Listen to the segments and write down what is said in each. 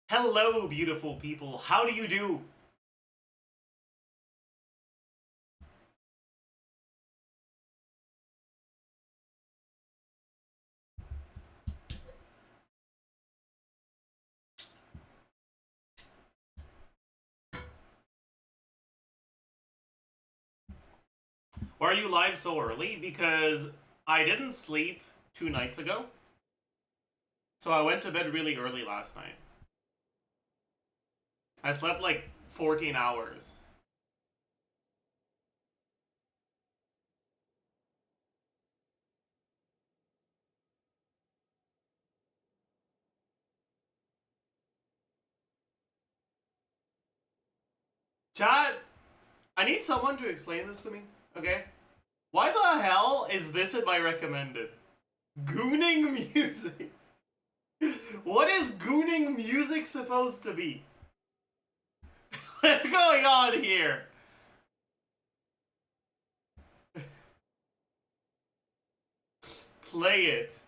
Hello, beautiful people. How do you do? Why are you live so early? Because I didn't sleep 2 nights ago. So I went to bed really early last night. I slept like 14 hours. Chat, I need someone to explain this to me, okay? Why the hell is this in my recommended? Gooning music? What is gooning music supposed to be? What's going on here? Play it.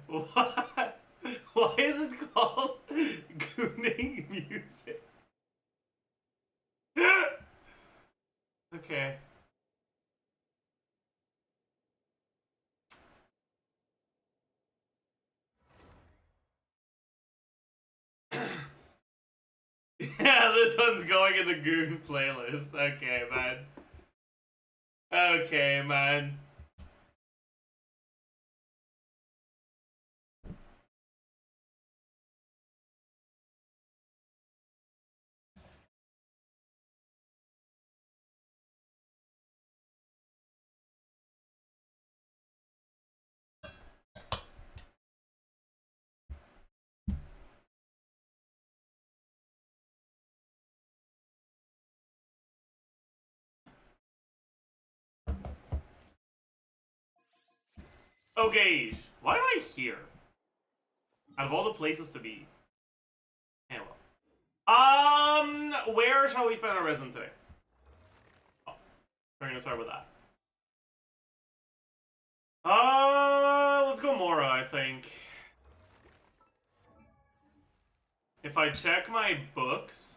What? Why is it called gooning music? Okay. Yeah, this one's going in the Goon playlist. Okay, man. Okay, man. Okay, why am I here? Out of all the places to be. Hey, well. Where shall we spend our resin today? Oh, we're gonna start with that. Let's go Mora, I think. If I check my books...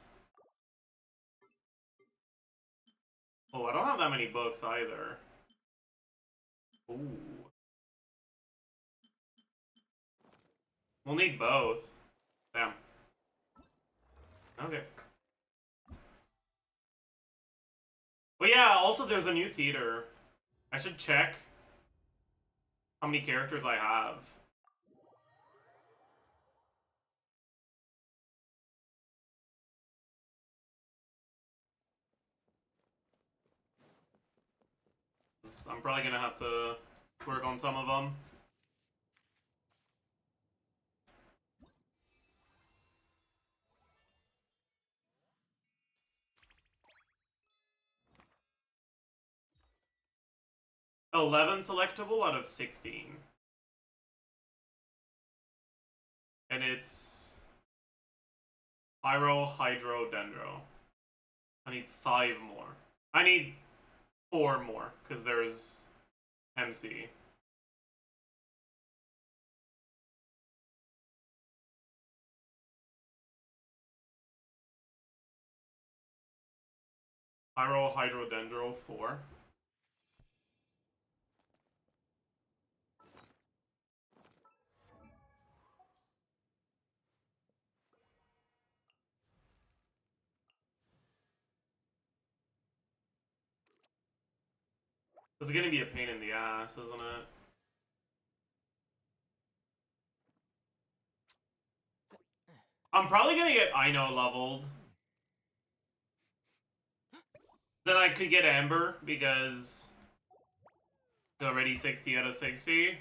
Oh, I don't have that many books either. Ooh. We'll need both. Damn. Okay. But yeah, also there's a new theater. I should check how many characters I have. I'm probably gonna have to work on some of them. $11 selectable out of 16. And it's Pyro, Hydro, Dendro. I need 5 more. I need 4 more, because there's MC. Pyro, Hydro, Dendro, 4. It's gonna be a pain in the ass, isn't it? I'm probably gonna get Ino leveled. Then I could get Amber, because it's already 60 out of 60.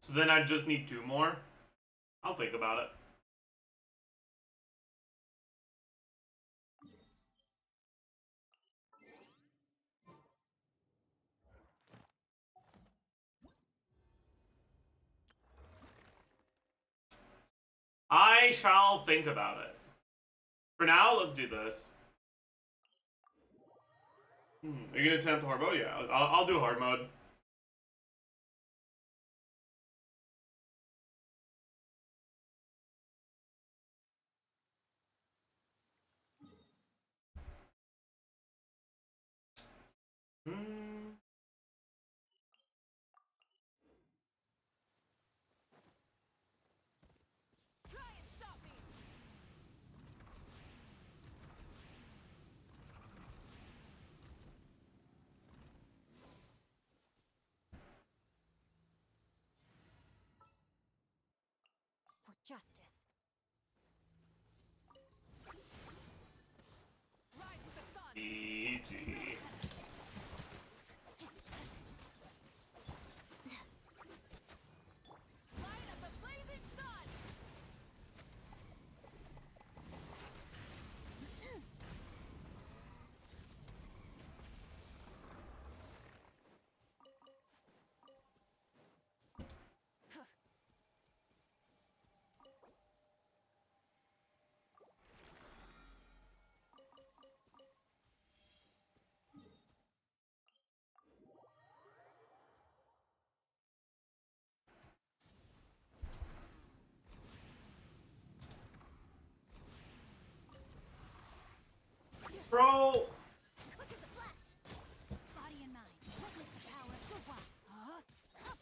So then I just need 2 more. I'll think about it. I shall think about it. For now, let's do this. Are you gonna attempt hard mode? Yeah, I'll do hard mode. For justice. GG. Bro! Look at the flash! Body and mind, witness the power of your wild. Huh?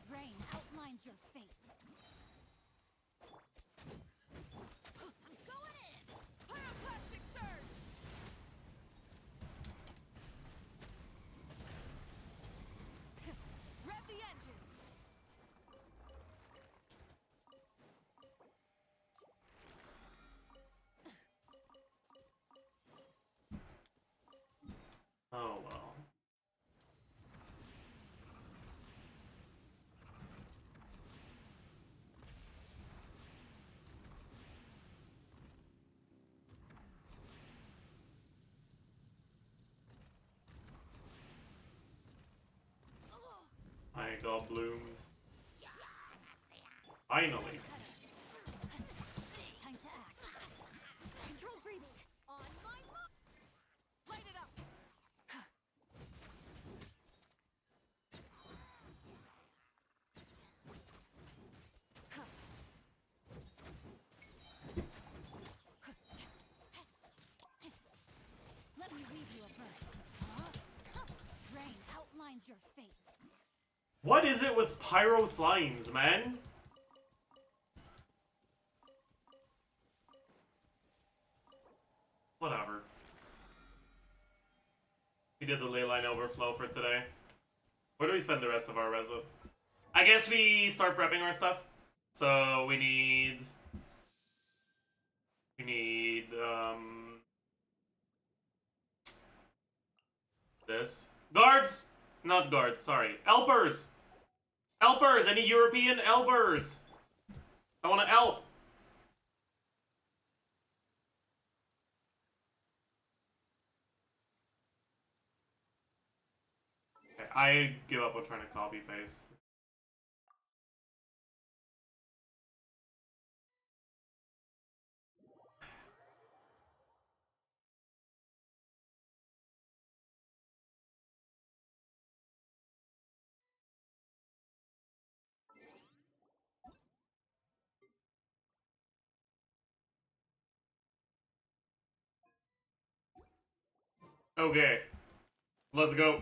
Rain outlines your fate. I'm going in! Pyroclastic surge! Rev the engines! Oh well. I got bloomed. Finally. Time to act. Control breathing. On my mark. Light it up. Let me read you a verse. Rain outlines your fate. What is it with pyro slimes, man? Whatever. We did the ley line overflow for today. Where do we spend the rest of our resin? I guess we start prepping our stuff. So we need this. Guards! Not guards, sorry. Elpers! Elpers! Any European elpers? I want to elp. Okay, I give up on trying to copy paste. Okay. Let's go.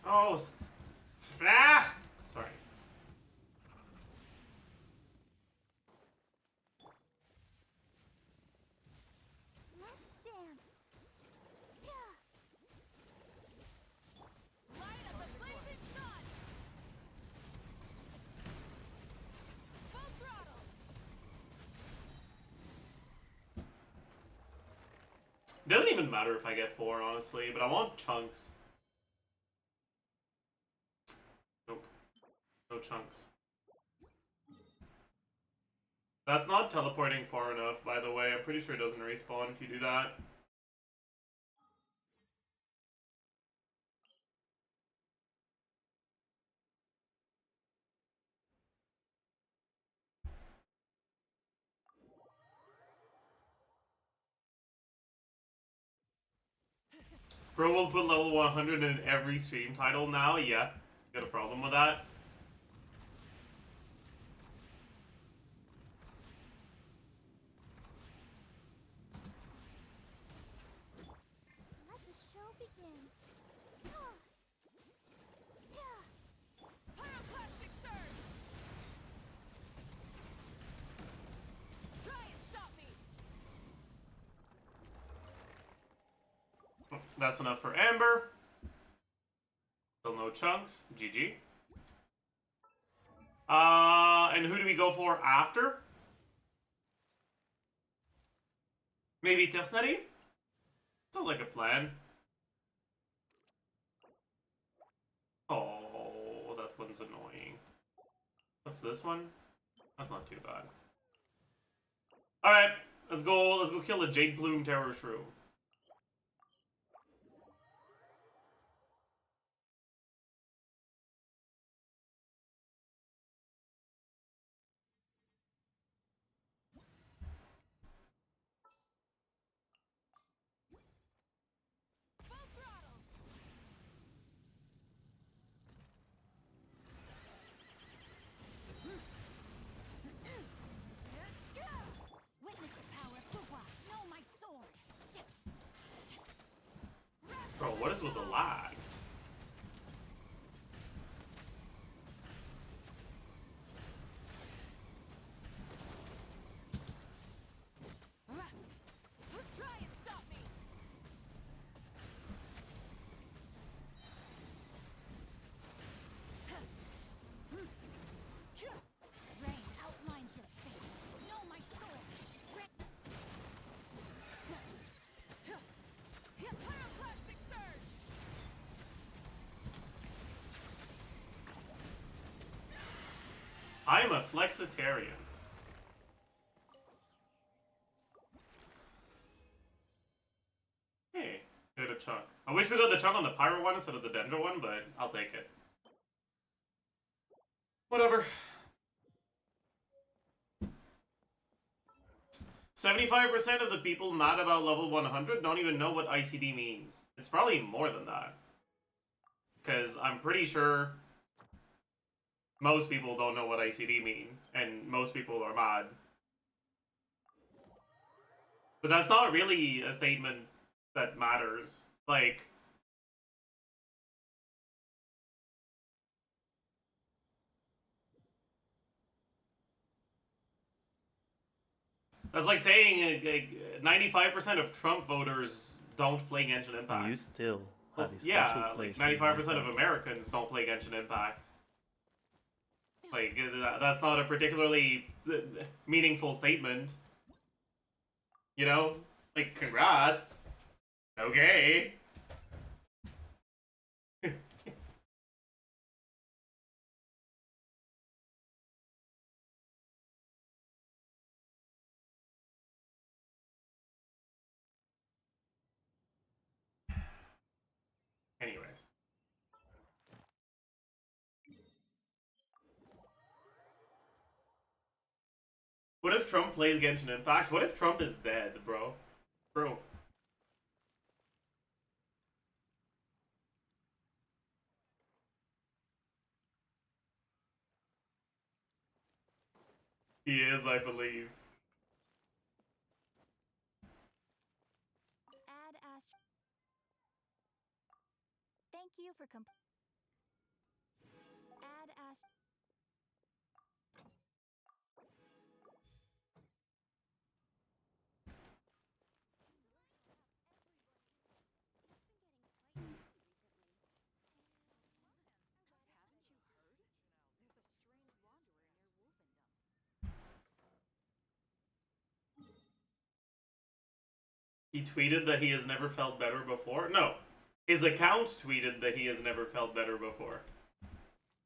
Oh, sorry. Doesn't even matter if I get 4, honestly, but I want chunks. Nope. No chunks. That's not teleporting far enough, by the way. I'm pretty sure it doesn't respawn if you do that. Bro will put level 100 in every stream title now? Yeah. Got a problem with that? Let the show begin. Pyroclastic surge! Try and stop me! That's enough for Amber. Still no chunks. GG. And who do we go for after? Maybe tighnari? Sounds like a plan. Oh, that one's annoying. What's this one? That's not too bad. Alright, let's go kill the Jade Plume Terror Shrew. Full throttle! Witness the power of vods. Know my sword. Bro, what is with the lag? Try and stop me! Rain outlines your fate. Know my sword. Pyroclastic surge! I am a flexitarian. Hey, got a chunk. I wish we got the chunk on the pyro one instead of the dendro one, but I'll take it. Whatever. 75% of the people mad about level 100 don't even know what ICD means. It's probably more than that. Because I'm pretty sure most people don't know what ICD mean, and most people are mad. But that's not really a statement that matters. Like, that's like saying 95% of Trump voters don't play Genshin Impact. You still have a special Yeah, place. like 95% of Americans don't play Genshin Impact. Like, that's not a particularly meaningful statement. You know? Like, congrats. Okay. Anyways. What if Trump plays Genshin Impact? What if Trump is dead, bro? Bro. He is, I believe. Add Astro. Thank you for Add Astro. He tweeted that he has never felt better before? No. His account tweeted that he has never felt better before.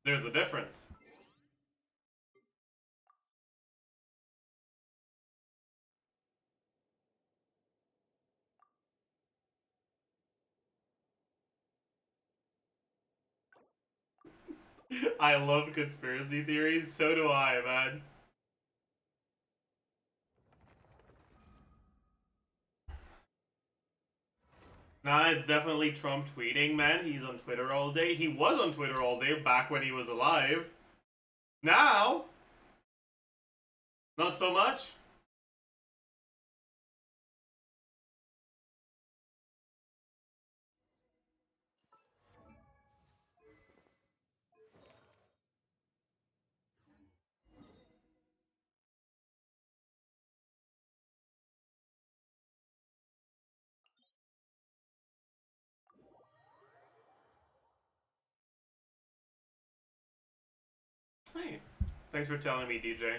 There's a difference. I love conspiracy theories. So do I, man. Nah, it's definitely Trump tweeting, man. He's on Twitter all day. He was on Twitter all day back when he was alive. Now, not so much. Hey, thanks for telling me, DJ.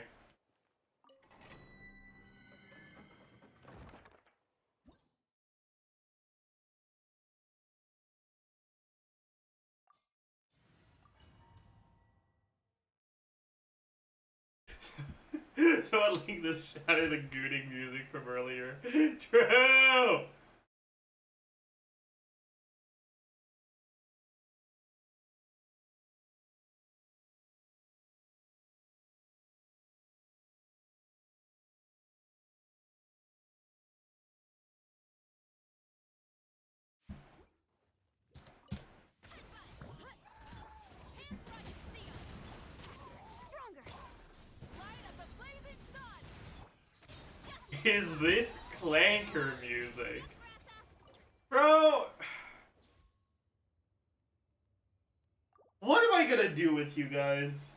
Someone linked this shatter the gooning music from earlier. True! Is this clanker music? Bro! What am I gonna do with you guys?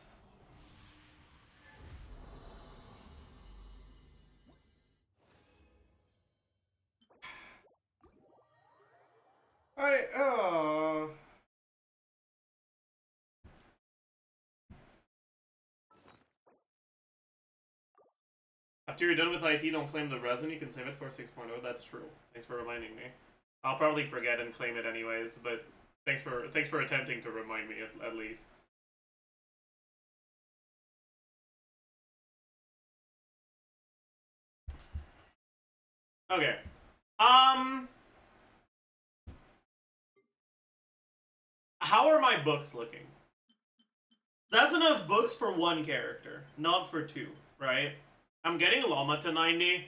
After you're done with IT, don't claim the resin. You can save it for 6.0. That's true. Thanks for reminding me. I'll probably forget and claim it anyways, but thanks for attempting to remind me at least. Okay. How are my books looking? That's enough books for one character, not for two, right? I'm getting Llama to 90.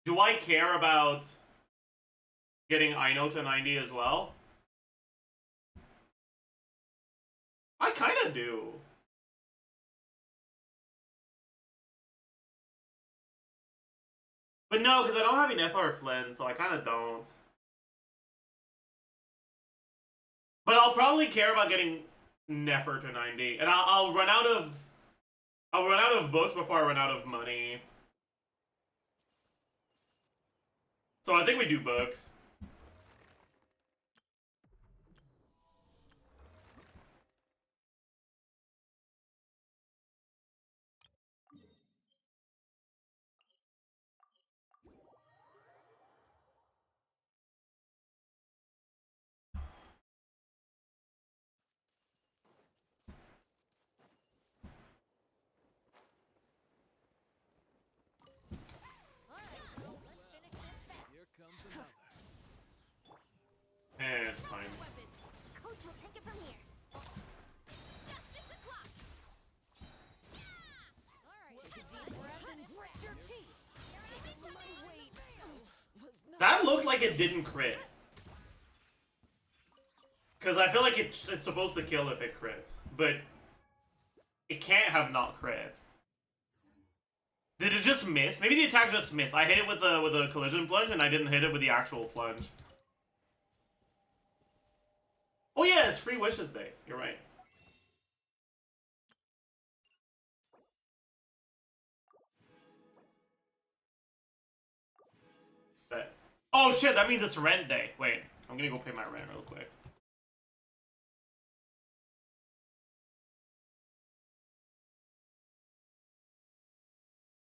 Do I care about getting Aino to 90 as well? I kind of do. But no, because I don't have enough or Flynn, so I kind of don't. But I'll probably care about getting Nefer to 90, and I'll run out of books before I run out of money. So I think we do books. It's fine. Coach will take it from here. Justice o'clock. Yeah! All right. Take a deep breath and grit your teeth. Taking my weight was not. That looked like it didn't crit. Because I feel like it's supposed to kill if it crits, but it can't have not crit. Did it just miss? Maybe the attack just missed. I hit it with a collision plunge, and I didn't hit it with the actual plunge. Oh yeah, it's Free Wishes Day. You're right. Bet. Oh shit, that means it's rent day. Wait, I'm gonna go pay my rent real quick.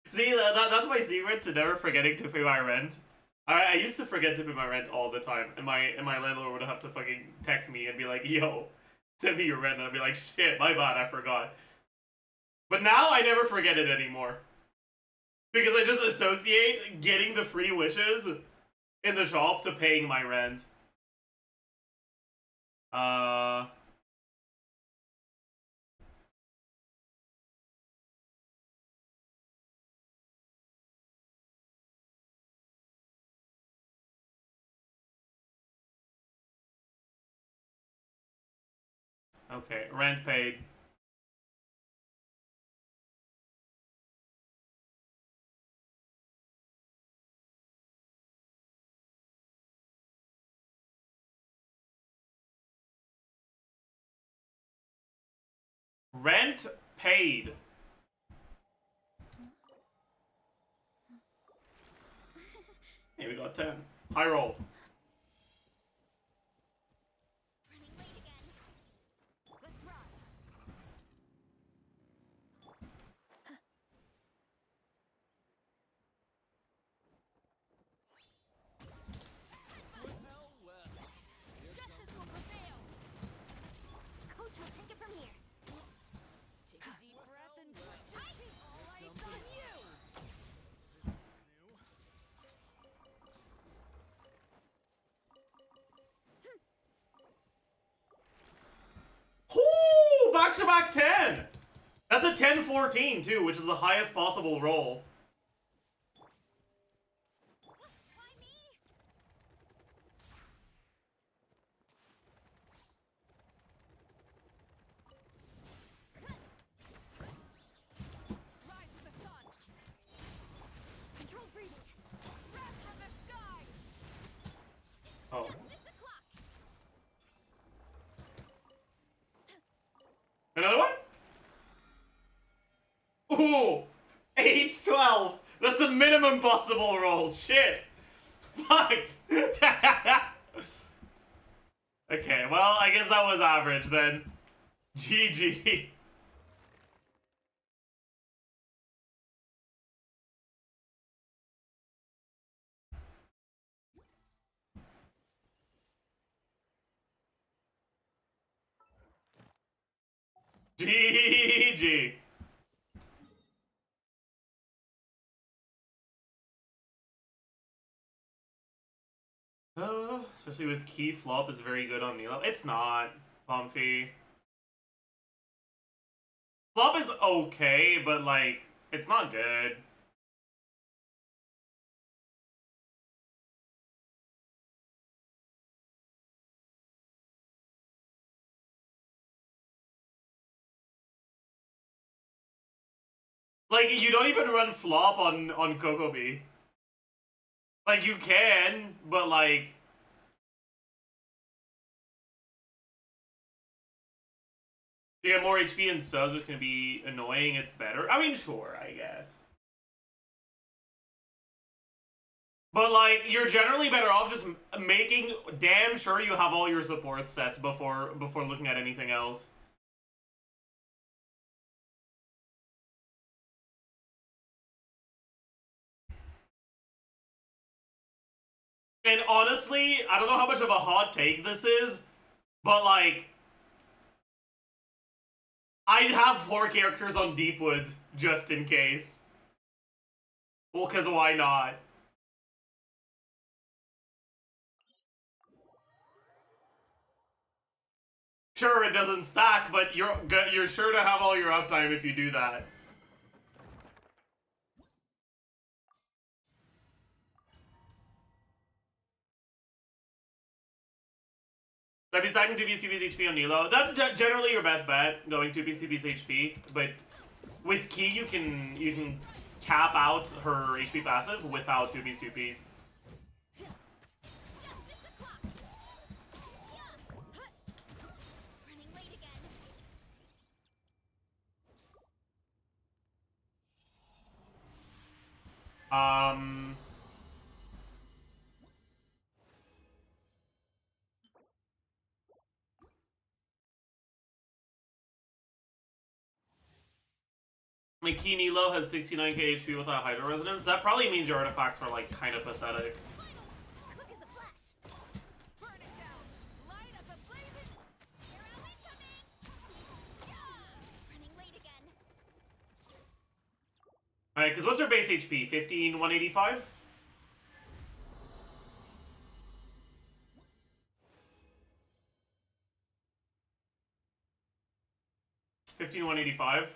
See, that's my secret to never forgetting to pay my rent. I used to forget to pay my rent all the time, and my landlord would have to fucking text me and be like, "Yo, send me your rent," and I'd be like, "Shit, my bad, I forgot." But now I never forget it anymore because I just associate getting the free wishes in the shop to paying my rent. Okay, rent paid. Rent paid. Hey, we got 10. High roll. Running late again. Let's run. Justice will prevail. Coach will take it from here. Take a deep breath and all eyes on you. Ooh, back-to-back 10! That's a 10-14 too, which is the highest possible roll. Why me? Rise with the sun. Control breathing. Wrath of the sky. Oh. Justice o'clock. Another one? Ooh! 8-12! That's a minimum possible roll. Shit! Fuck! Okay, well, I guess that was average then. GG. GG. Especially with key flop is very good on Nilo. It's not, Bumpy. Flop is okay, but like, it's not good. Like, you don't even run flop on Kokobi. Like, you can, but like... You get more HP and subs, which can be annoying, it's better. I mean, sure, I guess. But like, you're generally better off just making damn sure you have all your support sets before looking at anything else. And honestly, I don't know how much of a hot take this is, but like, I'd have 4 characters on Deepwood just in case. Well, cause why not? Sure, it doesn't stack, but you're sure to have all your uptime if you do that. I'd be stacking 2 piece HP on Nilo. That's generally your best bet, going 2 piece HP. But with Key, you can cap out her HP passive without 2 piece. Justice o'clock. Running late again. My Key Nilo has 69k HP without Hydro Resonance. That probably means your artifacts are like kind of pathetic. Final Right, because what's her base HP? 15,185? $15,185.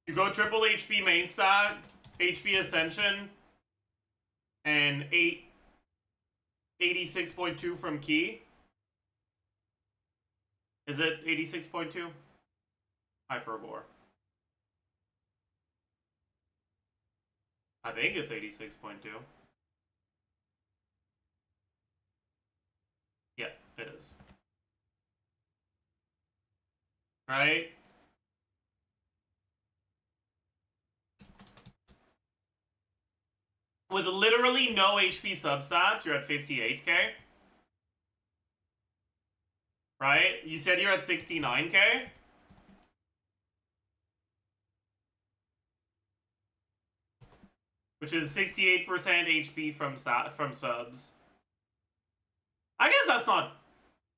You go triple HP main stat, HP Ascension, and 86.2 from key. Is it 86.2? High for a bore. I think it's 86.2. Yeah, it is. Right? With literally no HP substats, you're at 58k. Right? You said you're at 69k? Which is 68% HP from subs. I guess that's not...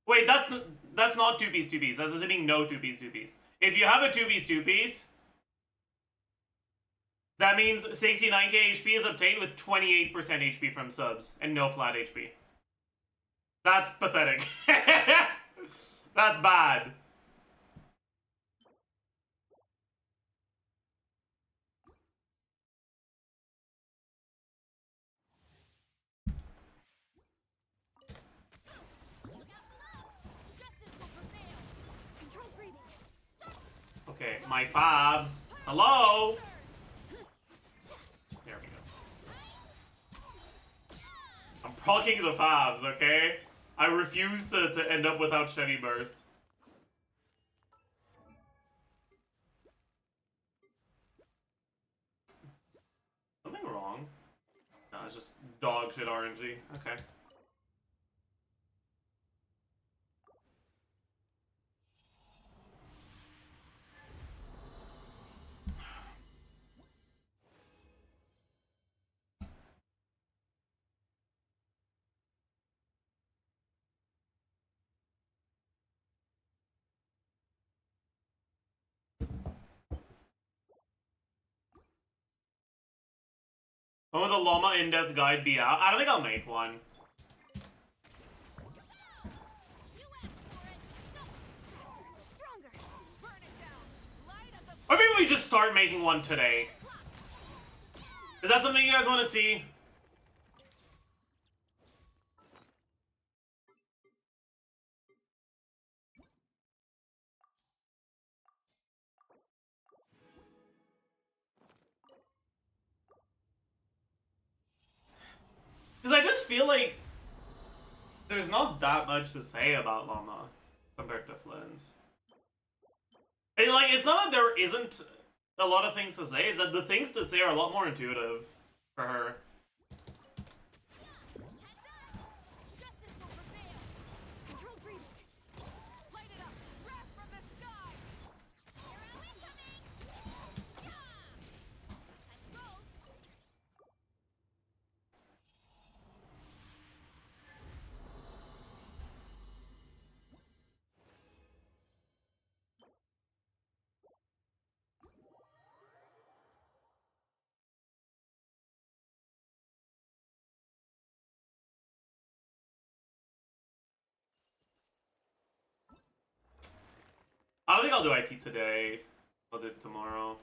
Wait, that's not 2-piece 2-piece. That's assuming no 2-piece 2-piece. If you have a 2-piece 2-piece, that means 69k HP is obtained with 28% HP from subs and no flat HP. That's pathetic. That's bad. Okay, my favs. Hello? There we go. I'm procking the favs, okay? I refuse to end up without Chevy Burst. Something wrong? No, it's just dog shit RNG. Okay. When will the llama in-depth guide be out? I don't think I'll make one. Or maybe we just start making one today. Is that something you guys want to see? Because I just feel like there's not that much to say about llama compared to Flynn's. It's not that there isn't a lot of things to say, it's that the things to say are a lot more intuitive for her. I don't think I'll do IT today. I'll do it tomorrow.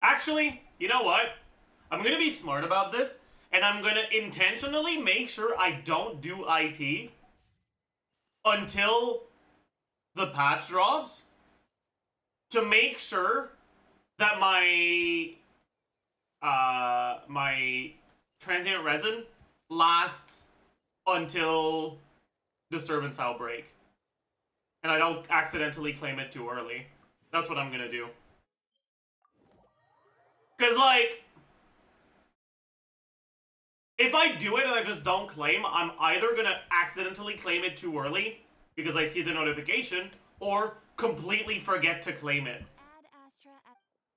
Actually, you know what? I'm gonna be smart about this, and I'm gonna intentionally make sure I don't do IT until the patch drops to make sure that my transient resin lasts until disturbance outbreak. And I don't accidentally claim it too early. That's what I'm gonna do. Because, like, if I do it and I just don't claim, I'm either gonna accidentally claim it too early because I see the notification, or completely forget to claim it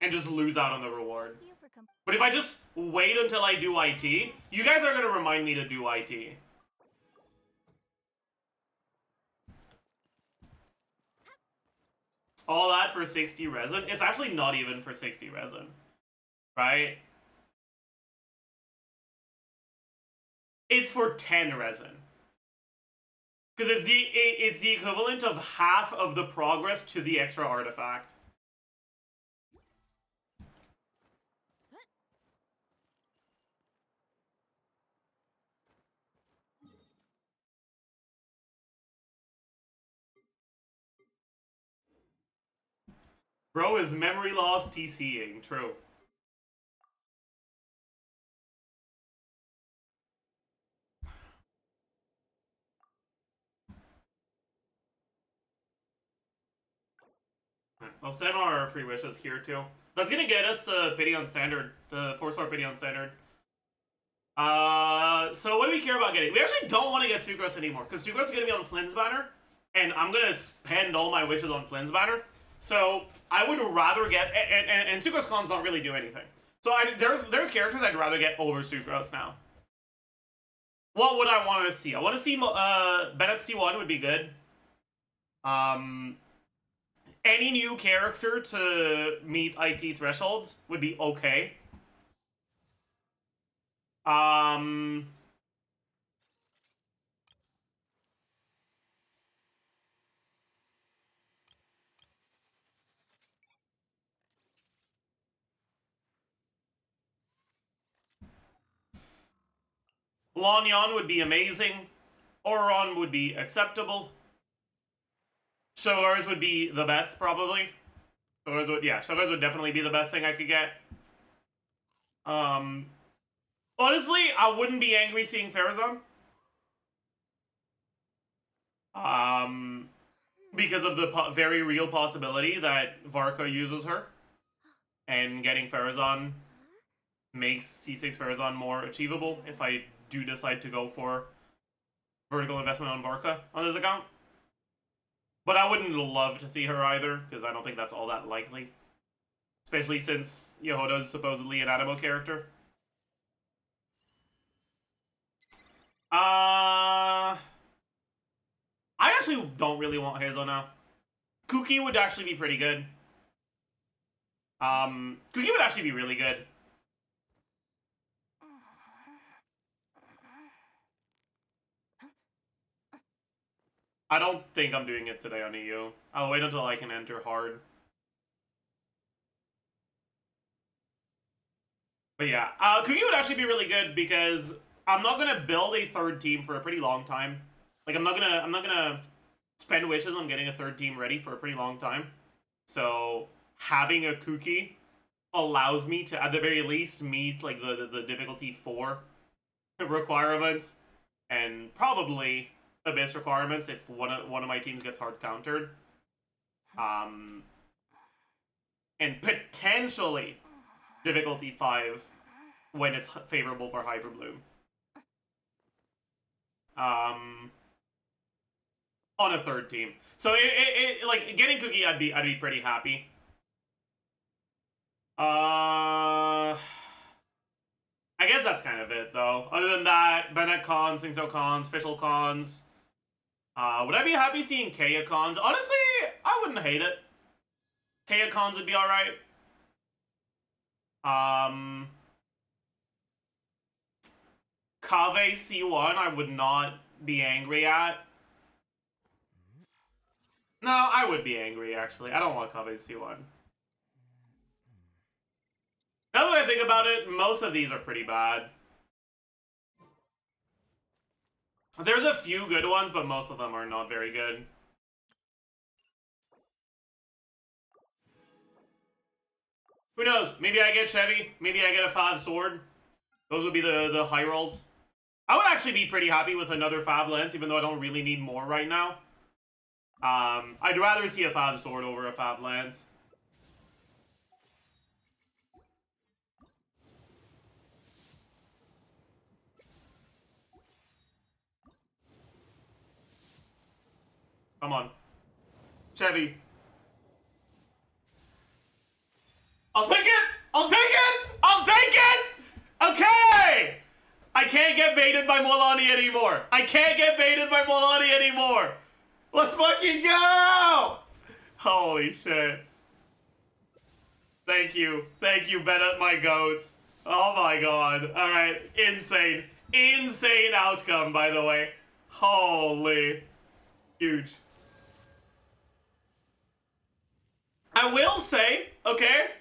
and just lose out on the reward. But if I just wait until I do IT, you guys are gonna remind me to do IT. all that for 60 resin. It's actually not even for 60 resin, right? It's for 10 resin. Because it's the equivalent of half of the progress to the extra artifact. Bro is memory loss TCing, true. I'll stand on our free wishes here too. That's gonna get us the pity on standard, the 4-star pity on standard. So what do we care about getting? We actually don't want to get Sucrose anymore, because Sucrose is gonna be on Flynn's banner, and I'm gonna spend all my wishes on Flynn's banner. So I would rather get and Sucrose cons don't really do anything. So there's characters I'd rather get over Sucrose now. What would I want to see? I want to see Bennett C1 would be good. Any new character to meet IT thresholds would be okay. Lanyan would be amazing. Oron would be acceptable. Shogars would be the best, probably. Shogars would definitely be the best thing I could get. Honestly, I wouldn't be angry seeing Farazan. Because of the very real possibility that Varka uses her. And getting Farazan makes C6 Farazan more achievable if I do decide to go for vertical investment on Varka on this account. But I wouldn't love to see her either, because I don't think that's all that likely. Especially since Yehoda is supposedly an Animo character. I actually don't really want Hazel now. Kuki would actually be pretty good. Kuki would actually be really good. I don't think I'm doing it today on EU. I'll wait until I can enter hard. But yeah, Kuki would actually be really good because I'm not gonna build a third team for a pretty long time. Like I'm not gonna spend wishes on getting a third team ready for a pretty long time. So having a Kuki allows me to, at the very least, meet like the difficulty 4 requirements and probably Abyss requirements if one of my teams gets hard countered. And potentially difficulty 5 when it's favorable for Hyper Bloom. On a third team. So like getting Cookie, I'd be pretty happy. I guess that's kind of it though. Other than that, Bennett cons, Singso cons, Fischl cons. Would I be happy seeing Kea cons? Honestly, I wouldn't hate it. Kea cons would be alright. Kave C1 I would not be angry at. No, I would be angry actually. I don't want Kave C1. Now that I think about it, most of these are pretty bad. There's a few good ones, but most of them are not very good. Who knows? Maybe I get Chevy. Maybe I get a 5 sword. Those would be the high rolls. I would actually be pretty happy with another 5 lance, even though I don't really need more right now. I'd rather see a 5 sword over a 5 lance. Come on. Chevy. I'll take it! I'll take it! I'll take it! Okay! I can't get baited by Molani anymore. I can't get baited by Molani anymore. Let's fucking go! Holy shit. Thank you, Bennett, my goat. Oh my god. Alright, insane. Insane outcome, by the way. Holy. Huge. I will say, okay,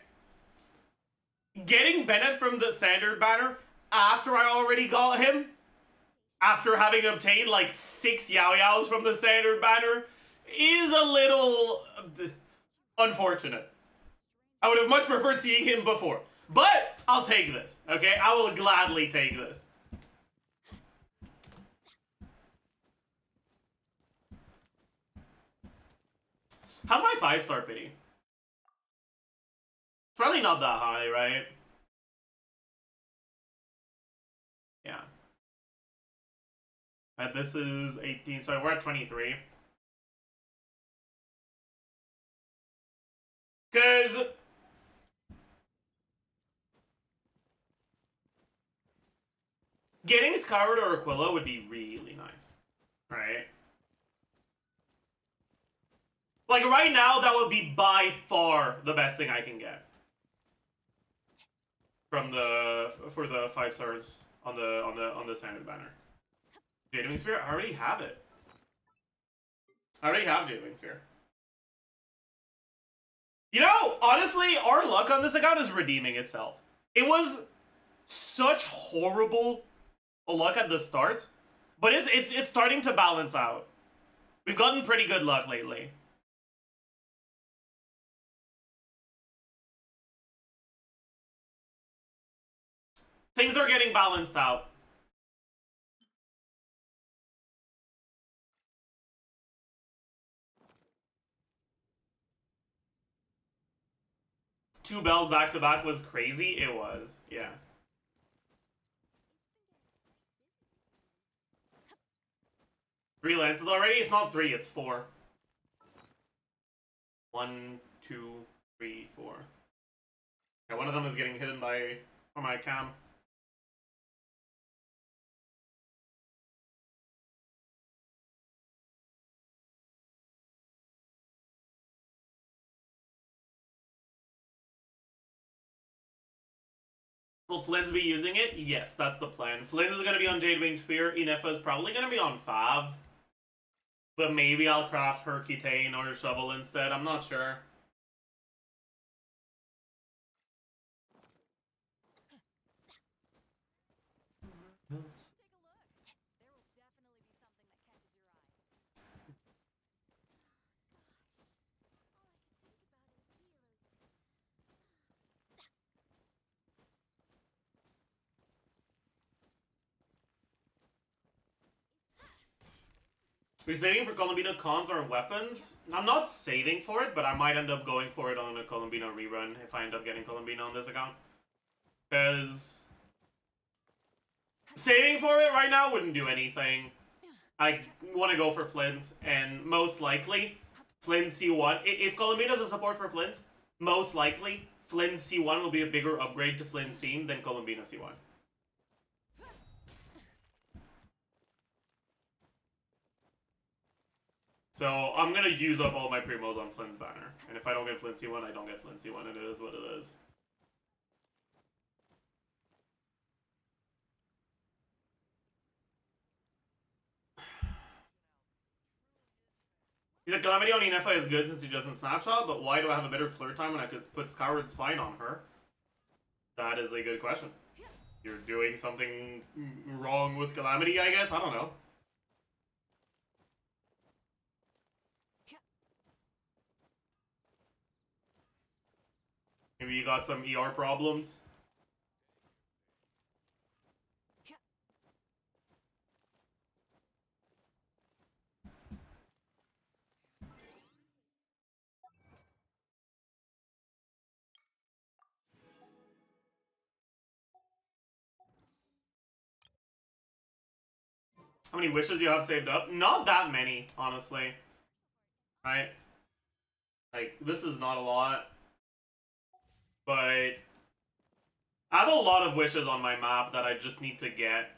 getting Bennett from the standard banner after I already got him, after having obtained like 6 Yao-Yaos from the standard banner, is a little unfortunate. I would have much preferred seeing him before. But I'll take this, okay? I will gladly take this. How's my 5-star pity? It's probably not that high, right? Yeah. And this is 18, so we're at 23. Because getting Skyward or Aquila would be really nice, right? Like right now, that would be by far the best thing I can get from for the 5 stars on the standard banner. Jadewing Spear, I already have it. I already have Jadewing Spear. You know, honestly, our luck on this account is redeeming itself. It was such horrible luck at the start, but it's starting to balance out. We've gotten pretty good luck lately. Things are getting balanced out. Two bells back to back was crazy. It was, yeah. Three lances already? It's not 3, it's 4. 1, 2, 3, 4. Yeah, one of them is getting hidden by my cam. Will Flynn's be using it? Yes, that's the plan. Flynn is going to be on Jadewing Spear. Inefa is probably going to be on Fav. But maybe I'll craft Hercutane or Shovel instead. I'm not sure. We're saving for Columbina cons or weapons. I'm not saving for it, but I might end up going for it on a Columbina rerun if I end up getting Columbina on this account. Because saving for it right now wouldn't do anything. I want to go for Flynn's, and most likely, Flynn's C1. If Columbina's a support for Flynn's, most likely, Flynn's C1 will be a bigger upgrade to Flynn's team than Columbina C1. So I'm gonna use up all my primos on Flynn's banner. And if I don't get Flynn C1, I don't get Flynn C1, and it is what it is. He's like, Calamity on Inefa is good since he doesn't snapshot, but why do I have a better clear time when I could put Skyward Spine on her? That is a good question. You're doing something wrong with Calamity, I guess? I don't know. Maybe you got some ER problems? How many wishes do you have saved up? Not that many, honestly. Right? Like, this is not a lot. But I have a lot of wishes on my map that I just need to get.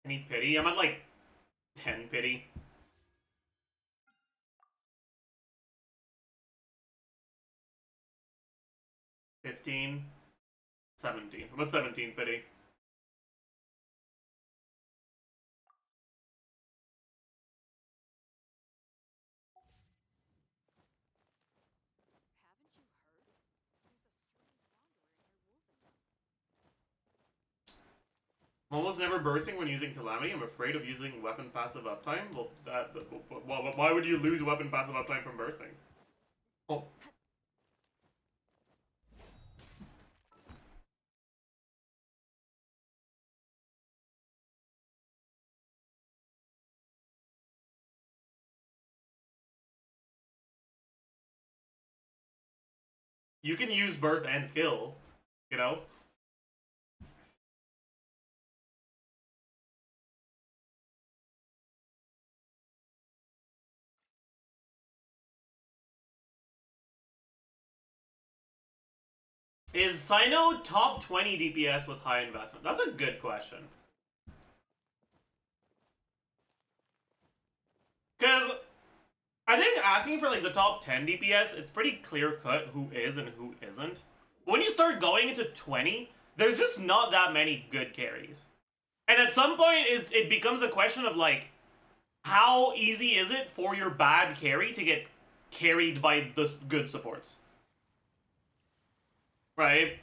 I need pity. I'm at like 10 pity. 15, 17. What's 17, pity? I'm almost never bursting when using Calamity. I'm afraid of using weapon passive uptime. Well, why would you lose weapon passive uptime from bursting? Oh. You can use burst and skill, you know? Is Sino top 20 DPS with high investment? That's a good question. Because I think asking for like the top 10 DPS, it's pretty clear cut who is and who isn't. When you start going into 20, there's just not that many good carries. And at some point, it becomes a question of like, how easy is it for your bad carry to get carried by the good supports? Right?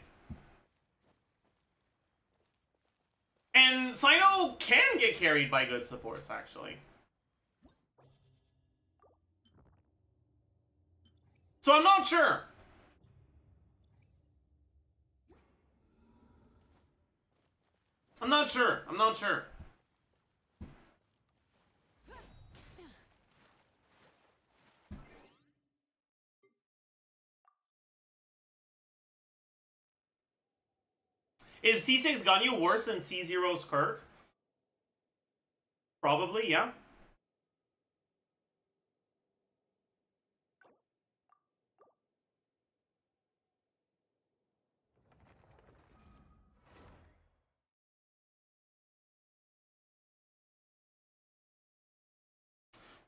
And Sino can get carried by good supports, actually. So I'm not sure. I'm not sure. I'm not sure. Is C6 Ganyu worse than C0's Kirk? Probably, yeah.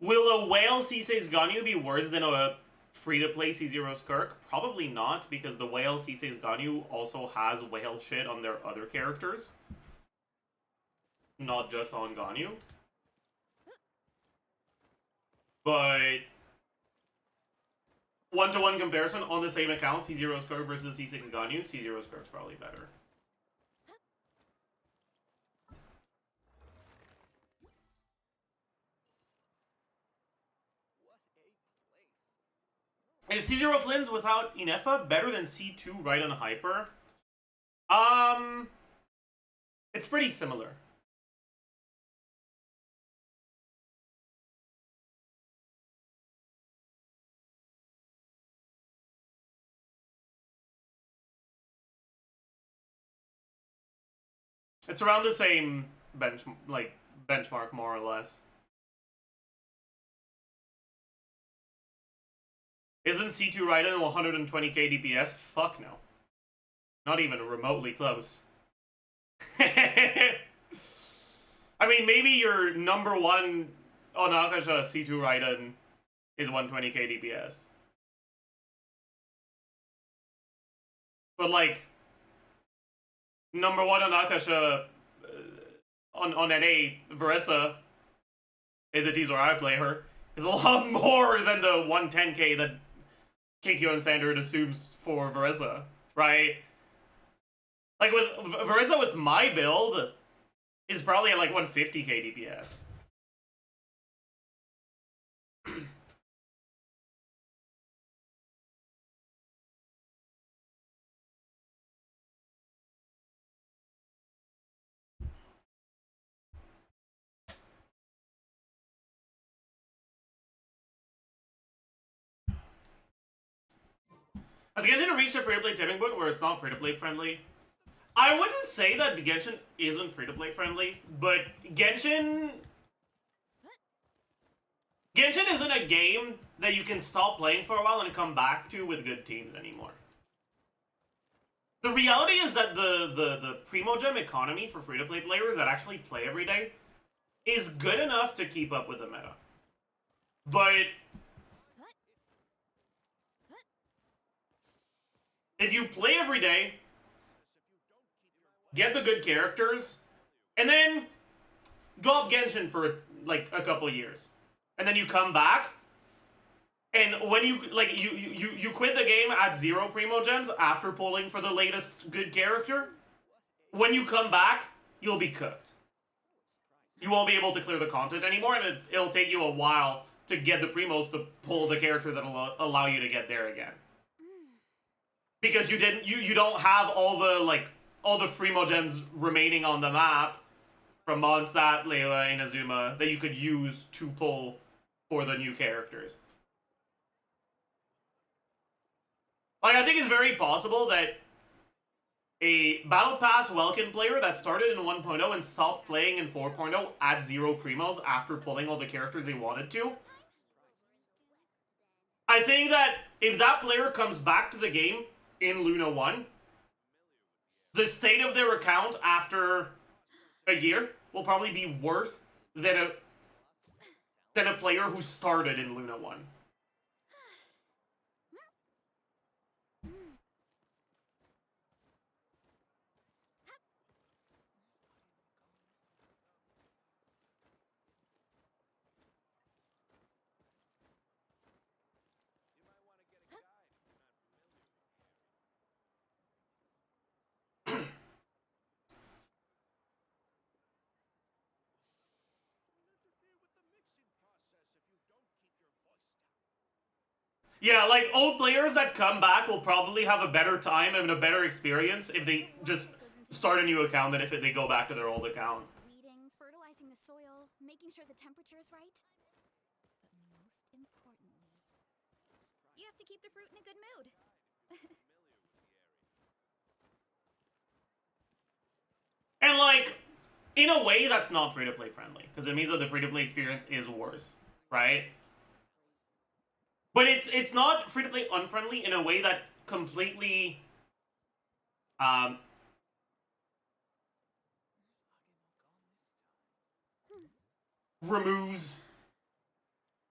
Will a whale C6 Ganyu be worse than a free-to-play C0's Kirk? Probably not, because the whale C6 Ganyu also has whale shit on their other characters. Not just on Ganyu. But one-to-one comparison on the same account, C0's Kirk versus C6 Ganyu, C0's Kirk's probably better. Is C0 Flynn's without Inefa better than C2 right on Hyper? It's pretty similar. It's around the same benchmark, more or less. Isn't C2 Raiden 120k DPS? Fuck no. Not even remotely close. I mean, maybe your number one Onakasha C2 Raiden is 120k DPS. But like, number one Onakasha on NA, Veressa, in the teams where I play her, is a lot more than the 110k that KQM standard assumes for Veressa, right? Like, with Veressa with my build is probably at like 150k DPS. Has Genshin reached a free-to-play tipping point where it's not free-to-play friendly? I wouldn't say that Genshin isn't free-to-play friendly, but Genshin isn't a game that you can stop playing for a while and come back to with good teams anymore. The reality is that the Primogem economy for free-to-play players that actually play every day is good enough to keep up with the meta. But if you play every day, get the good characters, and then drop Genshin for like a couple years, and then you come back, and when you like you quit the game at 0 primo gems after pulling for the latest good character. When you come back, you'll be cooked. You won't be able to clear the content anymore, and it'll take you a while to get the primos to pull the characters that allow you to get there again. Because you don't have all the primo gems remaining on the map from Mondstadt, Layla, and Inazuma that you could use to pull for the new characters. Like, I think it's very possible that a Battle Pass Welkin player that started in 1.0 and stopped playing in 4.0 at 0 primos after pulling all the characters they wanted to. I think that if that player comes back to the game in Luna 1, the state of their account after a year will probably be worse than a player who started in Luna 1. Yeah, like, old players that come back will probably have a better time and a better experience if they just start a new account than if they go back to their old account. Weeding, fertilizing the soil, making sure the temperature is right. But most importantly, you have to keep the fruit in a good mood. And, like, in a way, that's not free-to-play friendly, because it means that the free-to-play experience is worse, right? But it's not free-to-play unfriendly in a way that completely removes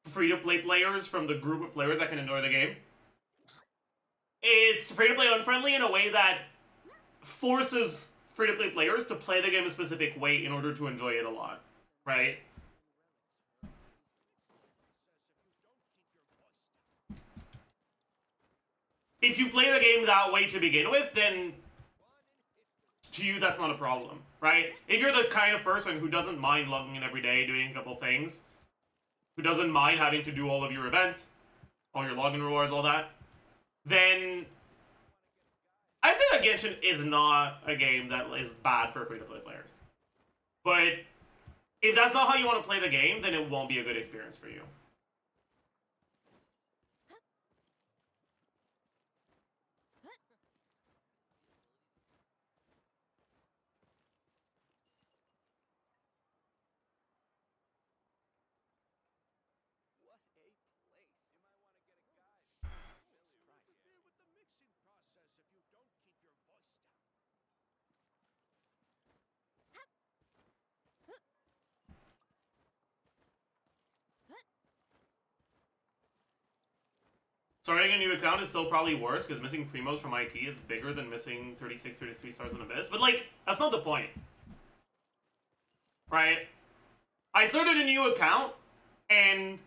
free-to-play players from the group of players that can enjoy the game. It's free-to-play unfriendly in a way that forces free-to-play players to play the game a specific way in order to enjoy it a lot, right? If you play the game that way to begin with, then to you that's not a problem, right? If you're the kind of person who doesn't mind logging in every day, doing a couple things, who doesn't mind having to do all of your events, all your login rewards, all that, then I'd say that Genshin is not a game that is bad for free-to-play players. But if that's not how you want to play the game, then it won't be a good experience for you. Starting a new account is still probably worse, because missing primos from IT is bigger than missing 36, 33 stars in Abyss. But, like, that's not the point. Right? I started a new account, and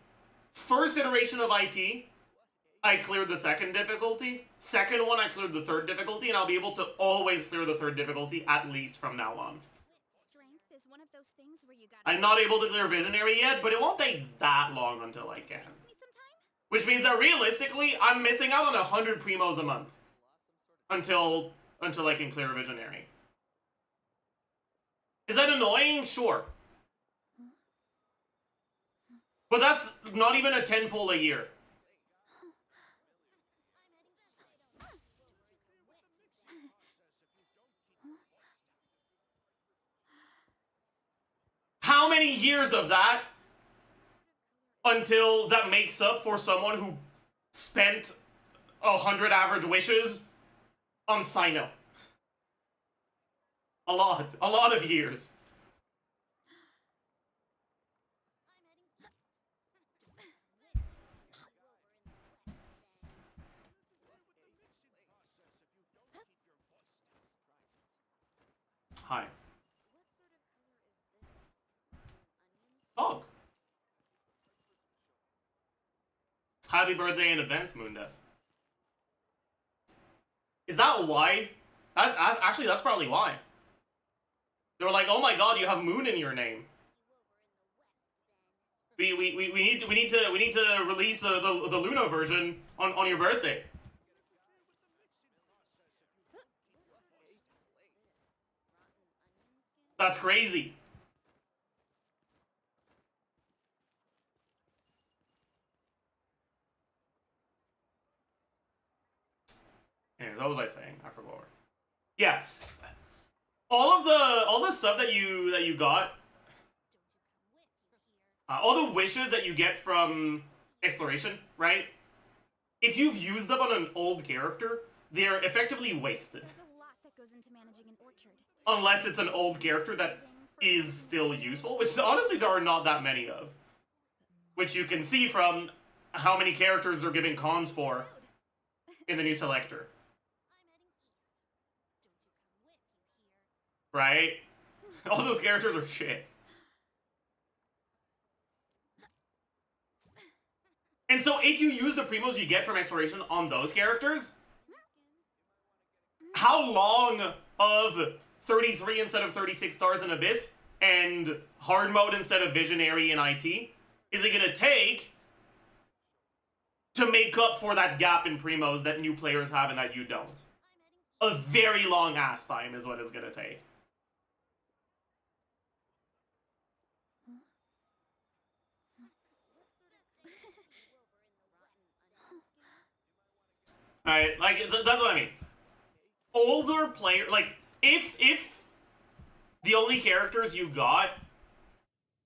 first iteration of IT, I cleared the second difficulty. Second one, I cleared the third difficulty, and I'll be able to always clear the third difficulty, at least from now on. Strength is one of those things where you gotta I'm not able to clear Visionary yet, but it won't take that long until I can. me sometime. Which means that realistically, I'm missing out on 100 primos a month until I can clear a Visionary. Is that annoying? Sure. But that's not even a 10 pull a year. How many years of that until that makes up for someone who spent 100 average wishes on Sino? A lot of years. Hi. Dog. Happy birthday in advance, Moondef. Is that why? Actually, that's probably why. They were like, oh my god, you have moon in your name. We need to release the Luna version on your birthday. That's crazy. Anyways, what was I saying? I forgot. Yeah. All the stuff that you got, all the wishes that you get from exploration, right? If you've used them on an old character, they're effectively wasted. There's a lot that goes into managing an orchard. Unless it's an old character that is still useful, which honestly there are not that many of. Which you can see from how many characters they're giving cons for in the new selector. Right? All those characters are shit. And so if you use the primos you get from exploration on those characters, how long of 33 instead of 36 stars in Abyss and hard mode instead of Visionary in IT is it gonna take to make up for that gap in primos that new players have and that you don't? A very long ass time is what it's gonna take. Alright, like, that's what I mean. Older player, like, if the only characters you got,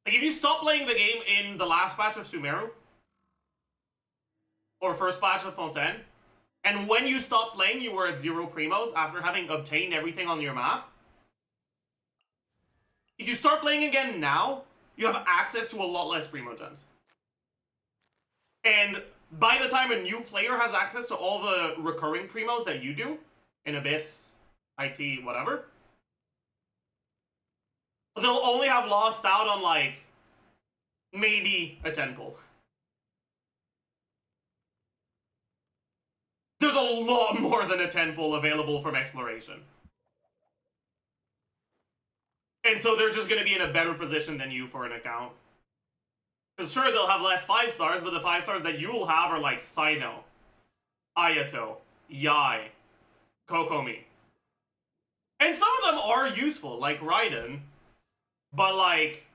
like, if you stop playing the game in the last patch of Sumeru, or first patch of Fontaine, and when you stopped playing, you were at 0 primos after having obtained everything on your map, if you start playing again now, you have access to a lot less primogems. And by the time a new player has access to all the recurring primos that you do, in Abyss, IT, whatever, they'll only have lost out on, like, maybe a 10 pull. There's a lot more than a 10 pull available from exploration. And so they're just going to be in a better position than you for an account. Because sure, they'll have less 5 stars, but the 5 stars that you'll have are like Sino, Ayato, Yai, Kokomi. And some of them are useful, like Raiden. But like,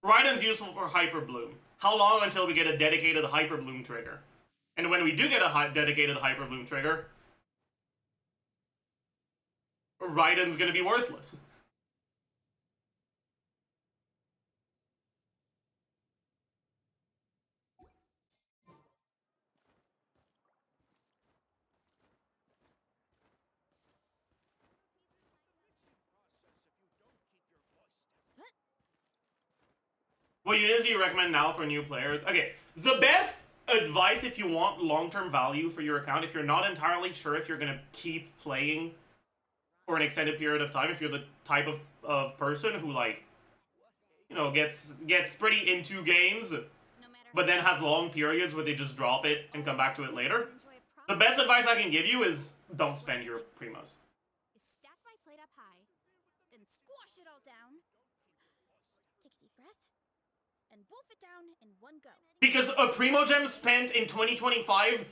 Raiden's useful for Hyper Bloom. How long until we get a dedicated Hyper Bloom trigger? And when we do get a dedicated Hyper Bloom trigger, Raiden's gonna be worthless. What units do you recommend now for new players? Okay, the best advice if you want long-term value for your account, if you're not entirely sure if you're going to keep playing for an extended period of time, if you're the type of person who, like, you know, gets pretty into games, but then has long periods where they just drop it and come back to it later, the best advice I can give you is don't spend your primos. Stack my plate up high, then squash it all down. Take a deep breath, and wolf it down in one go. Because a Primogem spent in 2025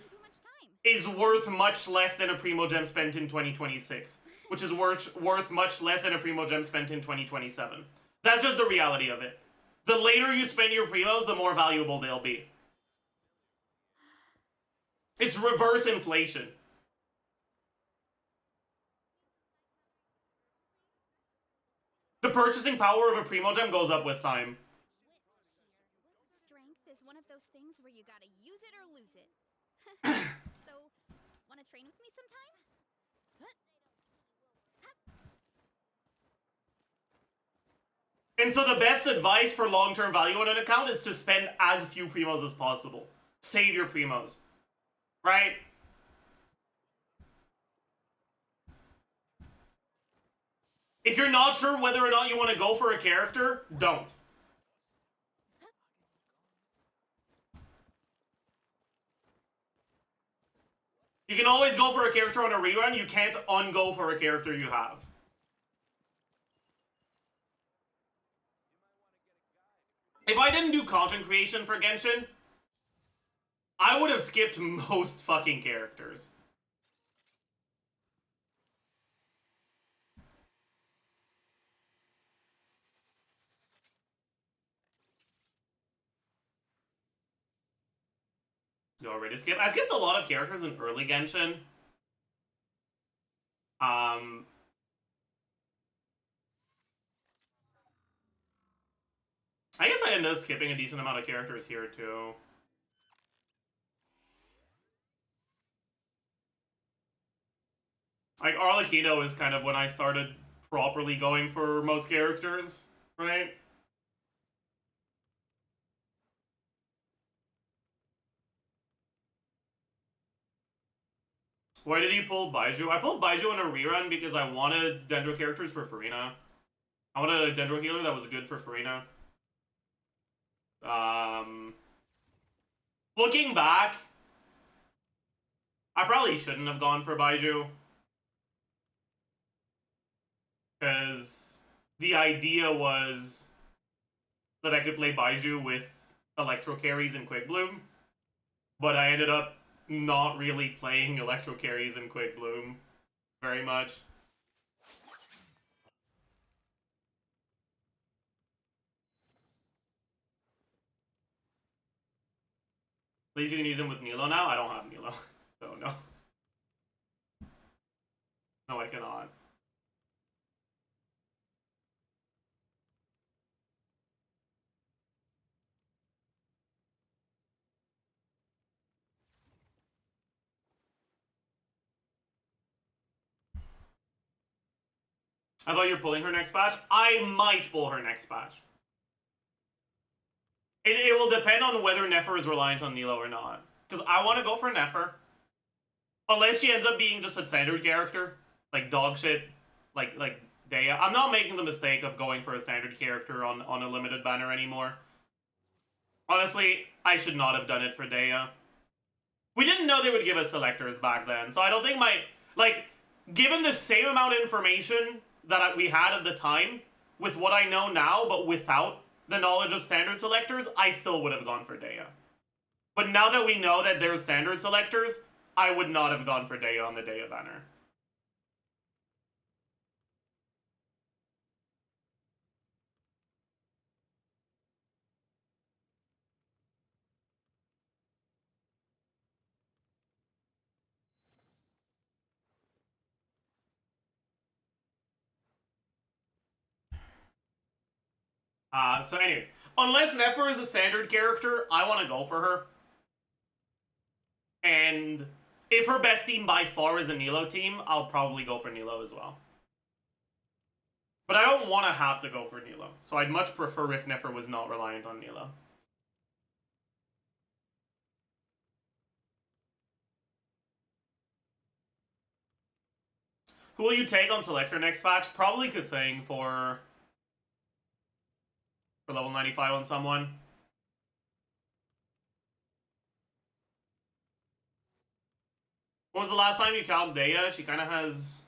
is worth much less than a Primogem spent in 2026. Which is worth much less than a Primogem spent in 2027. That's just the reality of it. The later you spend your primos, the more valuable they'll be. It's reverse inflation. The purchasing power of a Primogem goes up with time. Strength is one of those things where you gotta use it or lose it. So, wanna train with me sometime? And so the best advice for long-term value on an account is to spend as few primos as possible. Save your primos. Right? If you're not sure whether or not you want to go for a character, don't. You can always go for a character on a rerun, you can't un-go for a character you have. If I didn't do content creation for Genshin, I would have skipped most fucking characters. You already skipped? I skipped a lot of characters in early Genshin. I guess I ended up skipping a decent amount of characters here, too. Like, Arlecchino is kind of when I started properly going for most characters, right? Why did you pull Baiju? I pulled Baiju in a rerun because I wanted Dendro characters for Furina. I wanted a Dendro healer that was good for Furina. Looking back, I probably shouldn't have gone for Baiju. Because the idea was that I could play Baiju with Electro carries and Quick Bloom. But I ended up not really playing Electro carries and Quick Bloom very much. At least you can use him with Nilo now. I don't have Nilo, so no. No, I cannot. I thought you were pulling her next patch. I might pull her next patch. It will depend on whether Nefer is reliant on Nilo or not. Because I want to go for Nefer. Unless she ends up being just a standard character. Like dog shit. Like Dehya. I'm not making the mistake of going for a standard character on a limited banner anymore. Honestly, I should not have done it for Dehya. We didn't know they would give us selectors back then. So I don't think my... Like, given the same amount of information that we had at the time, with what I know now, but without the knowledge of standard selectors, I still would have gone for Dehya. But now that we know that there's standard selectors, I would not have gone for Dehya on the Dehya banner. So anyways, unless Nefer is a standard character, I want to go for her. And if her best team by far is a Nilo team, I'll probably go for Nilo as well. But I don't want to have to go for Nilo, so I'd much prefer if Nefer was not reliant on Nilo. Who will you take on Selector next patch? Probably Calcing for level 95 on someone. When was the last time you calced Dehya? She kind of has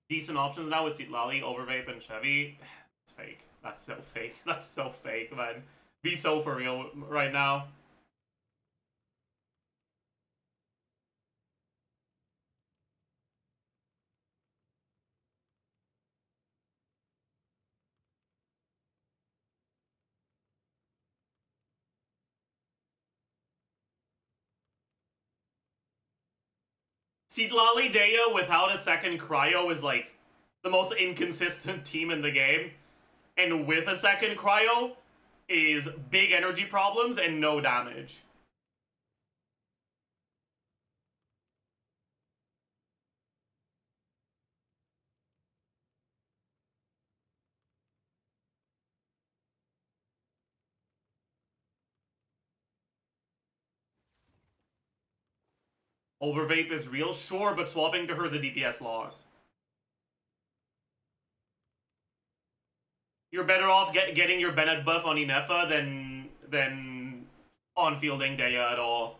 decent options now with Citlali, Overvape, and Chevy. It's fake. That's so fake. That's so fake, man. Be so for real right now. Citlali Dehya without a second Cryo is like the most inconsistent team in the game. And with a second Cryo is big energy problems and no damage. Overvape is real, sure, but swapping to her is a DPS loss. You're better off getting your Bennett buff on Inefa than on fielding dehya at all.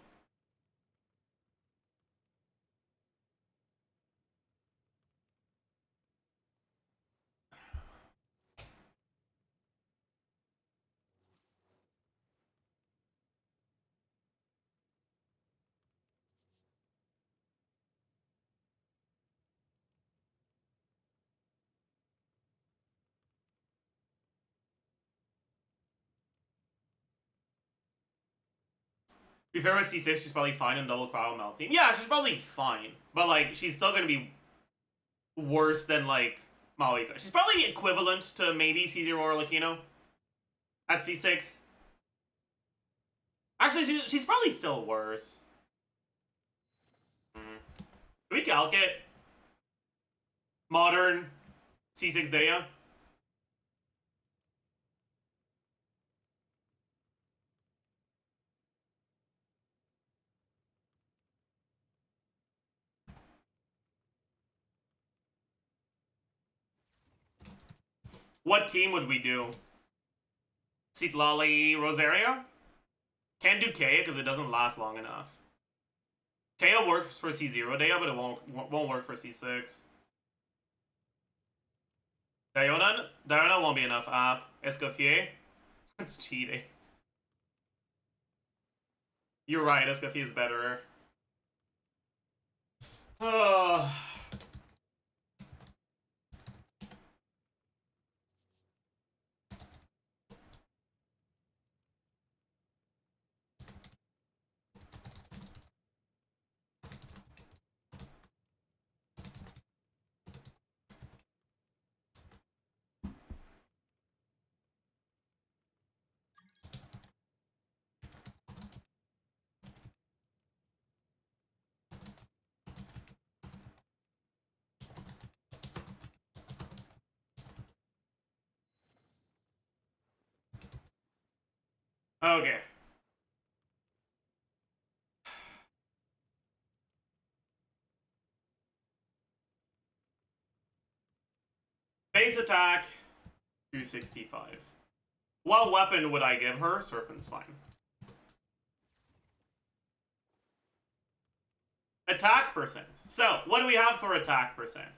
To be fair with C6, she's probably fine in double cryo melting. Yeah, she's probably fine. But, like, she's still gonna be worse than, like, Malika. She's probably equivalent to maybe C0 or Lakino at C6. Actually, she's probably still worse. Do we calc it? Modern C6 dehya? What team would we do? Citlali Rosario? Can't do K because it doesn't last long enough. KO works for C0 dehya, but it won't work for C6. Diona won't be enough app. Escoffier? That's cheating. You're right, Escoffier is better. Okay. Base attack, 265. What weapon would I give her? Serpent Spine. Attack percent. So, what do we have for attack percent?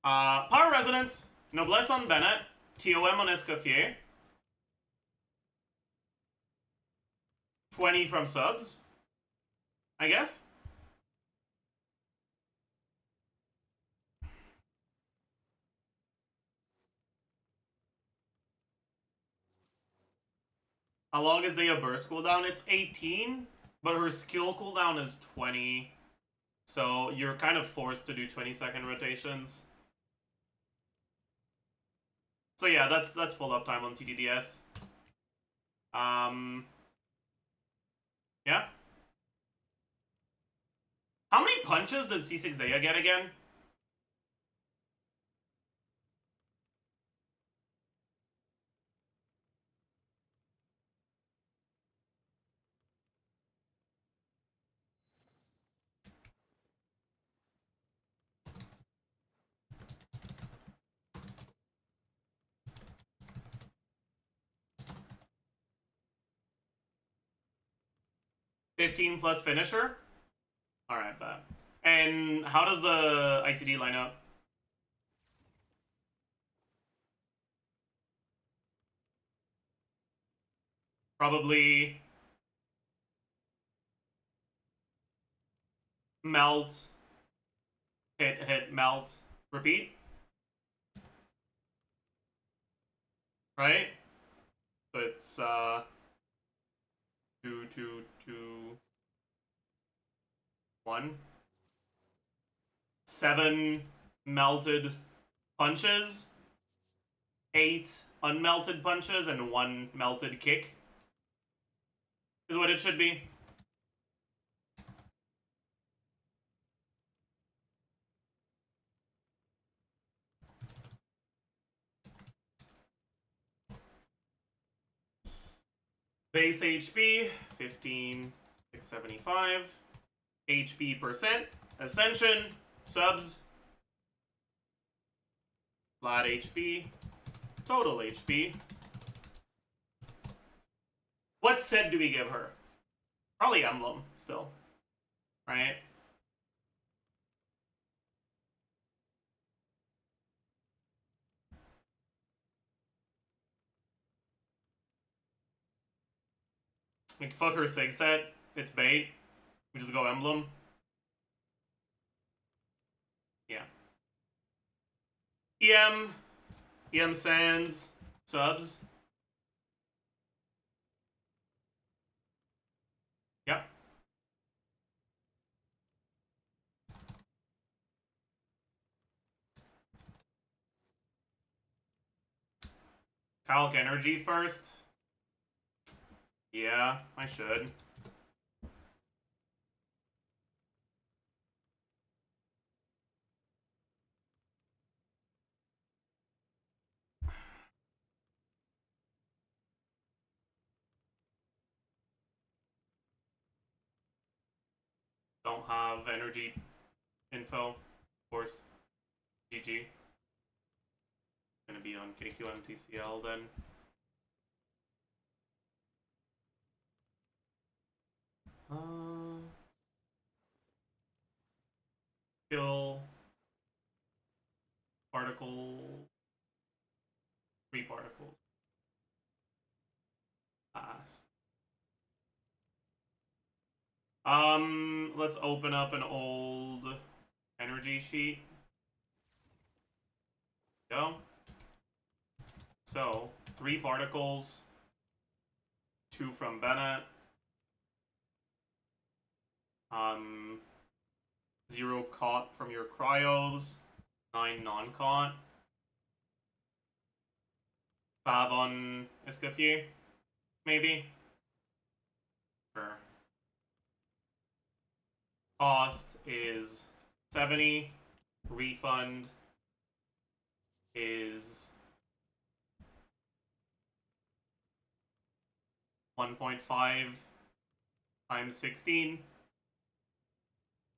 Power Resonance, Noblesse on Bennett, TOM on Escoffier, 20 from subs, I guess. How long is the burst cooldown? It's 18, but her skill cooldown is 20. So you're kind of forced to do 20-second rotations. So yeah, that's full uptime on TDDS. Yeah. How many punches does C6 dehya get again? $15 plus finisher? Alright, bet. And how does the ICD line up? Probably melt, hit, melt, repeat. Right? So it's 2, 2, 2, 1. 7 melted punches, 8 unmelted punches, and 1 melted kick is what it should be. Base HP, 15,675. HP percent. Ascension, subs. Flat HP. total HP. What set do we give her? Probably Emblem, still. Right? Like, fuck her Sig set. It's bait. We just go Emblem. Yeah. EM Sands, subs. Yep. Calc energy first. Yeah, I should. Don't have energy info, of course. GG. Gonna be on KQMTCL then. Kill particle, 3 particles. Pass. Let's open up an old energy sheet. Go. So, 3 particles, 2 from Bennett. 0 caught from your cryos, 9 non-caught. 5 on Escoffier, maybe. Sure. Cost is 70. Refund is 1.5 times 16.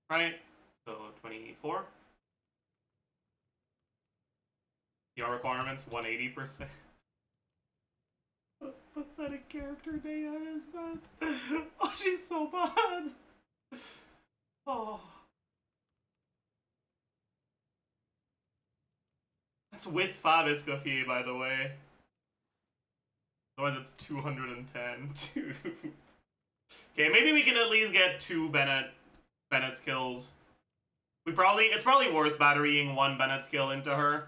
Right? So 24. PR requirements 180%. What pathetic character dehya is, man. Oh, she's so bad. Oh. That's with Fab Escoffier, by the way. Otherwise it's 210. Dude. Okay, maybe we can at least get 2 Bennett skills. It's probably worth batterying 1 Bennett skill into her.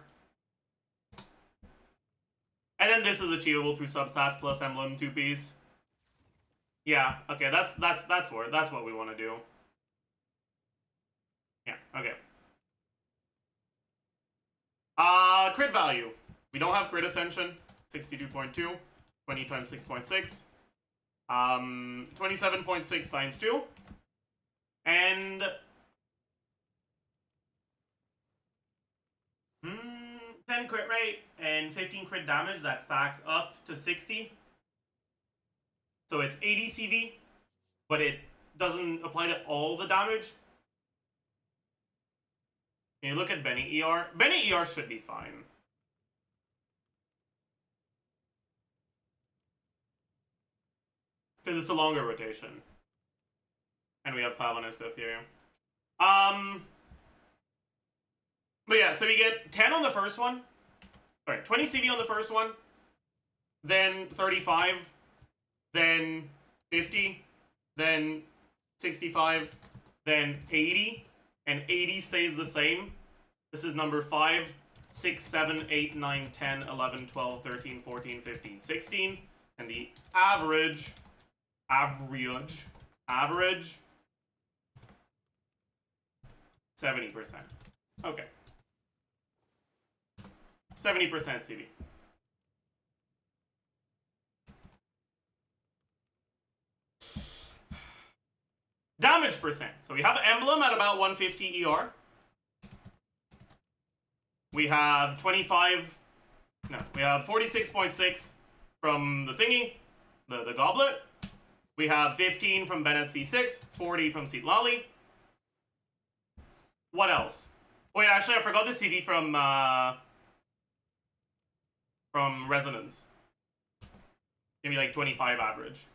And then this is achievable through substats plus emblem 2-piece. Yeah, okay, that's what we want to do. Yeah, okay. Crit value. We don't have crit ascension. 62.2. 20 times 6.6. 27.6 times 2. And 10 crit rate and 15 crit damage. That stacks up to 60. So it's 80 CV, but it doesn't apply to all the damage. Can you look at Benny ER? Benny ER should be fine. Because it's a longer rotation. And we have 5 on Escoffier here. But yeah, so we get 10 on the first one. Sorry, 20 CV on the first one. Then 35. Then 50. Then 65. Then 80. And 80 stays the same. This is number 5, 6, 7, 8, 9, 10, 11, 12, 13, 14, 15, 16. And the average 70%. Okay. 70% CV. Damage percent. So we have Emblem at about 150 ER. We have 46.6 from the thingy, the goblet. We have 15 from Bennett C6, 40 from Seat Lolly. What else? Wait, actually, I forgot the CV from from resonance. Maybe like 25 average.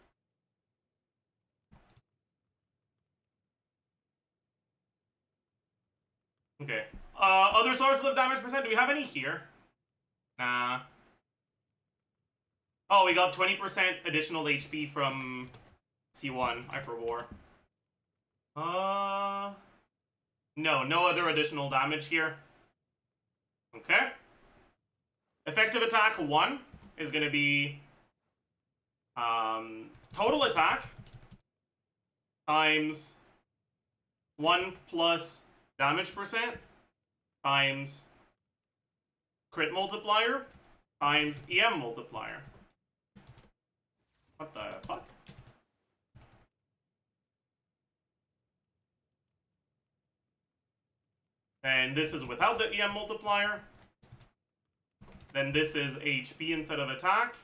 Okay. Other sources of damage percent? Do we have any here? Nah. Oh, we got 20% additional HP from C1. I forwore. No other additional damage here. Okay. Effective attack 1 is gonna be total attack times 1 plus damage percent times crit multiplier times EM multiplier. What the fuck? And this is without the EM multiplier. Then this is HP instead of attack.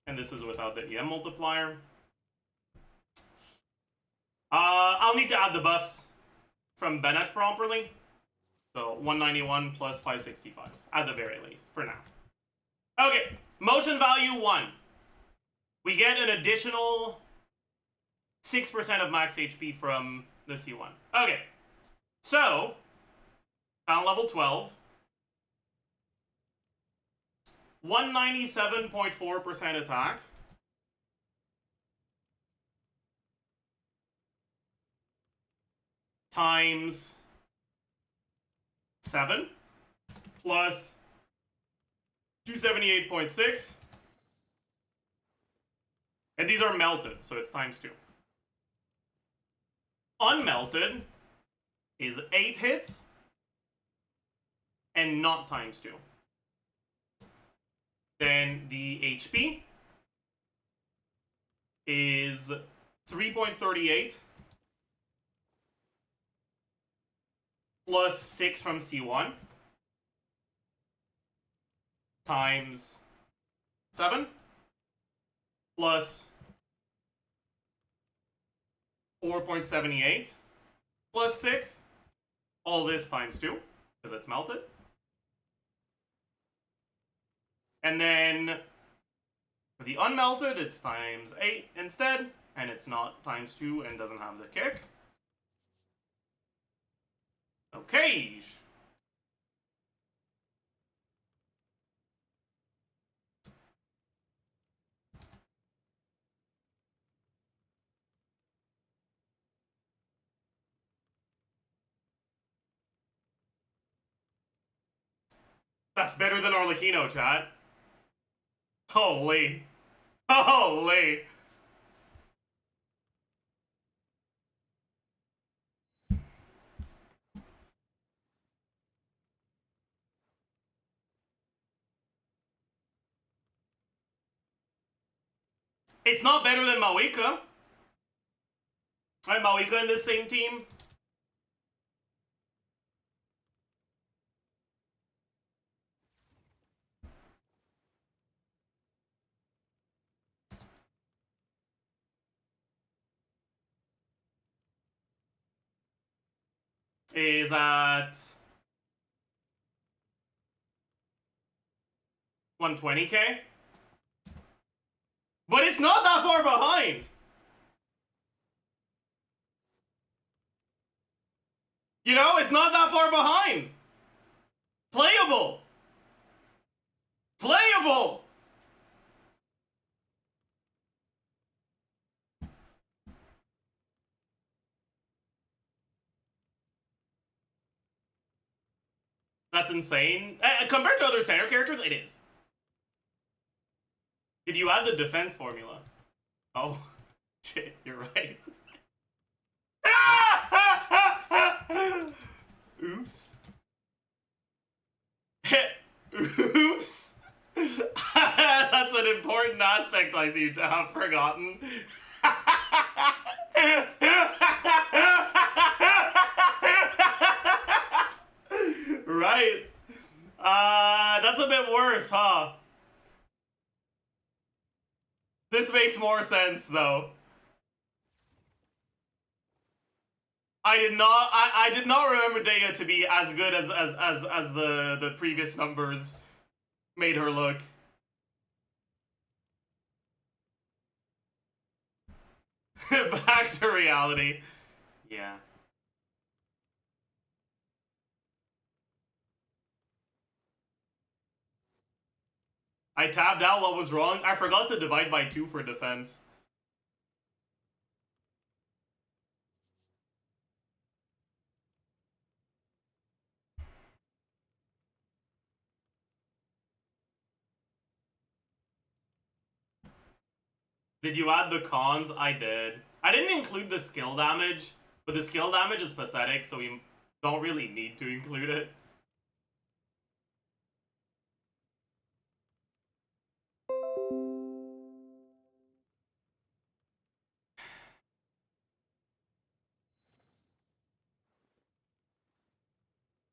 And this is without the EM multiplier. I'll need to add the buffs from Bennett properly. So 191 plus 565 at the very least for now. Okay, motion value 1. We get an additional 6% of max HP from the C1. Okay, so down level 12. 197.4% attack. Times 7 plus 278.6. And these are melted, so it's times 2. Unmelted is 8 hits and not times 2. Then the HP is 3.38 plus 6 from C1 times 7 plus 4.78 plus 6. All this times 2 because it's melted. And then for the unmelted, it's times 8 instead, and it's not times 2 and doesn't have the kick. Okay. That's better than Arlecchino, chat. Holy. Holy. It's not better than Mawika. Right, Mawika in the same team. Is at 120k. But it's not that far behind. You know, it's not that far behind. Playable. Playable. That's insane. Compared to other center characters, it is. Did you add the defense formula? Oh, shit, you're right. Oops. Oops. That's an important aspect I seem to have forgotten. Right. That's a bit worse, huh? This makes more sense, though. I did not remember Dehya to be as good as the previous numbers made her look. Back to reality. Yeah. I tabbed out. What was wrong? I forgot to divide by 2 for defense. Did you add the cons? I did. I didn't include the skill damage, but the skill damage is pathetic, so we don't really need to include it.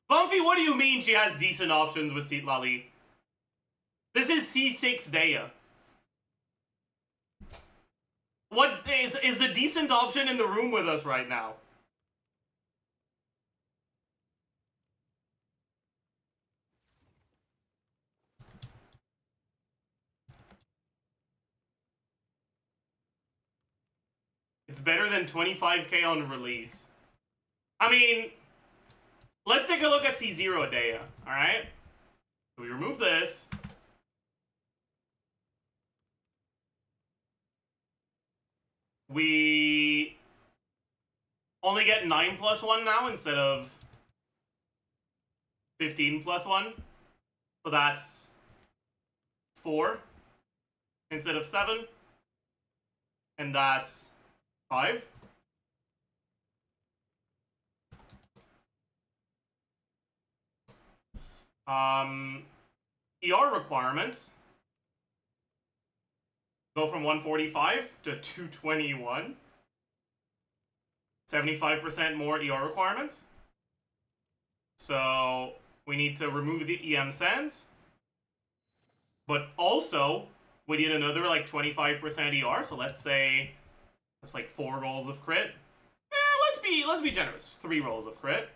Bumpy, what do you mean she has decent options with Seat Lali? This is C6 Dehya. What is the decent option in the room with us right now? It's better than 25k on release. I mean, let's take a look at C0 Dehya, alright? So we remove this. We only get 9 plus 1 now instead of 15 plus 1. So that's 4 instead of 7. And that's 5. ER requirements go from 145 to 221. 75% more ER requirements. So we need to remove the EM sends. But also, we need another like 25% ER. So let's say that's like 4 rolls of crit. Let's be generous. 3 rolls of crit.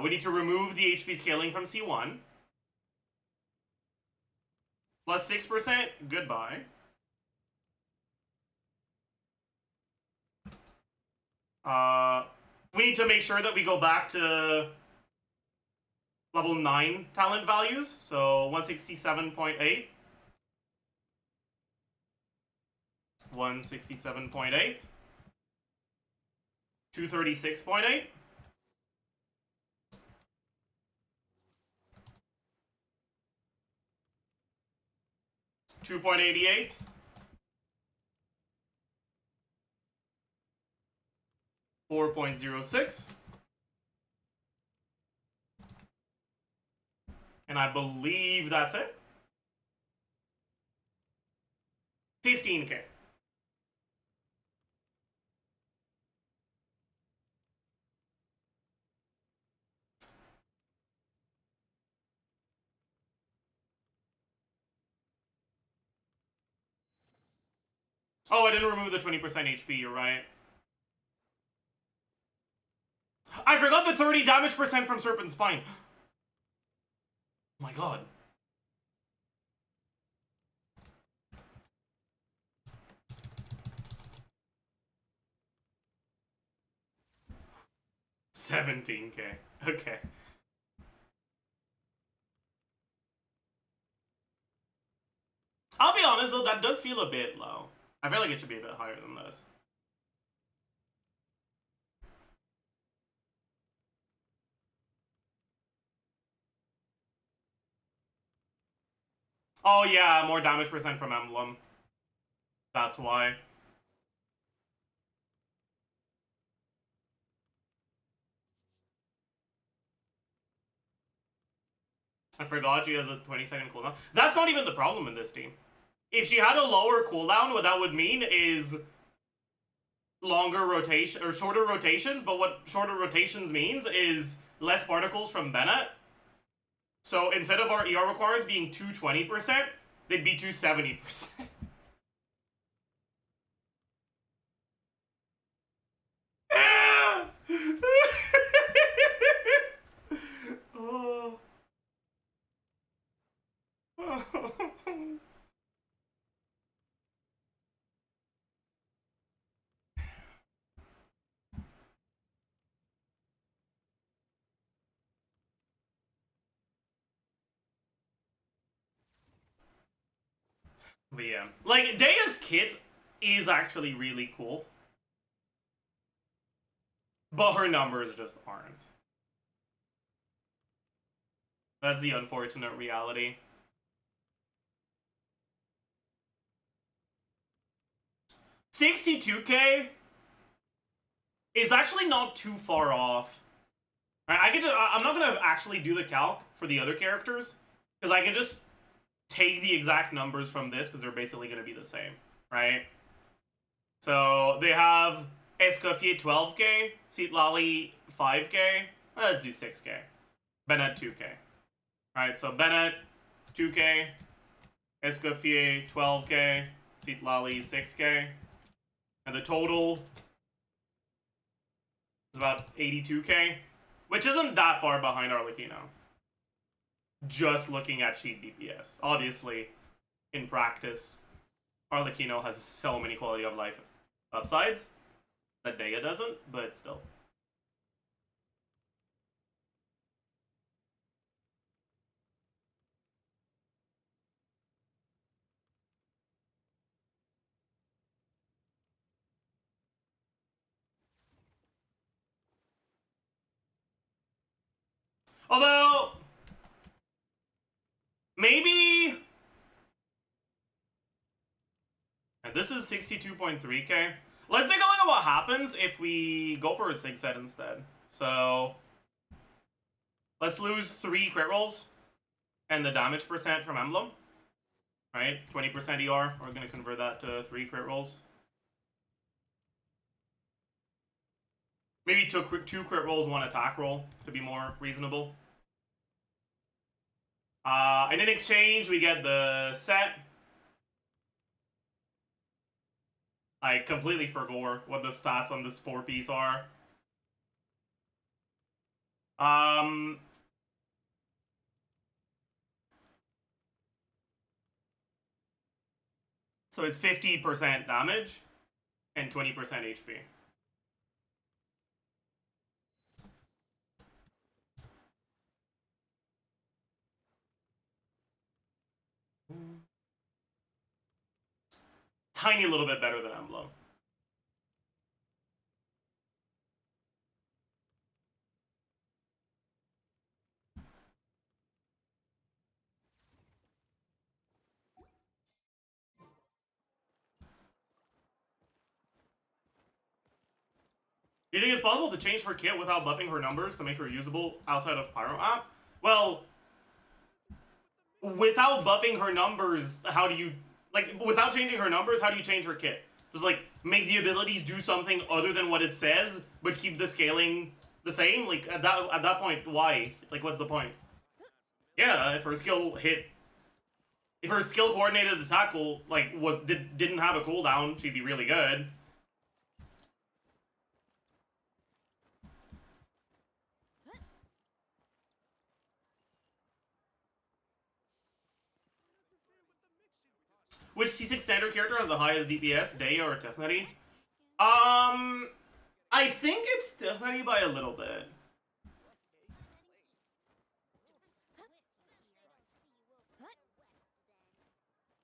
We need to remove the HP scaling from C1. Plus 6%, goodbye. We need to make sure that we go back to level 9 talent values. So 167.8. 167.8. 236.8. 2.88. 4.06. And I believe that's it. 15k. Oh, I didn't remove the 20% HP, you're right. I forgot the 30 damage percent from Serpent Spine. Oh my god. $17k. Okay. I'll be honest though, that does feel a bit low. I feel like it should be a bit higher than this. Oh yeah, more damage percent from Emblem. That's why. I forgot she has a 20-second cooldown. That's not even the problem in this team. If she had a lower cooldown, what that would mean is longer rotation or shorter rotations, but what shorter rotations means is less particles from Bennett. So instead of our ER requires being 220%, they'd be 270%. But yeah, like Dehya's kit is actually really cool, but her numbers just aren't. That's the unfortunate reality. $62K is actually not too far off. I'm not gonna actually do the calc for the other characters because I can just take the exact numbers from this because they're basically gonna be the same, right? So they have Escoffier 12K, Seat Lolly 5K. Let's do 6K. Bennett 2K. Alright, so Bennett 2K, Escoffier 12K, Seat Lolly 6K. And the total is about 82K, which isn't that far behind Arlecchino. Just looking at sheet DPS. Obviously, in practice, Arlecchino has so many quality of life upsides that Dehya doesn't, but still. Although, maybe... And this is 62.3K. Let's take a look at what happens if we go for a 6 set instead. So, let's lose 3 crit rolls and the damage percent from Emblem. Right? 20% ER. We're going to convert that to 3 crit rolls. Maybe 2 crit rolls, 1 attack roll to be more reasonable. And in exchange, we get the set. I completely forgot what the stats on this 4-piece are. So it's 50% damage and 20% HP. Tiny little bit better than Emblem. Do you think it's possible to change her kit without buffing her numbers to make her usable outside of Pyro app? Well, without buffing her numbers, how do you... Like, without changing her numbers, how do you change her kit? Just, like, make the abilities do something other than what it says, but keep the scaling the same? Like, at that point, why? Like, what's the point? Yeah, if her skill hit... If her skill coordinated attack, like, didn't have a cooldown, she'd be really good. Which C6 standard character has the highest DPS, Dehya or tighnari? I think it's tighnari by a little bit.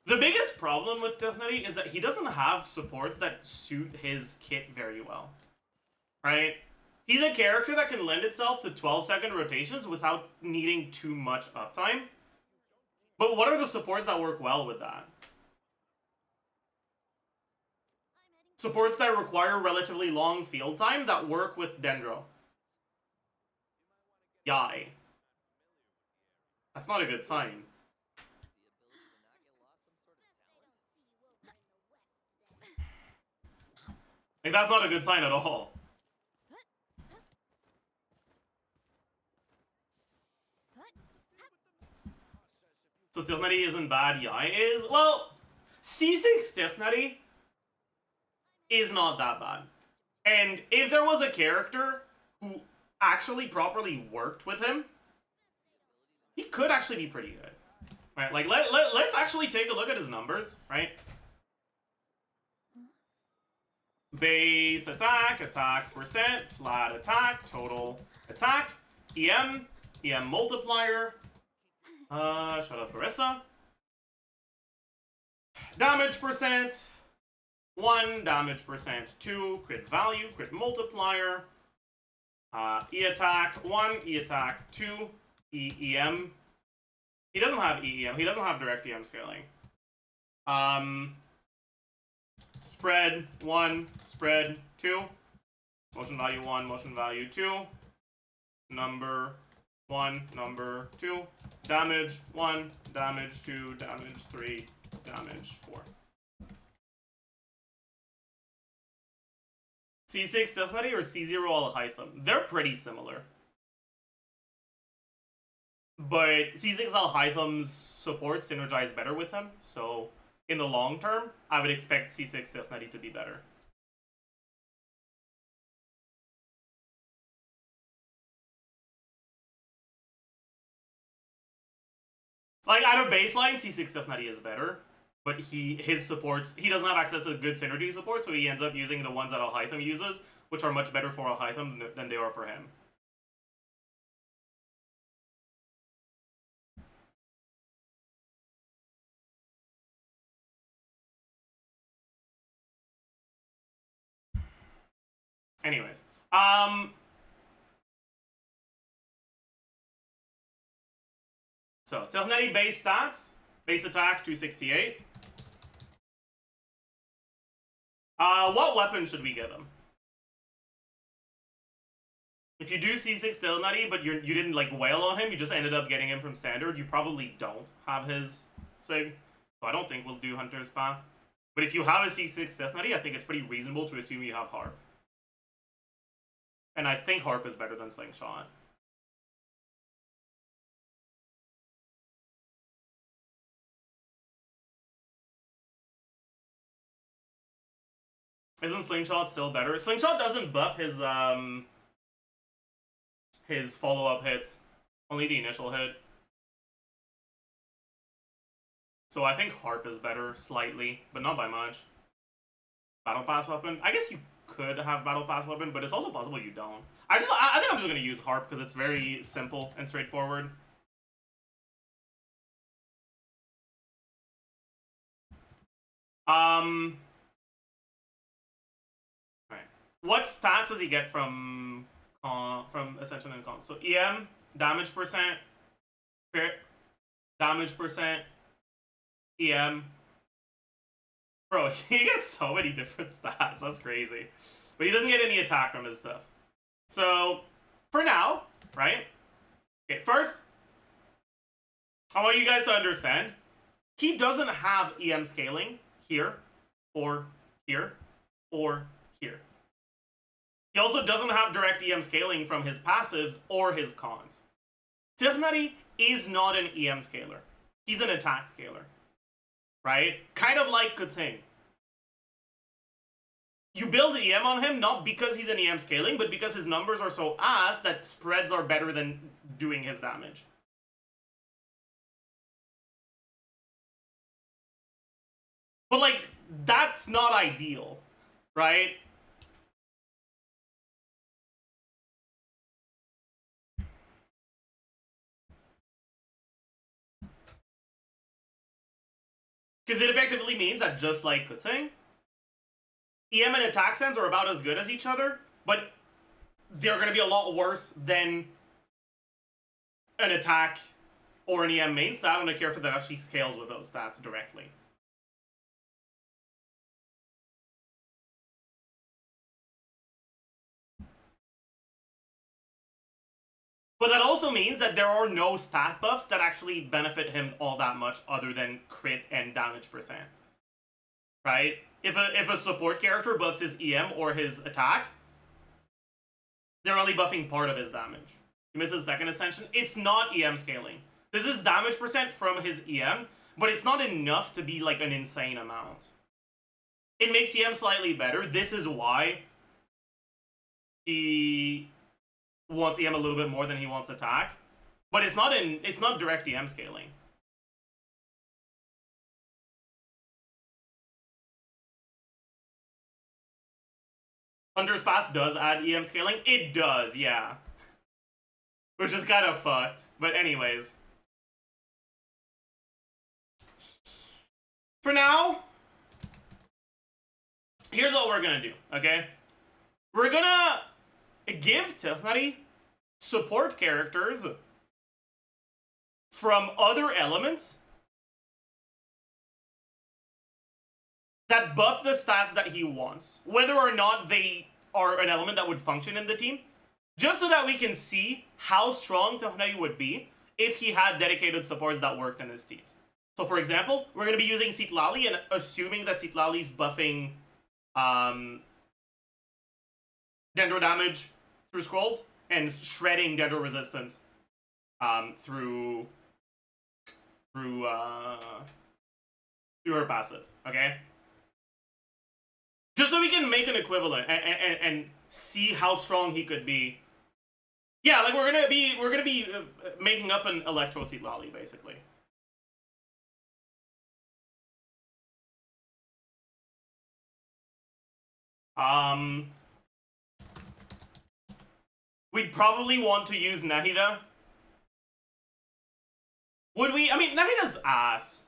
The biggest problem with tighnari is that he doesn't have supports that suit his kit very well. Right? He's a character that can lend itself to 12-second rotations without needing too much uptime. But what are the supports that work well with that? Supports that require relatively long field time that work with Dendro. Yai. That's not a good sign. Like, that's not a good sign at all. So tighnari isn't bad, Yai is? Well, C6 tighnari is not that bad. And if there was a character who actually properly worked with him, he could actually be pretty good. Right? Like, let's actually take a look at his numbers, right? Base attack, attack percent, flat attack, total attack, EM multiplier. Shut up, Carissa. damage percent, 1 damage percent, 2 crit value, crit multiplier, E attack, 1 E attack, 2 EM. He doesn't have EM. He doesn't have direct EM scaling. Spread 1, spread 2, motion value 1, motion value 2, number 1, number 2, damage 1, damage 2, damage 3, damage 4. C6 Tighnari or C0 Alhaitham? They're pretty similar. But C6 Alhaitham's support synergize better with him, so in the long term, I would expect C6 Tighnari to be better. Like, out of baseline, C6 Tighnari is better, but his supports, he doesn't have access to good synergy support, so he ends up using the ones that Alhaitham uses, which are much better for Alhaitham than they are for him. Anyways, so Tighnari base stats, base attack 268. What weapon should we give him? If you do C6 Tighnari, but you didn't like wail on him, you just ended up getting him from standard, you probably don't have his sig. So I don't think we'll do Hunter's Path. But if you have a C6 Tighnari, I think it's pretty reasonable to assume you have Harp. And I think Harp is better than Slingshot. Isn't Slingshot still better? Slingshot doesn't buff his follow-up hits. Only the initial hit. So I think Harp is better slightly, but not by much. Battle Pass weapon? I guess you could have Battle Pass weapon, but it's also possible you don't. I think I'm just gonna use Harp because it's very simple and straightforward. Right. What stats does he get from Ascension and Con? So EM, damage percent, crit, damage percent, EM. Bro, he gets so many different stats. That's crazy. But he doesn't get any attack from his stuff. So, for now, right? Okay, first, I want you guys to understand, he doesn't have EM scaling here, or here, or here. He also doesn't have direct EM scaling from his passives or his cons. Tighnari is not an EM scaler. He's an attack scaler. Right? Kind of like calcing. You build EM on him not because he's an EM scaling, but because his numbers are so ass that spreads are better than doing his damage. But like, that's not ideal, right? Because it effectively means that just like calcing, EM and attack sense are about as good as each other, but they're going to be a lot worse than an attack or an EM main stat on a character that actually scales with those stats directly. But that also means that there are no stat buffs that actually benefit him all that much other than crit and damage percent. Right? If a support character buffs his EM or his attack, they're only buffing part of his damage. He misses second ascension. It's not EM scaling. This is damage percent from his EM, but it's not enough to be like an insane amount. It makes EM slightly better. This is why he wants EM a little bit more than he wants attack, but it's not direct EM scaling. Hunter's Path does add EM scaling. It does, yeah. Which is kind of fucked. But anyways. For now, here's what we're gonna do, okay? We're gonna give tighnari support characters from other elements that buff the stats that he wants, whether or not they are an element that would function in the team, just so that we can see how strong tighnari would be if he had dedicated supports that worked in his teams. So for example, we're going to be using Citlali and assuming that Citlali's buffing Dendro damage through scrolls and shredding Dendro resistance through her passive, okay? Just so we can make an equivalent and see how strong he could be. Yeah, like we're gonna be making up an Electro Citlali basically. We'd probably want to use Nahida. Would we? I mean, Nahida's ass.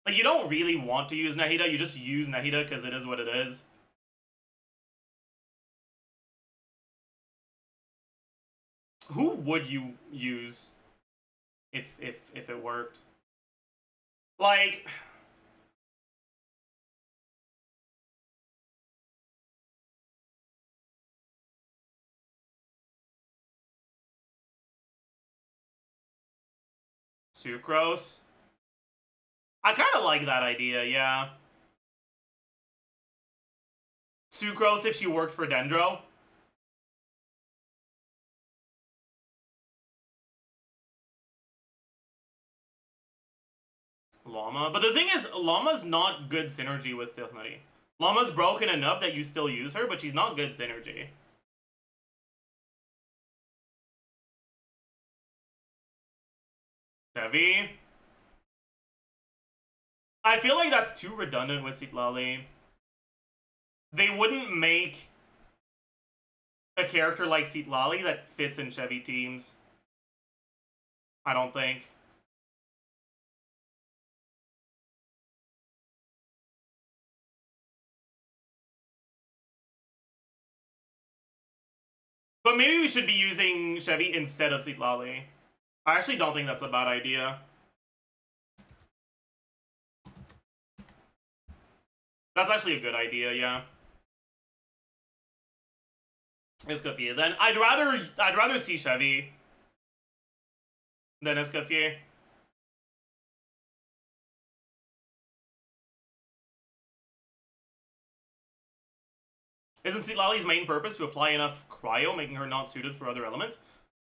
Like, you don't really want to use Nahida, you just use Nahida because it is what it is. Who would you use if it worked? Like, Sucrose? I kind of like that idea, yeah. Sucrose if she worked for Dendro. Llama. But the thing is, Llama's not good synergy with tighnari. Llama's broken enough that you still use her, but she's not good synergy. Chevy. I feel like that's too redundant with Citlali. They wouldn't make a character like Citlali that fits in Chevy teams. I don't think. But maybe we should be using Chevy instead of Citlali. I actually don't think that's a bad idea. That's actually a good idea, yeah. Escoffier. Then I'd rather see Chevy than Escoffier. Isn't Citlali's main purpose to apply enough cryo, making her not suited for other elements?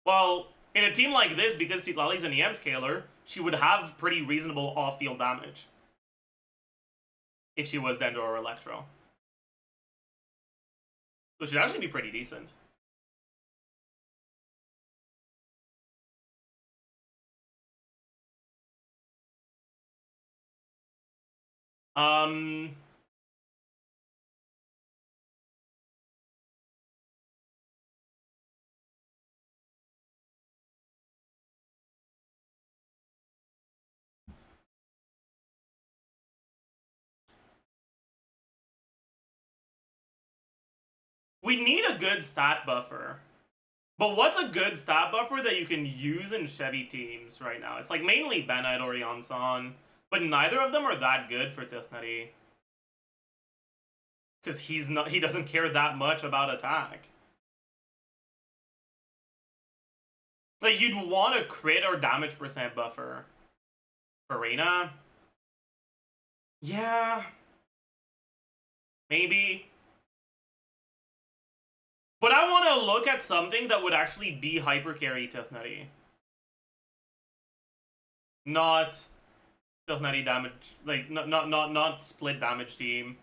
Well, in a team like this, because Citlali's an EM scaler, she would have pretty reasonable off-field damage if she was Dendro or Electro. So she'd actually be pretty decent. We need a good stat buffer. But what's a good stat buffer that you can use in Chevy teams right now? It's like mainly Bennett or Yansan, but neither of them are that good for tighnari. Because he doesn't care that much about attack. Like, you'd want a crit or damage percent buffer. Arena? Yeah. Maybe. But I want to look at something that would actually be hyper carry tighnari. Not tighnari damage, like not split damage team.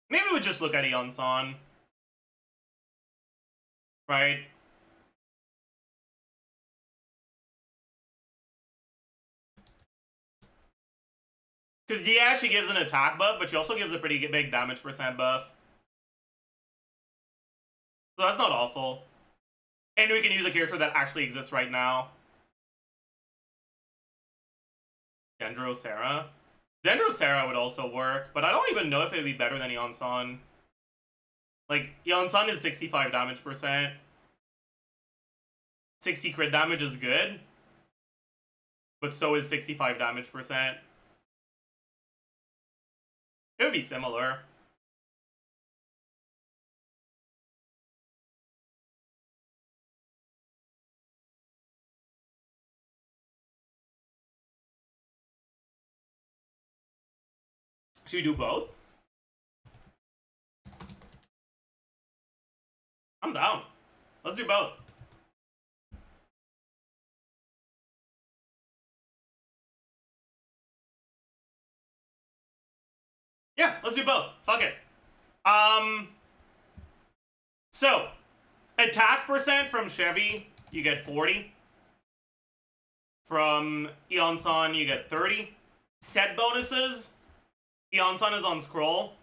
Maybe we just look at Yansan. Right? Because yeah, she gives an attack buff, but she also gives a pretty big damage percent buff. So that's not awful. And we can use a character that actually exists right now. Dendro Sarah. Dendro Sarah would also work, but I don't even know if it would be better than Yeon-san. Like, Yeon-san is 65 damage percent. 60 crit damage is good, but so is 65 damage percent. It would be similar. Should we do both? I'm down. Let's do both. Yeah, let's do both. Fuck it. So, attack percent from Chevy, you get 40. From Yeon-san, you get 30. Set bonuses, Yeon-san is on scroll.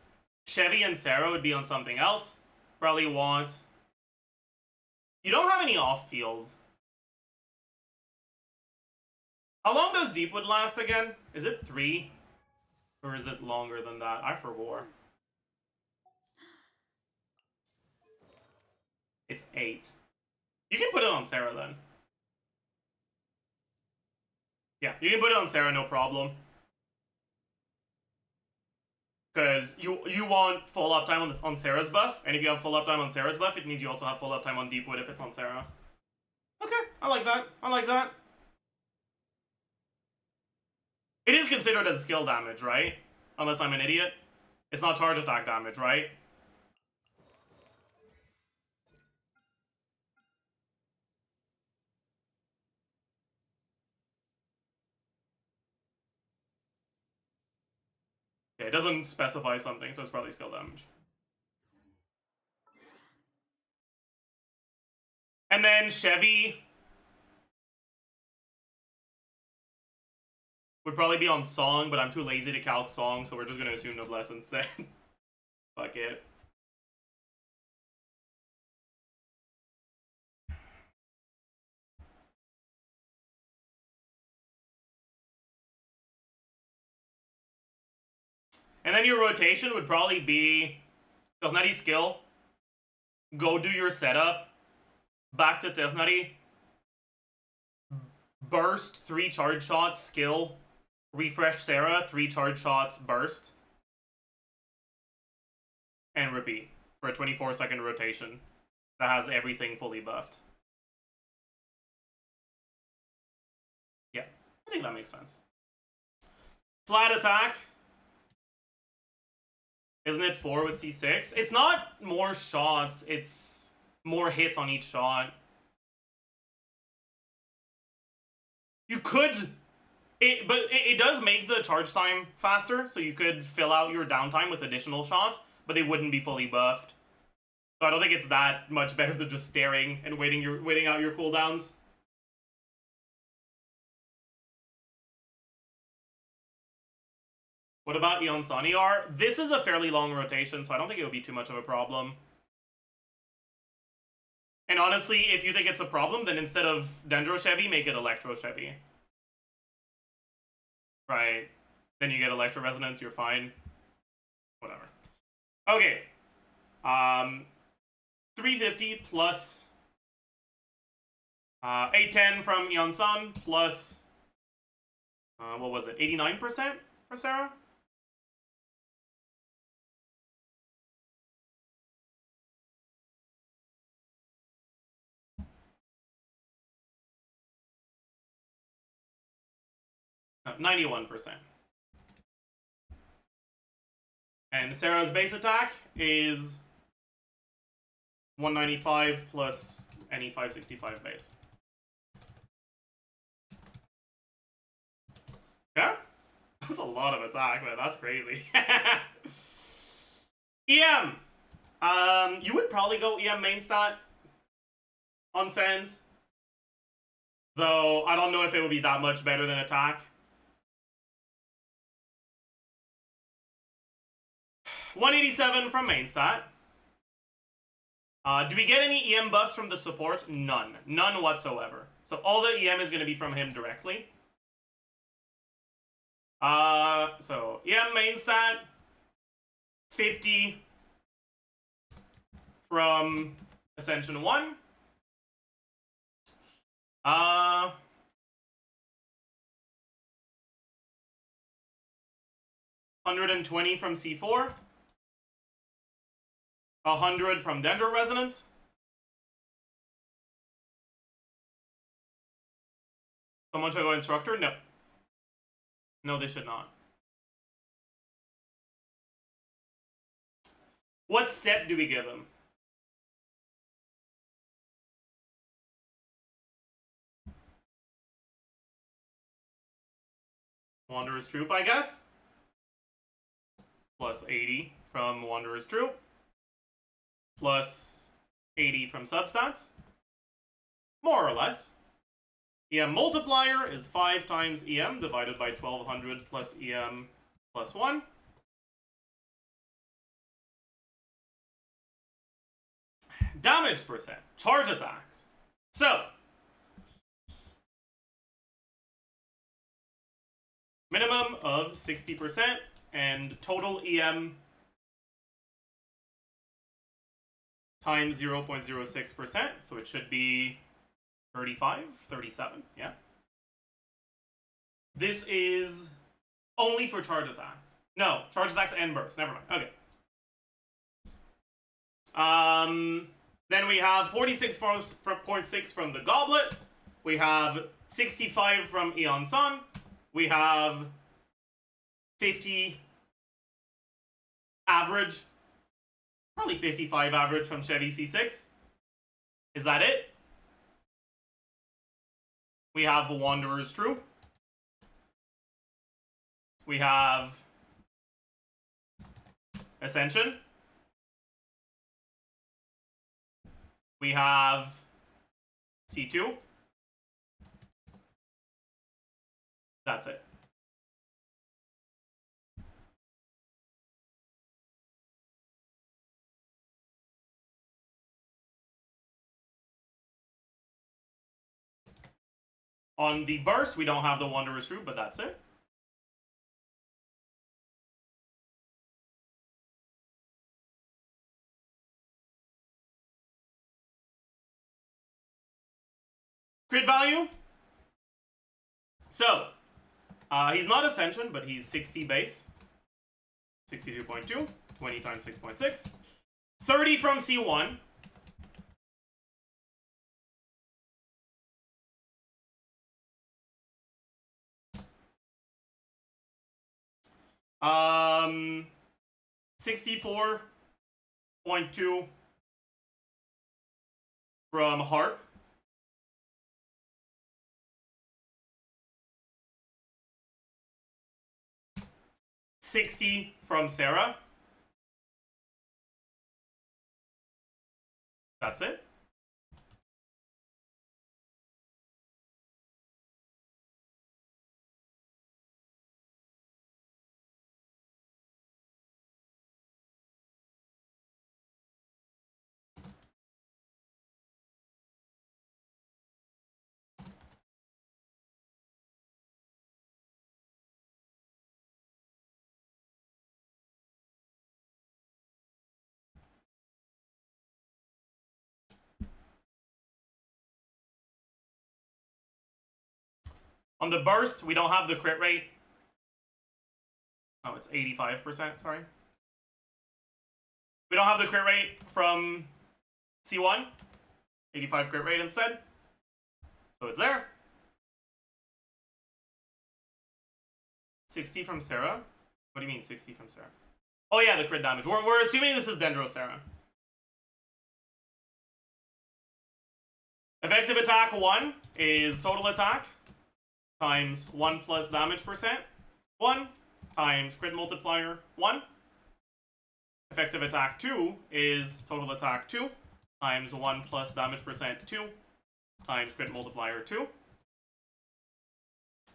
Chevy and Sarah would be on something else. Probably want... You don't have any off-field. How long does Deepwood last again? Is it 3? Or is it longer than that? I forgot. It's 8. You can put it on Sarah then. Yeah, you can put it on Sarah, no problem. Because you want full uptime on Sarah's buff, and if you have full uptime on Sarah's buff, it means you also have full uptime on Deepwood if it's on Sarah. Okay, I like that. I like that. It is considered as skill damage, right? Unless I'm an idiot. It's not charge attack damage, right? Okay, it doesn't specify something, so it's probably skill damage. And then Chevy would probably be on Song, but I'm too lazy to calc Song, so we're just gonna assume Noblesse instead. Fuck it. And then your rotation would probably be tighnari skill. Go do your setup. Back to tighnari. Burst 3 charge shots, skill. Refresh Sarah, 3 charge shots, burst. And repeat for a 24-second rotation that has everything fully buffed. Yeah, I think that makes sense. Flat attack. Isn't it 4 with C6? It's not more shots, it's more hits on each shot. You could... but it does make the charge time faster, so you could fill out your downtime with additional shots, but they wouldn't be fully buffed. So I don't think it's that much better than just staring and waiting out your cooldowns. What about Yeon-san ER? This is a fairly long rotation, so I don't think it would be too much of a problem. And honestly, if you think it's a problem, then instead of Dendro Chevy, make it Electro Chevy. Right. Then you get Electro Resonance, you're fine. Whatever. Okay. 350 plus 810 from Yeon-san plus what was it? 89% for Sarah? No, 91%. And Sarah's base attack is 195 plus any 565 base. Yeah? That's a lot of attack, man. That's crazy. EM! You would probably go EM main stat on Sans. Though, I don't know if it would be that much better than attack. 187 from main stat. Do we get any EM buffs from the support? None. None whatsoever. So all the EM is going to be from him directly. So EM main stat 50 from Ascension 1. 120 from C4. 100 from Dendro Resonance. Someone should go Instructor? No. No, they should not. What set do we give him? Wanderer's Troop, I guess. Plus 80 from Wanderer's Troop. Plus 80 from Substats. More or less. EM multiplier is 5 times EM divided by 1200 plus EM plus 1. Damage percent. Charge attacks. So, minimum of 60% and total EM times 0.06%. So it should be 35, 37, yeah. This is only for charge attacks. No, charge attacks and bursts. Never mind. Okay. Then we have 46.6 from the Goblet. We have 65 from Eon Sun. We have 50 average. Probably 55 average from Chevy C6. Is that it? We have Wanderer's Troop. We have Ascension. We have C2. That's it. On the burst, we don't have the Wanderer's Troop, but that's it. Crit value. So, he's not Ascension, but he's 60 base. 62.2. 20 times 6.6. 30 from C1. Um, 64.2 from Harp. $60 from Sarah. That's it. On the burst, we don't have the crit rate. Oh, it's 85%, sorry. We don't have the crit rate from C1. 85 crit rate instead. So it's there. 60 from Sarah? What do you mean 60 from Sarah? Oh yeah, the crit damage. We're assuming this is Dendro Sarah. Effective attack 1 is total attack times 1 plus damage percent 1 times crit multiplier 1. Effective attack 2 is total attack 2 times 1 plus damage percent 2 times crit multiplier 2.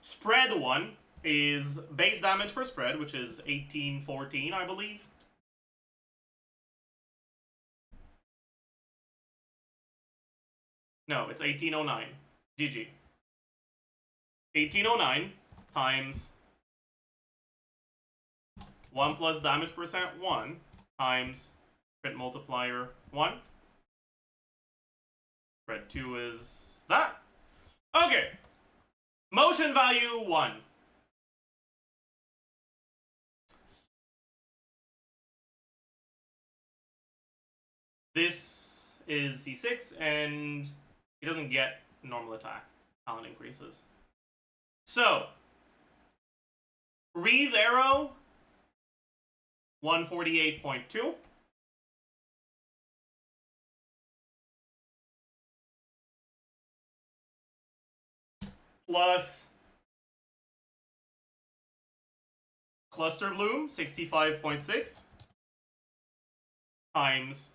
Spread 1 is base damage for spread, which is 1814, I believe. No, it's 1809. GG. 1809 times 1 plus damage percent 1 times crit multiplier 1. Spread 2 is that. Okay. Motion value 1. This is C6, and he doesn't get normal attack. Talent increases. So, Reeve Arrow, 148.2. Plus Cluster Bloom, 65.6. Times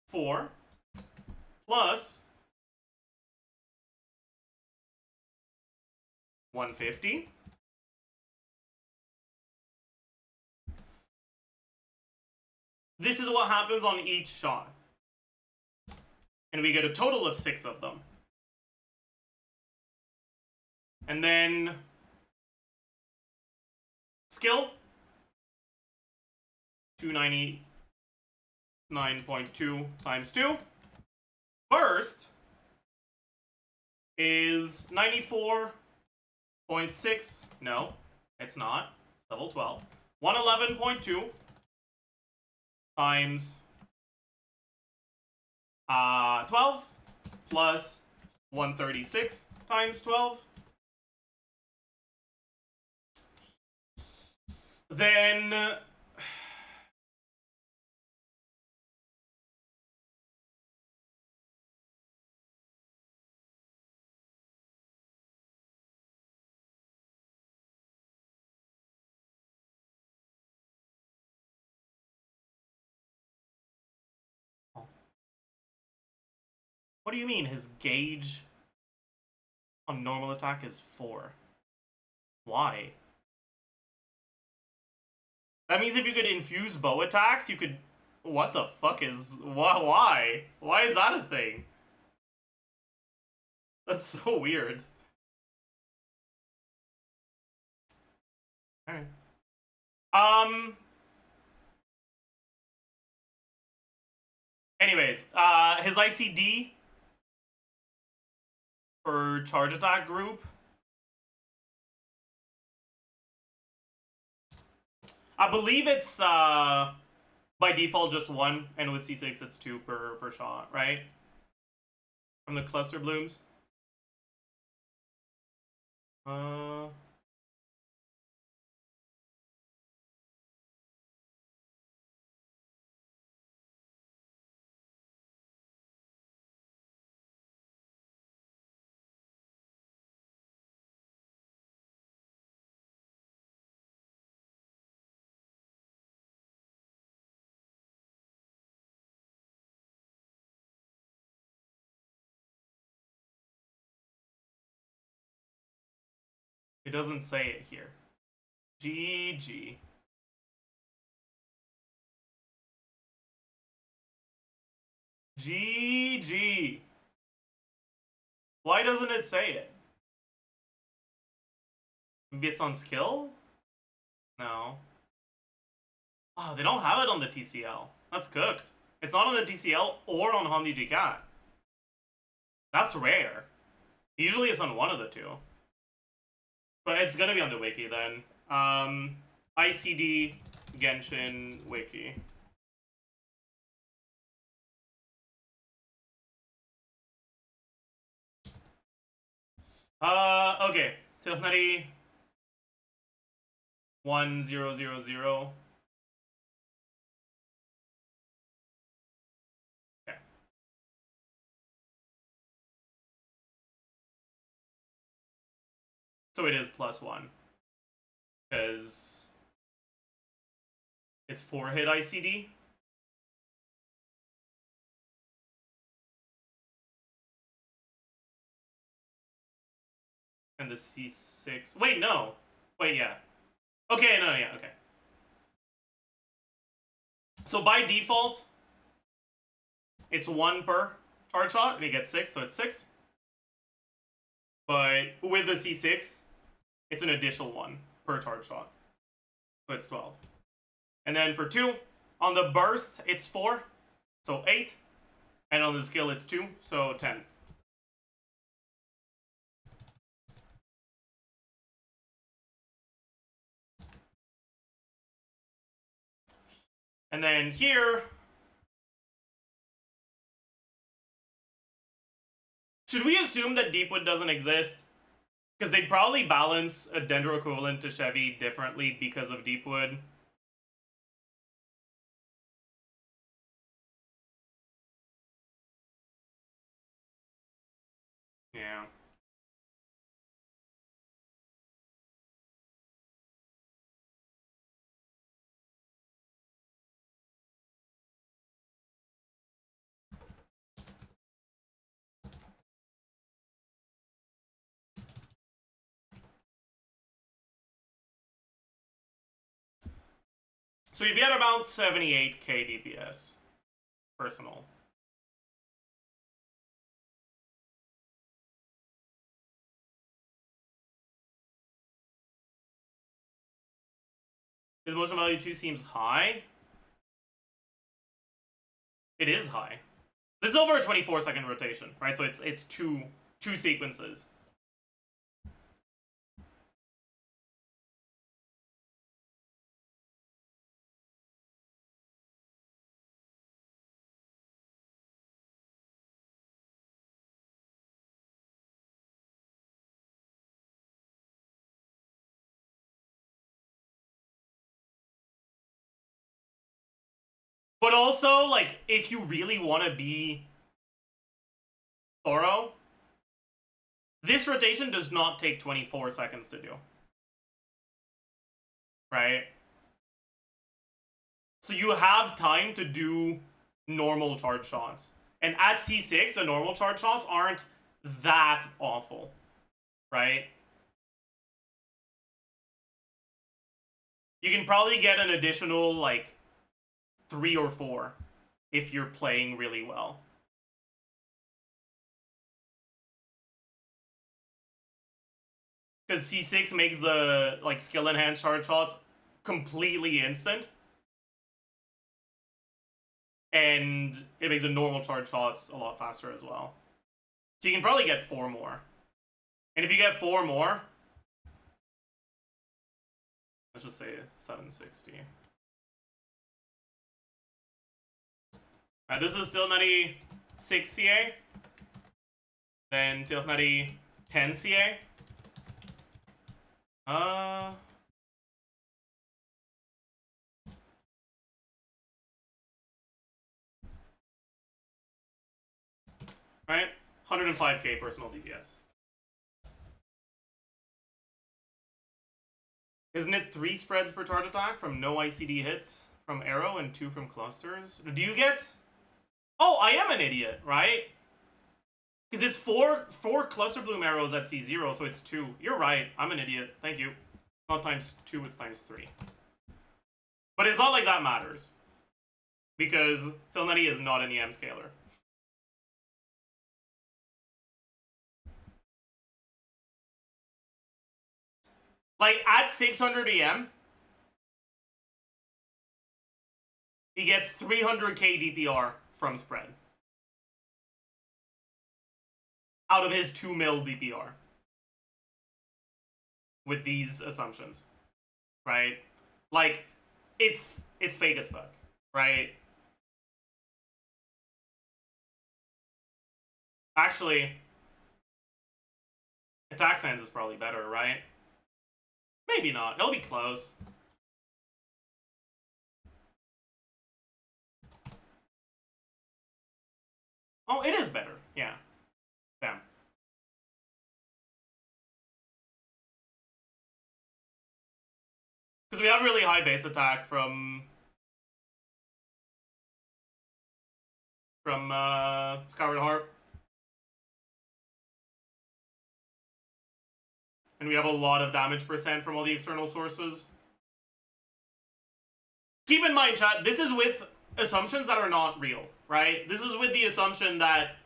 4. Plus 150. This is what happens on each shot. And we get a total of 6 of them. And then skill, 299.2 times 2. Burst is 94.6. No, it's not. It's level 12. 111.2 times 12 plus 136 times 12. Then what do you mean his gauge on normal attack is 4? Why? That means if you could infuse bow attacks, you could... What the fuck is... Why? Why is that a thing? That's so weird. Alright. Anyways, his ICD for charge attack group, I believe it's by default just 1, and with C6 it's 2 per shot, right? From the cluster blooms. It doesn't say it here. GG. GG. Why doesn't it say it? Maybe it's on skill? No. Oh, they don't have it on the TCL. That's cooked. It's not on the TCL or on Hamdi Cat. That's rare. Usually it's on one of the two. But it's gonna be on the wiki then. ICD Genshin wiki. Okay. Tighnari 1000. Okay. So it is +1. Because it's 4-hit ICD. And the C6. Wait, no. Wait, yeah. Okay, no, yeah, okay. So by default, it's 1 per charge shot, and he gets 6, so it's 6. But with the C6, it's an additional 1 per charge shot. So it's 12. And then for 2, on the burst, it's 4. So 8. And on the skill, it's 2. So 10. And then here, should we assume that Deepwood doesn't exist? Because they'd probably balance a Dendro equivalent to Chevy differently because of Deepwood. Yeah. So you'd be at about 78k DPS. Personal. His motion value 2 seems high. It is high. This is over a 24-second rotation, right? So it's two sequences. But also, like, if you really want to be thorough, this rotation does not take 24 seconds to do. Right? So you have time to do normal charge shots. And at C6, the normal charge shots aren't that awful. Right? You can probably get an additional, like, 3 or 4 if you're playing really well. Because C6 makes the, like, skill enhanced charge shots completely instant. And it makes the normal charge shots a lot faster as well. So you can probably get 4 more. And if you get 4 more, let's just say 760. This is tighnari 6 CA. Then tighnari 10 CA. Right? 105k personal DPS. Isn't it 3 spreads per charge attack from no ICD hits from arrow and 2 from clusters? Do you get... Oh, I am an idiot, right? Because it's 4 cluster bloom arrows at C0, so it's 2. You're right. I'm an idiot. Thank you. Not times 2, it's times 3. But it's not like that matters. Because tighnari is not an EM scaler. Like, at 600 EM, he gets 300k DPR from spread. Out of his 2 mil DPR. With these assumptions. Right? Like, it's fake as fuck. Right? Actually, attack sense is probably better, right? Maybe not. It'll be close. Oh, it is better. Yeah. Bam. Because we have really high base attack from Skyward Harp. And we have a lot of damage percent from all the external sources. Keep in mind, chat, this is with assumptions that are not real, right? This is with the assumption that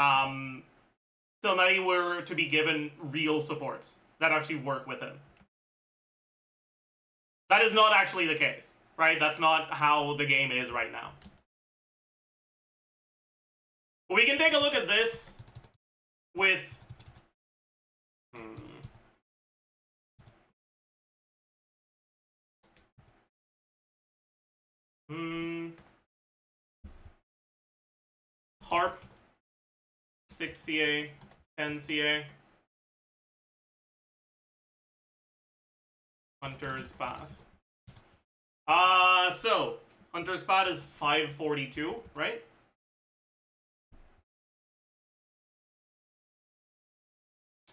tighnari were to be given real supports that actually work with him. That is not actually the case, right? That's not how the game is right now. We can take a look at this with... Harp, 6 CA, 10 CA. Hunter's Path. So, Hunter's Path is 542, right?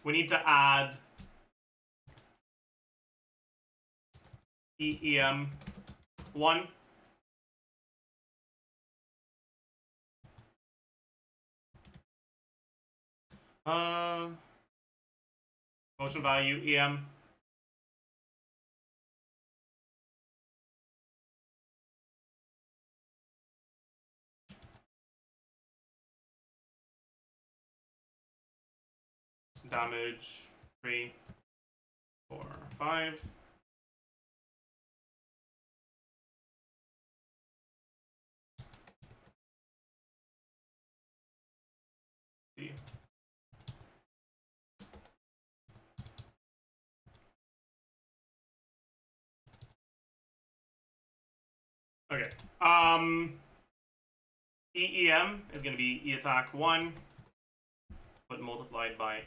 We need to add EEM 1. Motion value EM. Damage 3, 4, 5. See. Okay. EEM is going to be E attack 1, but multiplied by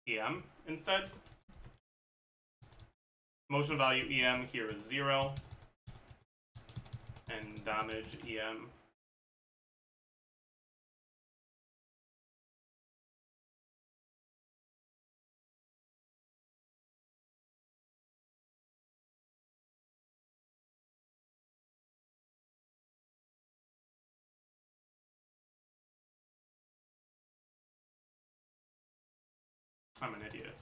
EM instead. Motion value EM here is 0. And damage EM. I'm an idiot.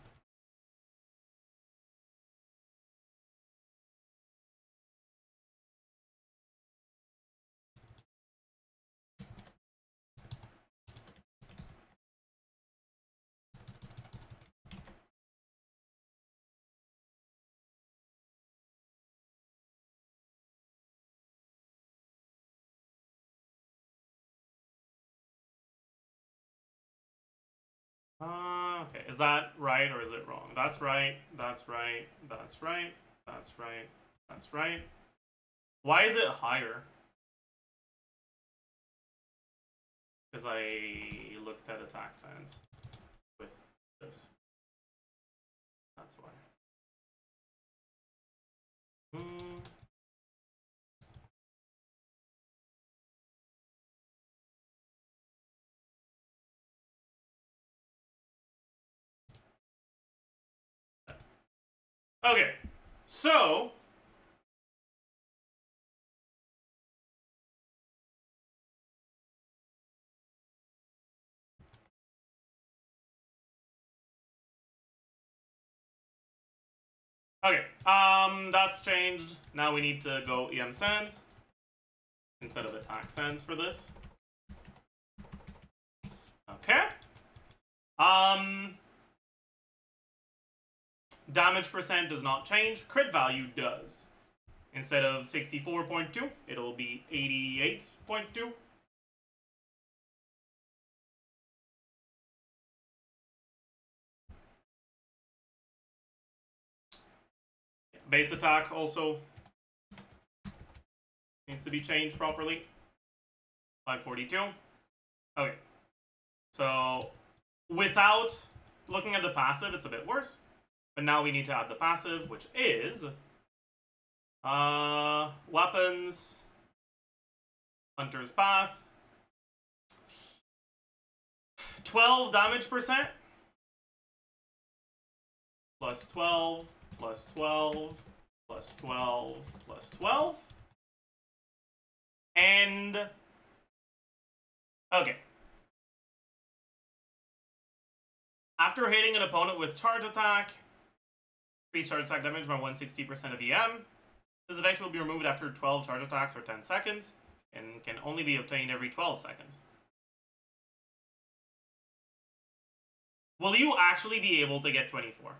Okay, is that right or is it wrong? That's right, that's right, that's right, that's right, that's right. Why is it higher? Because I looked at attack science with this. That's why. Okay, so okay, that's changed. Now we need to go EM sense instead of attack sense for this. Okay. Damage percent does not change. Crit value does. Instead of 64.2, it'll be 88.2. Base attack also needs to be changed properly. 542. Okay. So, without looking at the passive, it's a bit worse. But now we need to add the passive, which is weapons, Hunter's Path, 12 damage percent, plus 12, plus 12, plus 12, plus 12, and okay. After hitting an opponent with charge attack, increase charge attack damage by 160% of EM. This effect will be removed after 12 charge attacks or 10 seconds, and can only be obtained every 12 seconds. Will you actually be able to get 24?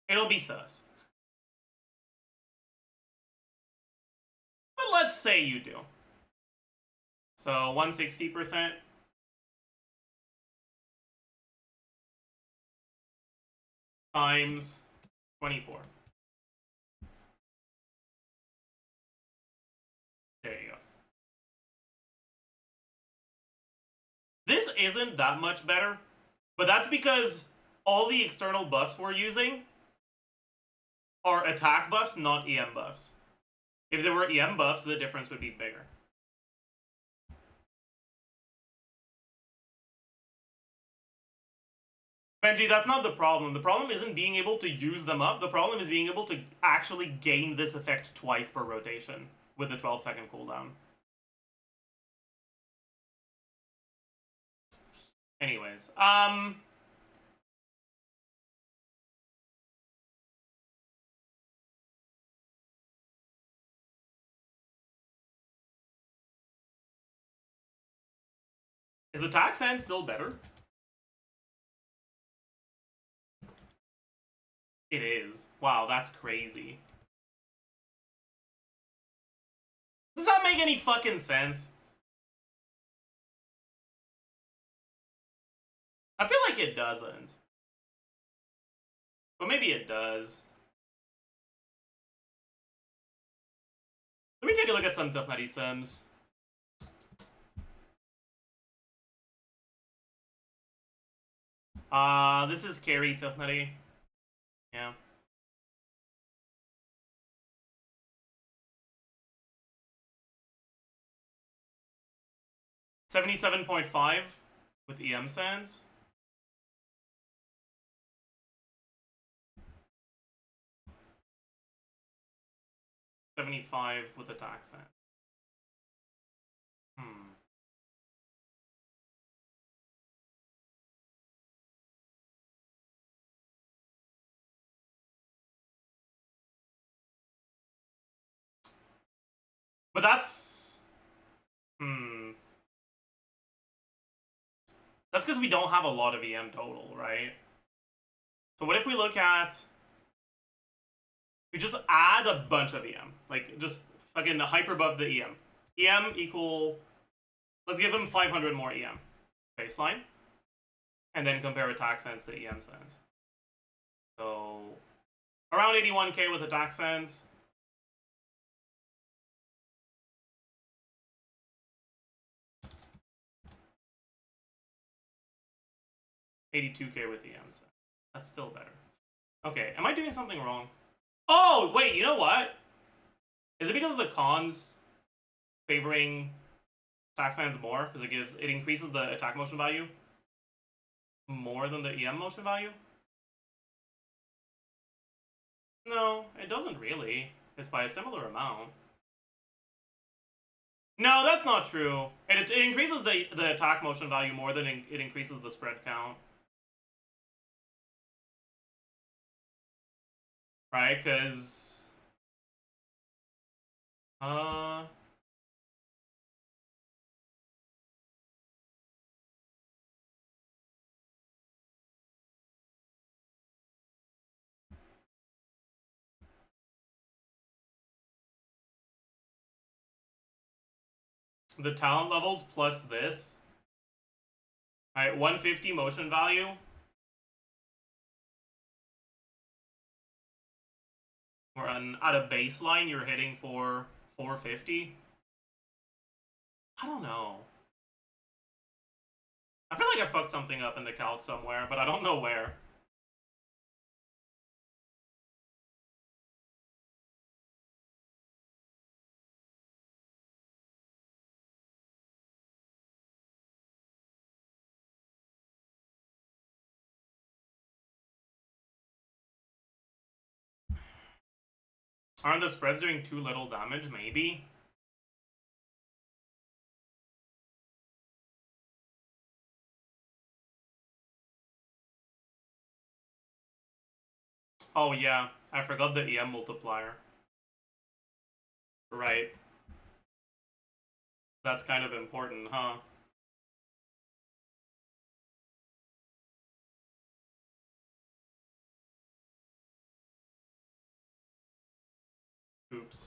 It'll be sus. let's say you do. So 160% times 24. There you go. This isn't that much better, but that's because all the external buffs we're using are attack buffs, not EM buffs. If there were EM buffs, the difference would be bigger. Benji, that's not the problem. The problem isn't being able to use them up. The problem is being able to actually gain this effect twice per rotation with the 12-second cooldown. Anyways, is attack sand still better? It is. Wow, that's crazy. Does that make any fucking sense? I feel like it doesn't. But maybe it does. Let me take a look at some tighnari sims. This is carry tighnari. Yeah. $77.5 with EM sands. $75 with attack sand. But that's... That's because we don't have a lot of EM total, right? So what if we look at... We just add a bunch of EM. Like, just fucking hyper buff the EM. EM equal... Let's give him 500 more EM. Baseline. And then compare attack sense to EM sense. So... Around 81k with attack sense. $82k with EM sense. That's still better. Okay, am I doing something wrong? Oh, wait, you know what? Is it because of the cons favoring attack sands more? Because it increases the attack motion value more than the EM motion value? No, it doesn't really. It's by a similar amount. No, that's not true. It increases the attack motion value more than it increases the spread count. Right, because... The talent levels plus this. Alright, 150 motion value. Or at a baseline, you're hitting for 450. I don't know. I feel like I fucked something up in the calc somewhere, but I don't know where. Aren't the spreads doing too little damage? Maybe. Oh yeah, I forgot the EM multiplier. Right. That's kind of important, huh? Oops.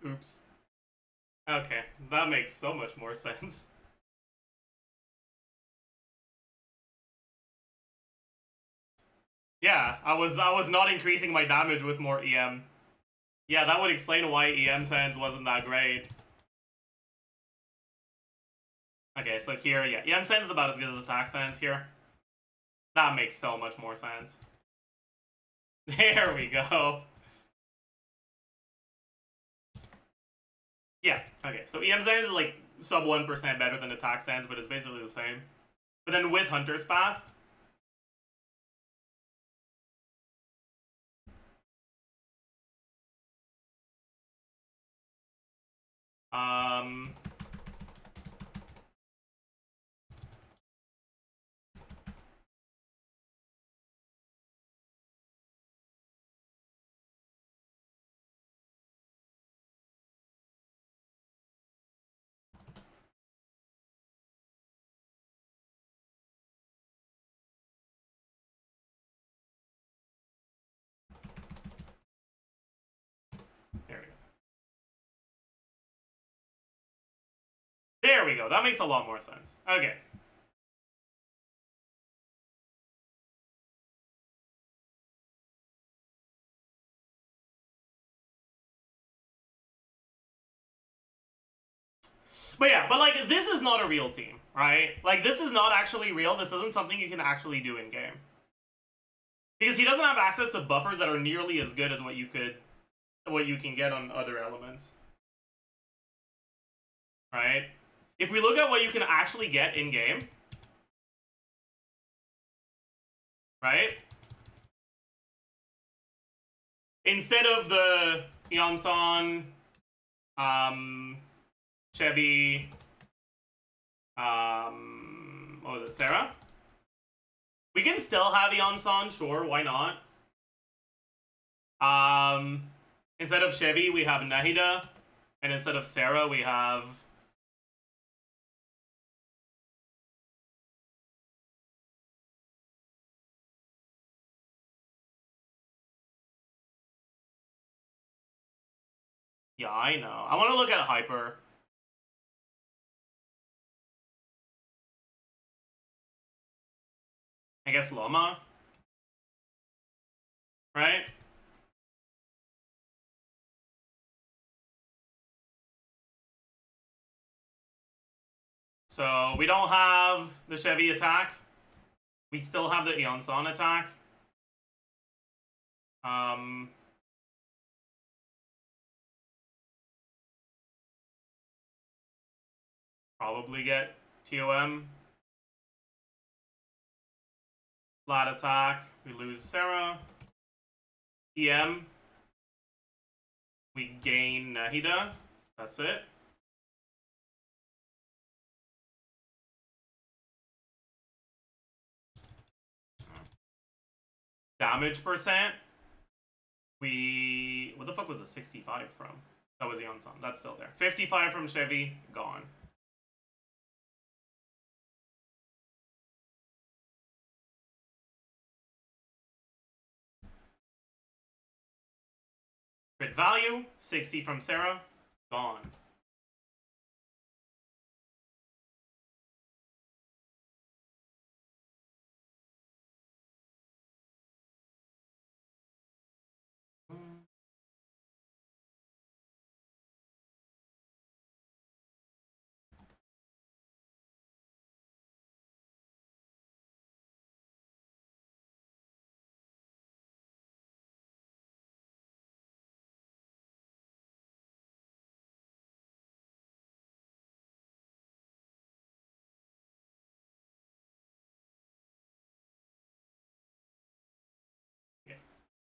Oops. Okay, that makes so much more sense. Yeah, I was not increasing my damage with more EM. Yeah, that would explain why EM sense wasn't that great. Okay, so here, yeah, EM sense is about as good as attack sense here. That makes so much more sense. There we go. Yeah, okay, so EM sense is like sub 1% better than attack sense, but it's basically the same. But then with Hunter's Path, there we go. There we go, that makes a lot more sense. Okay. But yeah, but like, this is not a real team, right? Like, this is not actually real. This isn't something you can actually do in game. Because he doesn't have access to buffers that are nearly as good as what you can get on other elements. Right? If we look at what you can actually get in game, right? Instead of the Yonson, Chevy, what was it, Sarah? We can still have Yonson, sure, why not? Instead of Chevy, we have Nahida, and instead of Sarah, we have yeah, I know. I want to look at Hyper. I guess Loma. Right? So we don't have the Chevy attack. We still have the Eonson attack. Probably get TOM. Flat attack. We lose Sarah. EM. We gain Nahida. That's it. Damage percent. What the fuck was a 65 from? That was Eonson. That's still there. 55 from Chevy. Gone. Crit value. 60 from Sarah. Gone.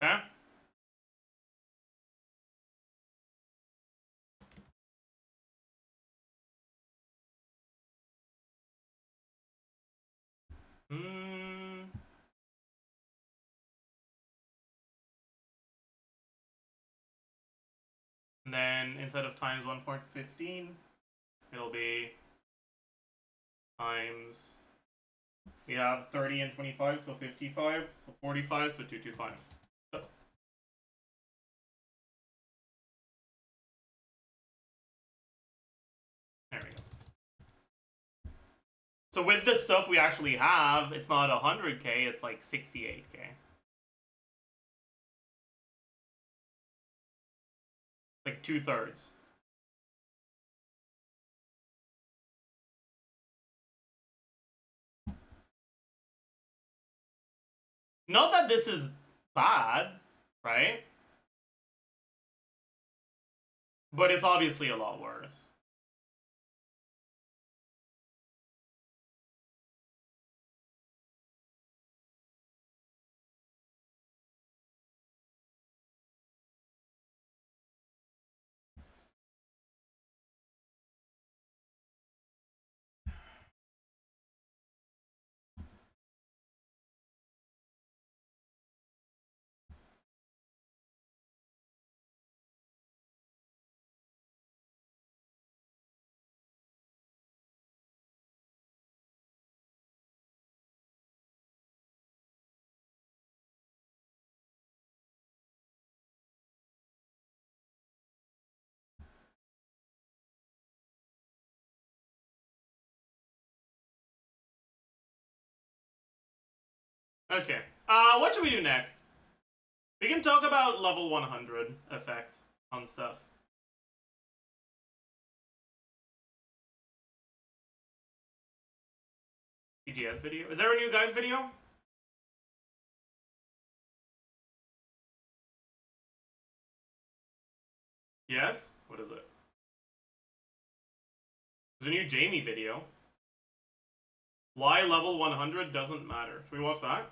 Okay. And then instead of times 1.15, it'll be times, we have 30 and 25, so 55, so 45, so 225. So So with the stuff we actually have, it's not 100k, it's like 68k. Like 2/3. Not that this is bad, right? But it's obviously a lot worse. Okay. What should we do next? We can talk about level 100 effect on stuff. TGS video? Is there a new guys video? Yes? What is it? There's a new Jamie video. Why level 100 doesn't matter. Should we watch that?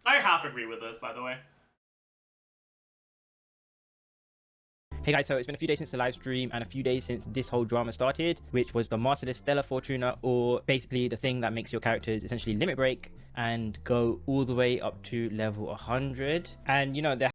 I half agree with this, by the way. Hey guys, so it's been a few days since the live stream and a few days since this whole drama started, which was the Masterless Stellar Fortuna, or basically the thing that makes your characters essentially limit break and go all the way up to level 100. And you know, there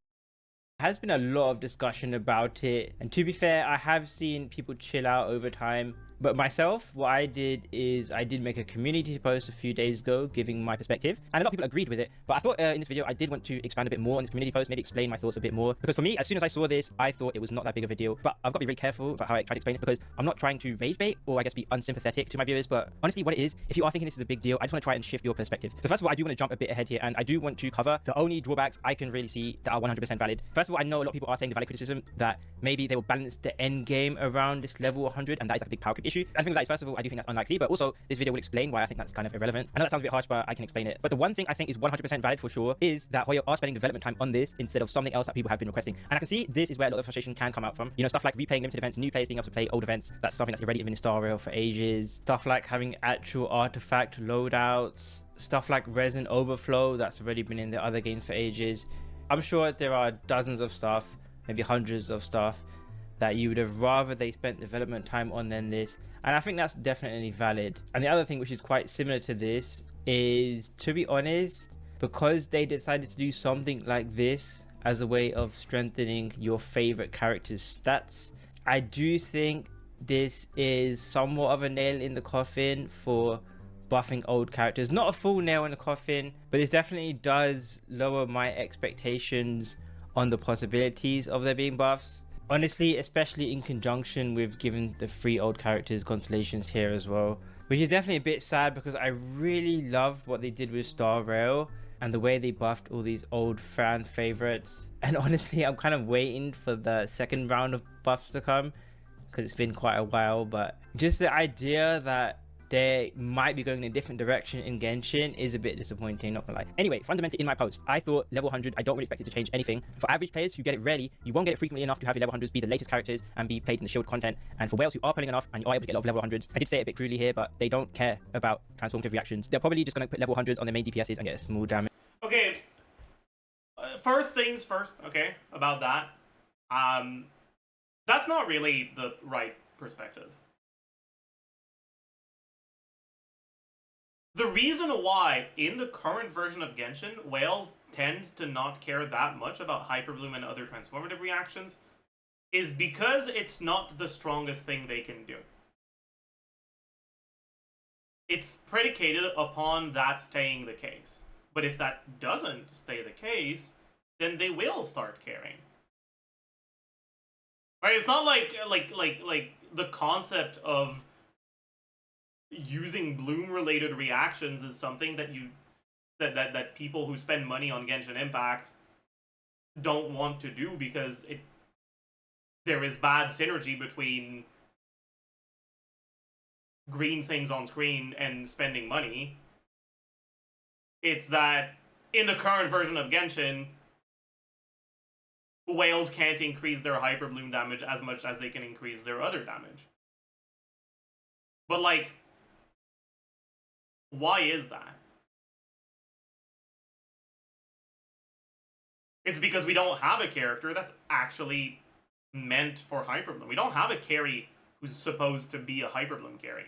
has been a lot of discussion about it, and to be fair, I have seen people chill out over time. But myself, what I did is I did make a community post a few days ago giving my perspective, and a lot of people agreed with it. But I thought in this video I did want to expand a bit more on this community post, maybe explain my thoughts a bit more, because for me, as soon as I saw this, I thought it was not that big of a deal. But I've got to be very careful about how I try to explain this, because I'm not trying to rage bait or I guess be unsympathetic to my viewers. But honestly, what it is, if you are thinking this is a big deal, I just want to try and shift your perspective. So first of all, I do want to jump a bit ahead here, and I do want to cover the only drawbacks I can really see that are 100% valid. First of all, I know a lot of people are saying the valid criticism that maybe they will balance the end game around this level 100, and that is like a big power creep issue. And I think that is, first of all, I do think that's unlikely, but also this video will explain why I think that's kind of irrelevant. I know that sounds a bit harsh, but I can explain it. But the one thing I think is 100% valid for sure is that Hoyo are spending development time on this instead of something else that people have been requesting. And I can see this is where a lot of frustration can come out from. You know, stuff like replaying limited events, new players being able to play old events. That's something that's already been in Star Rail for ages. Stuff like having actual artifact loadouts. Stuff like resin overflow that's already been in the other games for ages. I'm sure there are dozens of stuff, maybe hundreds of stuff that you would have rather they spent development time on than this, and I think that's definitely valid. And the other thing which is quite similar to this is, to be honest, because they decided to do something like this as a way of strengthening your favorite character's stats, I do think this is somewhat of a nail in the coffin for buffing old characters. Not a full nail in the coffin, but this definitely does lower my expectations on the possibilities of there being buffs. Honestly, especially in conjunction with giving the 3 old characters constellations here as well, which is definitely a bit sad because I really loved what they did with Star Rail and the way they buffed all these old fan favorites. And honestly, I'm kind of waiting for the second round of buffs to come because it's been quite a while, but just the idea that they might be going in a different direction in Genshin is a bit disappointing, not gonna lie. Anyway, fundamentally in my post, I thought level 100, I don't really expect it to change anything. For average players who get it rarely, you won't get it frequently enough to have your level 100s be the latest characters and be played in the shield content. And for whales who are playing enough and you are able to get a lot of level 100s, I did say it a bit crudely here, but they don't care about transformative reactions. They're probably just gonna put level 100s on their main DPSs and get a small damage. Okay. First things first, okay, about that. That's not really the right perspective. The reason why, in the current version of Genshin, whales tend to not care that much about Hyperbloom and other transformative reactions is because it's not the strongest thing they can do. It's predicated upon that staying the case. But if that doesn't stay the case, then they will start caring. Right? It's not like the concept of using bloom related reactions is something that that people who spend money on Genshin Impact don't want to do because there is bad synergy between green things on screen and spending money. It's that in the current version of Genshin, whales can't increase their hyper bloom damage as much as they can increase their other damage. But like, why is that? It's because we don't have a character that's actually meant for hyperbloom. We don't have a carry who's supposed to be a hyperbloom carry.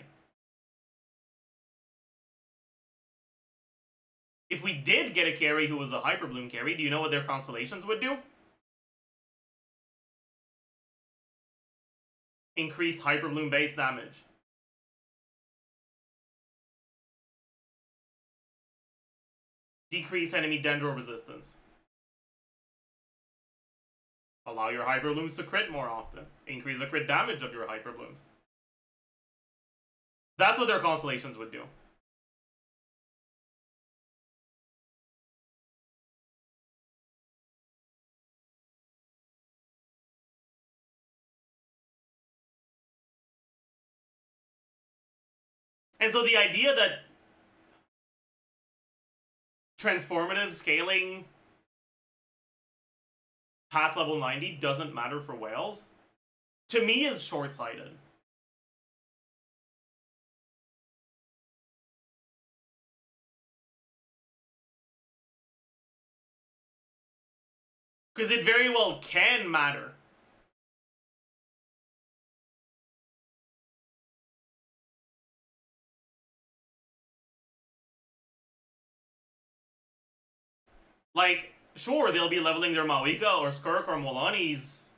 If we did get a carry who was a hyperbloom carry, do you know what their constellations would do? Increased hyperbloom base damage. Decrease enemy dendro resistance. Allow your hyperblooms to crit more often. Increase the crit damage of your hyperblooms. That's what their constellations would do. And so the idea that transformative scaling past level 90 doesn't matter for whales, to me is short-sighted. Because it very well can matter. Like, sure, they'll be leveling their Mawika or Skirk or Molanis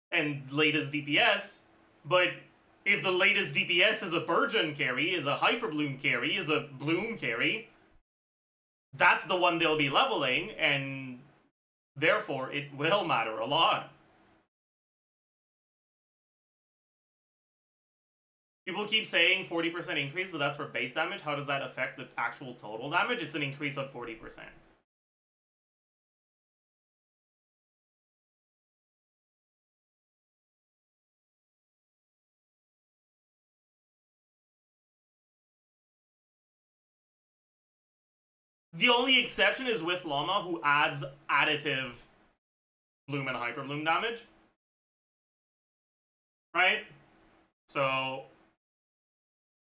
and latest DPS, but if the latest DPS is a Burgeon carry, is a Hyperbloom carry, is a Bloom carry, that's the one they'll be leveling, and therefore it will matter a lot. People keep saying 40% increase, but that's for base damage. How does that affect the actual total damage? It's an increase of 40%. The only exception is with Llama, who adds additive Bloom and Hyperbloom damage. Right? So,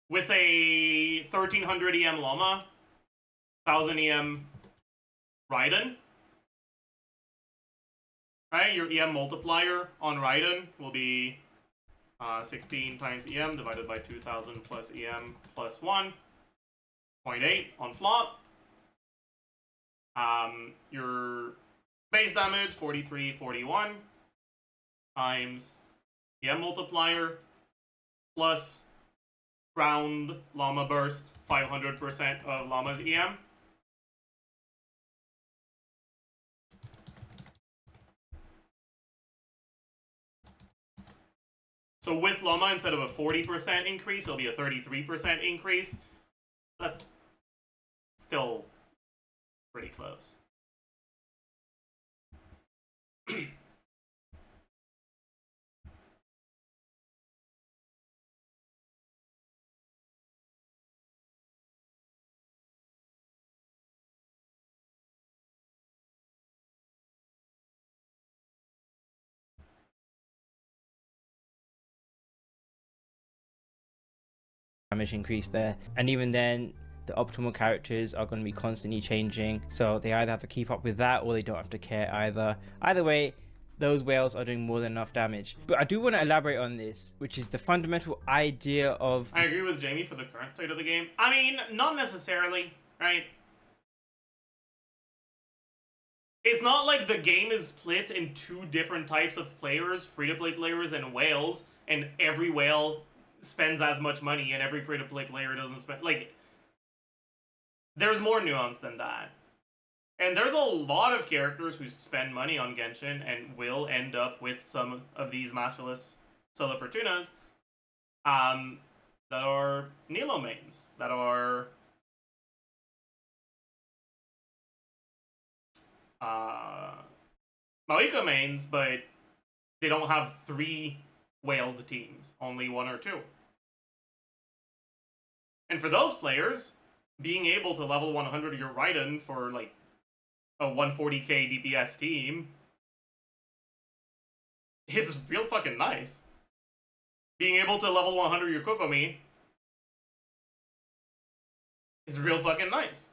with a 1300 EM Llama, 1000 EM Raiden, right? Your EM multiplier on Raiden will be 16 times EM divided by 2000 plus EM plus 1.8 on flop. Your base damage 4341 times EM multiplier plus ground Llama burst 500% of Llama's EM. So with Llama, instead of a 40% increase, it'll be a 33% increase. That's still pretty close. Damage increase there, and even then the optimal characters are going to be constantly changing, so they either have to keep up with that or they don't have to care either way. Those whales are doing more than enough damage. But I do want to elaborate on this, which is the fundamental idea of... I agree with Jamie for the current state of the game. I mean, not necessarily, right? It's not like the game is split in two different types of players, free-to-play players and whales, and every whale spends as much money and every free-to-play player doesn't spend... Like, there's more nuance than that. And there's a lot of characters who spend money on Genshin and will end up with some of these masterless Solo Fortunas that are Nilo mains, that are Maoika mains, but they don't have 3 whaled teams, only 1 or 2. And for those players, being able to level 100 your Raiden for like a 140k DPS team is real fucking nice. Being able to level 100 your Kokomi is real fucking nice.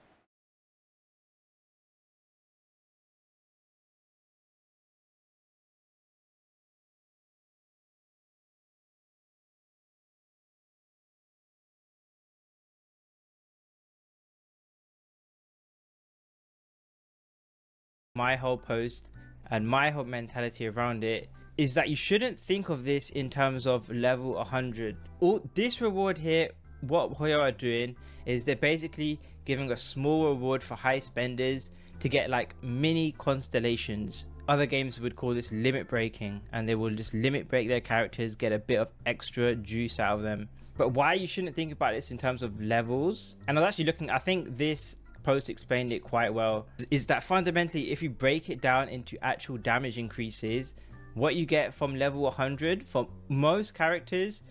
My whole post and my whole mentality around it is that you shouldn't think of this in terms of level 100. All this reward here, what Hoyo are doing is they're basically giving a small reward for high spenders to get like mini constellations. Other games would call this limit breaking, and they will just limit break their characters, get a bit of extra juice out of them. But why you shouldn't think about this in terms of levels, and I was actually looking, I think this post explained it quite well, is that fundamentally if you break it down into actual damage increases, what you get from level 100 for most characters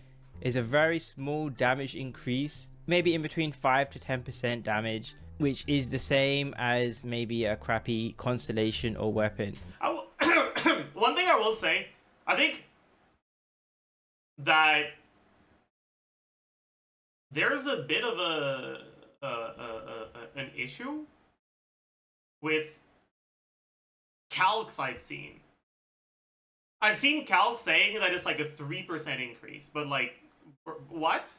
is a very small damage increase, maybe in between 5 to 10% damage, which is the same as maybe a crappy constellation or weapon. One thing I will say, I think that there's a bit of an issue with calcs I've seen. I've seen calc saying that it's like a 3% increase, but like, what?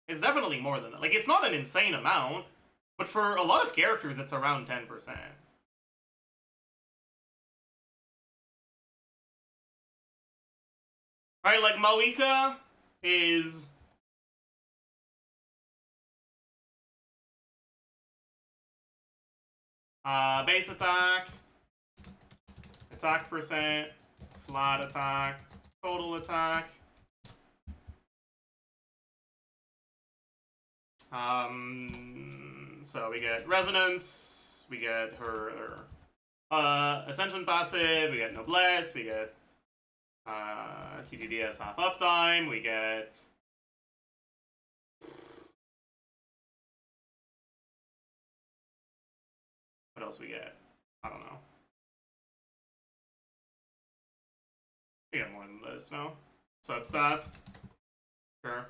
It's definitely more than that. Like, it's not an insane amount, but for a lot of characters, it's around 10%. Right, like Maoika is base attack, attack percent, flat attack, total attack. So we get resonance, we get her ascension passive, we get noblesse, we get TTDS half uptime, we get what else we get? I don't know. We get more than this, no? Substats? Sure.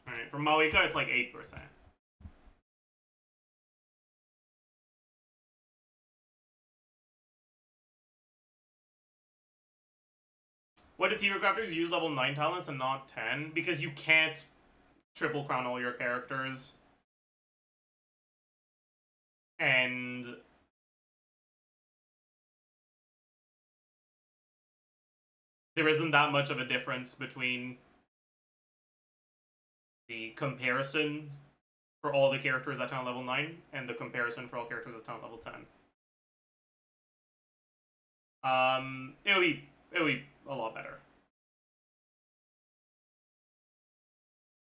Alright, for Maoika, it's like 8%. What do theory crafters use level 9 talents and not 10? Because you can't triple crown all your characters. And there isn't that much of a difference between the comparison for all the characters at town level 9 and the comparison for all characters at town level 10. It'll be a lot better.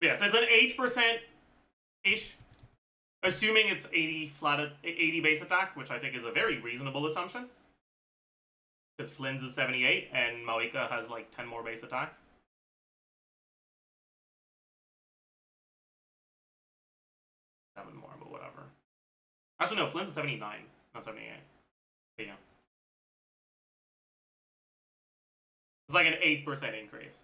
Yeah, so it's an 8%-ish, assuming it's 80 base attack, which I think is a very reasonable assumption. Because Flynn's is 78, and Maoika has like 10 more base attack. More, but whatever. Actually, no, Flynn's is 79, not 78. But yeah. It's like an 8% increase.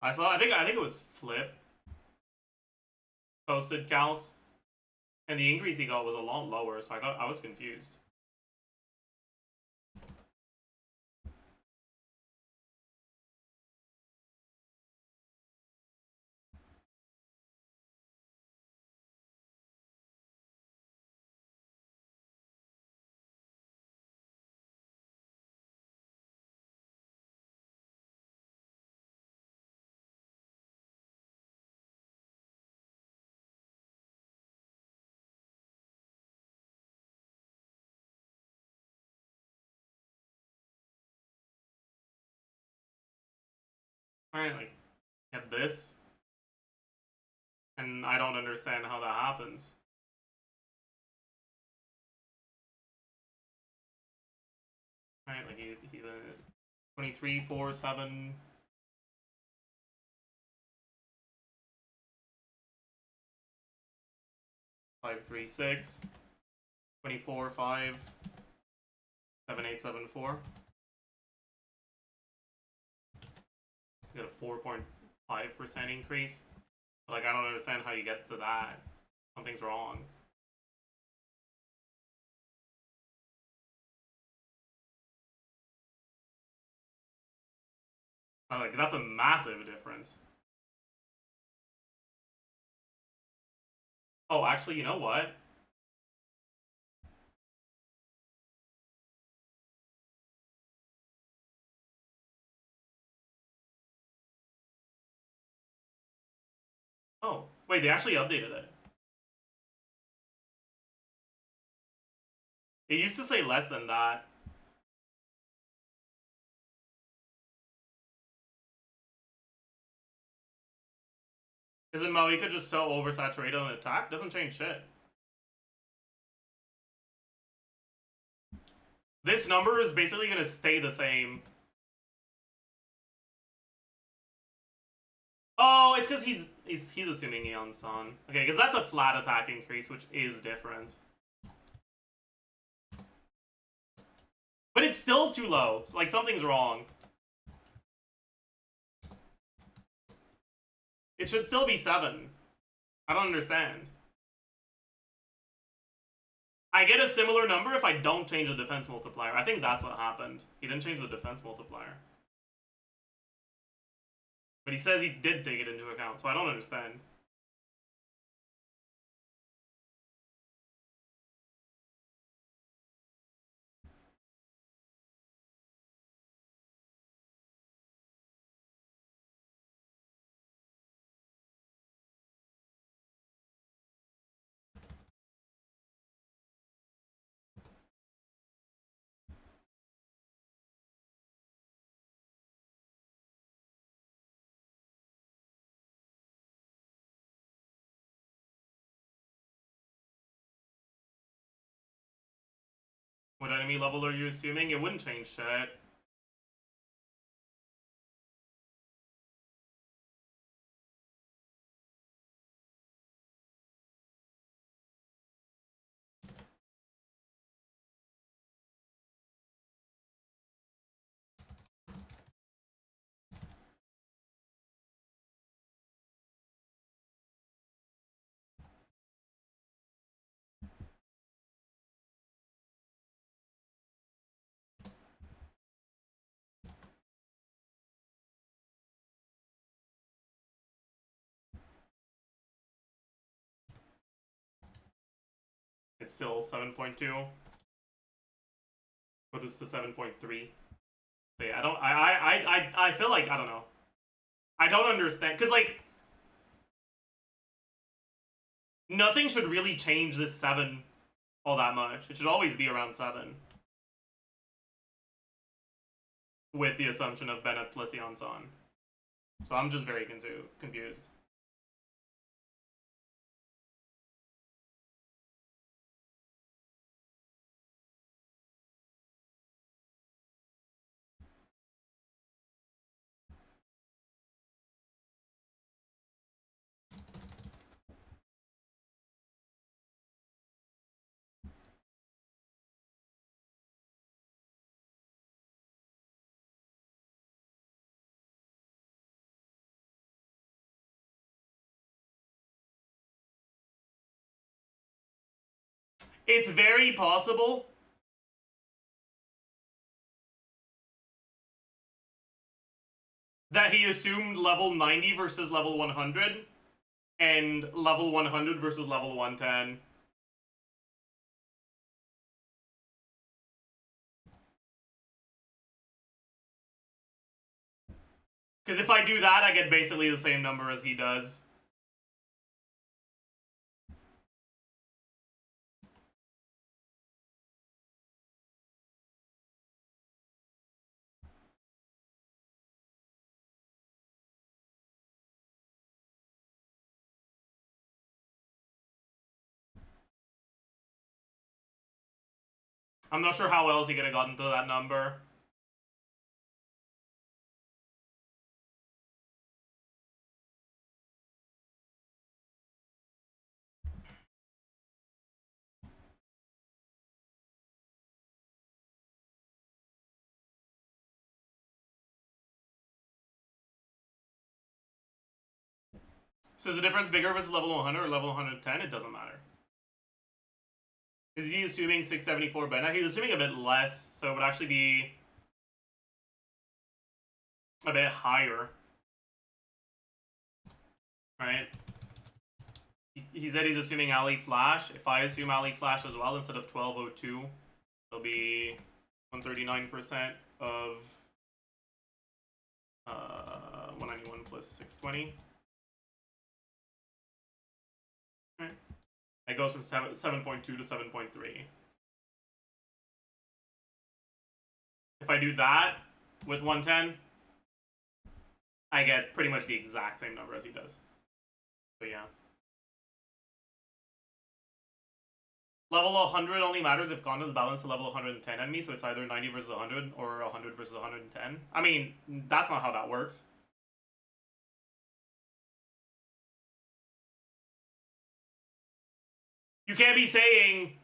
I think it was Flip posted calcs, and the increase he got was a lot lower, so I was confused. Alright, like, get this, and I don't understand how that happens. Alright, like, he 23, 4, 7... 5, 3, 6, 24, 5, 7, 8, 7, 4. You got a 4.5% increase. Like, I don't understand how you get to that. Something's wrong. Like, that's a massive difference. Oh, actually, you know what? Oh, wait, they actually updated it. It used to say less than that. Isn't Maoika just so oversaturated on attack? Doesn't change shit. This number is basically gonna stay the same. Oh, it's because he's assuming Eon-san. Okay, because that's a flat attack increase, which is different. But it's still too low. So, like, something's wrong. It should still be 7. I don't understand. I get a similar number if I don't change the defense multiplier. I think that's what happened. He didn't change the defense multiplier. But he says he did take it into account, so I don't understand. What enemy level are you assuming? It wouldn't change shit. It's still 7.2. What is the 7.3? But yeah, I feel like, I don't know. I don't understand, because, like, nothing should really change this 7 all that much. It should always be around 7. With the assumption of Bennett plus Eon-san. So I'm just very confused. It's very possible that he assumed level 90 versus level 100 and level 100 versus level 110. Because if I do that, I get basically the same number as he does. I'm not sure how else he could have gotten to that number. So is the difference bigger versus level 100 or level 110? It doesn't matter. Is he assuming 674 Bena? He's assuming a bit less, so it would actually be a bit higher. Right? He said he's assuming Ali Flash. If I assume Ali Flash as well, instead of 1202, it'll be 139% of 191 plus 620. Right. It goes from 7.2 to 7.3. If I do that with 110, I get pretty much the exact same number as he does. So yeah. Level 100 only matters if content is balanced to level 110 enemies, so it's either 90 versus 100 or 100 versus 110. I mean, that's not how that works. You can't be saying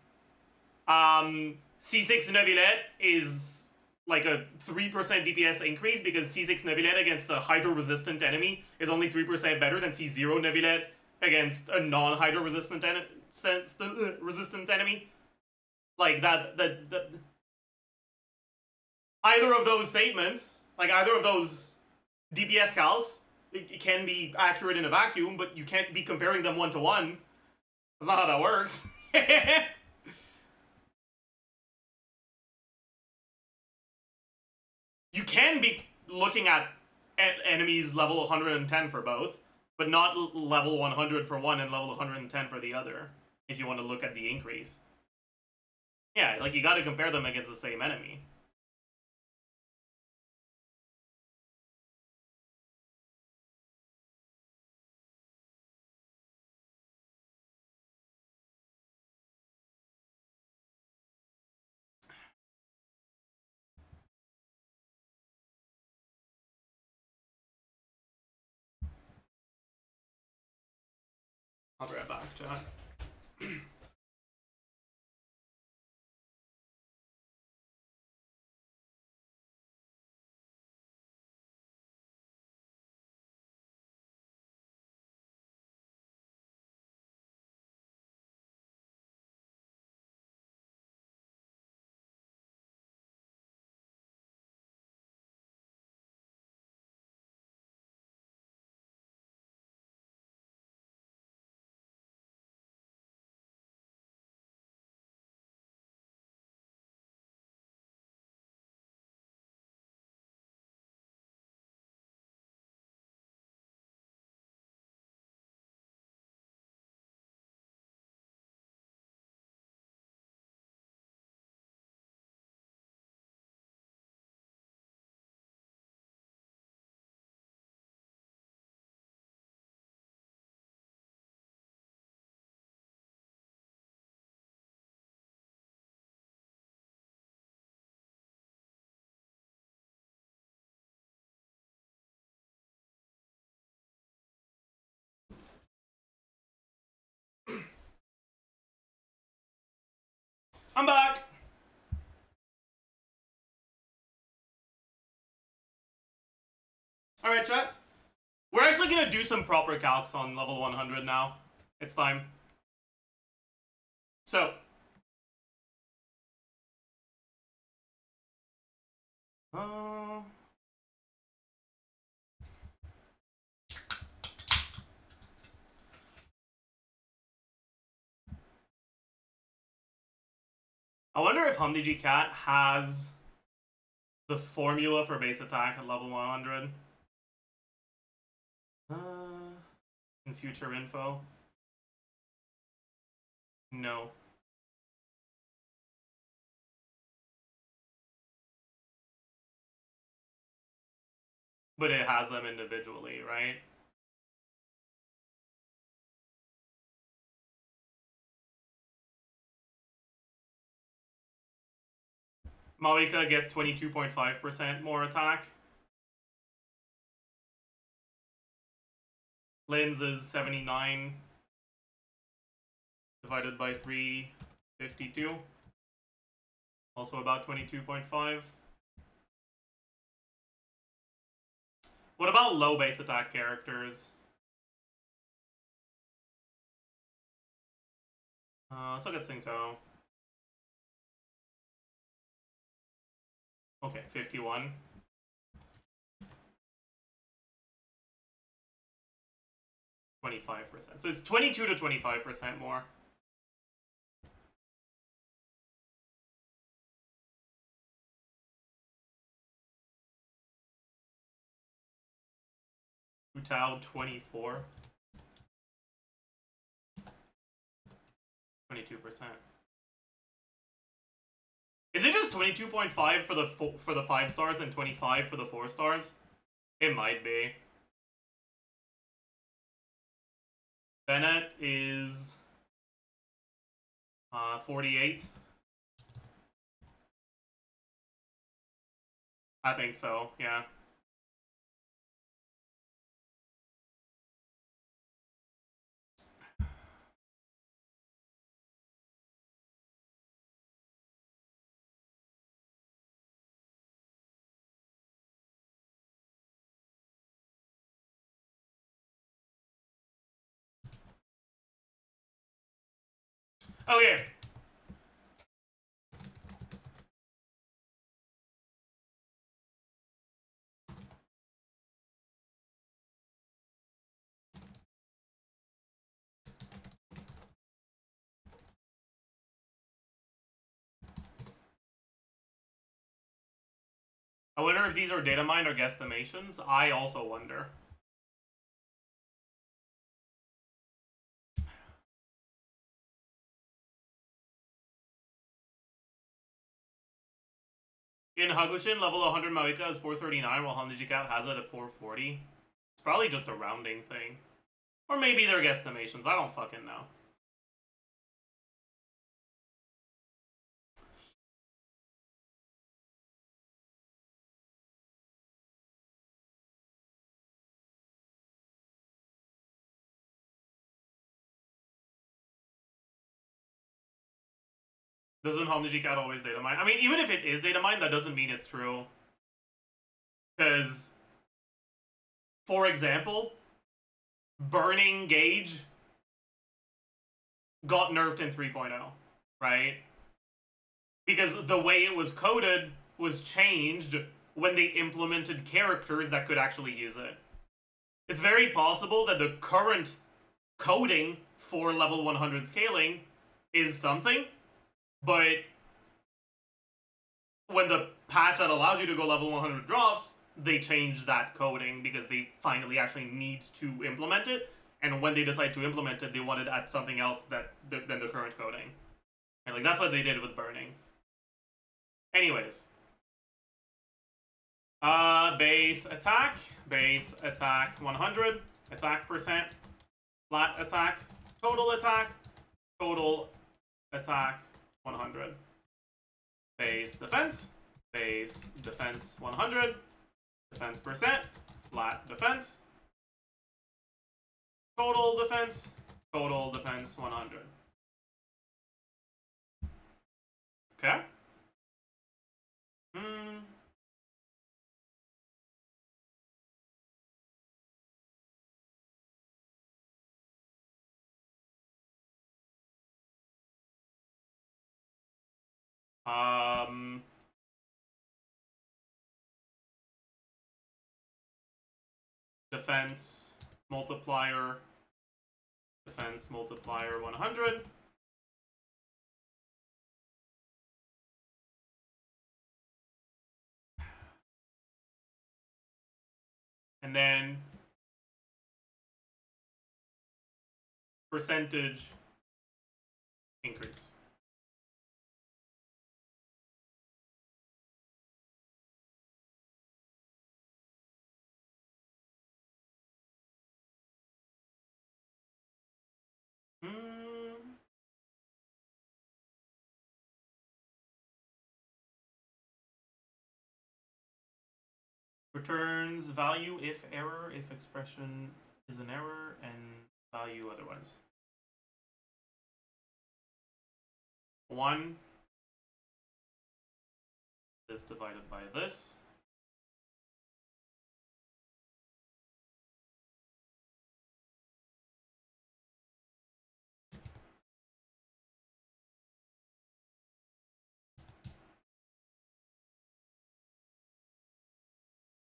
C6 Neuvillette is like a 3% DPS increase because C6 Neuvillette against a hydro-resistant enemy is only 3% better than C0 Neuvillette against a non-hydro-resistant resistant enemy. Like that either of those statements, like either of those DPS calcs, it can be accurate in a vacuum, but you can't be comparing them one to one. That's not how that works. You can be looking at enemies level 110 for both, but not level 100 for one and level 110 for the other, if you want to look at the increase. Yeah, like you gotta compare them against the same enemy. I'll be right back, chat. I'm back! Alright, chat. We're actually gonna do some proper calcs on level 100 now. It's time. So, Uh, I wonder if Humdiji Cat has the formula for base attack at level 100. In future info. No. But it has them individually, right? Malika gets 22.5% more attack. Lynn's is 79 divided by 352. Also about 22.5. What about low base attack characters? Let's look at Singto. Okay, 51. 25%. So it's 22 to 25% more. Utao 24. 22%. Is it just 22.5 for the 5 stars and 25 for the 4 stars? It might be. Bennett is 48. I think so, yeah. Okay. I wonder if these are data mined or guesstimations. I also wonder. In Hagushin, level 100 Maoika is 439, while Hanjikat has it at 440. It's probably just a rounding thing. Or maybe they're guesstimations. I don't fucking know. Doesn't Hanjikat always data mine? I mean, even if it is data mine, that doesn't mean it's true. Because, for example, Burning Gauge got nerfed in 3.0, right? Because the way it was coded was changed when they implemented characters that could actually use it. It's very possible that the current coding for level 100 scaling is something, but when the patch that allows you to go level 100 drops, they change that coding because they finally actually need to implement it, and when they decide to implement it, they want it at something else than the current coding. And like that's what they did with Burning. Anyways. Base attack 100, attack percent, flat attack, total attack 100. Base defense 100, defense percent, flat defense, total defense 100. Okay. defense multiplier 100. And then percentage increase. Returns value if error, if expression is an error, and value otherwise. 1. This divided by this.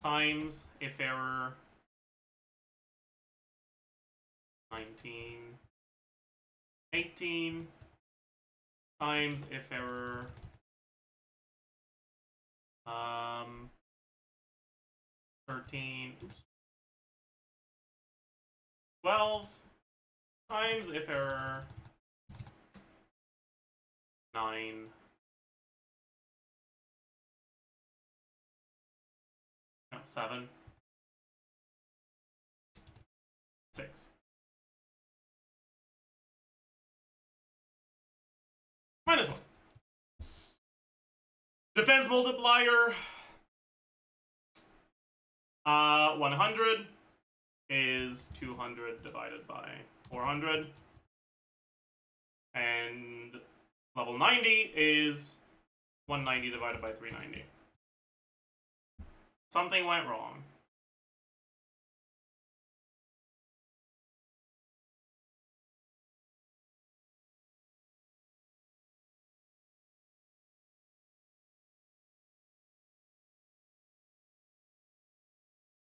Times if error 19, 18 times if error 13, 12 times if error 9, no, 7, 6. Minus 1. Defense multiplier 100 is 200 divided by 400. And level 90 is 190 divided by 390. Something went wrong.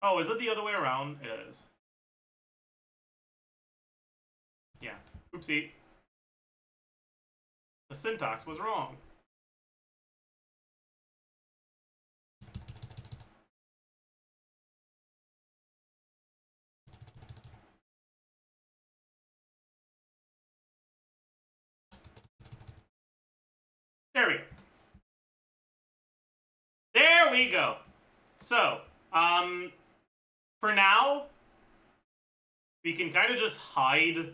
Oh, is it the other way around? It is. Yeah. Oopsie. The syntax was wrong. There we go. There we go. So, for now, we can kind of just hide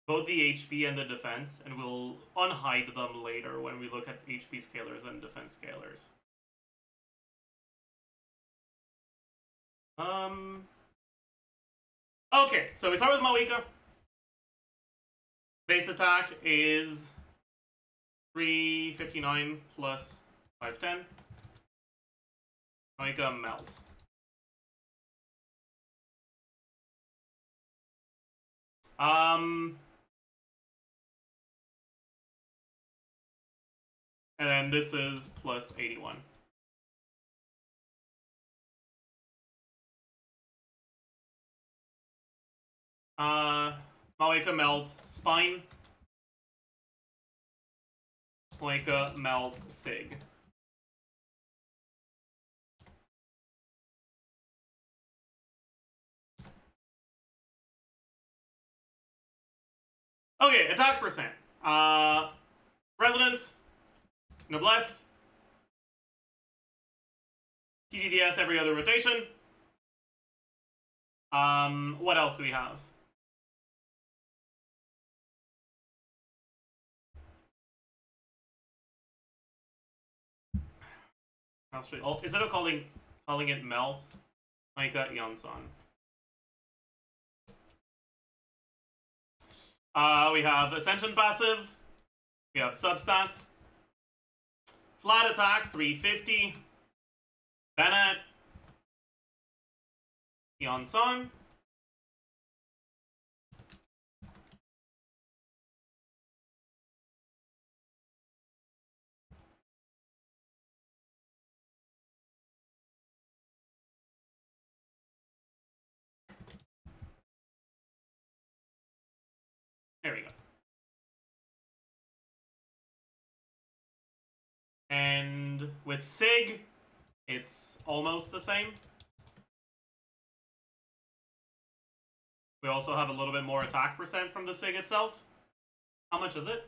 both the HP and the defense, and we'll unhide them later when we look at HP scalars and defense scalars. Okay, so we start with Malika. Base attack is 359 plus 510. Malika melt. And then this is plus 81. Malika melt spine. Malika melt sig. Okay, attack percent. Resonance. Noblesse. TTDS every other rotation. What else do we have? Actually, oh, instead of calling it melt, I got Yansan. We have Ascension passive. We have substats. Flat attack 350. Bennett. Yansan. with Sig, it's almost the same. We also have a little bit more attack percent from the Sig itself. How much is it?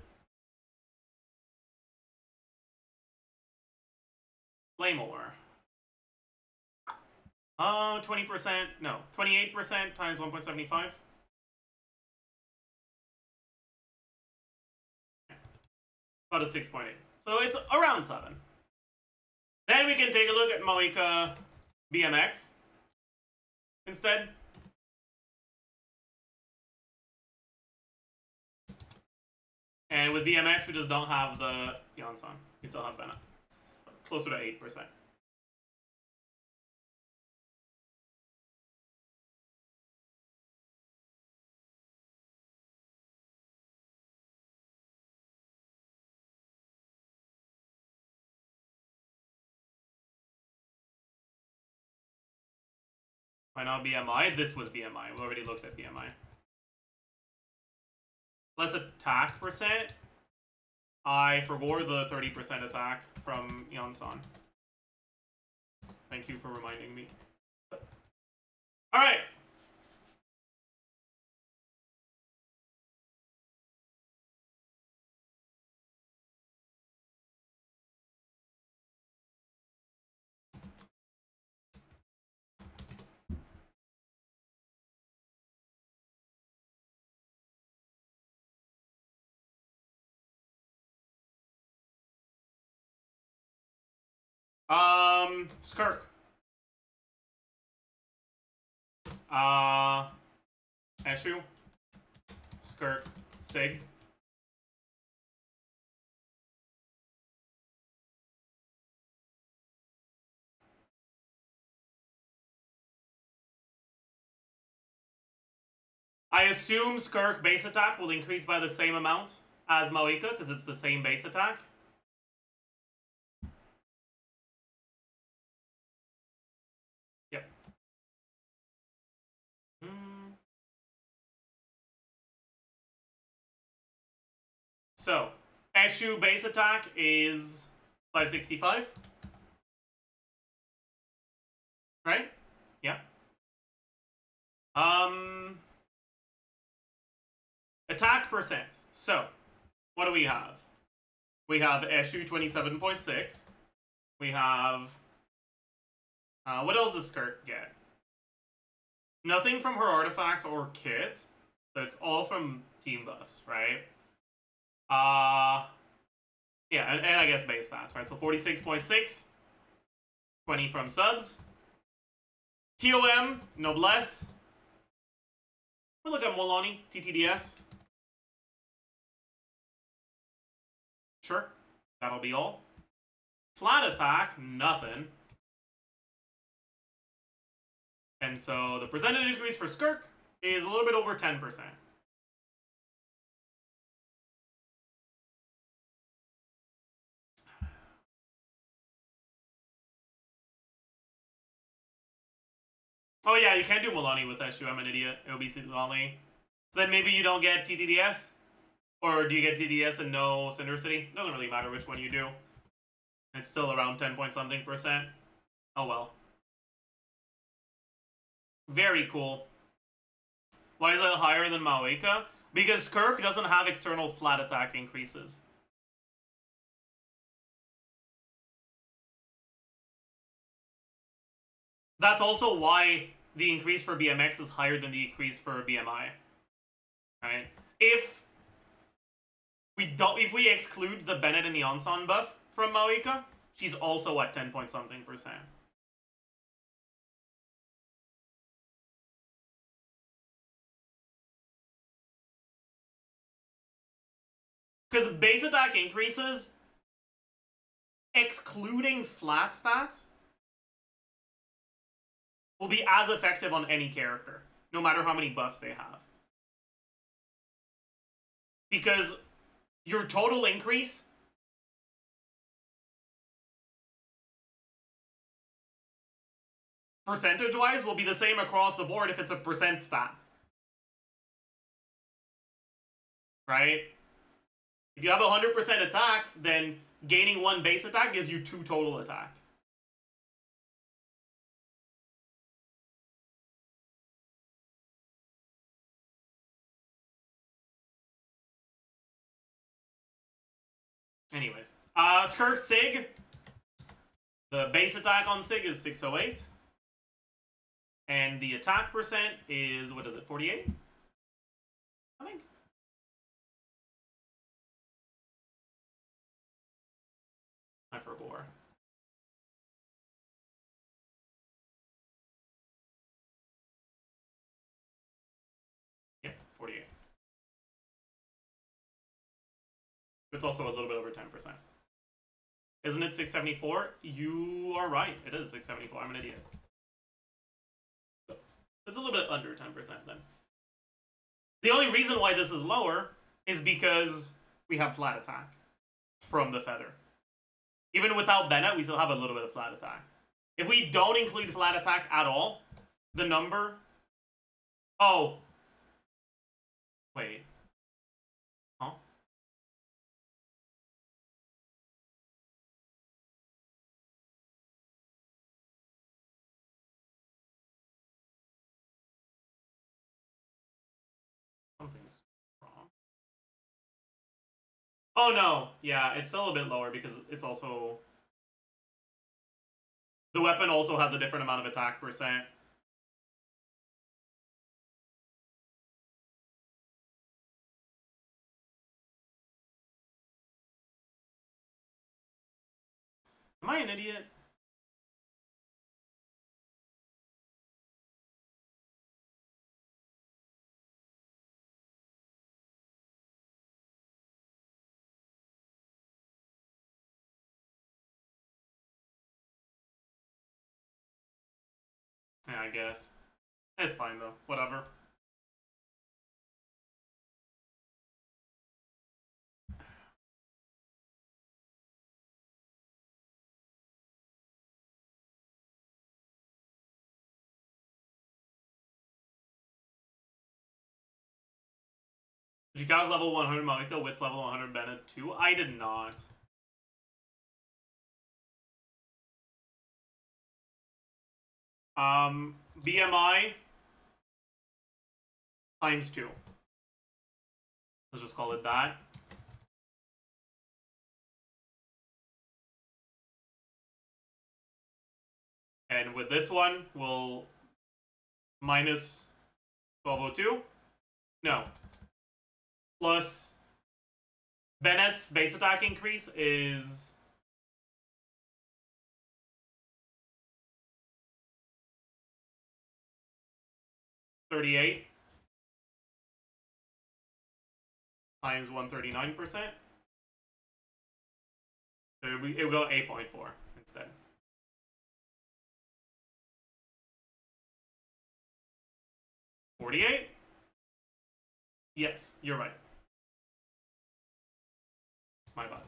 Claymore. 20%, no, 28% times 1.75. About a 6.8. So it's around 7. Then we can take a look at Moika BMX instead. And with BMX, we just don't have the Yonsan. We still have Bennett. It's closer to 8%. Why not BMI? This was BMI. We already looked at BMI. Less attack percent. I forgot the 30% attack from Yonsan. Thank you for reminding me. Alright. Skirk. Eshu. Skirk. Sig. I assume Skirk base attack will increase by the same amount as Moika, because it's the same base attack. Yep. So, Eshu base attack is 565. Right? Yeah. Attack percent. So, what do we have? We have Eshu 27.6. We have... what else does Skirk get? Nothing from her artifacts or kit. So it's all from team buffs, right? Yeah, and I guess base stats, right? So 46.6. 20 from subs. TOM, Noblesse. We'll look at Molani, TTDS. Sure, that'll be all. Flat attack, nothing. And so the percentage increase for Skirk is a little bit over 10%. Oh yeah, you can't do Milani with Eshu, I'm an idiot. It'll be Milani. So then maybe you don't get TTDS? Or do you get TTDS and no Cinder City? Doesn't really matter which one you do. It's still around 10 point something percent. Oh well. Very cool. Why is that higher than Maoika? Because Skirk doesn't have external flat attack increases. That's also why the increase for BMX is higher than the increase for BMI. Right? If we exclude the Bennett and the Yonsan buff from Maoika, she's also at 10 point something percent. Because base attack increases, excluding flat stats, will be as effective on any character, no matter how many buffs they have. Because your total increase percentage-wise will be the same across the board if it's a percent stat. Right? If you have 100% attack, then gaining 1 base attack gives you 2 total attack. Anyways, Skirk Sig. The base attack on Sig is 608. And the attack percent is, what is it, 48? I think. I forbore. Yeah, 48. It's also a little bit over 10%. Isn't it 674? You are right. It is 674. I'm an idiot. It's a little bit under 10% then. The only reason why this is lower is because we have flat attack from the feather. Even without Bennett, we still have a little bit of flat attack. If we don't include flat attack at all, the number... Oh. Wait. Huh? Something's wrong. Oh no, yeah, it's still a bit lower because it's also... The weapon also has a different amount of attack percent. Am I an idiot? Yeah, I guess. It's fine though. Whatever. Did you calc level 100 Monica with level 100 Bennett too? I did not. BMI times 2. Let's just call it that. And with this one, we'll minus 1202. No. Plus Bennett's base attack increase is 38 times 139%. So it will go 8.4 instead. $48? Yes, you're right. My bad.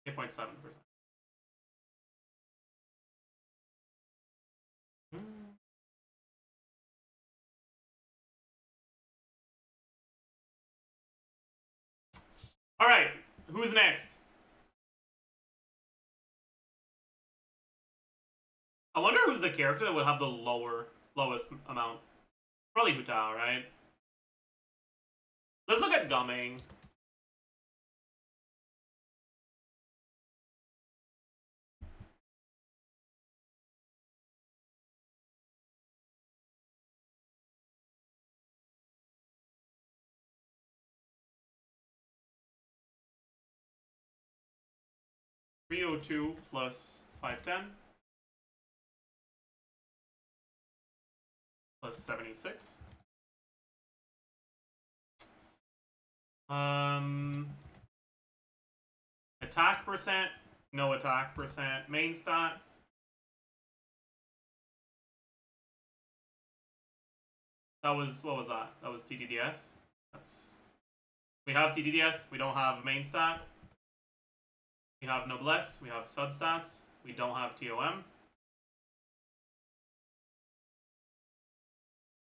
8.7%. All right, who's next? I wonder who's the character that would have the lowest amount. Probably Hutao, right? Let's look at Gumming. $302 plus 510 plus 76. Attack percent, no attack percent. Main stat. That was, what was that? That was TDDS. We have TDDS, we don't have main stat. We have Noblesse, we have substats, we don't have TOM.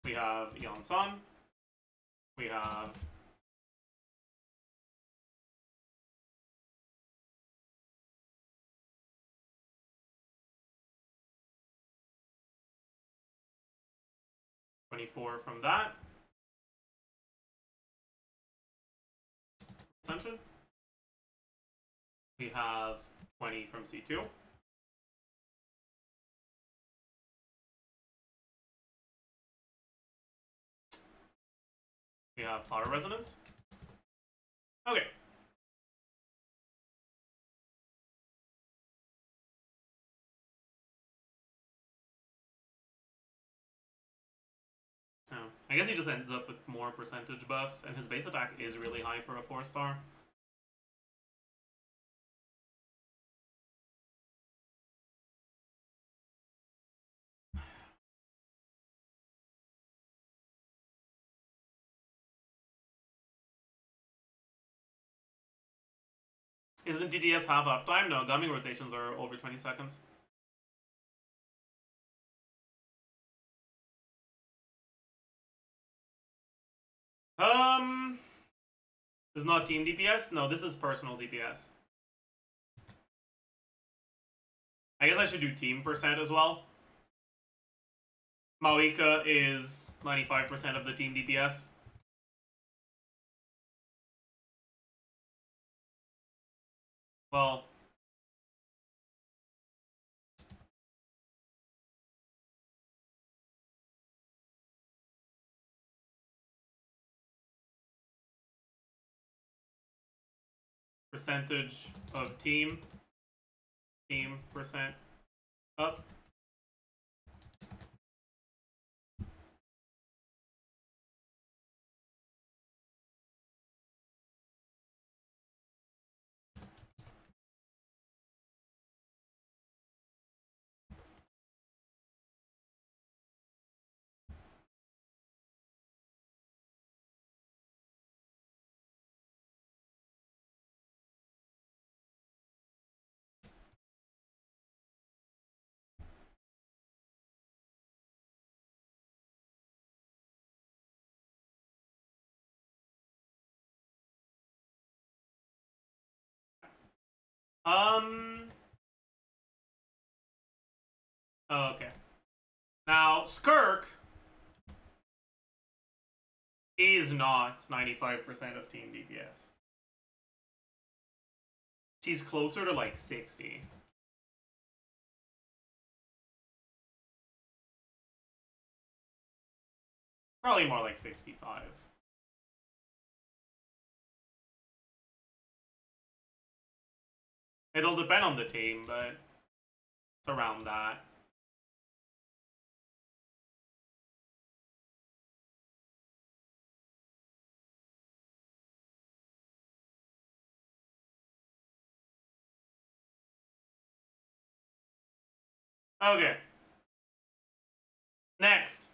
We have Eon Son. We have 24 from that. Ascension. We have 20 from C2. We have power resonance. Okay. Oh, I guess he just ends up with more percentage buffs, and his base attack is really high for a 4-star. Isn't DDS half uptime? No, gumming rotations are over 20 seconds. This is not team DPS? No, this is personal DPS. I guess I should do team percent as well. Mawika is 95% of the team DPS. Well, percentage of team percent up. Oh, okay. Now, Skirk is not 95% of team DPS. She's closer to like 60. Probably more like 65. It'll depend on the team, but it's around that. Okay. Next.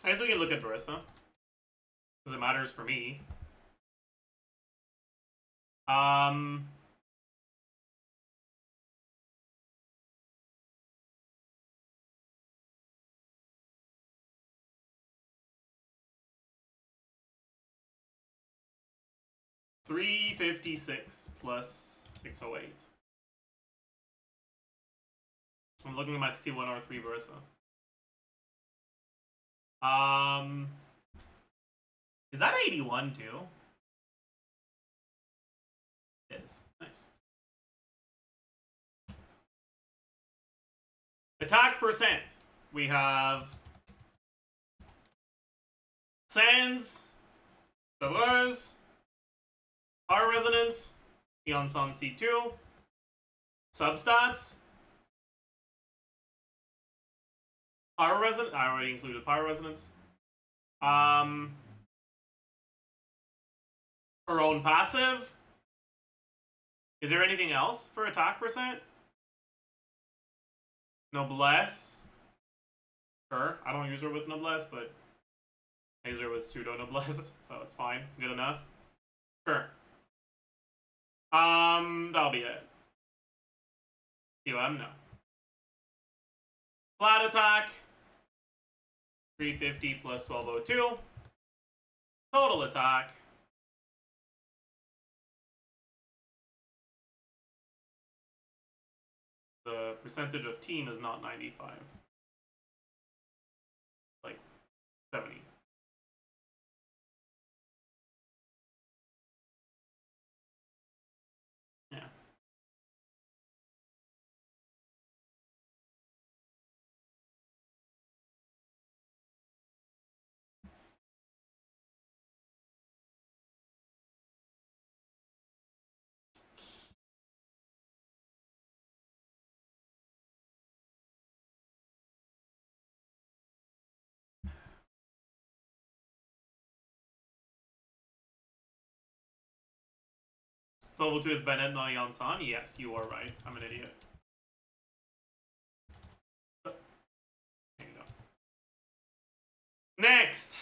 I guess we can look at Barissa, because it matters for me. 356 plus 608. I'm looking at my C1R3 Barissa. Is that 81 too? It is. Nice. Attack percent. We have Sands, Saveurs, Power Resonance, Eonson C2, Substats, Power Resonance. I already included Power Resonance. Her own passive. Is there anything else for attack percent? Noblesse. Sure, I don't use her with Noblesse, but I use her with pseudo Noblesse, so it's fine. Good enough. Sure. That'll be it. QM, no. Flat attack. 350 plus 1202. Total attack. the percentage of team is not 95. Like 70. Yeah. Level 2 is Bennett, not Yansan. Yes, you are right. I'm an idiot. There you go. Next!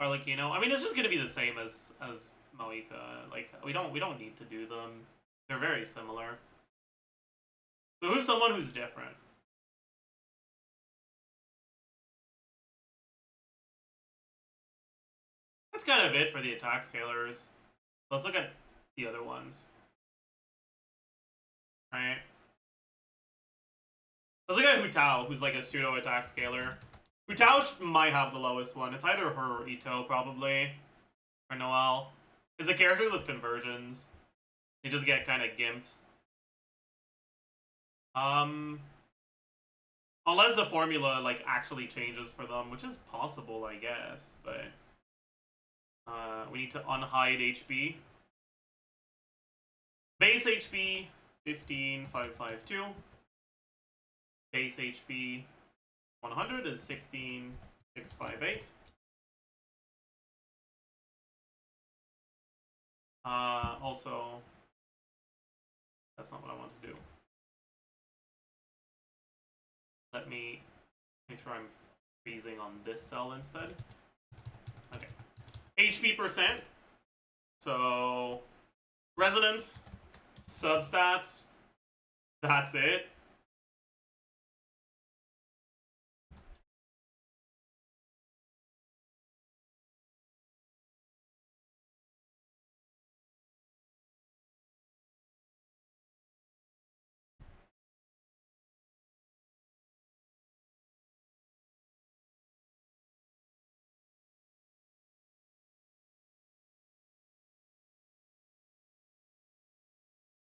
Arlecchino. I mean, it's just gonna be the same as Malika. Like, we don't need to do them. They're very similar. So who's someone who's different? That's kind of it for the attack scalars. Let's look at the other ones. Right? Let's look at Hu Tao, who's like a pseudo attack scalar. Hu Tao might have the lowest one. It's either her or Ito, probably. Or Noelle. It's a character with conversions. They just get kind of gimped. Unless the formula, like, actually changes for them, which is possible, I guess, but... we need to unhide HP. Base HP, 15,552. Base HP, 100 is 16,658. Also, that's not what I want to do. Let me make sure I'm freezing on this cell instead. Okay. HP percent. So, resonance, substats, that's it.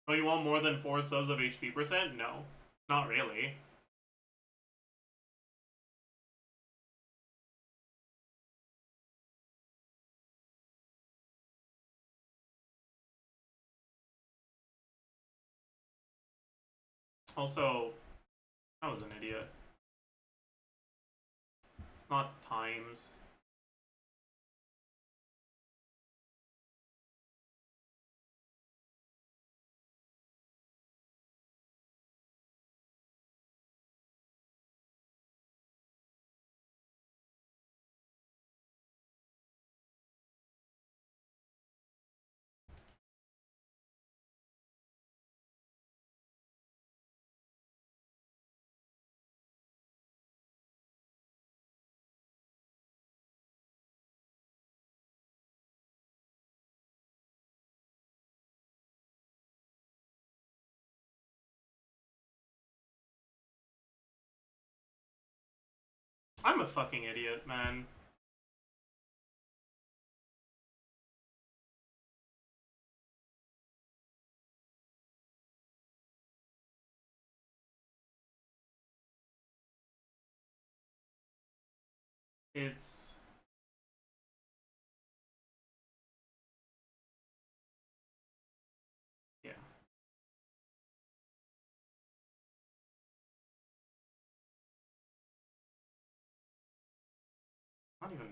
Oh, you want more than 4 subs of HP percent? No, not really. Also, I was an idiot. It's not times. I'm a fucking idiot, man. It's... yeah. Not even...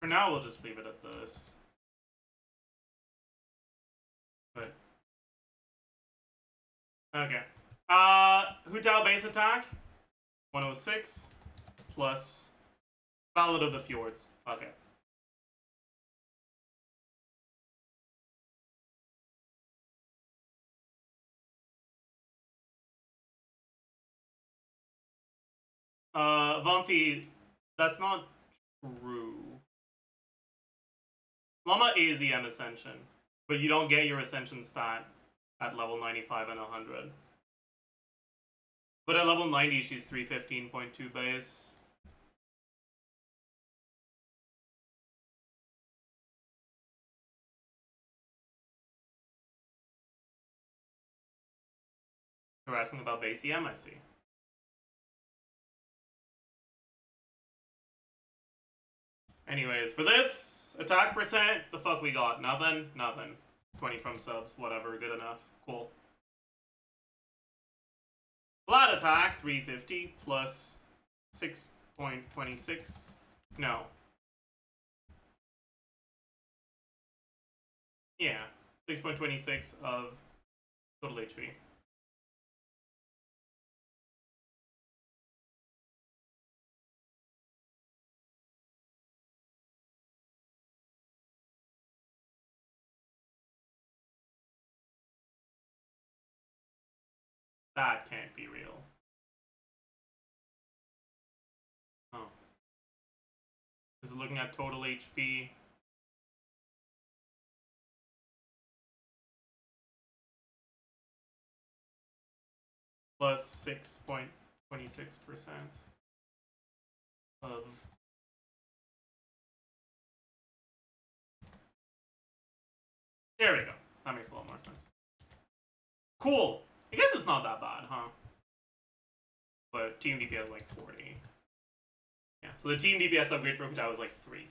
For now, we'll just leave it at this. But Okay. Hu Tao base attack. 106 plus Ballad of the Fjords. Okay. Vamfi, that's not true. Llama is EM Ascension, but you don't get your Ascension stat at level 95 and 100. But at level 90, she's 315.2 base. You're asking about base EM, I see. Anyways, for this, attack percent, the fuck we got? Nothing? Nothing. 20 from subs, whatever, good enough. Cool. Flat attack, 350 plus 6.26. No. Yeah, 6.26 of total HP. That can't be real. Oh. Is it looking at total HP? Plus 6.26% of... There we go. That makes a lot more sense. Cool. I guess it's not that bad, huh? But team DPS like 40. Yeah, so the team DPS upgrade for Okutao was like 3.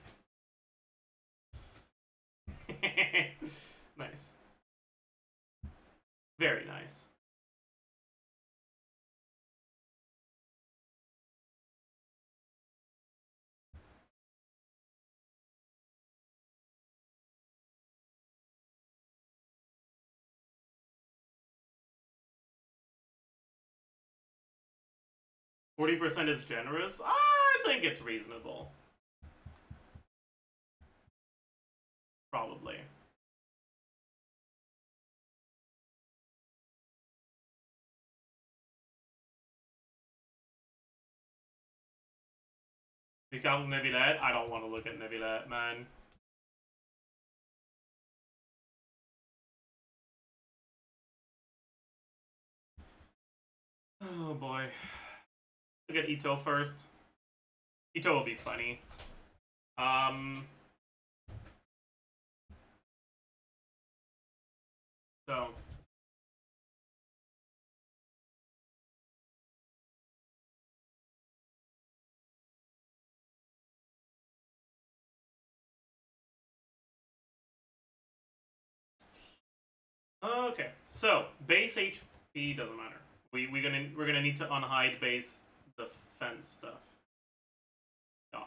Nice. Very nice. %40 is generous? I think it's reasonable. Probably. You count Nevilette? I don't want to look at Nevilette, man. Oh boy. Look at Ito first. Ito will be funny. So. Okay, so base HP doesn't matter. We're gonna need to unhide base defense stuff. Yeah.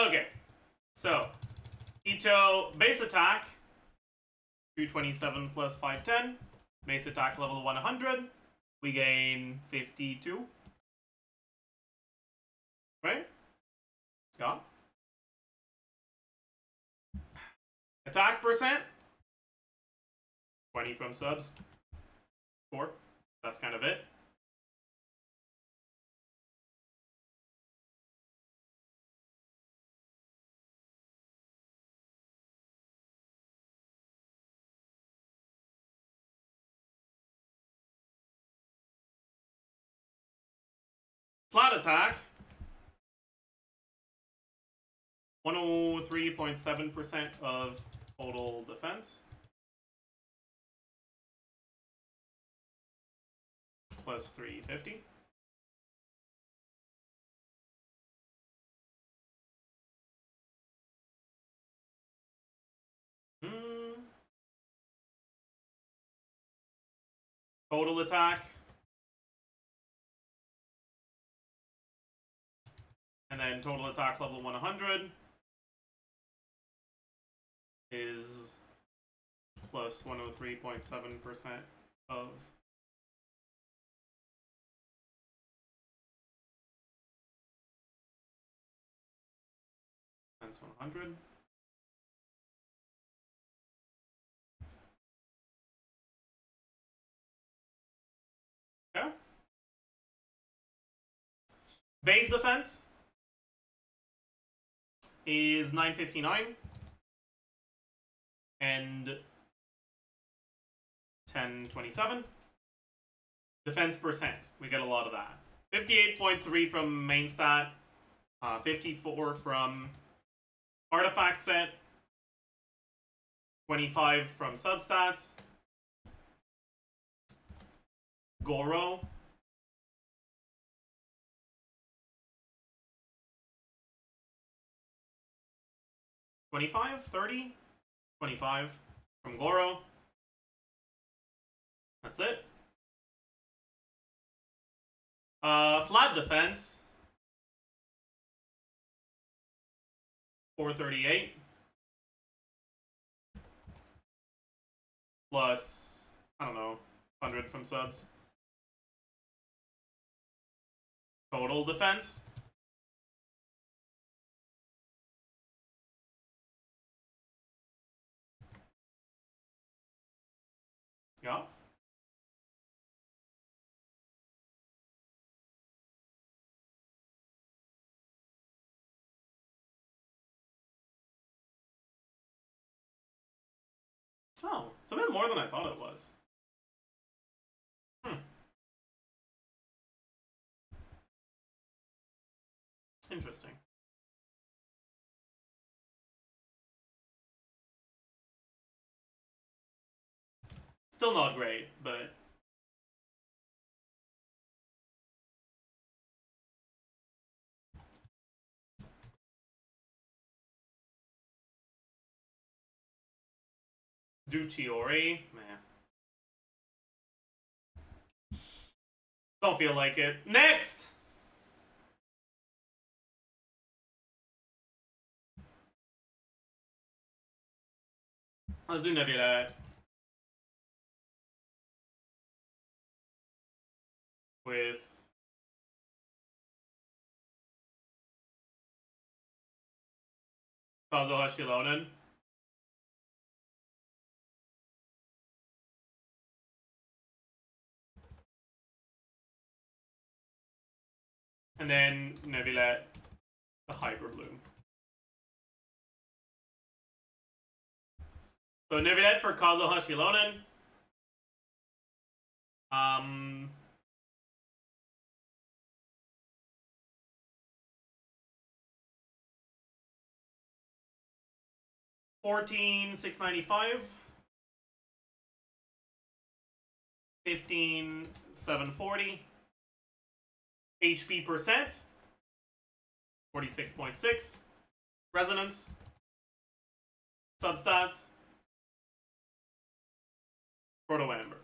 Okay, so Ito base attack 227 plus 510. Base attack level 100. We gain 52. Right? Yeah. Attack percent 20 from subs. 4. That's kind of it. Flat attack 103.7% of total defense. Plus 350. Total attack. And then total attack level 100 is plus 103.7%. of defense 100. Okay. Base defense is 959 and 1027. Defense percent, we get a lot of that. 58.3 from main stat, 54 from artifact set, 25 from substats. Goro. $25, $30, $25 from Goro. That's it. Flat defense. 438. Plus, I don't know, 100 from subs. Total defense. Yeah. Oh, it's a bit more than I thought it was. Interesting. Still not great, but Duchiori, man. Don't feel like it. Next! Let's do Nebula with Kazuhashi Lonen. And then Nebula, the Hyper Bloom. So Nebula for Kazuhashi Lonen. 14,695. 15,740. HP percent 46.6. Resonance. Substats. Proto Amber.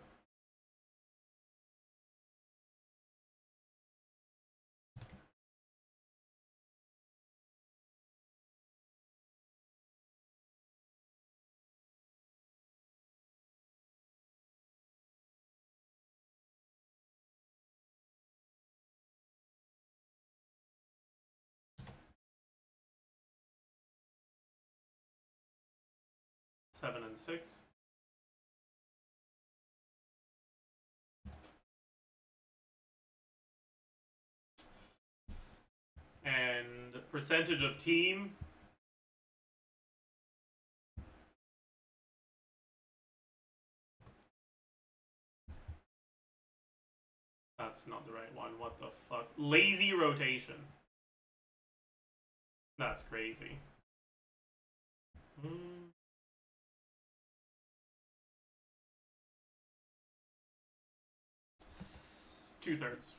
Seven and 6. And percentage of team. That's not the right one. What the fuck? Lazy rotation. That's crazy. 2/3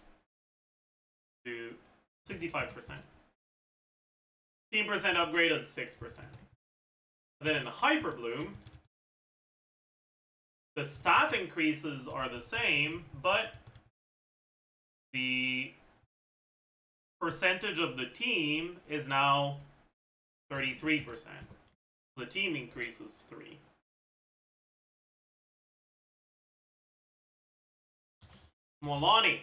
to 65%. Team percent upgrade is 6%. And then in the Hyper Bloom, the stats increases are the same, but the percentage of the team is now 33%. The team increases 3. Molani.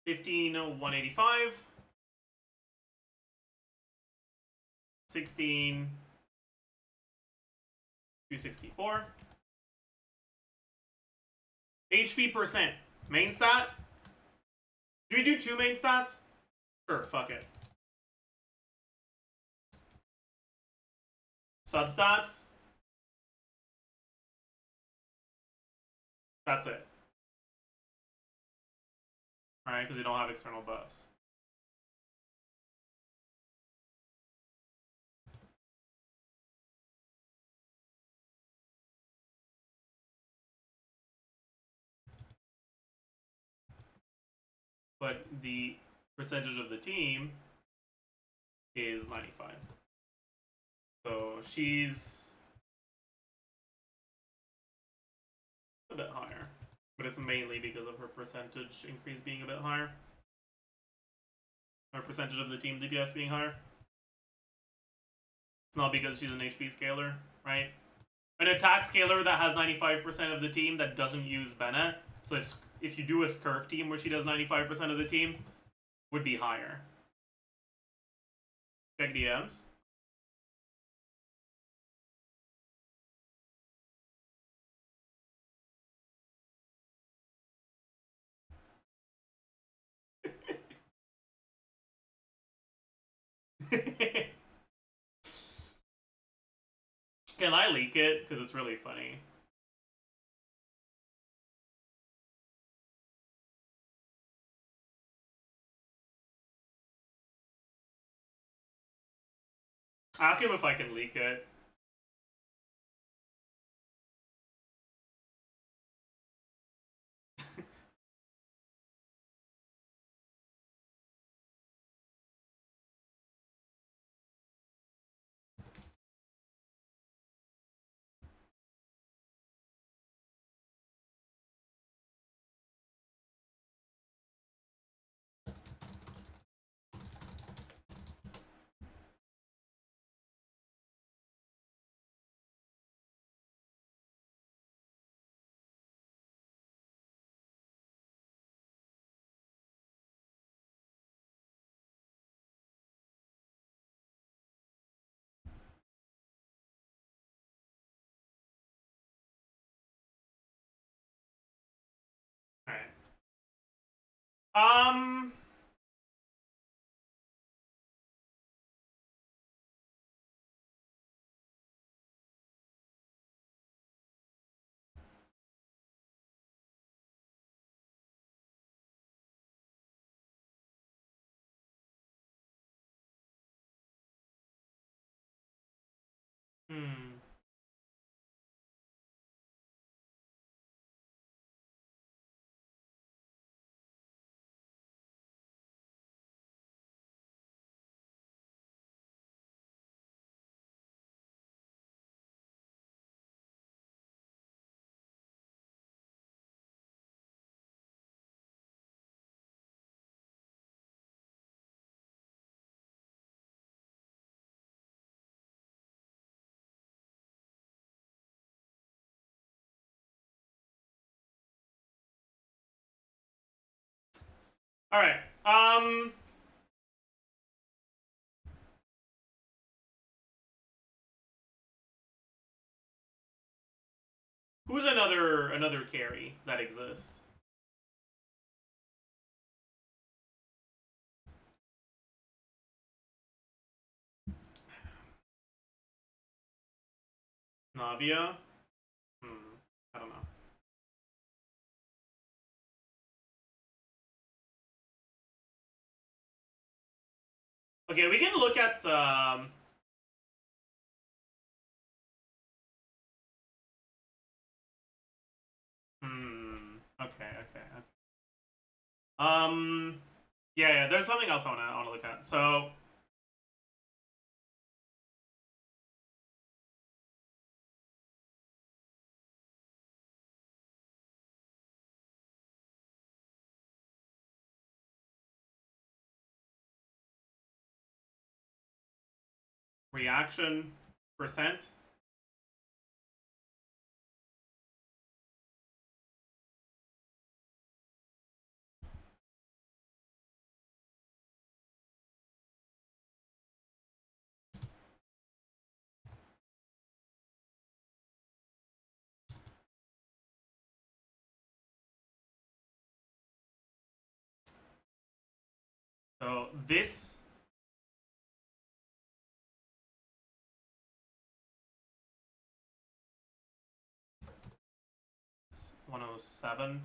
$15,185. 16,264. HP percent. Main stat? Do we do 2 main stats? Sure, fuck it. Substats? That's it. Alright, because we don't have external buffs. But the percentage of the team is 95. So she's a bit higher. But it's mainly because of her percentage increase being a bit higher. Her percentage of the team DPS being higher. It's not because she's an HP scaler, right? An attack scaler that has 95% of the team that doesn't use Bennett. So if you do a Skirk team where she does 95% of the team, would be higher. Check DMs. Can I leak it? Because it's really funny. Ask him if I can leak it. Alright. Hmm. Alright. Who's another carry that exists? Navia? I don't know. Okay, we can look at okay. Yeah, there's something else I wanna look at. So reaction percent. So this 107%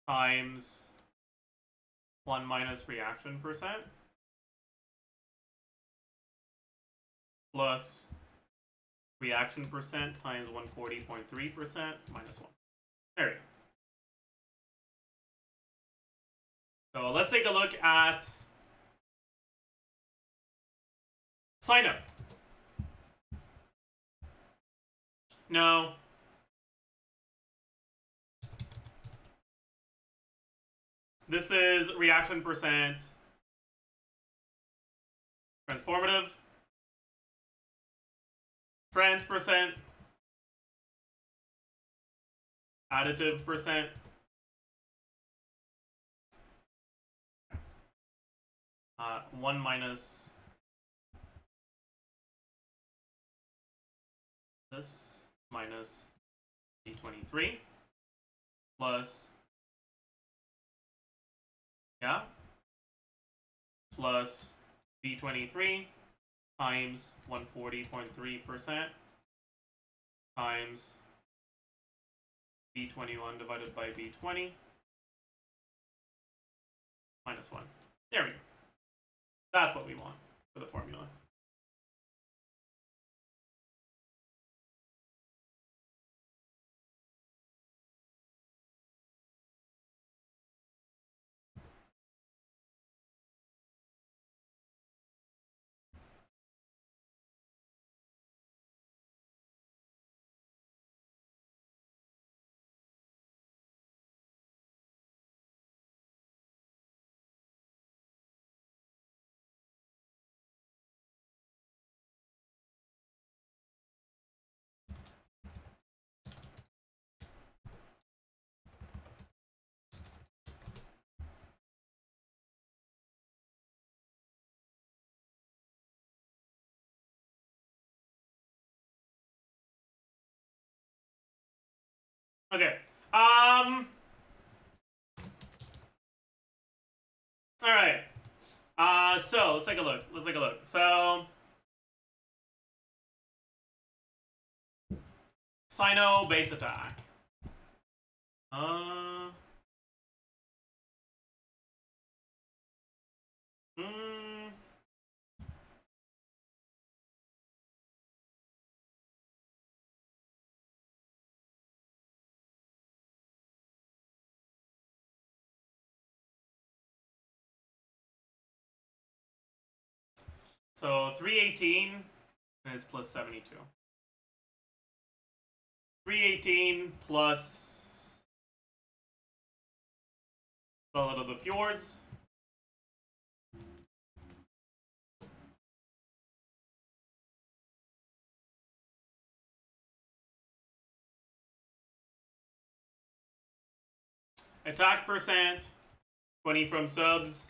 times 1 minus reaction percent plus reaction percent times 140.3% minus 1. There we go. So let's take a look at sign up. No. This is reaction percent transformative, trans percent, additive percent, one minus this minus D23 plus, yeah, plus B23 times 140.3% times B21 divided by B20 minus 1. There we go. That's what we want for the formula. Okay. All right. So let's take a look. So Sino base attack. Hmm. So 318 is plus 72. 318 plus Ballad of the Fjords. Attack percent, 20 from subs.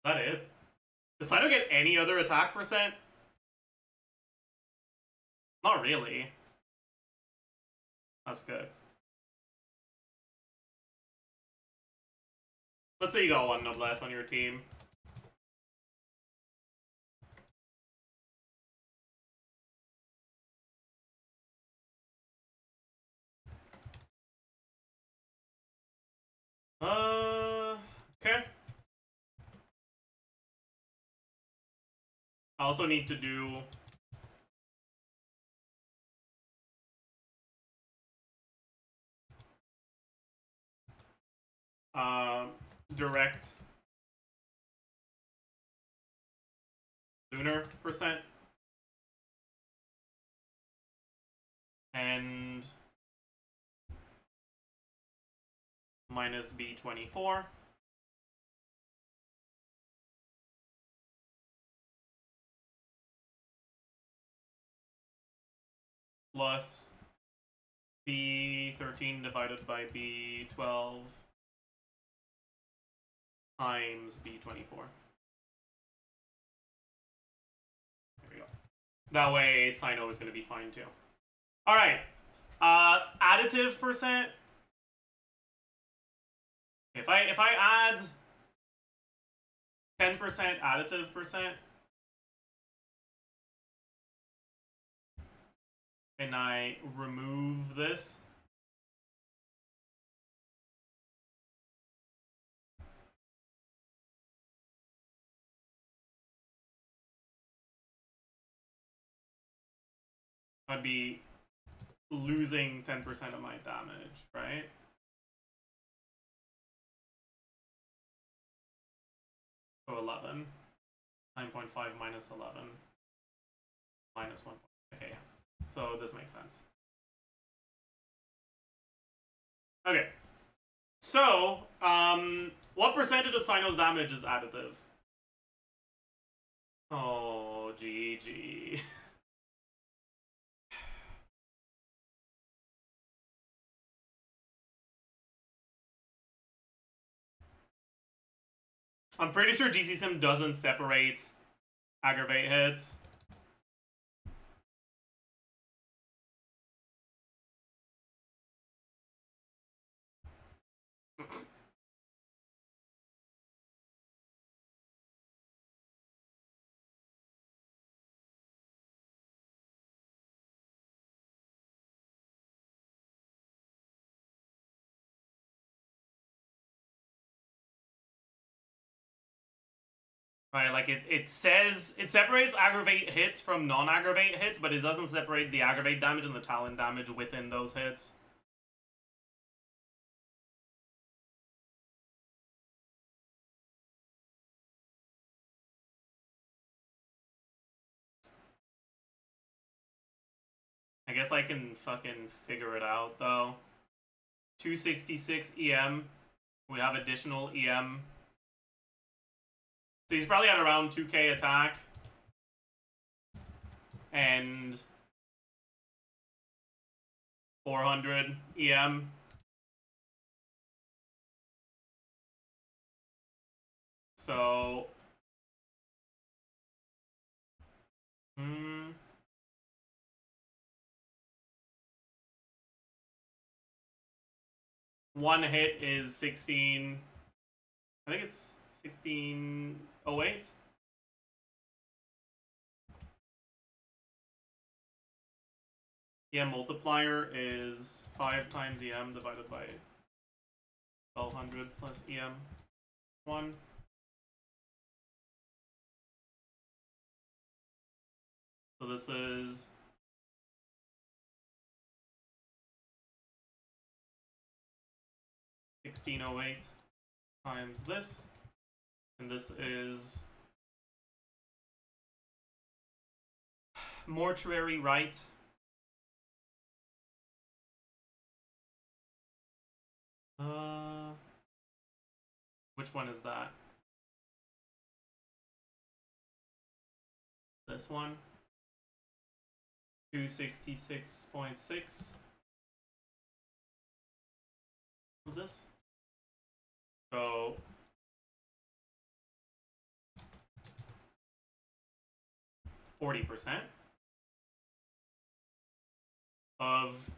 Is that it? Does Sino get any other attack percent? Not really. That's good. Let's say you got one noblesse on your team. Okay. I also need to do direct lunar percent and minus B24 plus B13 divided by B12 times B24. There we go. That way Sino is going to be fine too. Alright. Additive percent. If I add 10% additive percent and I remove this, I'd be losing 10% of my damage, right? So 11. 9.5 minus 11. Minus 1. Okay, yeah. So this makes sense. Okay. So, what percentage of Sino's damage is additive? Oh, GG. I'm pretty sure GC Sim doesn't separate aggravate hits. Right, like it says it separates aggravate hits from non-aggravate hits, but it doesn't separate the aggravate damage and the talent damage within those hits. I guess I can fucking figure it out though. 266 EM. We have additional EM. So he's probably at around 2k attack. And 400 EM. So... one hit is 16... I think it's 1608. EM multiplier is 5 times EM divided by 1200 plus EM 1. So this is 1608 times this, and this is mortuary right. Which one is that? This one. 266.6. This. So 40% of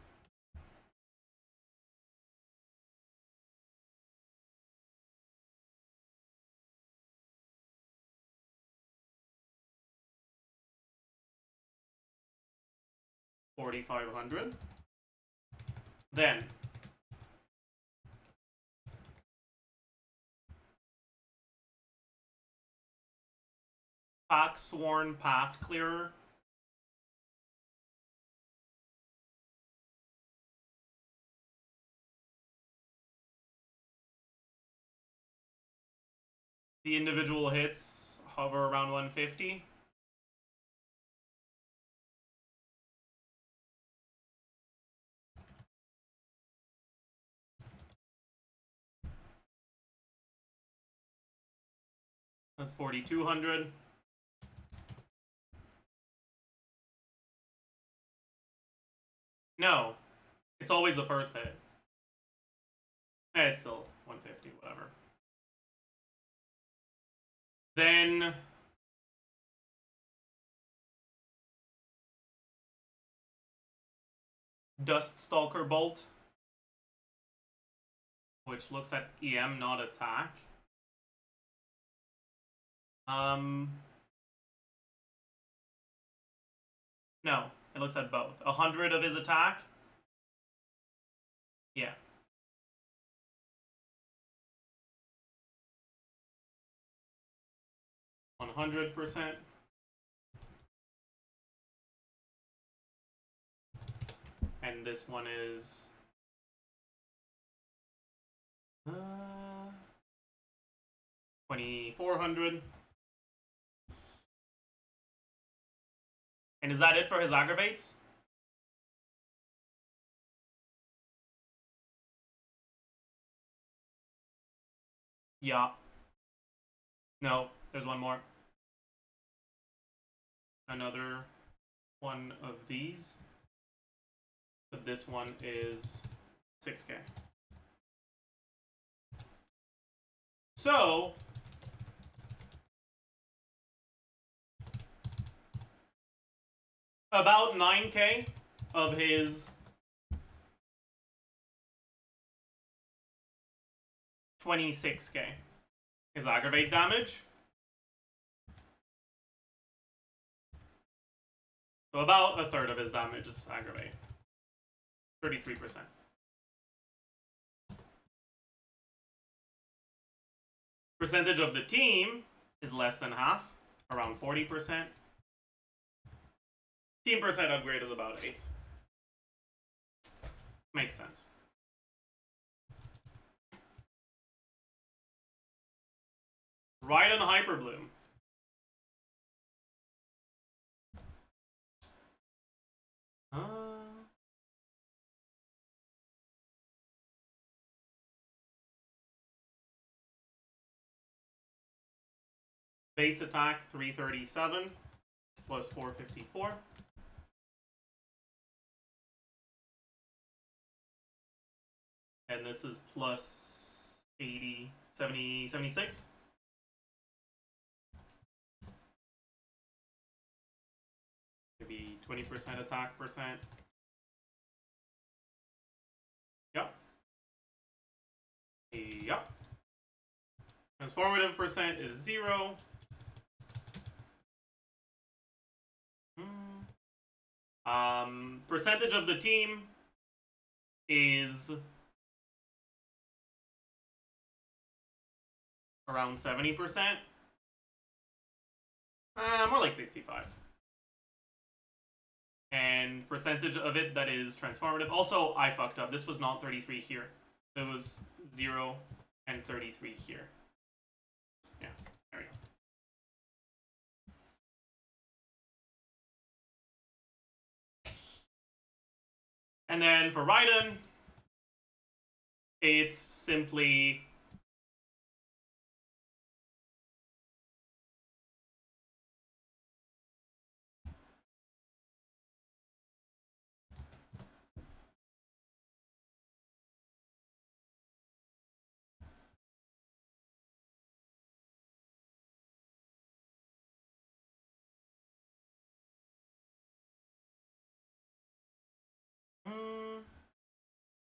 $4,500. Then Pack Sworn Path Clearer. The individual hits hover around 150. That's 4,200. No, it's always the first hit. It's still 150, whatever. Then Dust Stalker Bolt, which looks at EM, not attack. No, it looks at both. 100 of his attack. Yeah. %100. And this one is 2,400. And is that it for his aggravates? Yeah. No, there's one more. Another one of these. But this one is 6K. So about 9K of his 26K is aggravate damage. So about a third of his damage is aggravate. 33%. Percentage of the team is less than half, around 40%. Team percent upgrade is about 8. Makes sense. Raiden Hyperbloom. Base attack 337 plus 454. And this is plus 80, 70, 76. Maybe 20% attack percent. Yep. Yep. Transformative percent is 0. Percentage of the team is around 70%. More like 65. And percentage of it that is transformative. Also, I fucked up. This was not 33 here. It was 0 and 33 here. Yeah, there we go. And then for Raiden, it's simply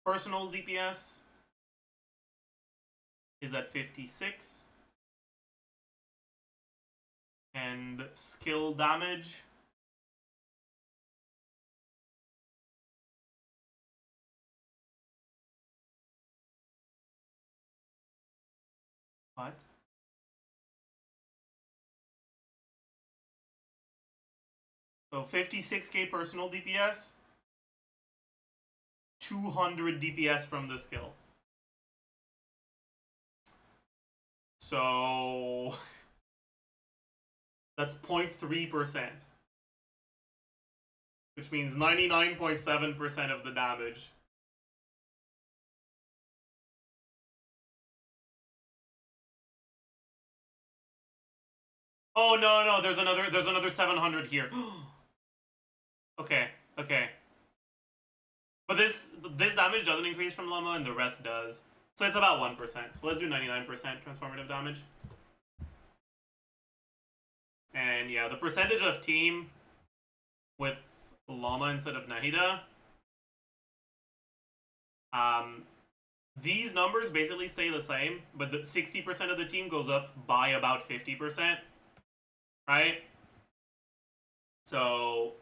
personal DPS is at 56. And skill damage what? So 56k personal DPS, 200 DPS from the skill. So that's 0.3%, which means 99.7% of the damage. Oh no, there's another 700 here. Okay. But this damage doesn't increase from Llama and the rest does. So it's about 1%. So let's do 99% transformative damage. And yeah, the percentage of team with Llama instead of Nahida. These numbers basically stay the same, but the 60% of the team goes up by about 50%. Right? So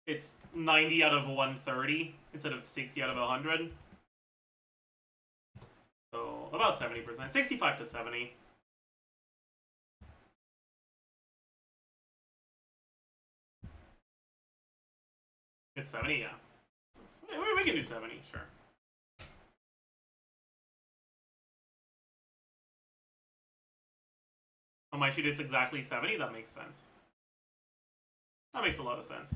it's 90 out of 130 instead of 60 out of 100. So about 70%. 65 to 70. It's 70, yeah. We can do 70, sure. On my sheet, it's exactly 70. That makes sense. That makes a lot of sense.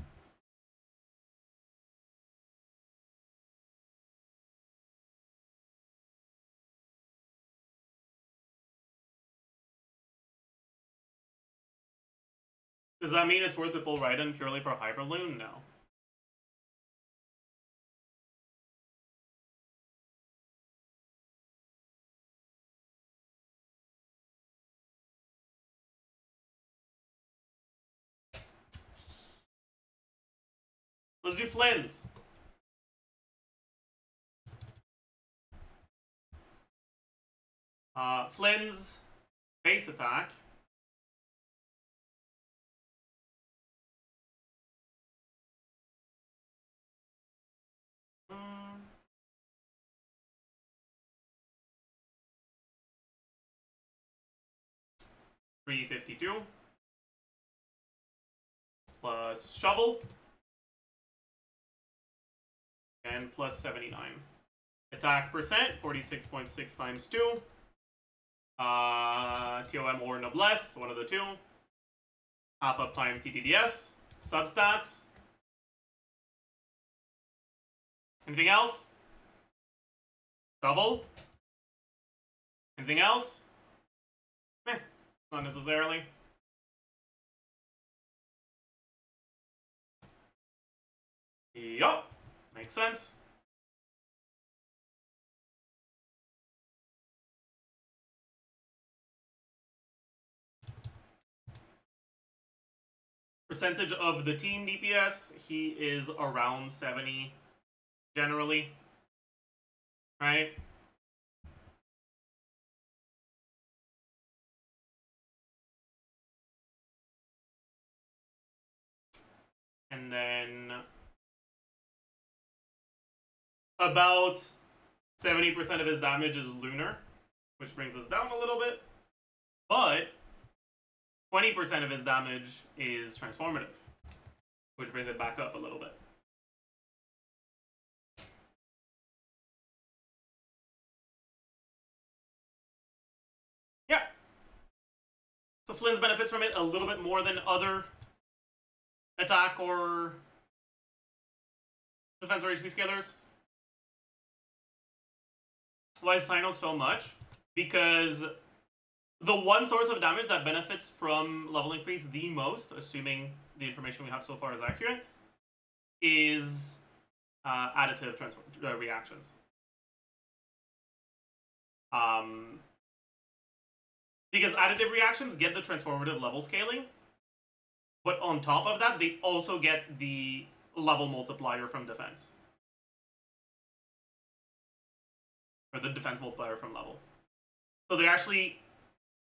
Does that mean it's worth to pull Raiden purely for Hyperloon? No. Let's do Flynn's. Flynn's base attack. Mm. 352 plus shovel and plus 79. Attack percent 46.6 times 2. TOM or Noblesse, one of the two. Half uptime TTDS. Substats. Anything else? Shovel. Anything else? Meh, not necessarily. Yup, makes sense. Percentage of the team DPS, he is around 70 generally. Right? And then about 70% of his damage is lunar, which brings us down a little bit. But 20% of his damage is transformative, which brings it back up a little bit. Yeah. So Flynn's benefits from it a little bit more than other attack or defense or HP scalers. Why is Sino so much? Because the one source of damage that benefits from level increase the most, assuming the information we have so far is accurate, is additive reactions. Because additive reactions get the transformative level scaling, but on top of that, they also get the level multiplier from defense. Or the defense multiplier from level. So they're actually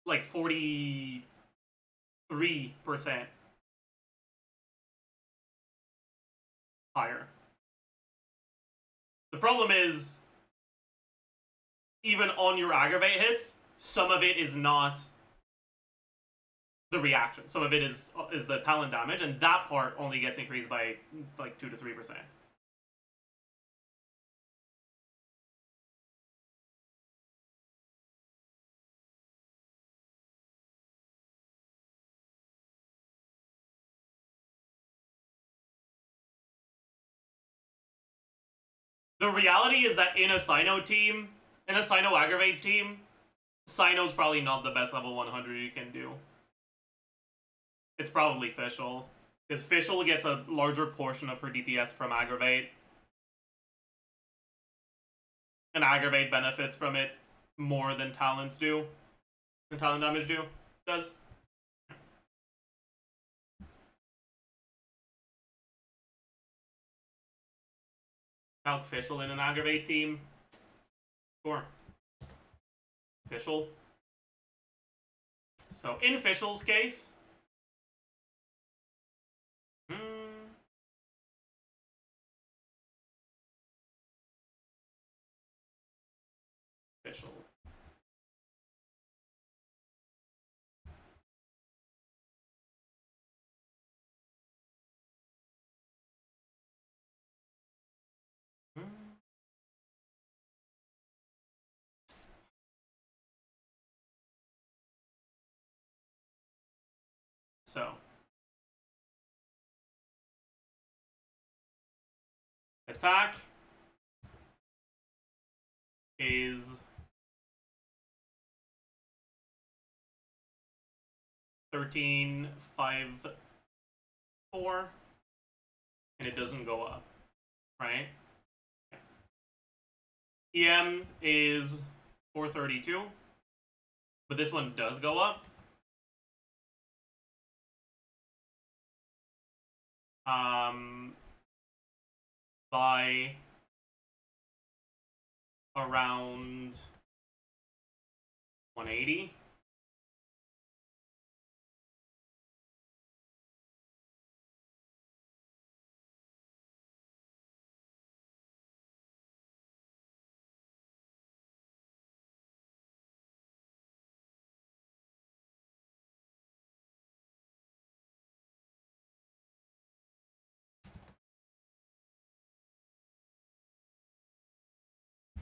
like 43% higher. The problem is, even on your aggravate hits, some of it is not the reaction. Some of it is the talent damage, and that part only gets increased by like 2 to 3%. The reality is that in a Sino team, in a Sino aggravate team, Sino's probably not the best level 100 you can do. It's probably Fischl. Because Fischl gets a larger portion of her DPS from aggravate. And aggravate benefits from it more than talents do. Than talent damage does. Calc Fischl in an aggravate team. Sure. Fischl. So in Fischl's case, Fischl. So attack is 13.54, and it doesn't go up, right? EM is 432, but this one does go up. By around 180.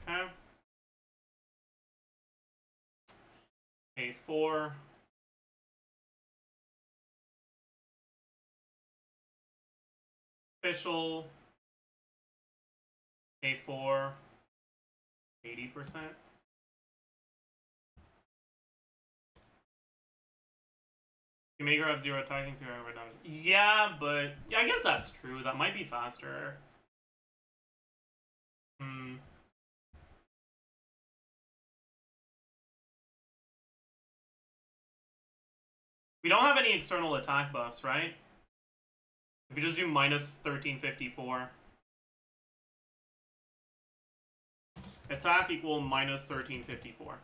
Okay. A4. Official. A4. 80%. You make her have 0 attacking, 0 damage. Yeah, but yeah, I guess that's true. That might be faster. We don't have any external attack buffs, right? If you just do minus 1354. Attack equal minus 1354.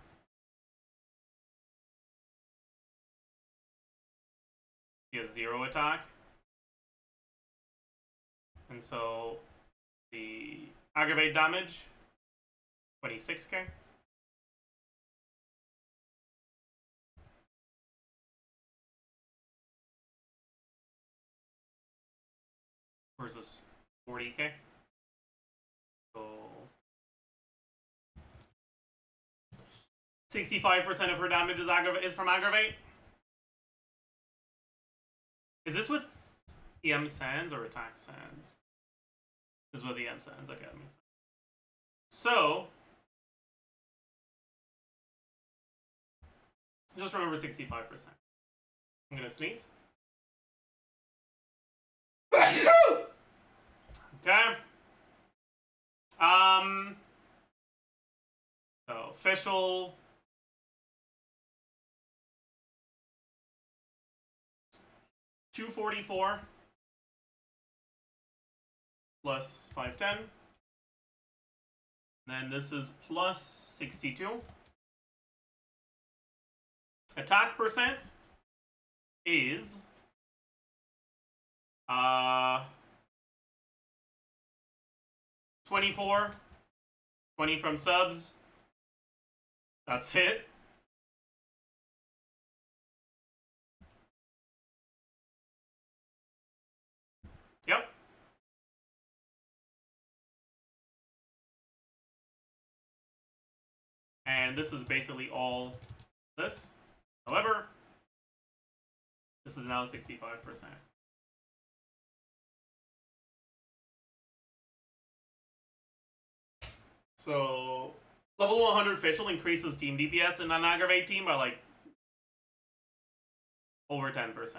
He has 0 attack. And so the aggravate damage, 26k. Versus 40k. So 65% of her damage is from aggravate. Is this with EM Sands or attack Sands? This is with EM Sands. Okay, that makes sense. So just remember 65%. I'm gonna sneeze. Okay. So official. $244 plus 510. Then this is plus 62. Attack percent is 24. 20 from subs. That's it. And this is basically all this. However, this is now 65%. So, level 100 Fischl increases team DPS in an aggravate team by like over 10%.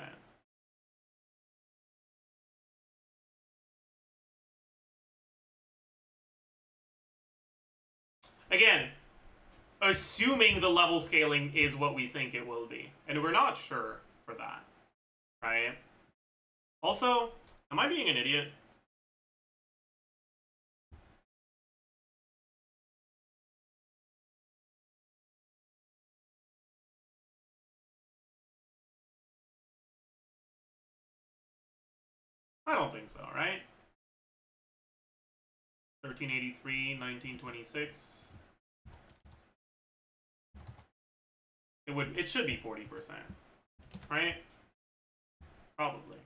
Again, assuming the level scaling is what we think it will be. And we're not sure for that, right? Also, am I being an idiot? I don't think so, right? 1383, 1926. It should be 40%, right? Probably.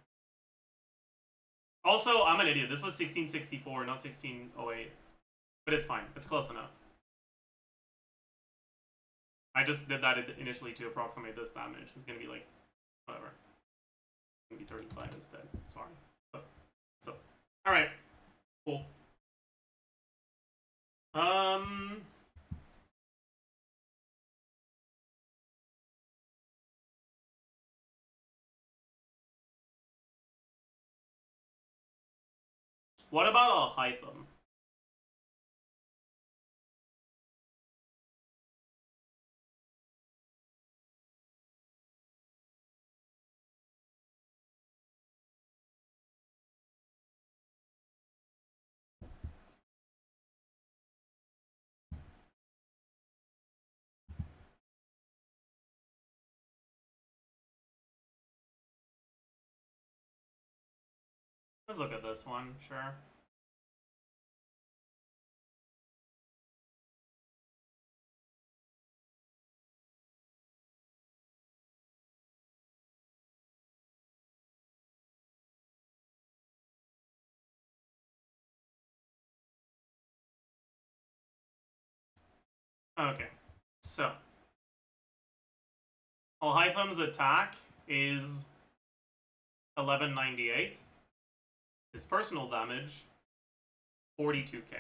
Also, I'm an idiot. This was 1664, not 1608. But it's fine. It's close enough. I just did that initially to approximate this damage. It's gonna be like, whatever. It's gonna be 35 instead. Sorry. So, alright. Cool. What about a Hytham? Let's look at this one, sure. Okay, so Alhytham's attack is 1198. His personal damage, 42k.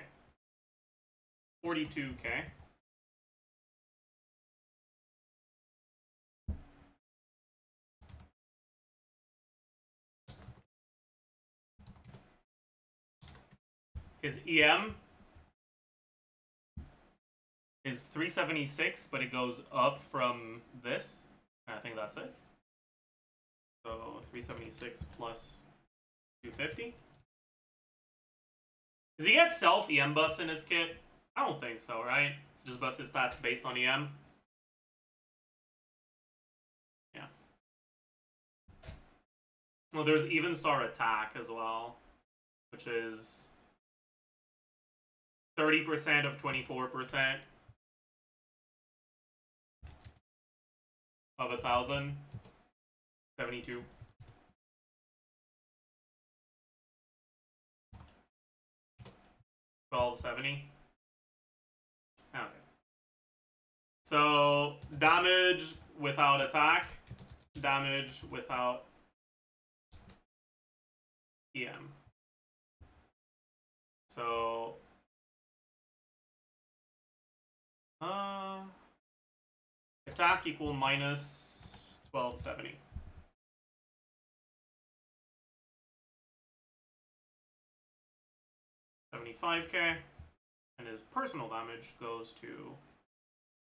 42k. His EM is 376, but it goes up from this. I think that's it. So 376 plus 250. Does he get self EM buff in his kit? I don't think so, right? Just buffs his stats based on EM. Yeah. Well, there's even star attack as well, which is 30% of 24% of 1,000. 72. $12.70. Okay. So damage without attack, damage without EM. So attack equal minus 1270. $75k, and his personal damage goes to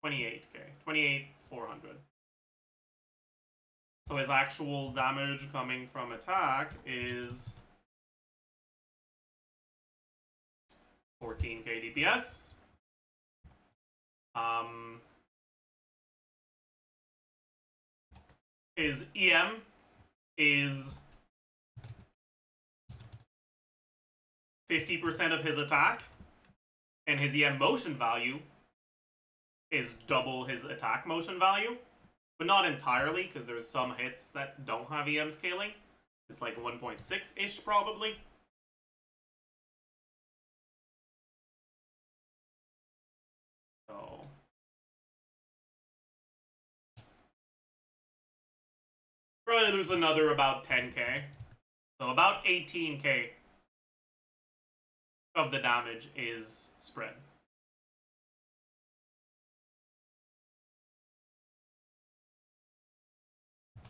28k, 28,400. So his actual damage coming from attack is 14k DPS. His EM is 50% of his attack, and his EM motion value is double his attack motion value, but not entirely, because there's some hits that don't have EM scaling. It's like 1.6-ish probably. So Probably lose another about 10k. So about 18k of the damage is spread.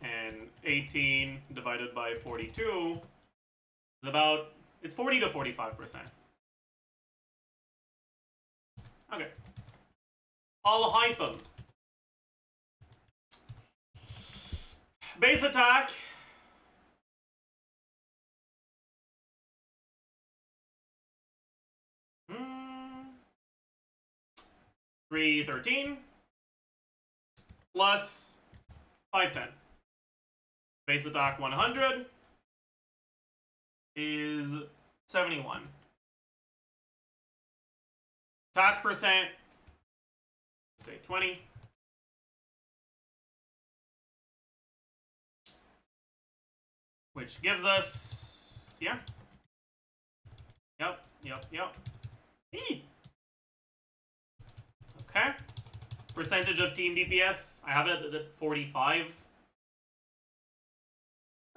And 18 divided by 42 is about, it's 40 to 45%. Okay. Alhaitham. Base attack. Hmm. 313 plus 510. Base attack 100 is 71. Attack percent, say 20. Which gives us, yeah. Yep. Eee. Okay. Percentage of team DPS, I have it at 45.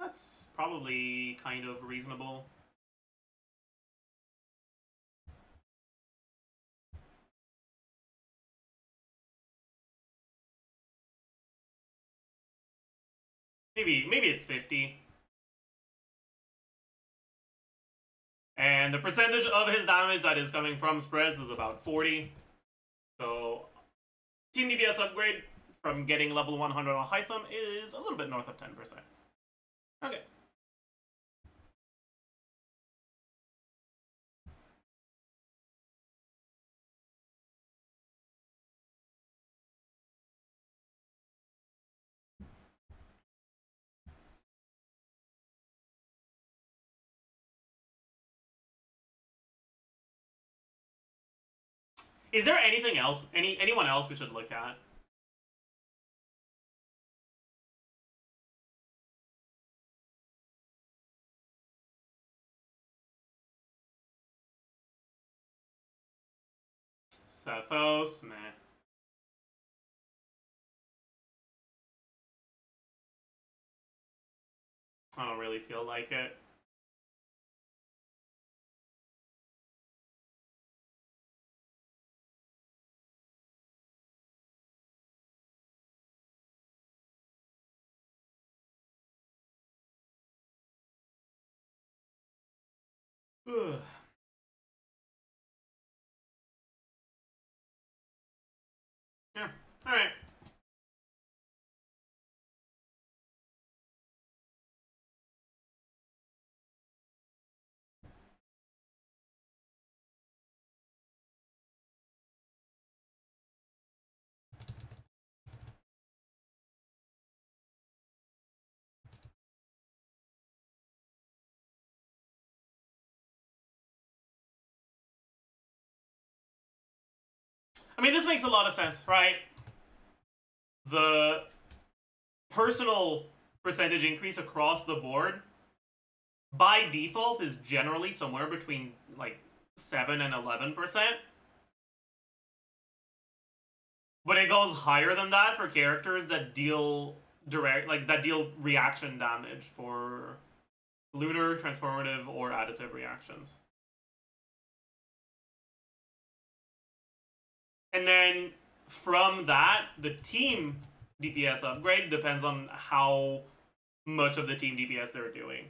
That's probably kind of reasonable. Maybe it's 50. And the percentage of his damage that is coming from spreads is about 40. So, team DPS upgrade from getting level 100 on Hytham is a little bit north of 10%. Okay. Is there anything else? Anyone else we should look at? Sethos, meh. I don't really feel like it. Ugh. Yeah, alright. I mean, this makes a lot of sense, right? The personal percentage increase across the board by default is generally somewhere between like 7 and 11%. But it goes higher than that for characters that deal reaction damage for lunar, transformative, or additive reactions. And then from that, the team DPS upgrade depends on how much of the team DPS they're doing.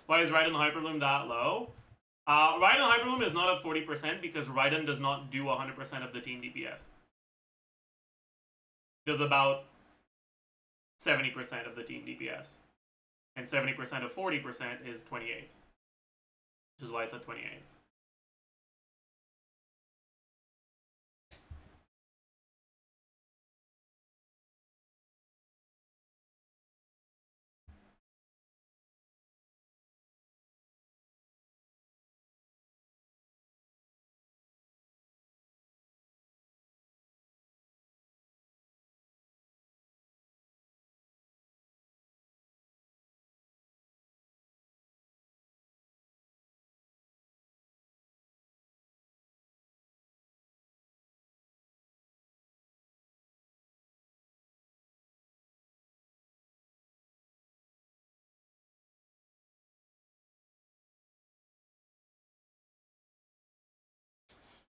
Why is Raiden Hyperbloom that low? Raiden Hyperbloom is not at 40% because Raiden does not do 100% of the team DPS. Does about 70% of the team DPS. And 70% of 40% is 28. Which is why it's at 28.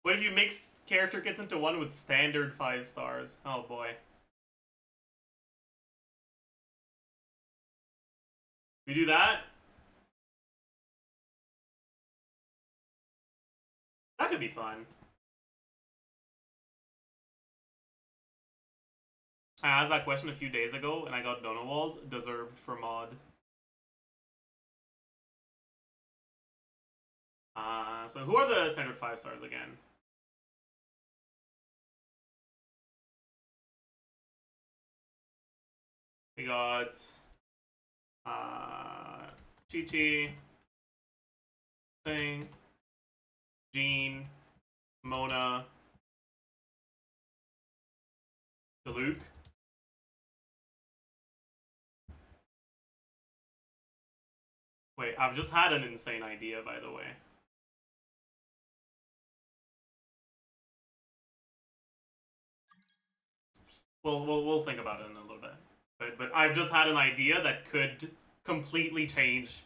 What if you mix character kits into one with standard 5 stars? Oh boy. We do that? That could be fun. I asked that question a few days ago and I got Donowald, deserved for mod. So who are the standard 5 stars again? We got Chi-Chi, Thing, Jean, Mona, Luke. Wait, I've just had an insane idea, by the way. We'll think about it in a little bit. But I've just had an idea that could completely change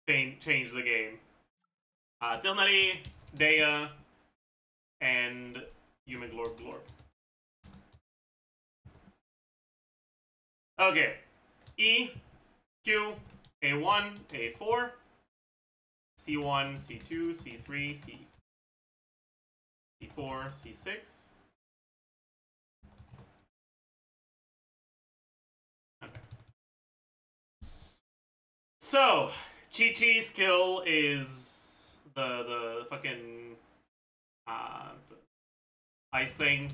the game. Tighnari, dehya, and human glorb glorb. Okay. E, Q, A1, A4, C1, C2, C3, C4, C6. Okay. So, Chi-Chi's skill is the fucking ice thing.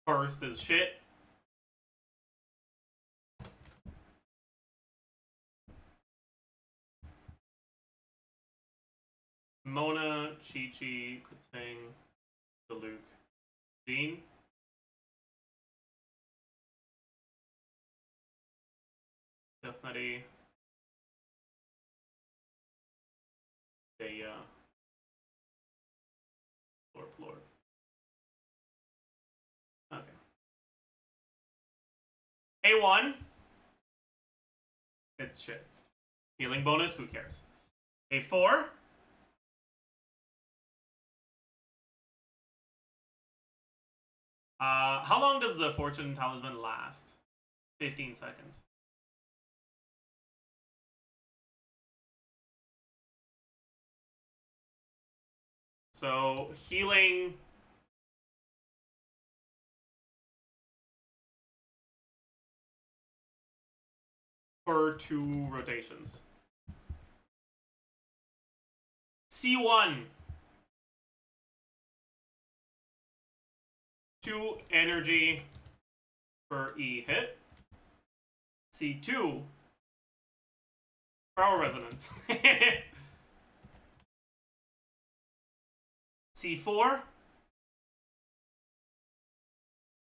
First is shit. Mona, Chi-Chi, Kutsing, Luke, Jean. Tighnari, dehya, Lord. Okay. A1. It's shit. Healing bonus, who cares? A4. How long does the Fortune Talisman last? 15 seconds. So, healing... for 2 rotations. C1. 2 energy per E hit. C2. Power resonance. C4.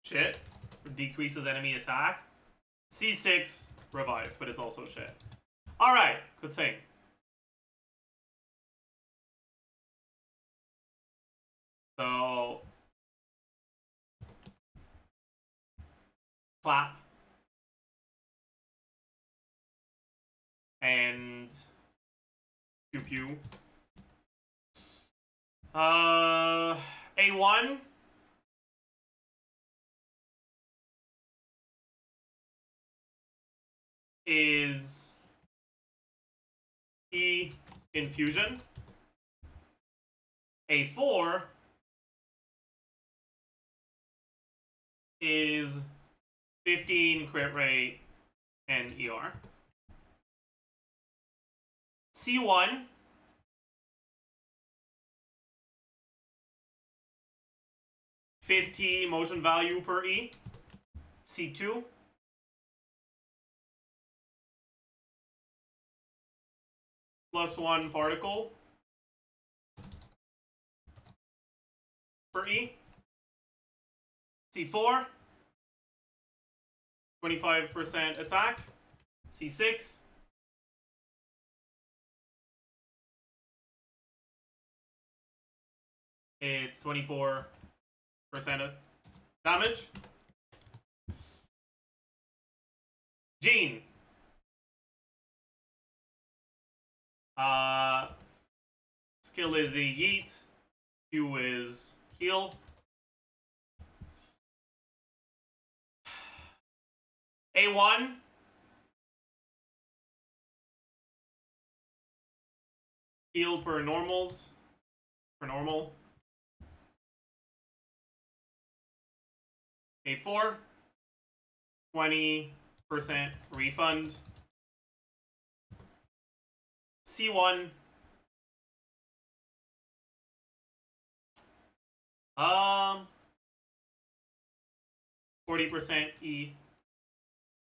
Shit. Decreases enemy attack. C6. Revive, but it's also shit. Alright, good thing. So... clap. And... pew pew. A1. Is... E infusion. A4 is 15 crit rate and ER. C1 50 motion value per E. C2 +1 particle per E. C4 25% attack. C6 it's 24% damage. Jean. Skill is a yeet. Q is heal. A1. Heal per normals. Per normal. A4. 20% refund. C1. 40% E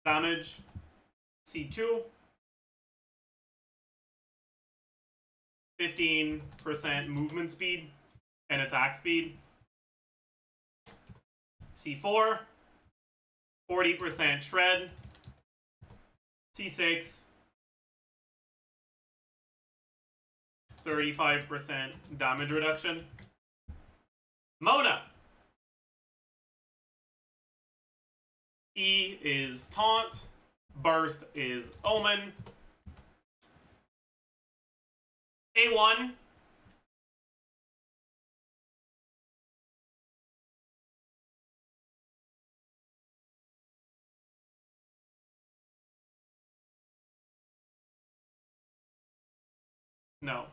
damage. C2. 15% movement speed and attack speed. C4. 40% shred. C6. 35% damage reduction. Mona. E is taunt. Burst is omen. A1. No.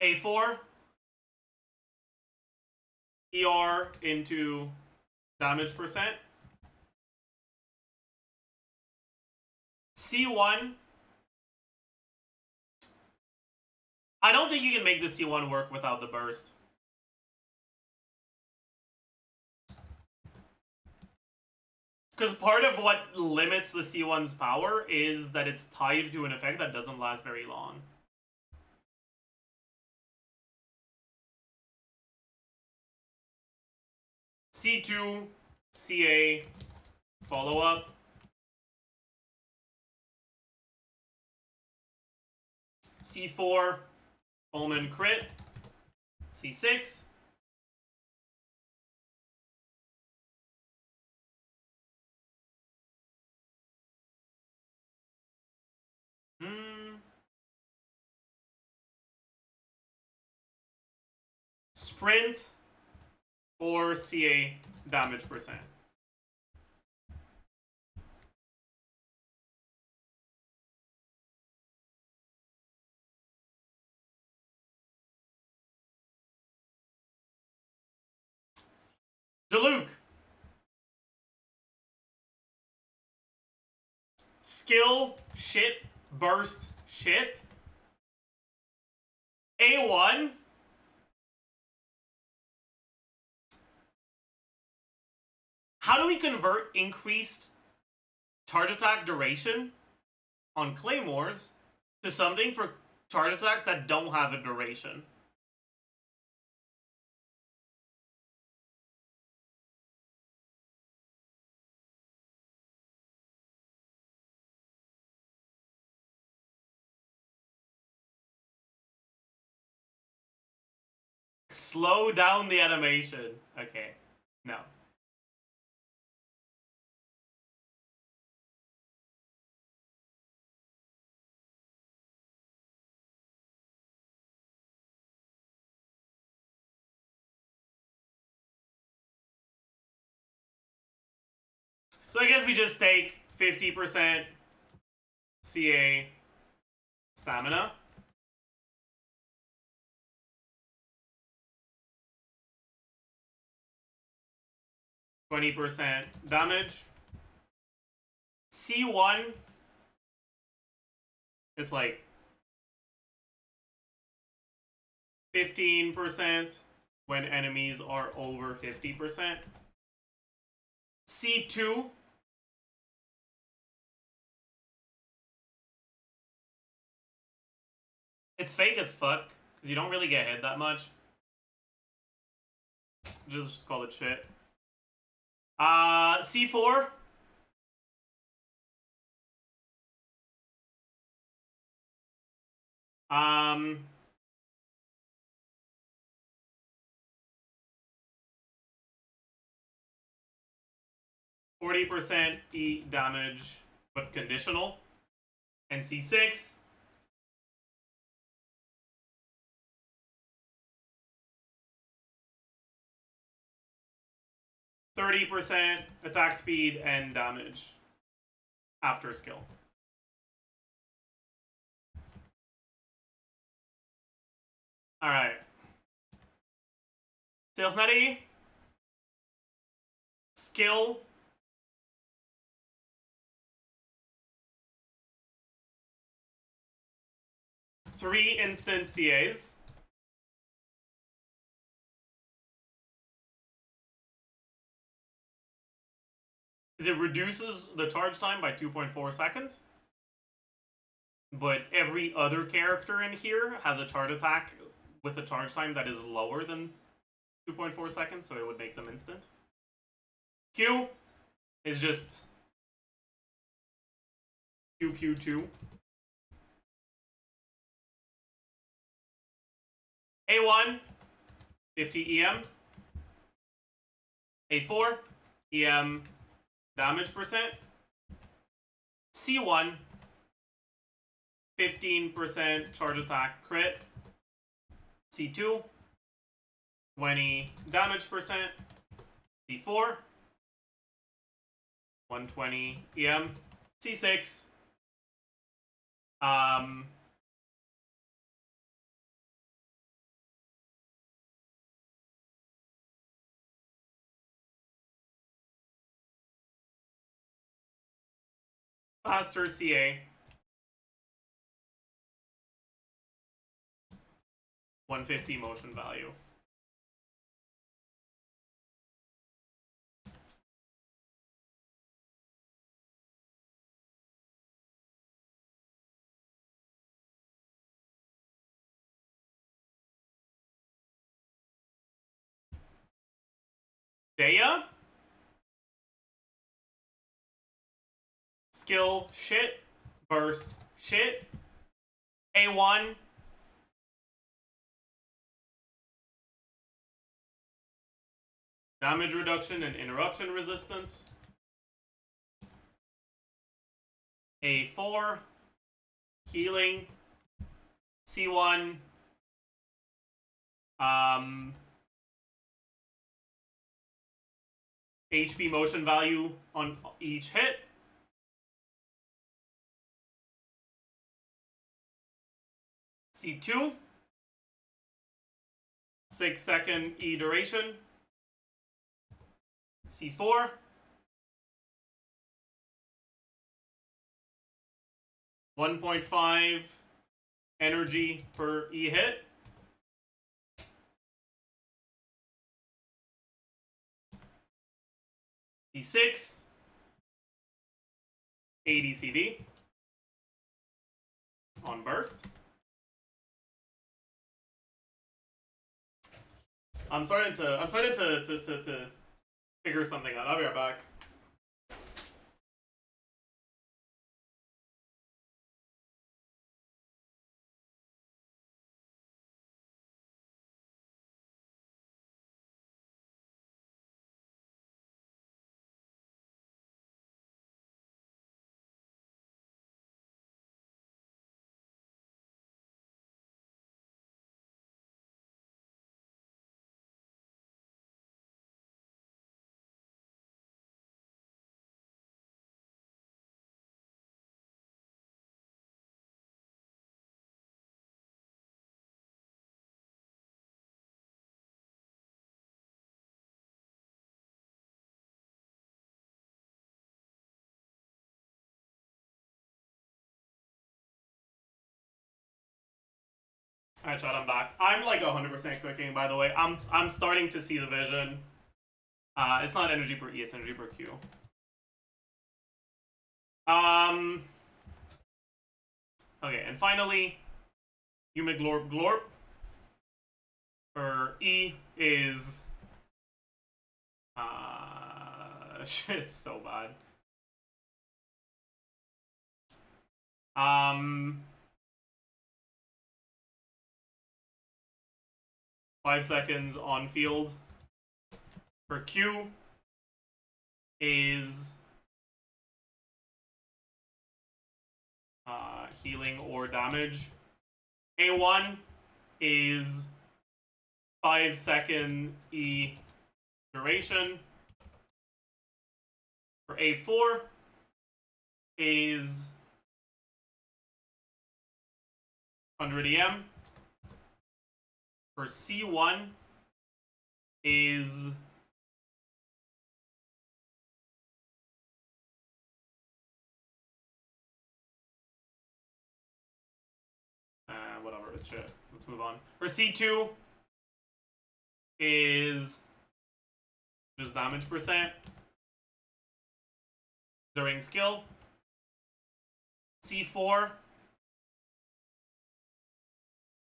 A4. ER into damage percent. C1. I don't think you can make the C1 work without the burst. Because part of what limits the C1's power is that it's tied to an effect that doesn't last very long. C2, CA, follow up. C4, Omen crit. C6. Sprint or CA damage percent. Deluke. Skill, shit, burst, shit. A1. How do we convert increased charge attack duration on claymores to something for charge attacks that don't have a duration? Slow down the animation. Okay, no. So I guess we just take 50% CA stamina. %20 damage. C1 is like 15% when enemies are over 50%. C2 it's fake as fuck because you don't really get hit that much. Just call it shit. C4 40% E damage, but conditional. And C6 30% attack speed and damage after skill. Alright. Tighnari. Skill. Three instant CAs. It reduces the charge time by 2.4 seconds. But every other character in here has a charge attack with a charge time that is lower than 2.4 seconds, so it would make them instant. Q is just QQ2. A1, 50 EM. A4, EM damage percent. C1, 15% charge attack crit. C2, 20 damage percent. C4, 120 EM. C6, faster CA. 150 motion value. Dehya. Skill shit. Burst shit. A1. Damage reduction and interruption resistance. A4. Healing. C1. HP motion value on each hit. C2. 6-second E duration. C4. 1.5 energy per E hit. C6. 80 CV on burst. I'm starting to figure something out. I'll be right back. Alright, chat, I'm back. I'm like 100% clicking, by the way. I'm starting to see the vision. It's not energy per E, it's energy per Q. Okay, and finally, Glorp Glorp. For E is shit, it's so bad. 5 seconds on field. For Q is healing or damage. A1 is 5-second E duration. For A4 is 100 EM. For C1 is whatever, it's shit. Let's move on. For C2 is just damage percent during skill. C4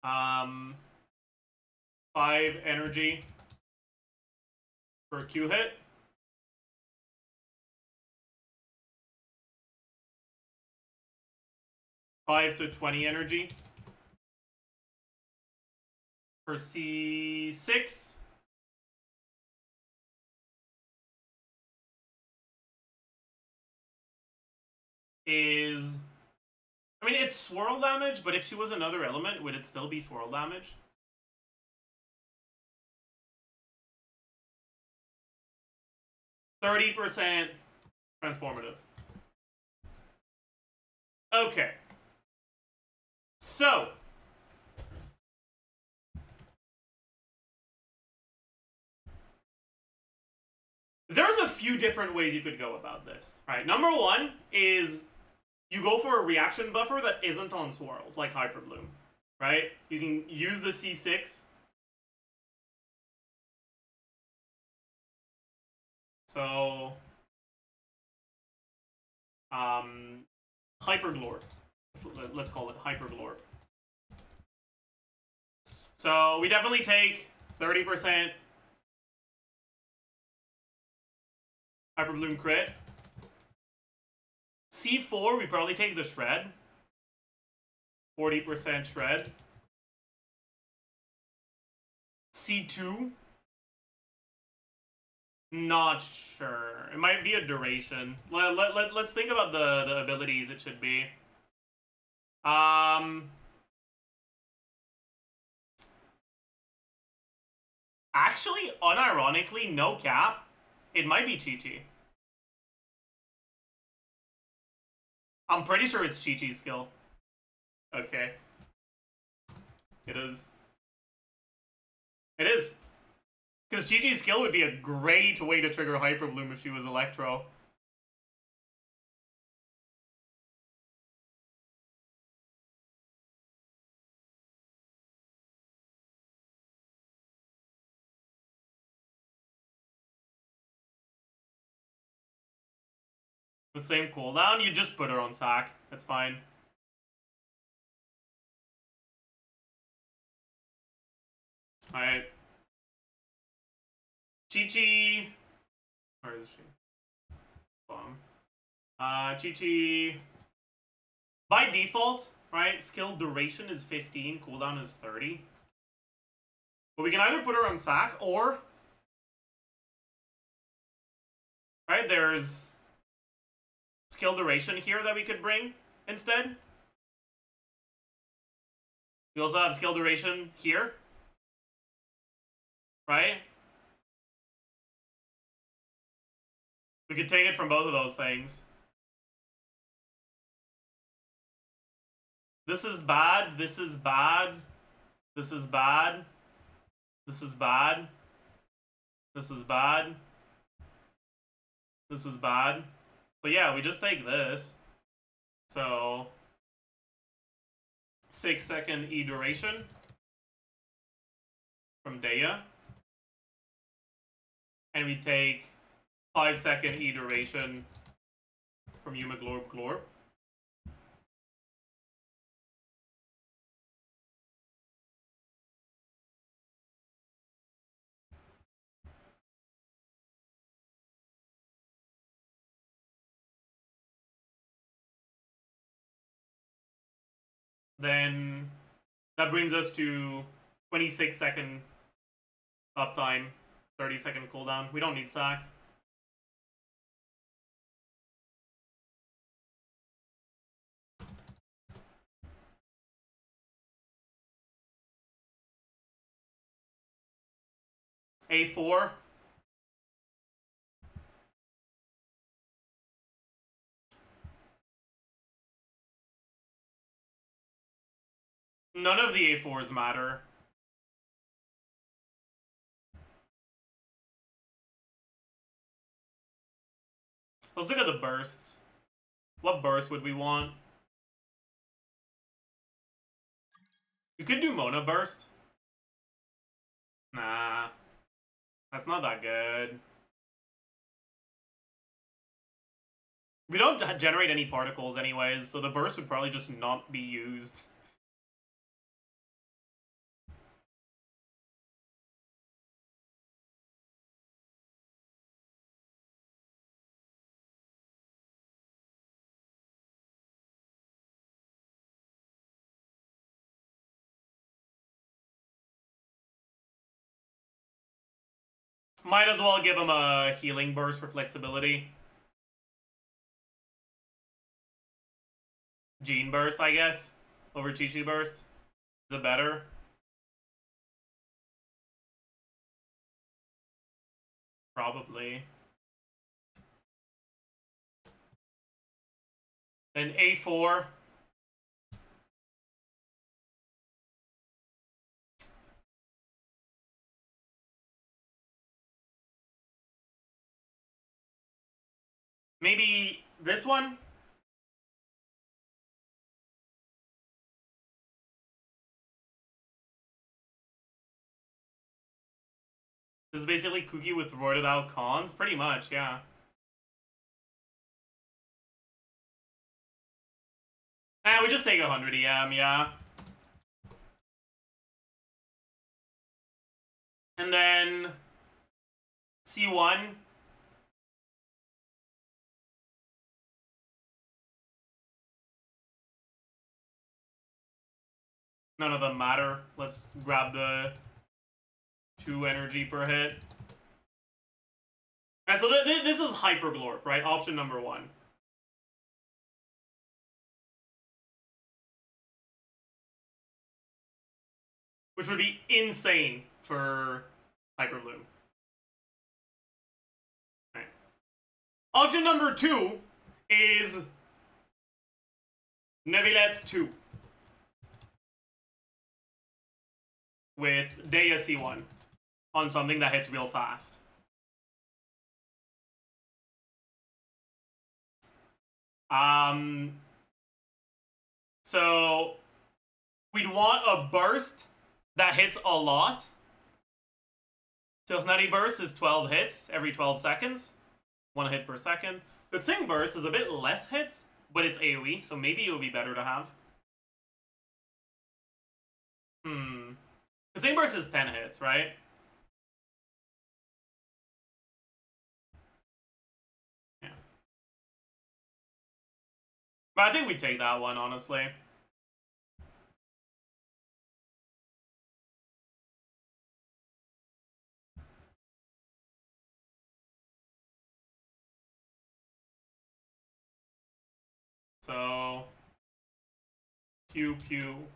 5 energy for Q hit. Five to 20 energy. For C6 is, I mean, it's swirl damage, but if she was another element, would it still be swirl damage? %30 transformative. Okay. So. There's a few different ways you could go about this. Right. Number one is you go for a reaction buffer that isn't on swirls, like Hyperbloom. Right? You can use the C6. So, Hyperglorp. Let's call it Hyperglorp. So we definitely take 30% Hyperbloom crit. C4, we probably take the Shred. 40% Shred. C2, not sure. It might be a duration. Let's think about the abilities it should be. Actually, unironically, no cap, it might be Chi-Chi. I'm pretty sure it's Chi-Chi's skill. Okay. It is. It is. Because Chi-Chi's skill would be a great way to trigger Hyperbloom if she was Electro. The same cooldown, you just put her on sack. That's fine. Alright. Chi-Chi. Where is she? Chi-Chi. By default, right? Skill duration is 15, cooldown is 30. But we can either put her on sack or. Right? There's skill duration here that we could bring instead. We also have skill duration here. Right? We could take it from both of those things. This is bad. This is bad. This is bad. This is bad. This is bad. This is bad. But yeah, we just take this. So 6-second E duration from dehya. And we take 5-second E duration from Glorp. Then that brings us to 26-second uptime, 30-second cooldown. We don't need sack. A4. None of the A4s matter. Let's look at the bursts. What burst would we want? You could do Mona burst. Nah. That's not that good. We don't generate any particles anyways, so the burst would probably just not be used. Might as well give him a healing burst for flexibility. Gene burst, I guess, over Chi-Chi burst. Is it better? Probably. Then A4. Maybe this one? This is basically Cookie with roided out cons? Pretty much, yeah. We just take 100 EM, yeah. And then C1. None of them matter. Let's grab the 2 energy per hit. Alright, so this is Hyperglorp, right? Option number 1. Which would be insane for Hyperbloom. Right. Option number 2 is Nevilette 2. With dehya C1 on something that hits real fast. So we'd want a burst that hits a lot. Tighnari burst is 12 hits every 12 seconds. 1 hit per second. Calcing burst is a bit less hits, but it's AoE, so maybe it would be better to have. Calcing burst is 10 hits, right? Yeah. But I think we take that one, honestly. So, pew pew.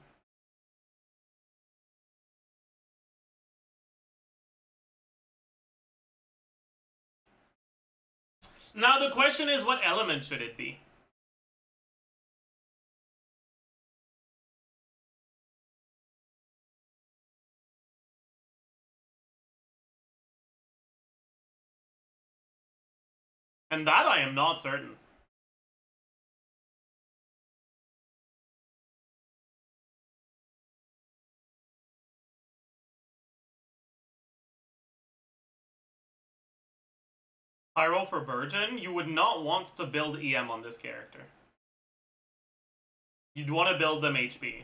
Now the question is, what element should it be? And that I am not certain. Pyro for Virgin, you would not want to build EM on this character. You'd want to build them HP.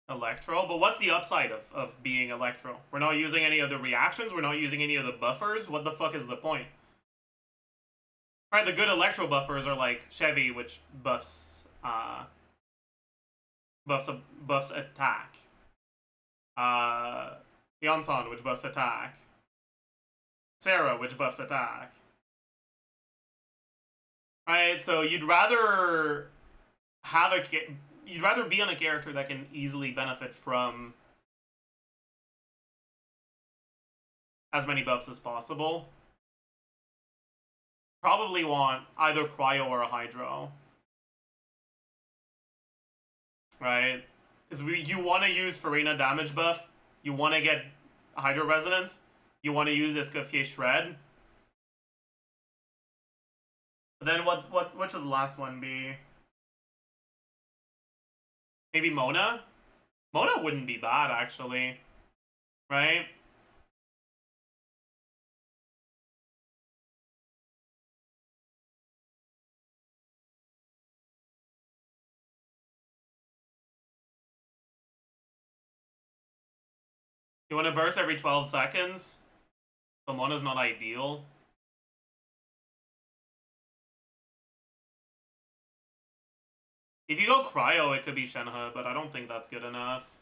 Electro? But what's the upside of being Electro? We're not using any of the reactions, we're not using any of the buffers. What the fuck is the point? Right, the good Electro buffers are like Chevy, which buffs buffs attack. Yonsan, which buffs attack. Sarah, which buffs attack. Right, so you'd rather have you'd rather be on a character that can easily benefit from as many buffs as possible. Probably want either cryo or a hydro. Right? Because you want to use Farina damage buff. You want to get Hydro Resonance. You want to use Escoffier Shred. Then what should the last one be? Maybe Mona? Mona wouldn't be bad, actually. Right? You want to burst every 12 seconds? So Mona's not ideal. If you go Cryo, it could be Shenhe, but I don't think that's good enough.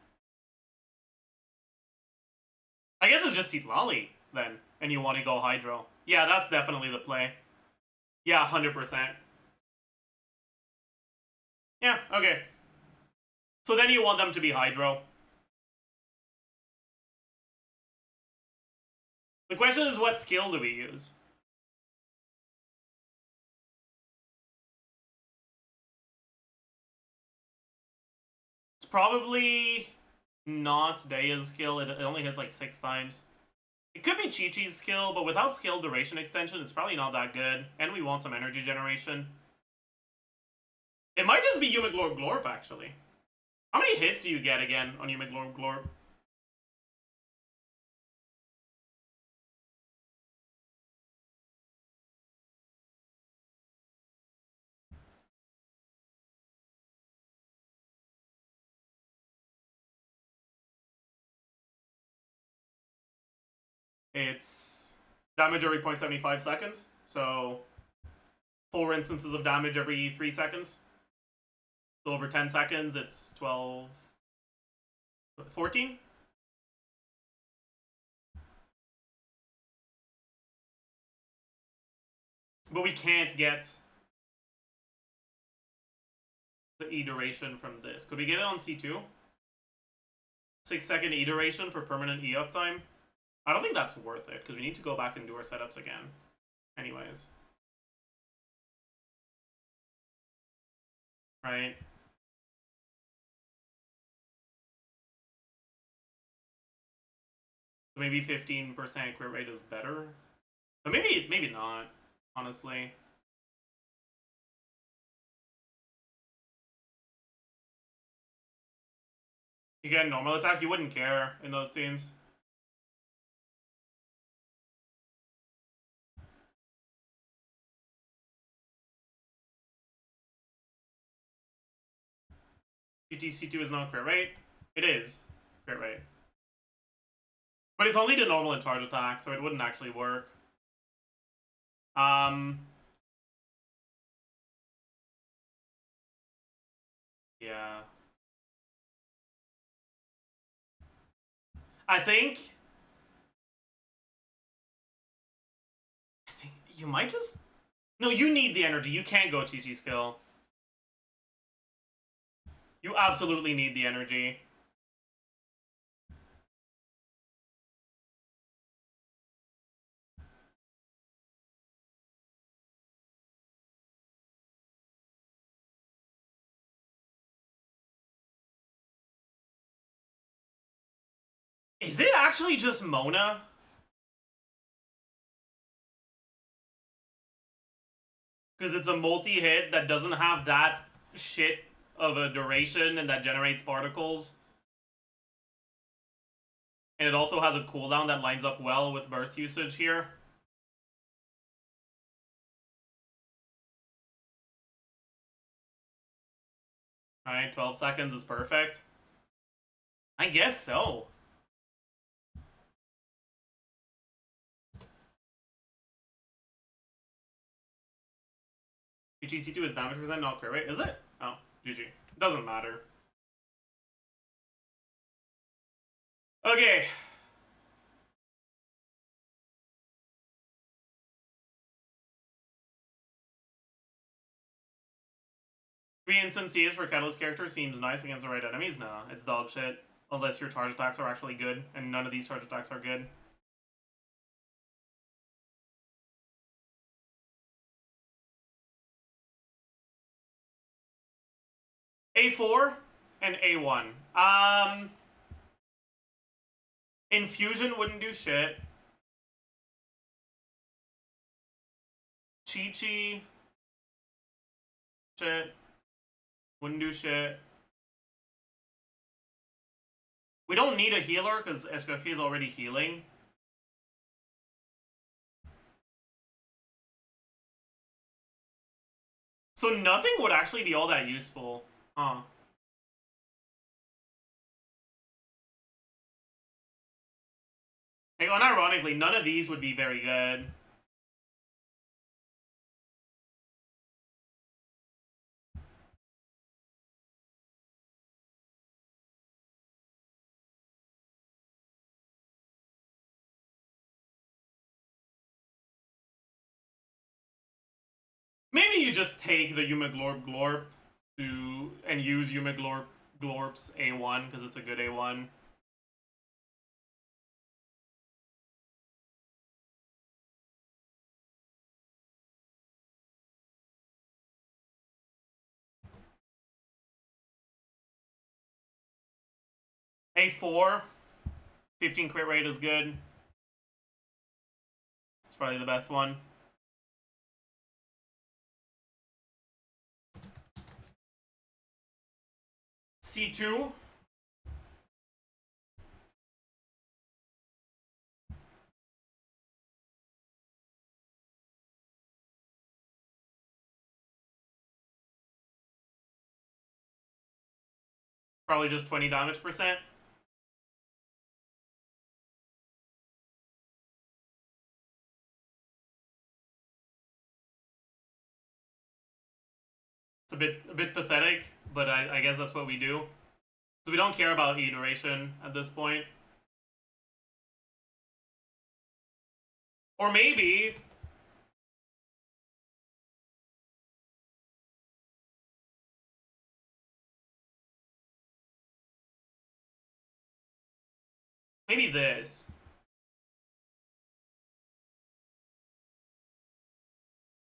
I guess it's just Tighnari, then, and you want to go Hydro. Yeah, that's definitely the play. Yeah, 100%. Yeah, okay. So then you want them to be Hydro. The question is, what skill do we use? It's probably not dehya's skill. It only hits like 6 times. It could be Chi-Chi's skill, but without skill duration extension, it's probably not that good. And we want some energy generation. It might just be Yumic Glorp Glorp, actually. How many hits do you get again on Yumic Glorp Glorp? It's damage every 0.75 seconds. So 4 instances of damage every 3 seconds. So over 10 seconds, it's 12... 14? But we can't get the E duration from this. Could we get it on C2? 6-second E duration for permanent E uptime? I don't think that's worth it, because we need to go back and do our setups again. Anyways. Right. So maybe 15% crit rate is better? But maybe not, honestly. You get normal attack, you wouldn't care in those teams. GTC2 is not crit rate. It is crit rate. But it's only the normal and charge attack, so it wouldn't actually work. Yeah. I think you might just... No, you need the energy. You can't go Chi-Chi skill. You absolutely need the energy. Is it actually just Mona? Because it's a multi-hit that doesn't have that shit of a duration and that generates particles. And it also has a cooldown that lines up well with burst usage here. Alright, 12 seconds is perfect. I guess so. GC2 is damage percent, not crit rate. Is it? Oh, GG. It doesn't matter. Okay. Three instances for Kettle's character seems nice against the right enemies. Nah, it's dog shit. Unless your charge attacks are actually good, and none of these charge attacks are good. A4 and A1. Infusion wouldn't do shit. Chi-Chi. Shit. Wouldn't do shit. We don't need a healer because Escoffier is already healing. So nothing would actually be all that useful. Huh. Like, unironically, none of these would be very good. Maybe you just take the Yumeglorp Glorp and use Glorp's A1 because it's a good A1. A4, 15 crit rate is good. It's probably the best one. C2. Probably just 20 damage percent. It's a bit pathetic, but I guess that's what we do. So we don't care about iteration at this point. Or maybe this.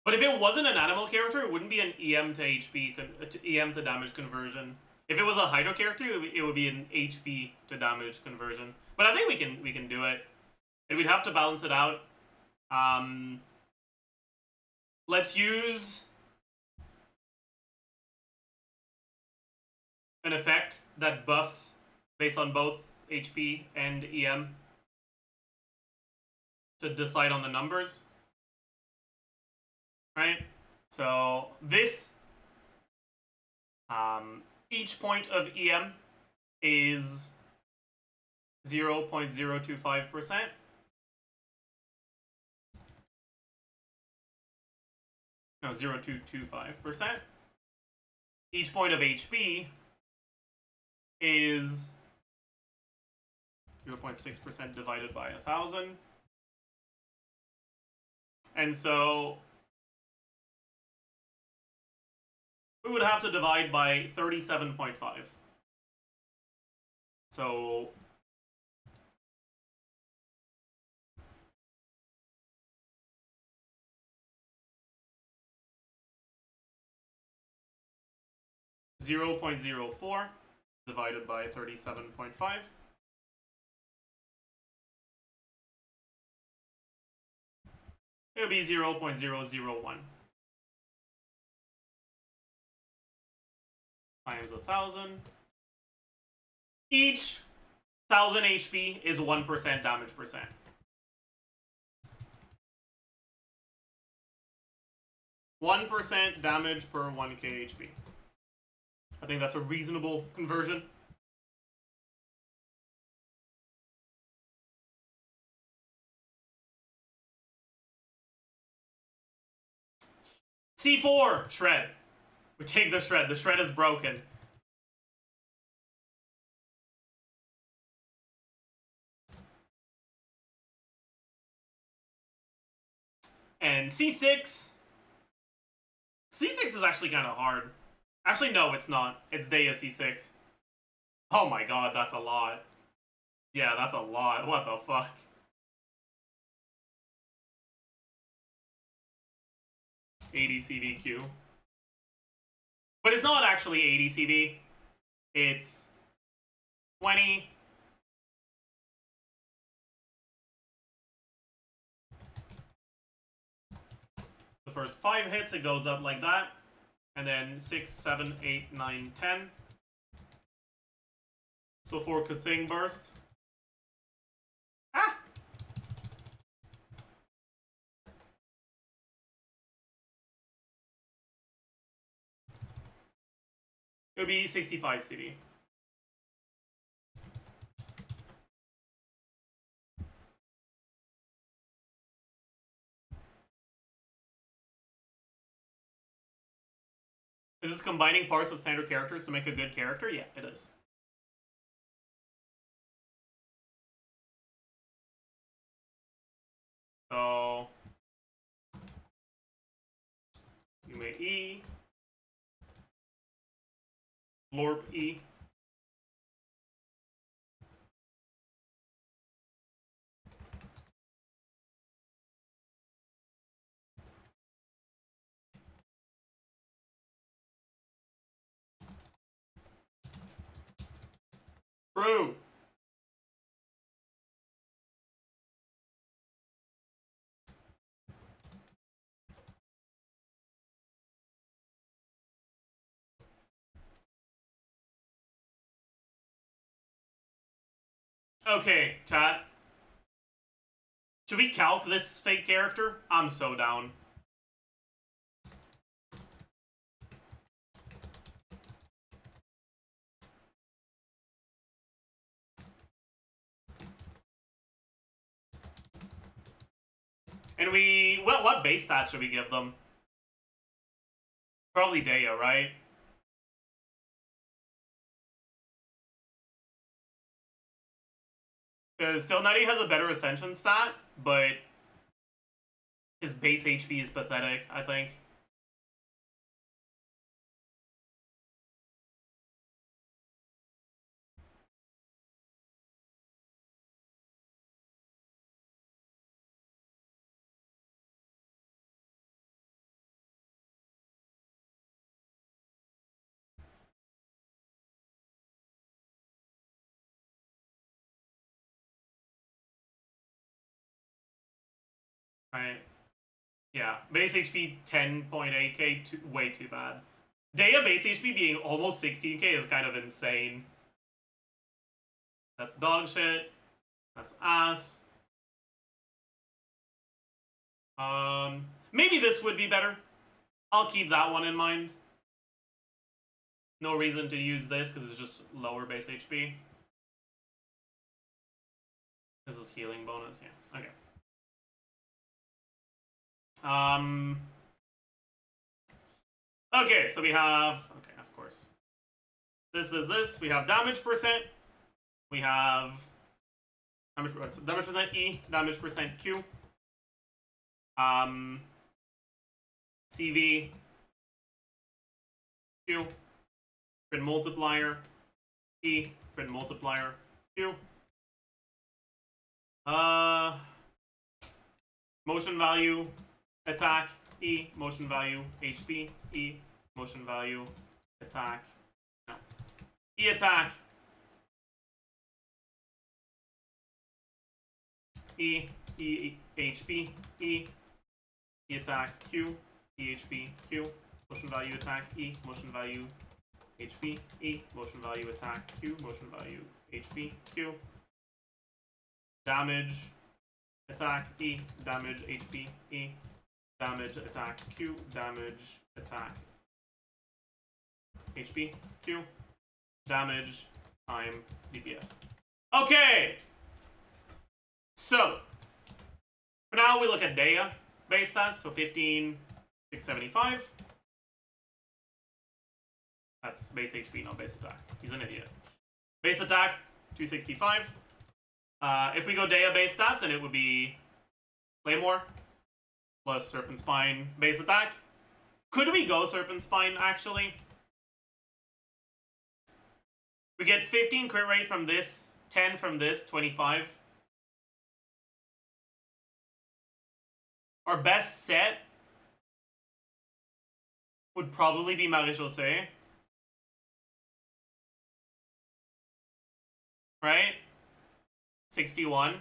But if it wasn't an animal character, it wouldn't be an EM to HP, EM to damage conversion. If it was a Hydro character, it would be an HP to damage conversion. But I think we can do it. And we'd have to balance it out. Let's use an effect that buffs based on both HP and EM to decide on the numbers. Right? So this, each point of EM is 0.025%. No, 0.225%. Each point of HP is 0.6% divided by 1,000. And so we would have to divide by 37.5. So (0.04) divided by 37.5. It would be 0.001 times 1,000. Each 1,000 HP is 1% damage percent. (1% damage per 1k HP. I think that's a reasonable conversion. C4 shred. We take the shred. The shred is broken. And C6. C6 is actually kind of hard. Actually, no, it's not. It's dehya C6. Oh my god, that's a lot. Yeah, that's a lot. What the fuck? ADCVQ. But it's not actually 80 CV. It's 20. The first 5 hits, it goes up like that. And then 6, 7, 8, 9, 10. So 4 calcing burst. Ah! It would be 65 CD. Is this combining parts of standard characters to make a good character? Yeah, it is. So you may E. Lorp E. True. Okay, chat. Should we calc this fake character? I'm so down. And we... what base stats should we give them? Probably Dehya, right? Because tighnari has a better ascension stat, but his base HP is pathetic, I think. Right. Yeah, base HP 10.8k, way too bad. Dehya base HP being almost 16k is kind of insane. That's dog shit. That's ass. Maybe this would be better. I'll keep that one in mind. No reason to use this because it's just lower base HP. This is healing bonus, yeah. Okay. Okay, so we have... Okay, of course. This. We have damage percent. We have... Damage percent E. Damage percent Q. CV. Q. Crit multiplier. E. Crit multiplier. Q. Motion value. Attack. E. Motion value. HP. E. Motion value. Attack. No. E attack. E. E. HP. E. E attack. Q. E. HP. Q. Motion value attack. E. Motion value. HP. E. Motion value attack. Q. Motion value. HP. Q. Damage. Attack. E. Damage. HP. E. Damage. Attack. Q. Damage. Attack. HP. Q. Damage. Time. DPS. Okay! So, for now we look at Dehya base stats. So 15, 675. That's base HP, not base attack. He's an idiot. Base attack, 265. If we go Dehya base stats, then it would be Claymore plus Serpent Spine base attack. Could we go Serpent Spine, actually? We get 15 crit rate from this, 10 from this, 25. Our best set would probably be Marie-José. Right? 61.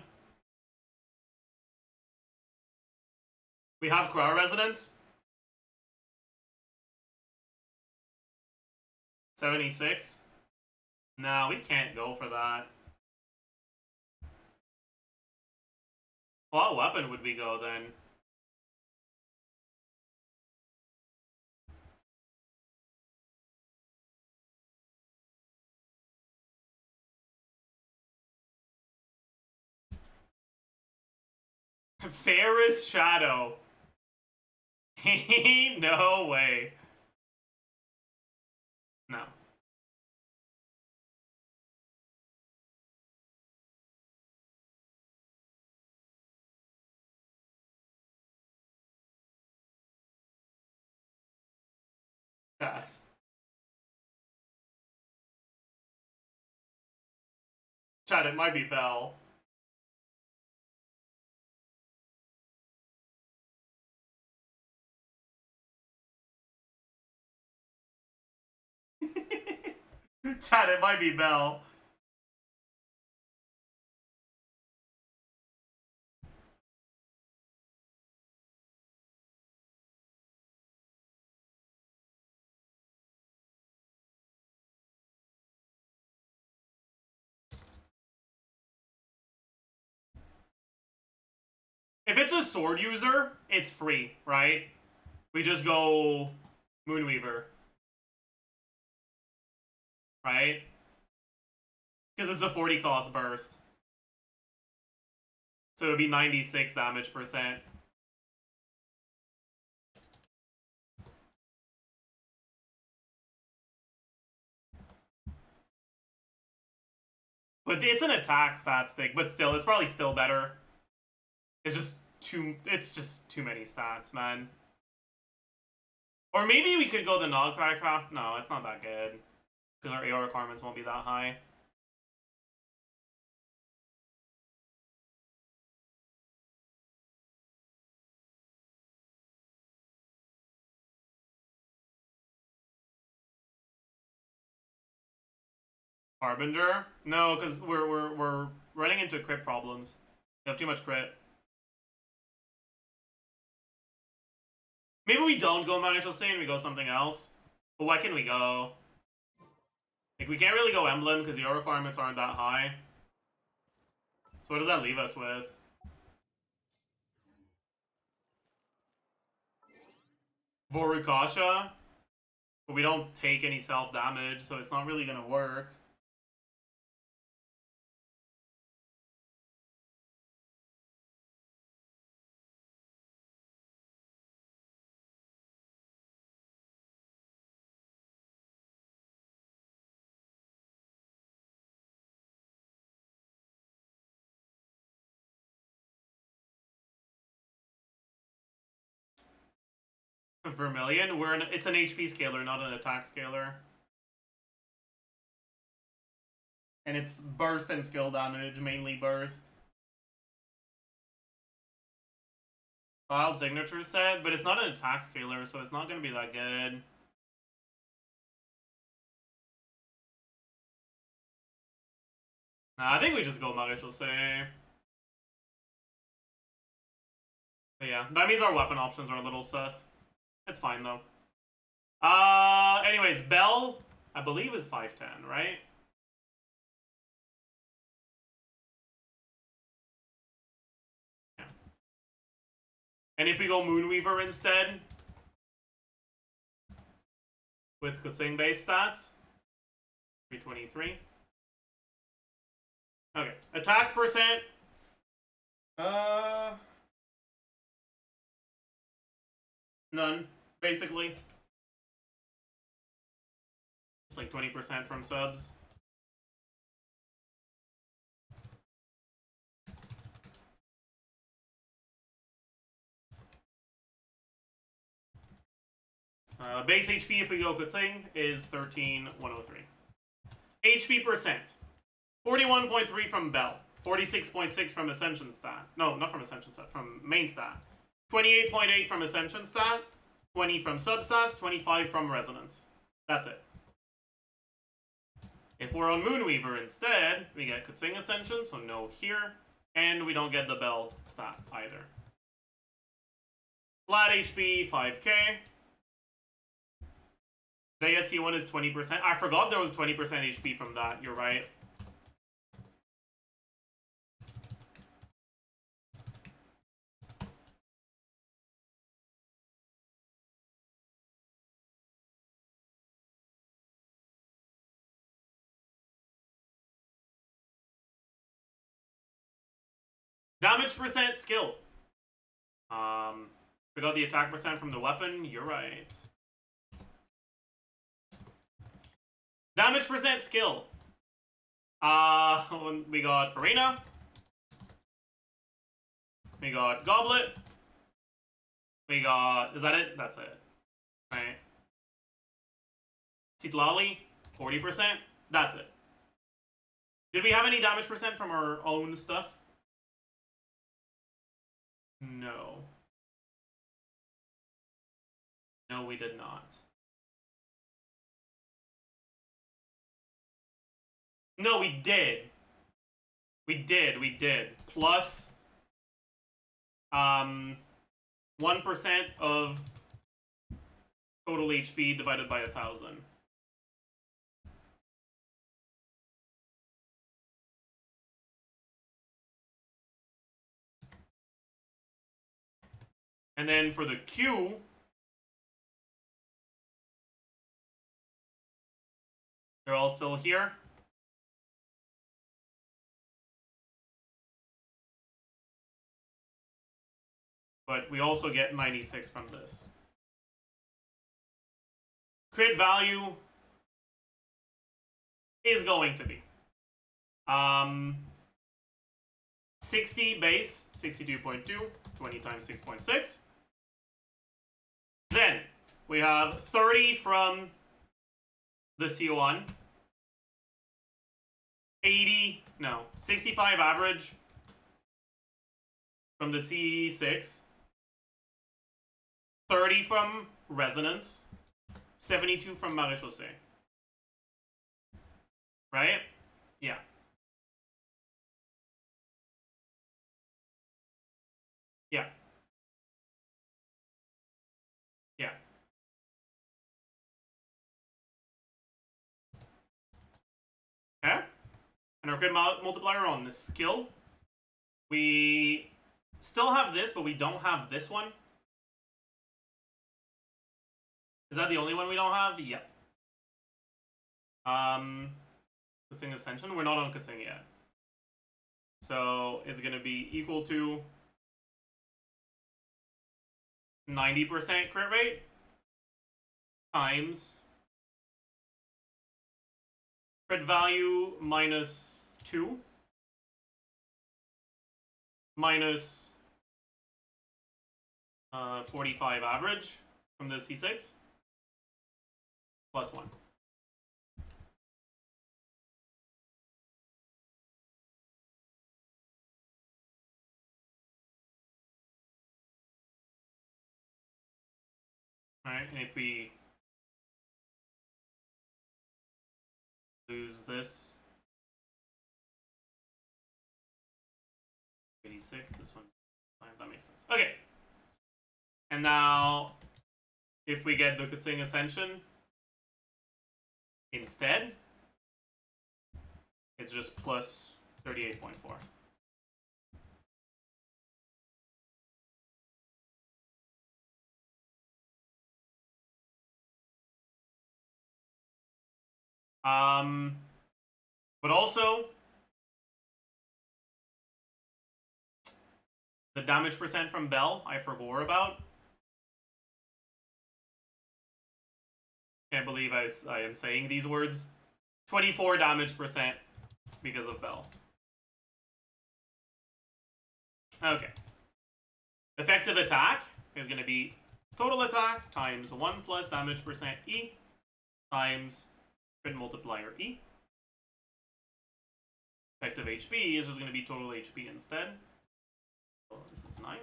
We have Croix Residence. 76. No, we can't go for that. What weapon would we go then? Ferris Shadow. No way. No. God. Chad, it might be Bell. Chad, it might be Bell. If it's a sword user, it's free, right? We just go Moonweaver. Right? Because it's a 40 cost burst. So it would be 96 damage percent. But it's an attack stat stick, but still, it's probably still better. It's just too many stats, man. Or maybe we could go the Nogcraft. No, it's not that good. Because our AR requirements won't be that high. Harbinger? No, because we're running into crit problems. We have too much crit. Maybe we don't go Marie-José and we go something else. But what can we go? Like, we can't really go Emblem because the requirements aren't that high. So what does that leave us with? Vorukasha? But we don't take any self-damage, so it's not really gonna work. Vermilion? It's an HP scaler, not an attack scaler. And it's burst and skill damage, mainly burst. Wild signature set, but it's not an attack scaler, so it's not gonna be that good. Nah, I think we just go Marie-José. But yeah, that means our weapon options are a little sus. It's fine though. Anyways, Bell, I believe is 5'10", right? Yeah. And if we go Moonweaver instead, with Kutsing base stats, 323. Okay, attack percent. None, basically. It's like 20% from subs. Base HP if we go Kutsing is 13,103. HP percent. 41.3 from Bell. 46.6 from Ascension stat. No, not from Ascension stat, from main stat. 28.8 from Ascension stat. 20 from substats, 25 from resonance. That's it. If we're on Moonweaver instead, we get Calcing Ascension, so no here. And we don't get the Bell stat either. Flat HP, 5k. Dehya C1 is 20%. I forgot there was 20% HP from that, you're right. Damage percent skill. Forgot the attack percent from the weapon. You're right. Damage percent skill. We got Farina. We got Goblet. We got... Is that it? That's it. Right. Sitlali, 40%. That's it. Did we have any damage percent from our own stuff? No. No, we did not. No, we did. We did. Plus 1% of total HP divided by 1,000. And then for the Q, they're all still here. But we also get 96 from this. Crit value is going to be 60 base, 62.2, 20 times 6.6. Then we have 30 from the C1, 65 average from the C6, 30 from Resonance, 72 from Maréchaussée. Right? Yeah. Yeah. Yeah. Okay. And our crit multiplier on the skill. We still have this, but we don't have this one. Is that the only one we don't have? Yep. Calcing Ascension. We're not on Calcing yet. So it's gonna be equal to 90% crit rate times crit value minus 2 minus 45 average from the C6 plus 1. Alright, and if we lose this 86, this one's fine, that makes sense. Okay. And now if we get the Calcing Ascension instead, it's just plus 38.4. But also the damage percent from Bell, I forgot about. Can't believe I am saying these words. 24 damage percent because of Bell. Okay. Effective attack is going to be total attack times 1 plus damage percent E times crit multiplier E. Effective HP is just going to be total HP instead. So this is 9.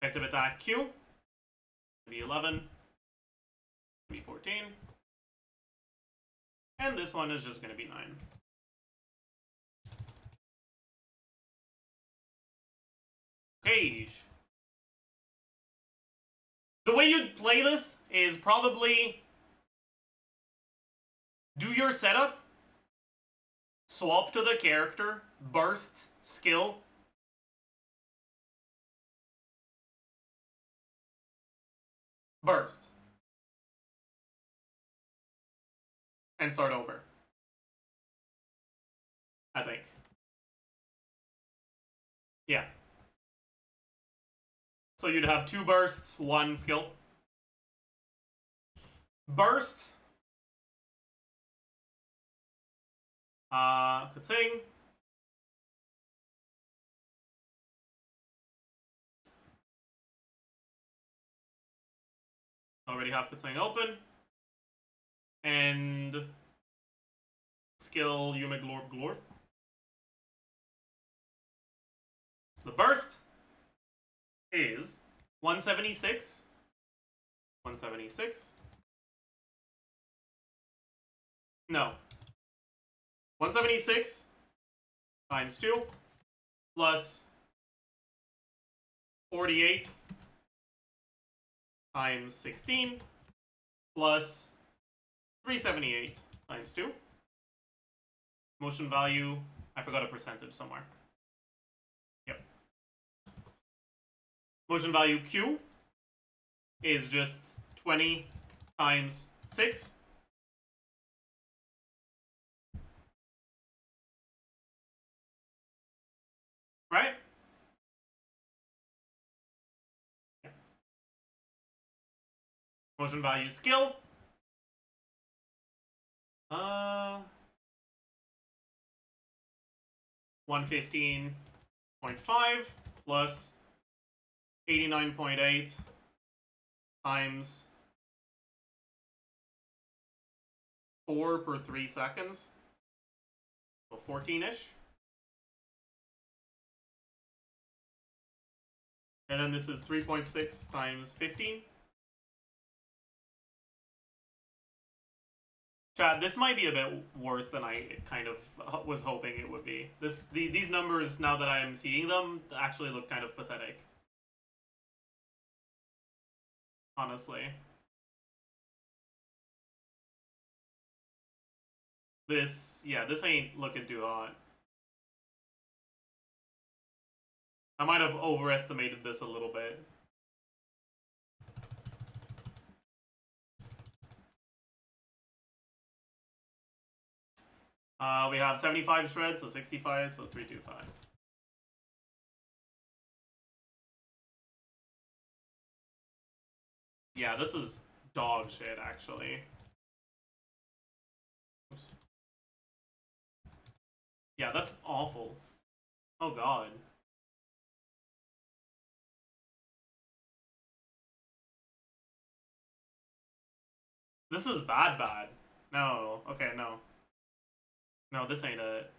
Effective attack Q. Be 11. Be 14. And this one is just gonna be 9. Cage. The way you'd play this is probably do your setup, swap to the character, burst, skill, burst, and start over. I think. Yeah. So you'd have 2 bursts, 1 skill. Burst. Calcing. Already have calcing open. And skill Yume Glorp Glorp. So the burst is 176. 176. No. 176 times 2 plus 48 times 16 plus 378 times 2. Motion value, I forgot a percentage somewhere. Yep. Motion value Q is just 20 times 6. Right? Yeah. Motion value skill. 115.5 plus 89.8 times 4 per 3 seconds. So 14-ish. And then this is 3.6 times 15. Chad, this might be a bit worse than I kind of was hoping it would be. These numbers, now that I'm seeing them, actually look kind of pathetic. Honestly. This ain't looking too hot. I might have overestimated this a little bit. We have 75 shreds, so 65, so 325. Yeah, this is dog shit, actually. Oops. Yeah, that's awful. Oh god. This is bad. No, okay, no. No, this ain't it.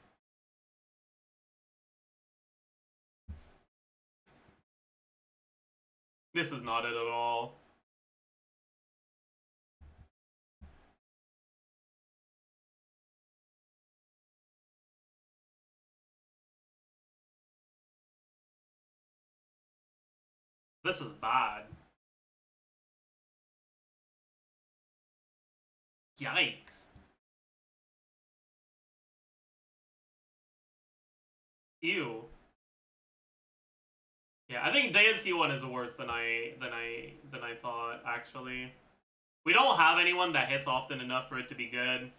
This is not it at all. This is bad. Yikes. Ew. Yeah, I think Deya's one is worse than I thought, actually. We don't have anyone that hits often enough for it to be good.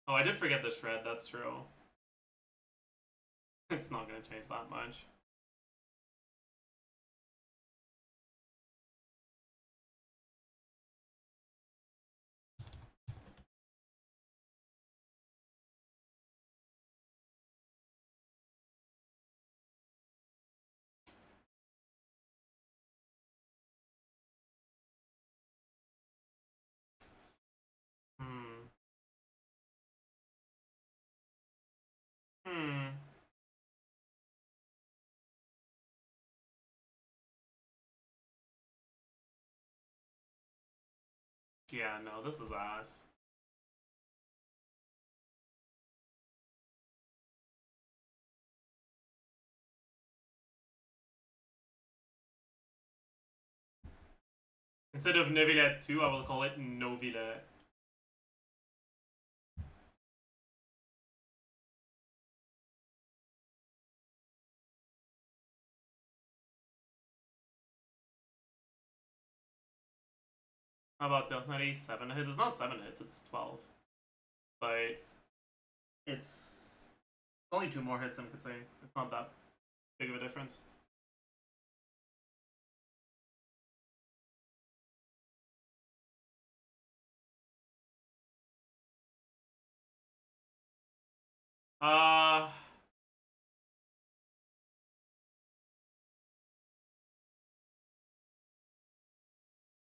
Oh, I did forget the shred, that's true. It's not gonna change that much. Hmm. Hmm. Yeah, no, this is ass. Instead of Neuvillette 2, I will call it Novillette. How about Tighnari? 7 hits? It's not 7 hits, it's 12. But it's only 2 more hits than calcing. It's not that big of a difference.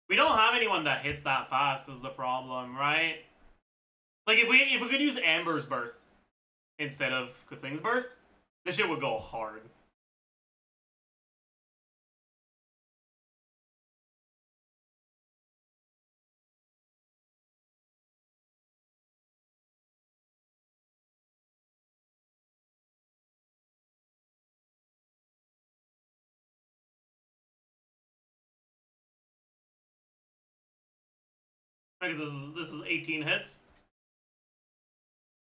We don't have anyone that hits that fast is the problem, right? Like if we could use Amber's burst instead of calcing's burst, this shit would go hard. Because this is 18 hits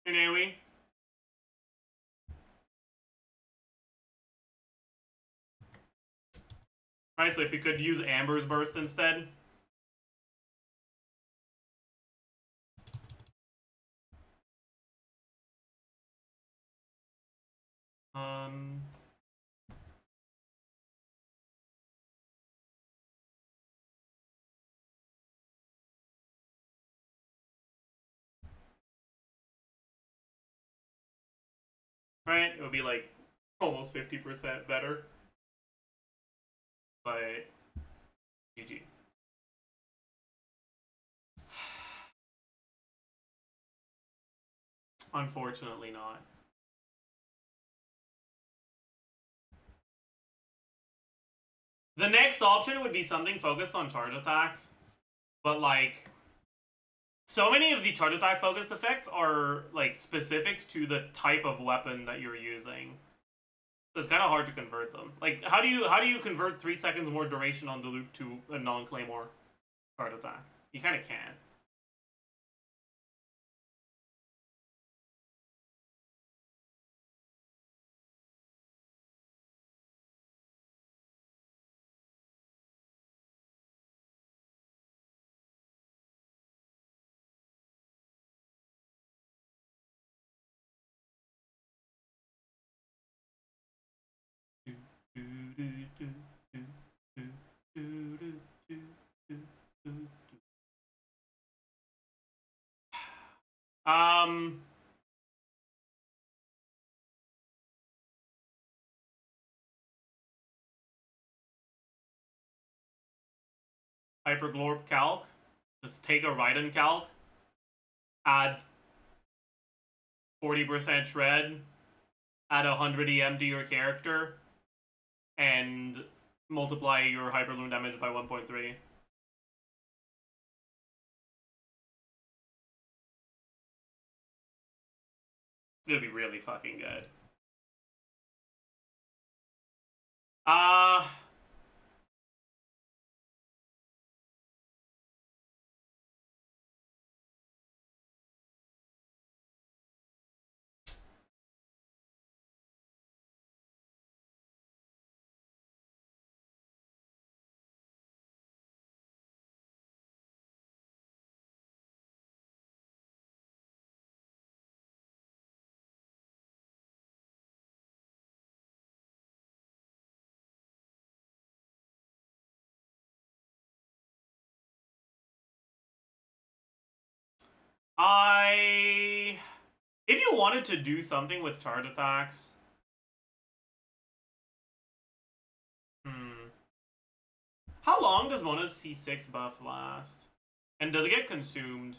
in AoE. Right, so if you could use Amber's burst instead. Right, it would be like almost 50% better. But GG. Unfortunately not. The next option would be something focused on charge attacks. But like, so many of the charge attack focused effects are like specific to the type of weapon that you're using. So it's kind of hard to convert them. Like, how do you convert 3 seconds more duration on the loop to a non-claymore charge attack? You kind of can't. Hyperglorp calc. Just take a Raiden calc, add 40% shred, add 100 EM to your character, and multiply your Hyperloom damage by 1.3. It's gonna be really fucking good. If you wanted to do something with charge attacks, how long does Mona's C6 buff last? And does it get consumed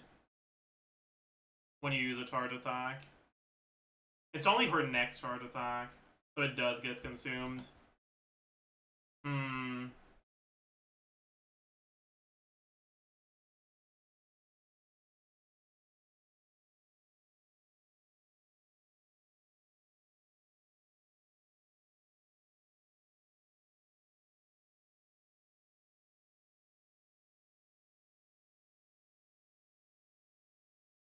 when you use a charge attack? It's only her next charge attack, so it does get consumed.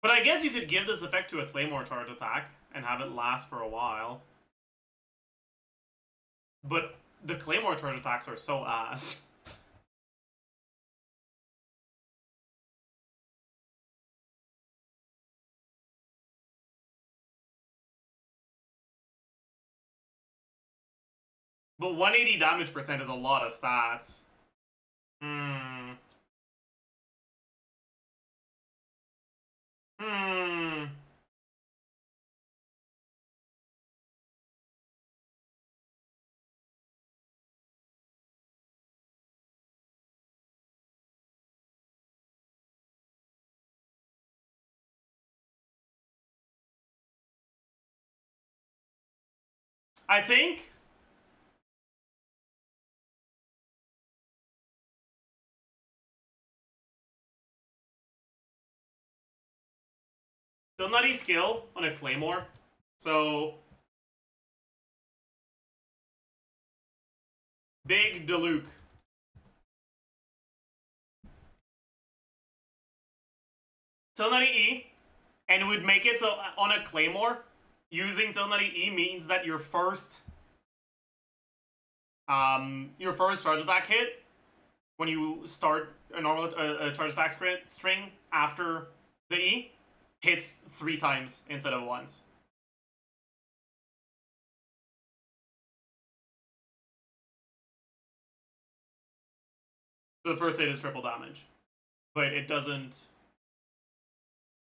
But I guess you could give this effect to a Claymore charge attack and have it last for a while. But the Claymore charge attacks are so ass. But 180 damage percent is a lot of stats. Hmm. Hmm. I think still nutty skill on a Claymore. So big Diluc. Tilnutty E, and would make it so on a Claymore, using Tilnutty E means that your first charge attack hit when you start a normal charge attack string after the E hits 3 times instead of once. So the first hit is triple damage, but it doesn't.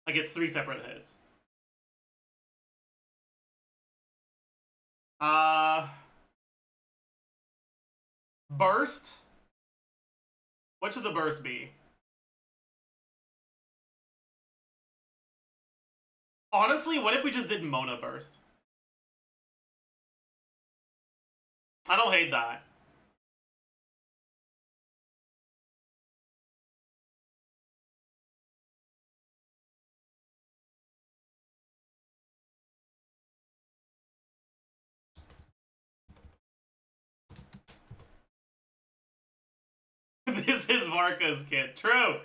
Like, it's 3 separate hits. Burst. What should the burst be? Honestly, what if we just did Mona burst? I don't hate that. This is Varka's kit. True.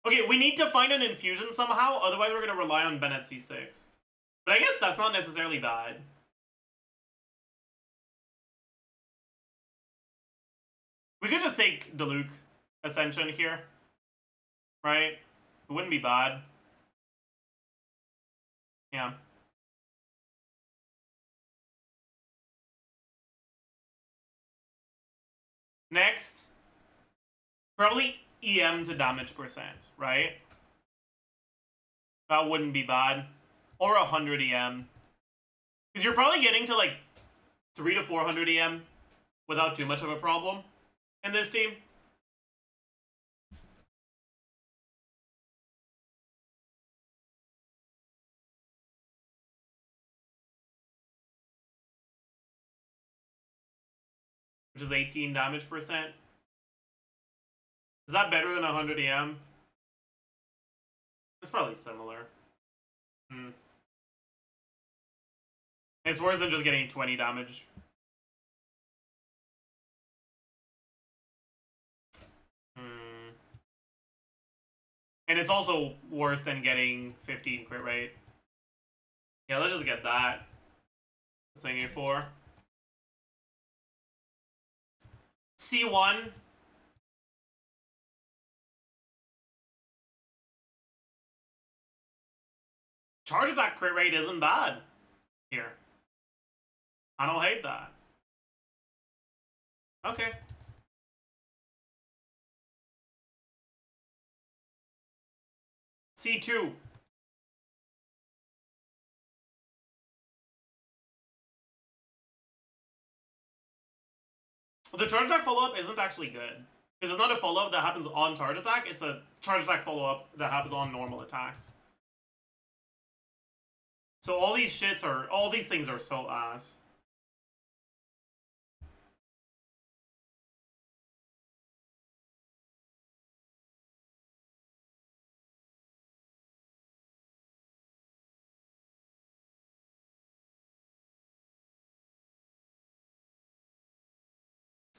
Okay, we need to find an infusion somehow, otherwise we're going to rely on Bennett C6. But I guess that's not necessarily bad. We could just take Diluc Ascension here. Right? It wouldn't be bad. Yeah. Next. Probably EM to damage percent, right? That wouldn't be bad. Or 100 EM. Because you're probably getting to like 3 to 400 EM without too much of a problem in this team. Which is 18 damage percent. Is that better than 100 EM? It's probably similar. It's worse than just getting 20 damage. And it's also worse than getting 15 crit rate. Yeah, let's just get that. That's saying A4. C1. Charge attack crit rate isn't bad here. I don't hate that. Okay. C2. The charge attack follow-up isn't actually good. Because it's not a follow-up that happens on charge attack, it's a charge attack follow-up that happens on normal attacks. So all these things are so ass.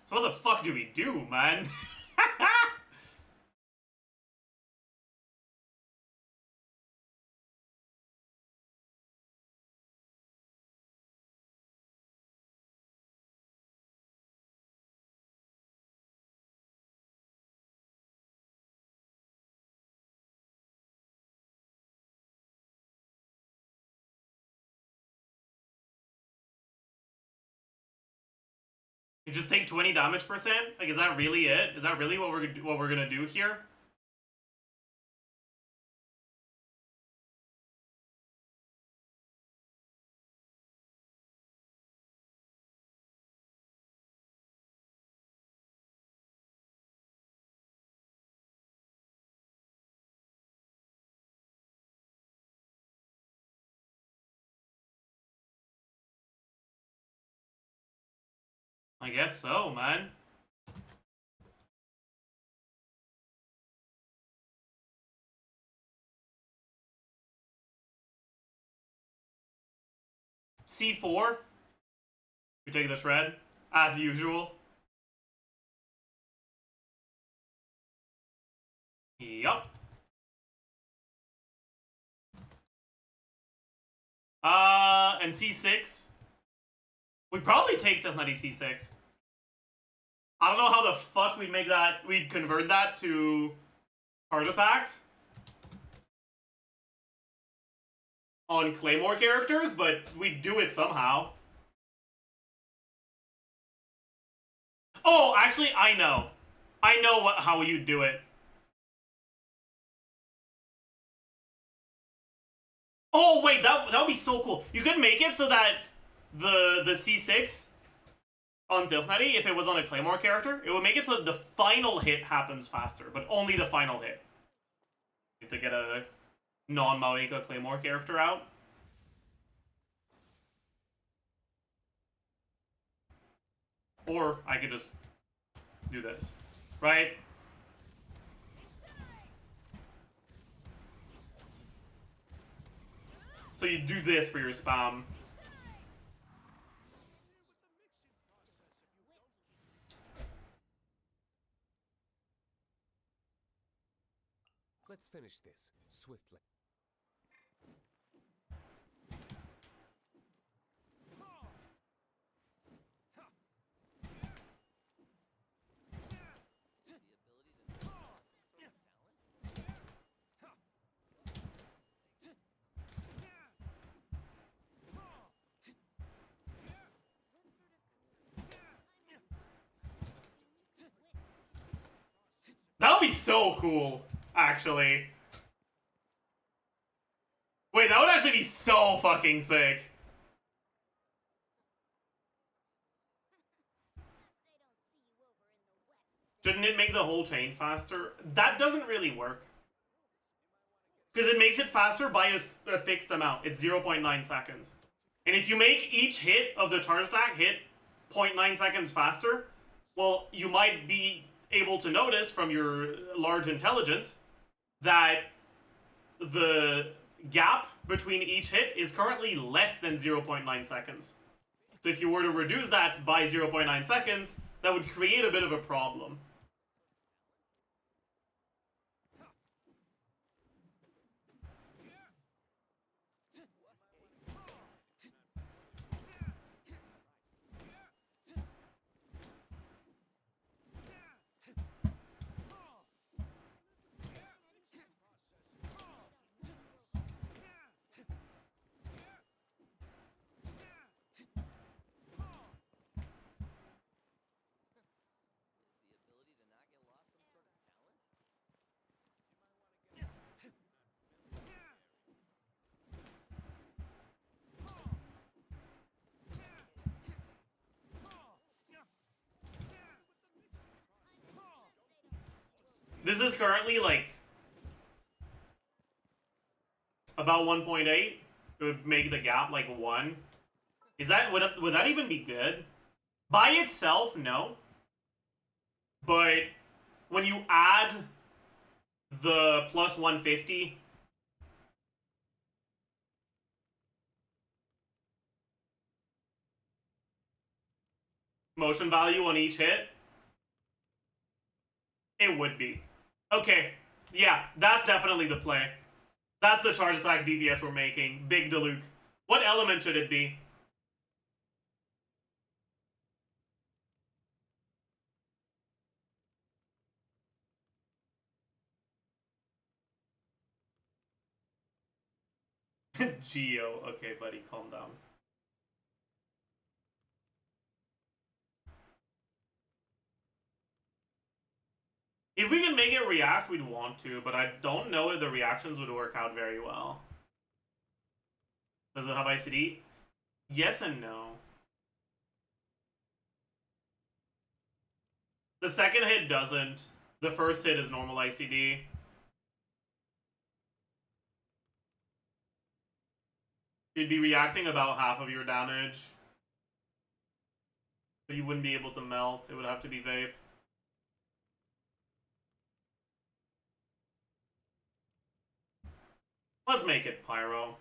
So what the fuck do we do, man? You just take 20 damage percent? Like, is that really it? Is that really what we're gonna do here? I guess so, man. C4. We take the shred, as usual. Yup. And C6. We'd probably take tighnari C6. I don't know how the fuck we'd convert that to charge attacks on Claymore characters, but we'd do it somehow. Oh, actually, I know. I know how you'd do it. Oh, wait, that would be so cool. You could make it so that the C6 on tighnari, if it was on a Claymore character, it would make it so that the final hit happens faster, but only the final hit. To get a non-Maoika Claymore character out. Or I could just do this, right? So you do this for your spam. Let's finish this swiftly. That would be so cool, actually. Wait, that would actually be so fucking sick. Shouldn't it make the whole chain faster? That doesn't really work. Because it makes it faster by a fixed amount. It's 0.9 seconds. And if you make each hit of the charge attack hit 0.9 seconds faster, well, you might be able to notice from your large intelligence that the gap between each hit is currently less than 0.9 seconds. So if you were to reduce that by 0.9 seconds, that would create a bit of a problem. This is currently like about 1.8. It would make the gap like 1. Is that would that even be good? By itself, no. But when you add the plus 150 motion value on each hit, it would be. Okay, yeah, that's definitely the play. That's the charge attack DPS we're making. Big Diluc. What element should it be? Geo. Okay, buddy, calm down. If we can make it react, we'd want to, but I don't know if the reactions would work out very well. Does it have ICD? Yes and no. The second hit doesn't. The first hit is normal ICD. You'd be reacting about half of your damage. But you wouldn't be able to melt. It would have to be vape. Let's make it pyro.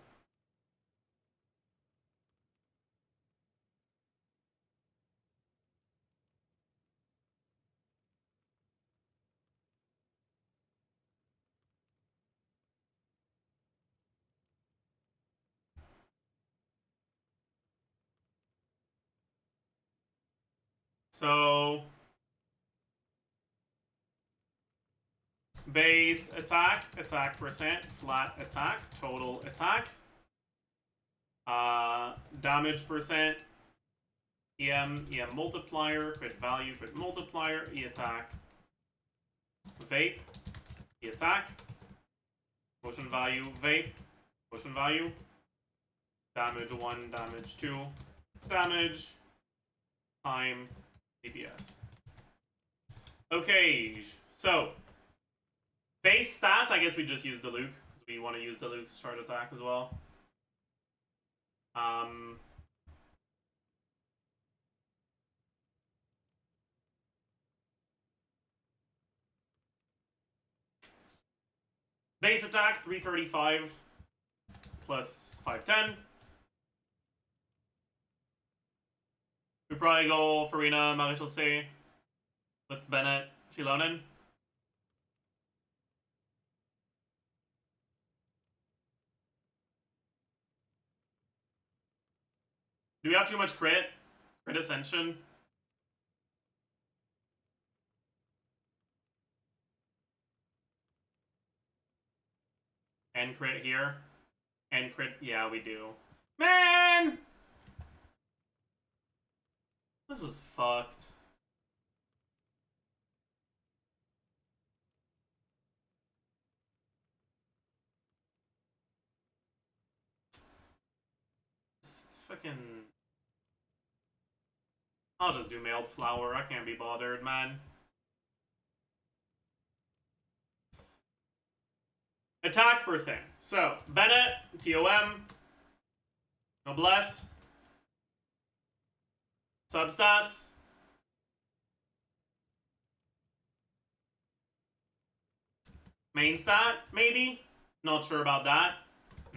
So base attack, attack percent, flat attack, total attack, damage percent, EM multiplier, crit value, crit multiplier, E attack, vape, E attack, motion value, vape, motion value, damage 1, damage 2, damage, time, DPS. Okay, so base stats, I guess we just use the Luke, because we want to use the Luke's charge attack as well. Base attack, 335 plus 510. We probably go Farina, Marichal with Bennett, Shilonen. Do we have too much crit? Crit Ascension? And crit here? And crit, yeah, we do. Man! This is fucked. Just fucking... I'll just do mailed flower. I can't be bothered, man. Attack percent. So, Bennett, TOM, Noblesse, substats, main stat, maybe? Not sure about that.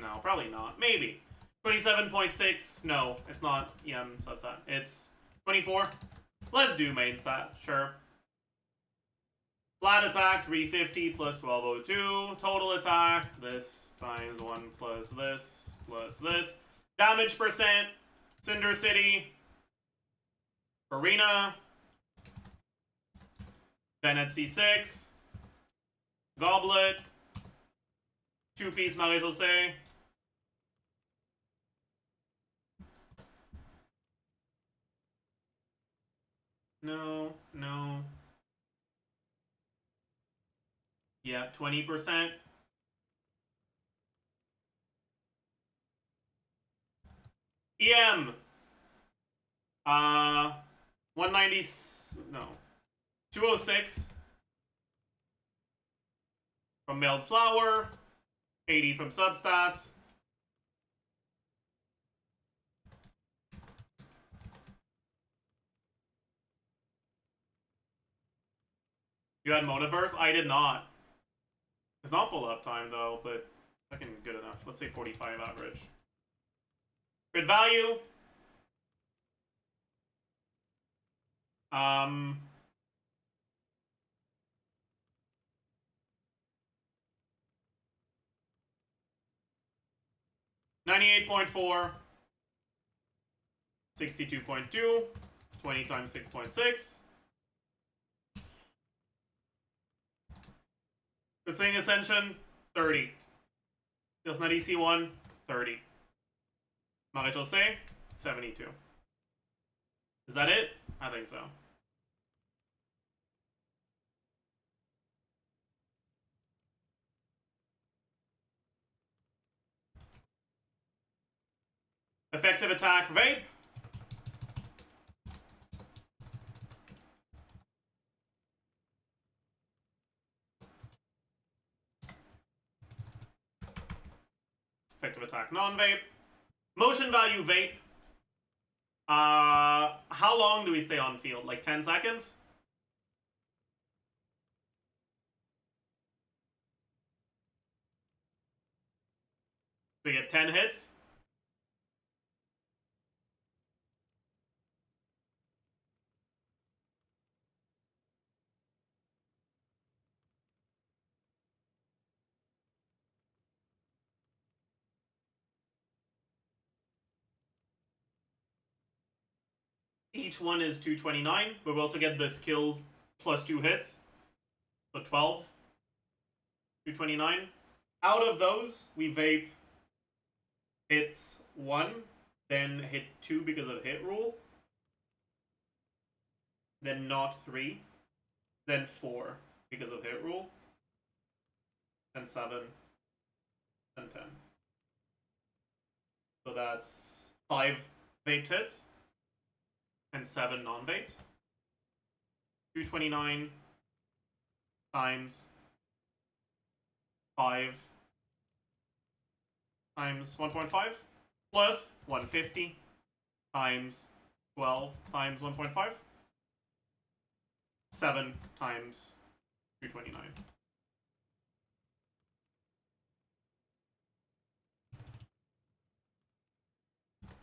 No, probably not. Maybe. 27.6. No, it's not EM substat. It's 24. Let's do main stat, sure. Flat attack, 350 plus 1202. Total attack, this times 1 plus this, plus this. Damage percent, Cinder City, Arena, Bennett C6, Goblet, 2-piece Marie-José. No, no. Yeah, 20%. EM. 190, no. 206 from mailed flower. 80 from substats. You had Mona Burst? I did not. It's not full uptime though, but fucking good enough. Let's say 45 average. Good value. 98.4. 62.2. 20 times 6.6. Good thing Ascension, 30. Tighnari C1, 30. Marie-José, 72. Is that it? I think so. Effective attack, vape. Effective attack, non-vape. Motion value, vape. How long do we stay on field? Like 10 seconds? We get 10 hits. Each one is 229, but we also get the skill plus 2 hits. So 12. 229. Out of those, we vape hit 1, then hit 2 because of hit rule, then not 3, then 4 because of hit rule, then 7, then 10. So that's 5 vaped hits and 7 non-vaped. 229 times 5 times 1.5 plus 150 times 12 times 1.5. 7 times 229.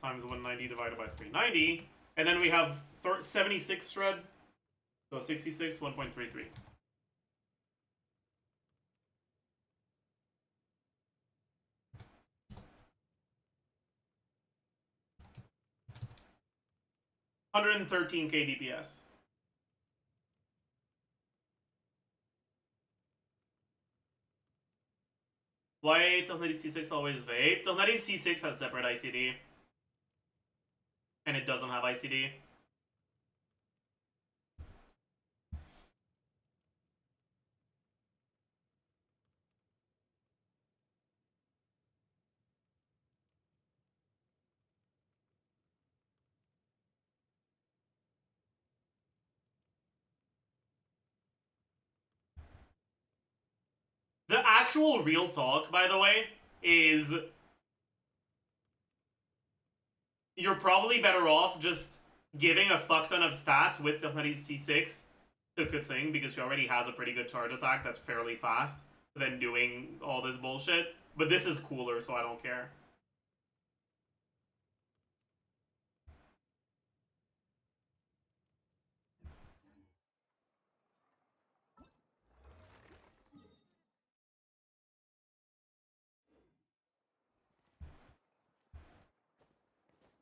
Times 190 divided by 390. And then we have 76 shred. So 66, 1.33. $113k DPS. Why tighnari C6 always vape? Tighnari C6 has separate ICD. And it doesn't have ICD. The actual real talk, by the way, is you're probably better off just giving a fuck ton of stats with tighnari C6 to calcing, because she already has a pretty good charge attack that's fairly fast, than doing all this bullshit. But this is cooler, so I don't care.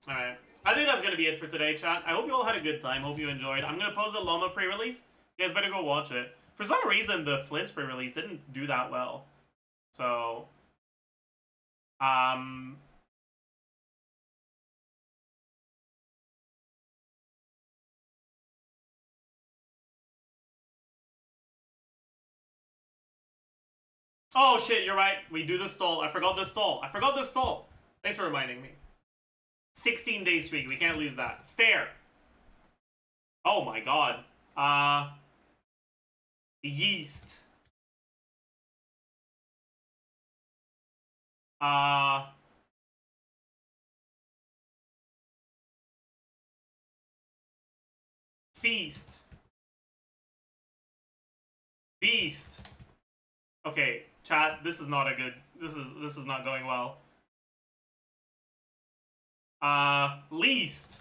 Alright. I think that's gonna be it for today, chat. I hope you all had a good time. Hope you enjoyed. I'm gonna post a Llama pre-release. You guys better go watch it. For some reason, the Flints pre-release didn't do that well. So... Oh shit, you're right. We do the stall. I forgot the stall. I forgot the stall. Thanks for reminding me. 16-day streak. We can't lose that. Stare. Oh my god. Yeast. Feast. Beast. Okay, chat, this is not a good... This is not going well. Least.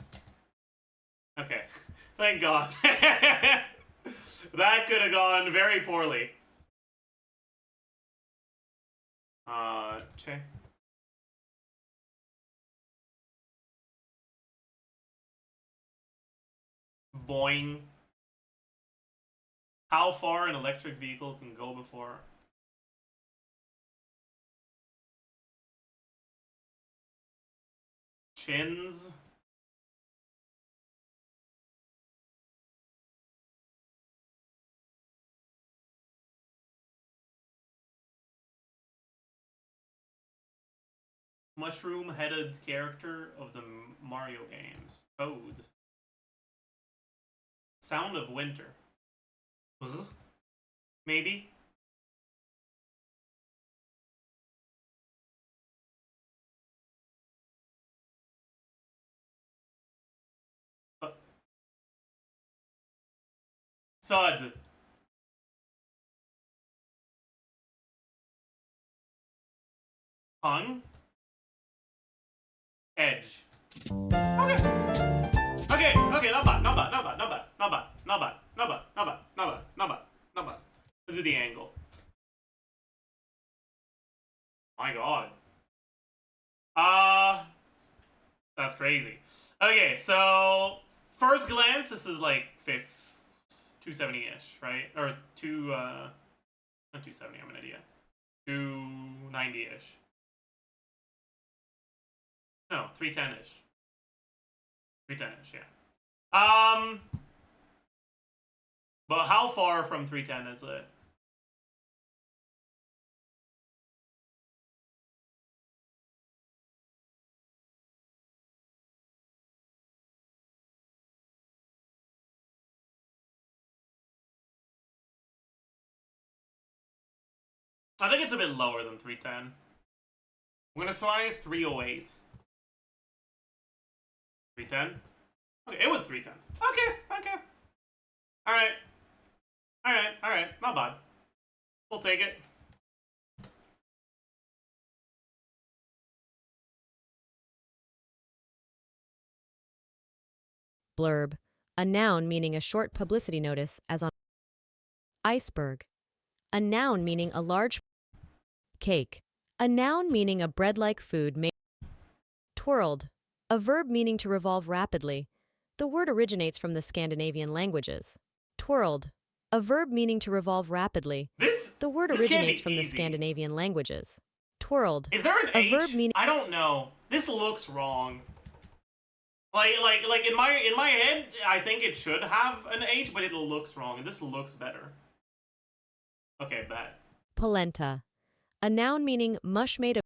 Okay. Thank God. That could have gone very poorly. Che. Boing. How far an electric vehicle can go before... Chins. Mushroom-headed character of the Mario games. Toad. Sound of Winter. Ugh. Maybe? Thud. Tongue. Edge. Okay. Okay, okay, not bad, not bad, not bad, not bad, not bad, not bad, not bad, not bad, not bad, not bad, not bad. Let's do the angle. My god. That's crazy. Okay, so first glance, this is like 270-ish, right? Or not 270, I'm an idiot. 290-ish. No, 310-ish. 310-ish, yeah. But how far from 310 is it? I think it's a bit lower than 310. I'm gonna try 308. 310? Okay, it was 310. Okay, okay. Alright. Alright, alright. Not bad. We'll take it. Blurb. A noun meaning a short publicity notice, as on iceberg. A noun meaning a large cake. A noun meaning a bread-like food made twirled. A verb meaning to revolve rapidly. The word originates from the Scandinavian languages. Twirled. A verb meaning to revolve rapidly. The word originates from the Scandinavian languages. Twirled. Is there an a H? verb meaning I don't know. This looks wrong. Like in my head, I think it should have an H, but it looks wrong, and this looks better. Okay, bet. polenta. A noun meaning mush made of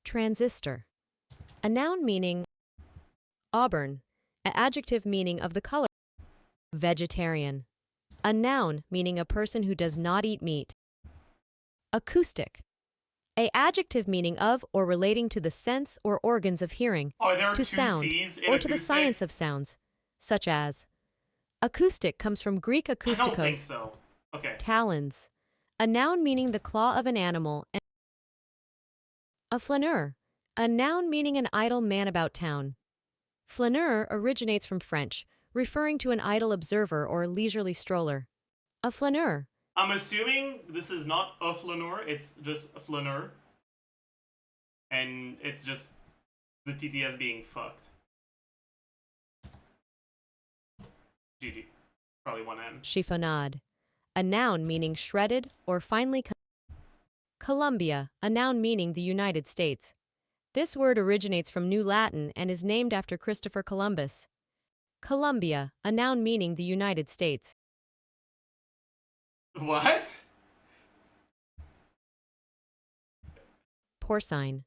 transistor. A noun meaning auburn. An adjective meaning of the color vegetarian. A noun meaning a person who does not eat meat. Acoustic. A adjective meaning of or relating to the sense or organs of hearing, Oh, there are to two sound, C's in or to the acoustic? science of sounds, such as acoustic comes from Greek I don't think acoustikos, so. Okay. talons. A noun meaning the claw of an animal. And a flaneur. A noun meaning an idle man about town. Flaneur originates from French, referring to an idle observer or leisurely stroller. A flaneur. I'm assuming this is not a flaneur, it's just a flaneur. And it's just the TTS being fucked. GG. Probably one N. Chiffonade. A noun meaning shredded or finely Columbia, a noun meaning the United States. This word originates from New Latin and is named after Christopher Columbus. Columbia, a noun meaning the United States. What? Porcine.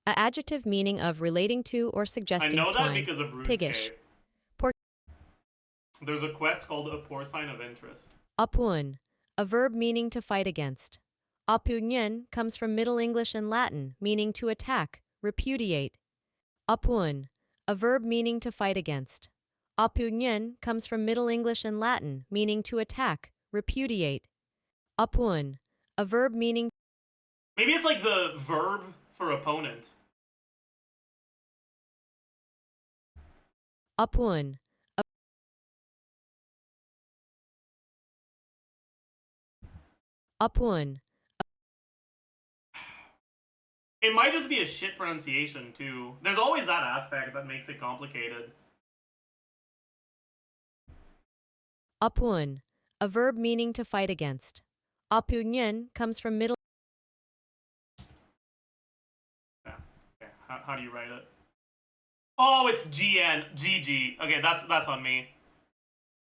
An adjective meaning of relating to or I suggesting know swine. that because of RuneScape. Piggish. There's a quest called A Porcine of Interest. Apuun, a verb meaning to fight against. Opunion comes from Middle English and Latin, meaning to attack, repudiate. Apuun, a verb meaning to fight against. Opunion comes from Middle English and Latin, meaning to attack, repudiate. Apuun, a verb meaning Maybe it's like the verb for opponent. apuun, apuun, It might just be a shit pronunciation, too. There's always that aspect that makes it complicated. apuun, a verb meaning to fight against. Opunion comes from Middle Yeah. Okay. How do you write it? Oh, it's GN. GG. Okay, that's on me.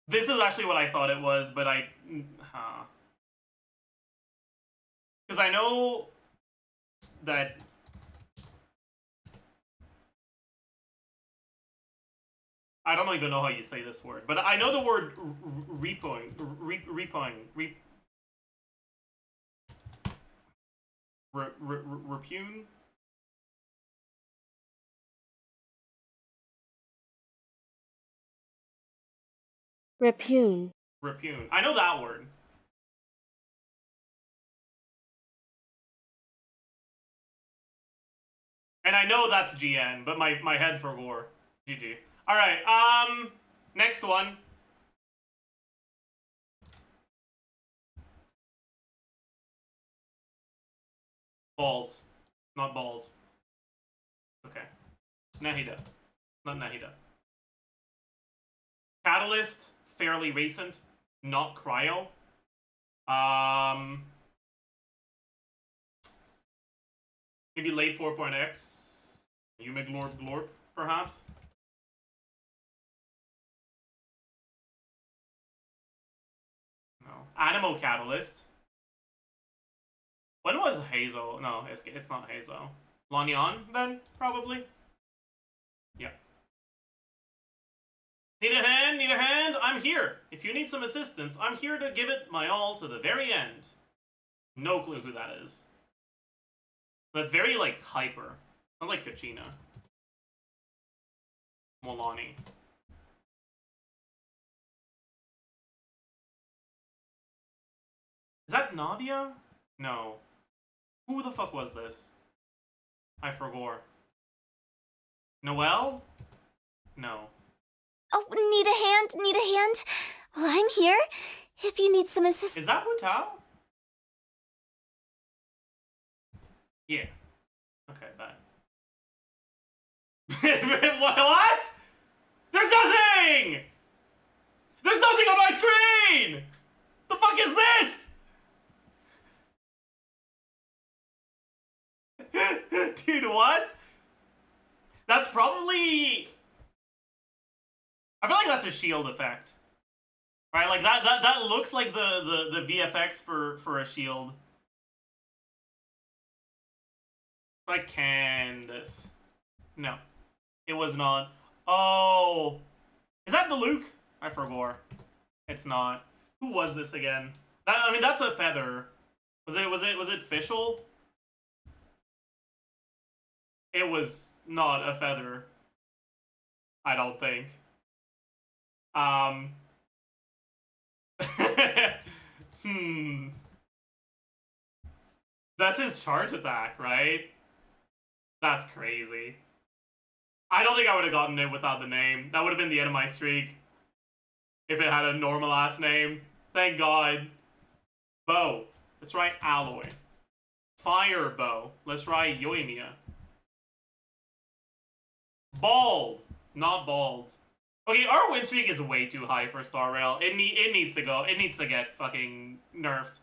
This is actually what I thought it was, but because I know that I don't even know how you say this word, but I know the word repone. Repune? Repune. Repune. I know that word. And I know that's GN, but my head forgore. GG. Alright, next one. Balls. Not balls. Okay. Nahida. Not Nahida. Catalyst, fairly recent. Not cryo. Maybe late 4.x. Umig Glorp, perhaps. No. Animo Catalyst. When was Hazel? No, it's not Hazel. Lanyan, then, probably? Yep. Need a hand? Need a hand? I'm here. If you need some assistance, I'm here to give it my all to the very end. No clue who that is. That's very, like, hyper. Sounds like Kachina. Molani. Is that Navia? No. Who the fuck was this? I forgot. Noelle? No. Oh, need a hand? Need a hand? Well, I'm here. If you need some assistance. Is that Hu Tao? Yeah. Okay, bye. What? There's nothing! There's nothing on my screen! The fuck is this? Dude, what? That's probably... I feel like that's a shield effect. Right? Like, that looks like the VFX for a shield. Like Candace. No. It was not. Oh. Is that the Luke? I forgot. It's not. Who was this again? I mean, that's a feather. Was it Fischl? It was not a feather. I don't think. That's his charge attack, right? That's crazy. I don't think I would have gotten it without the name. That would have been the end of my streak. If it had a normal ass name. Thank God. Bow. Let's try Alloy. Fire Bow. Let's try Yoimiya. Bald. Not bald. Okay, our win streak is way too high for Star Rail. It needs to go. It needs to get fucking nerfed.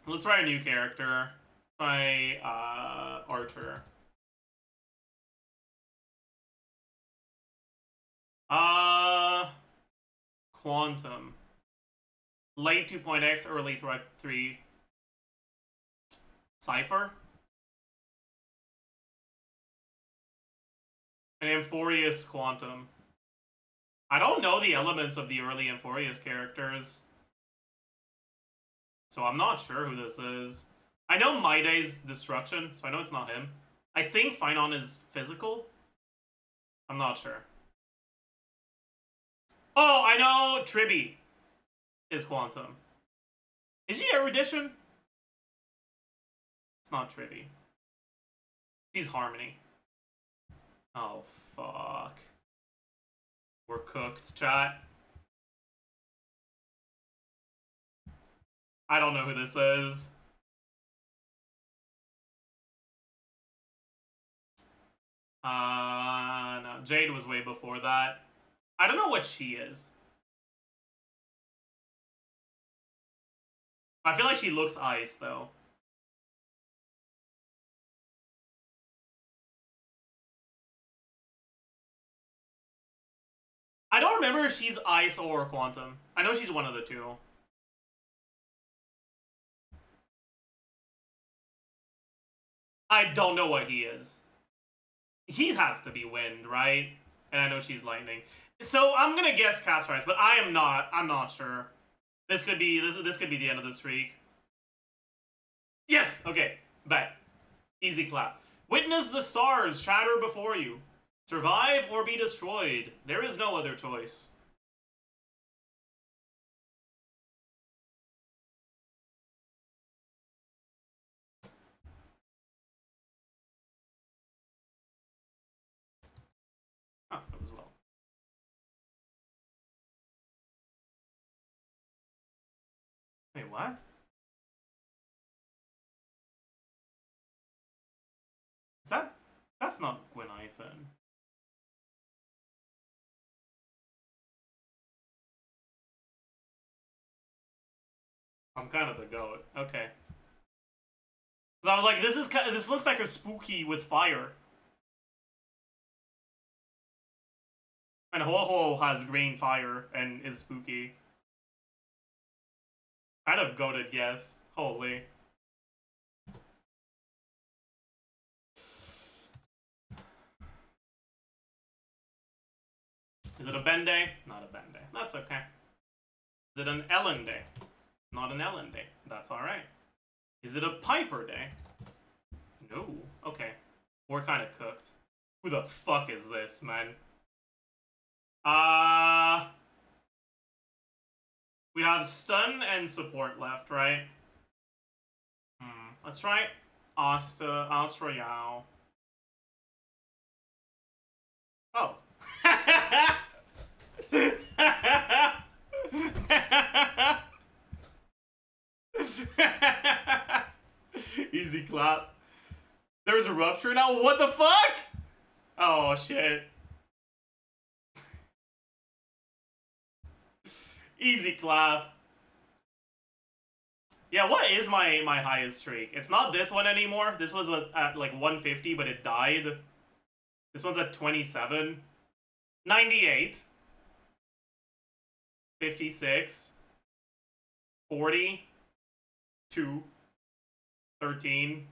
Let's try a new character. Try Archer. Quantum. Late 2.x, early 3. Cypher. And Amphorius Quantum. I don't know the elements of the early Amphorius characters. So I'm not sure who this is. I know Maide's Destruction, so I know it's not him. I think Finon is physical. I'm not sure. Oh, I know Tribby is Quantum. Is he Erudition? It's not Tribby. He's Harmony. Oh, fuck. We're cooked, chat. I don't know who this is. No, Jade was way before that. I don't know what she is. I feel like she looks ice, though. I don't remember if she's ice or quantum. I know she's one of the two. I don't know what he is. He has to be wind, right? And I know she's lightning. So I'm gonna guess cast rice, but I am not. I'm not sure. This could be this could be the end of the streak. Yes! Okay. Bet. Easy clap. Witness the stars shatter before you. Survive or be destroyed. There is no other choice. Oh, that was well. Wait, what? Is that... That's not Gwen Iphone. I'm kind of the goat. Okay. I was like, this looks like a spooky with fire. And Ho-Ho has green fire and is spooky. Kind of goated, yes. Holy. Is it a Ben day? Not a Ben day. That's okay. Is it an Ellen day? Not an Ellen day. That's alright. Is it a Piper day? No. Okay. We're kind of cooked. Who the fuck is this, man? We have stun and support left, right? Let's try Astra Yao. Oh. Easy clap. There's a rupture now? What the fuck? Oh, shit. Easy clap. Yeah, what is my highest streak? It's not this one anymore. This was at like 150, but it died. This one's at 27. 98. 56. 40. 2. 13.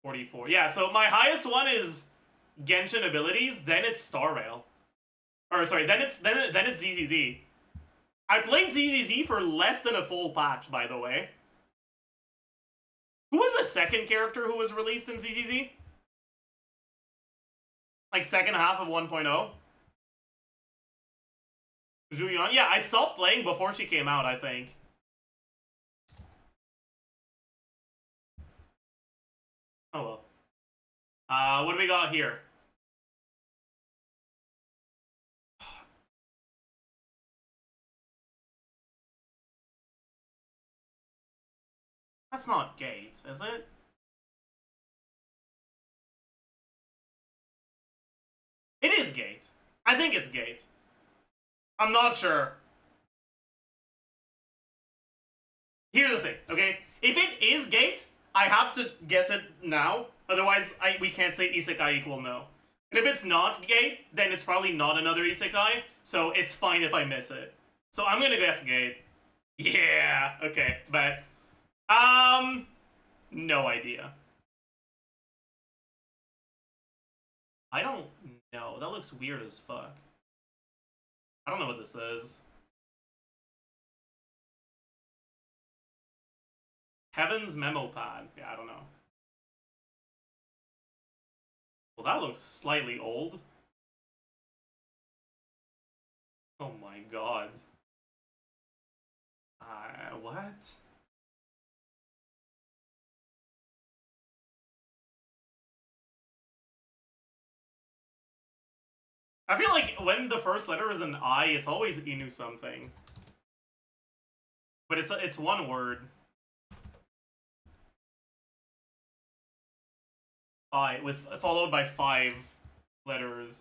44. Yeah, so my highest one is Genshin abilities, then it's Star Rail. Or sorry, then it's ZZZ. I played ZZZ for less than a full patch, by the way. Who was the second character who was released in ZZZ? Like second half of 1.0? Julian? Yeah, I stopped playing before she came out, I think. Oh well. What do we got here? That's not gate, is it? It is gate. I think it's gate. I'm not sure. Here's the thing, okay? If it is gate, I have to guess it now. Otherwise, we can't say isekai equal no. And if it's not gate, then it's probably not another isekai, so it's fine if I miss it. So I'm gonna guess gate. Yeah, okay, but... no idea. I don't know. That looks weird as fuck. I don't know what this is. Heaven's memo pad. Yeah, I don't know. Well, that looks slightly old. Oh my god. What? I feel like when the first letter is an I, it's always Inu something. But it's one word. Followed by 5 letters.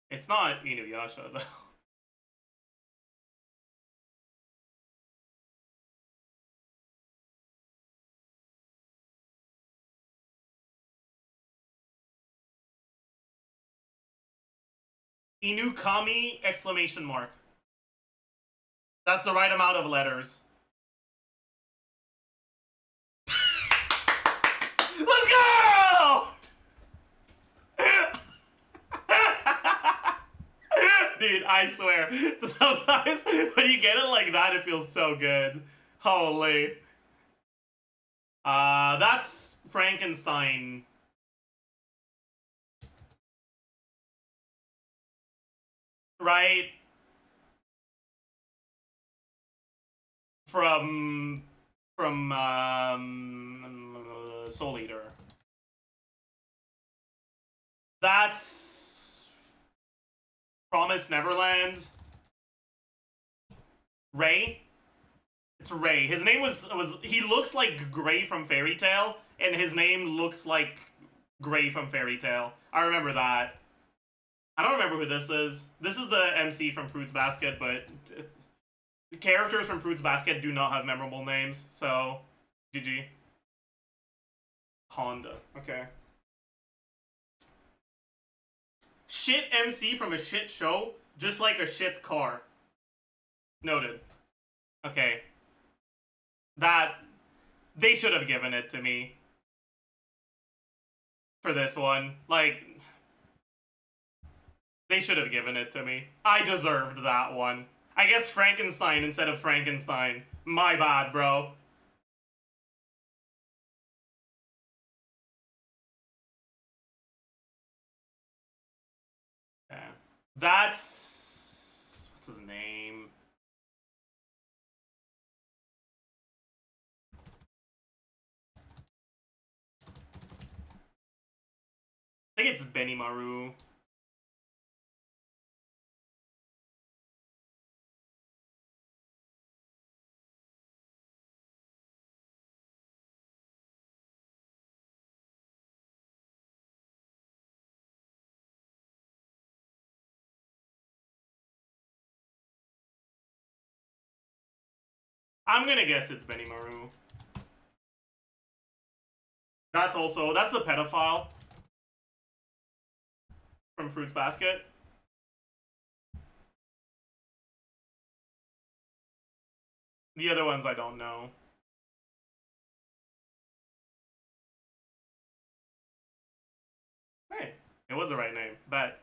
It's not Inuyasha though. Inukami exclamation mark. That's the right amount of letters. Let's go! Dude, I swear. Sometimes when you get it like that, it feels so good. Holy. That's Frankenstein. Right? From Soul Eater. That's Promised Neverland. Ray? It's Ray. His name was he looks like Gray from Fairy Tail, and his name looks like Gray from Fairy Tail. I remember that. I don't remember who this is. This is the MC from Fruits Basket, but the characters from Fruits Basket do not have memorable names, so GG. Honda. Okay. Shit MC from a shit show, just like a shit car. Noted. Okay. That... They should have given it to me. For this one. Like... They should have given it to me. I deserved that one. I guess Frankenstein instead of Frankenstein. My bad, bro. Yeah. That's... What's his name? I think it's Benny Maru. I'm gonna guess it's Benny Maru. That's the pedophile from Fruits Basket. The other ones I don't know. Hey, it was the right name, but...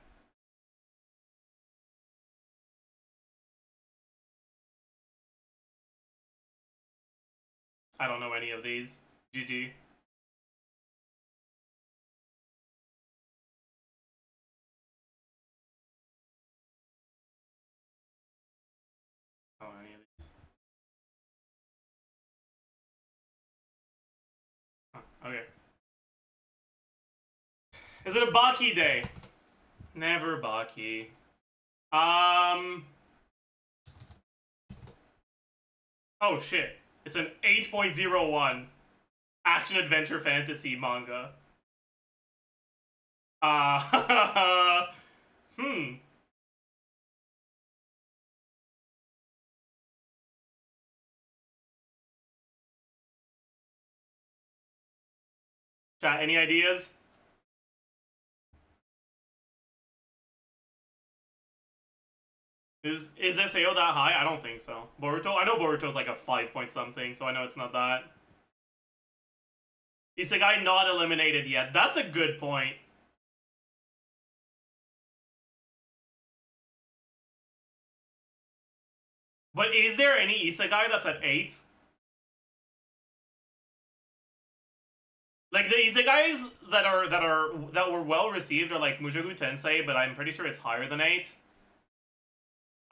I don't know any of these. GG. I don't know any of these. Huh, okay. Is it a Baki day? Never Baki. Oh shit. It's an 8.01 action adventure fantasy manga. Chat, any ideas? Is SAO that high? I don't think so. Boruto? I know Boruto's like a 5 point something, so I know it's not that. Isekai not eliminated yet. That's a good point. But is there any Isekai that's at 8? Like the Isekais that were well received are like Mujoku Tensei, but I'm pretty sure it's higher than 8.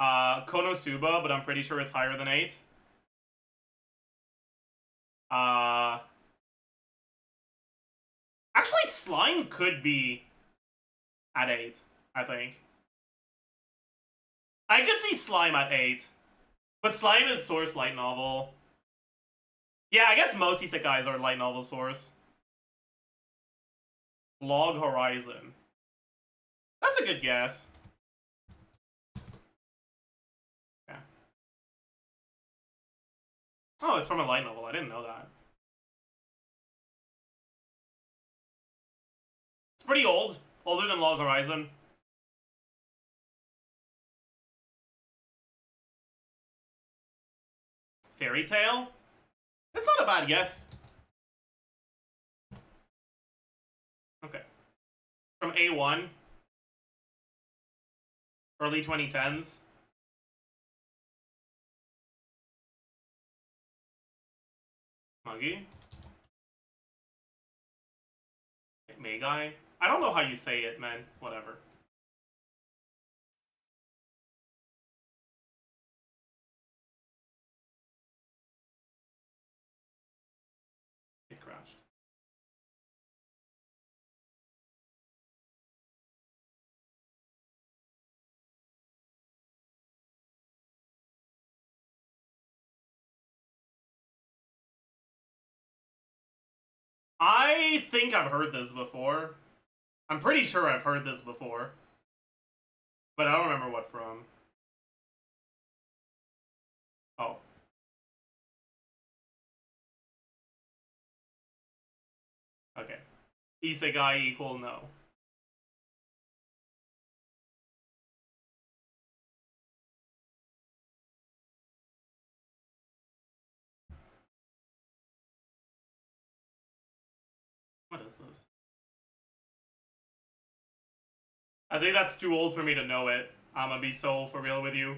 Konosuba, but I'm pretty sure it's higher than 8. Actually, Slime could be at 8, I think. I could see Slime at 8. But Slime is source light novel. Yeah, I guess most isekais are light novel source. Log Horizon. That's a good guess. Yeah. Oh, it's from a light novel. I didn't know that. It's pretty old. Older than Log Horizon. Fairy Tail? That's not a bad guess. Okay. From A1. Early 2010s. Muggy. Megai. I don't know how you say it, man. Whatever. It crashed. I think I've heard this before. I'm pretty sure I've heard this before. But I don't remember what from. Oh. Okay. Isegai equal no. What is this? I think that's too old for me to know it. I'm gonna be so for real with you.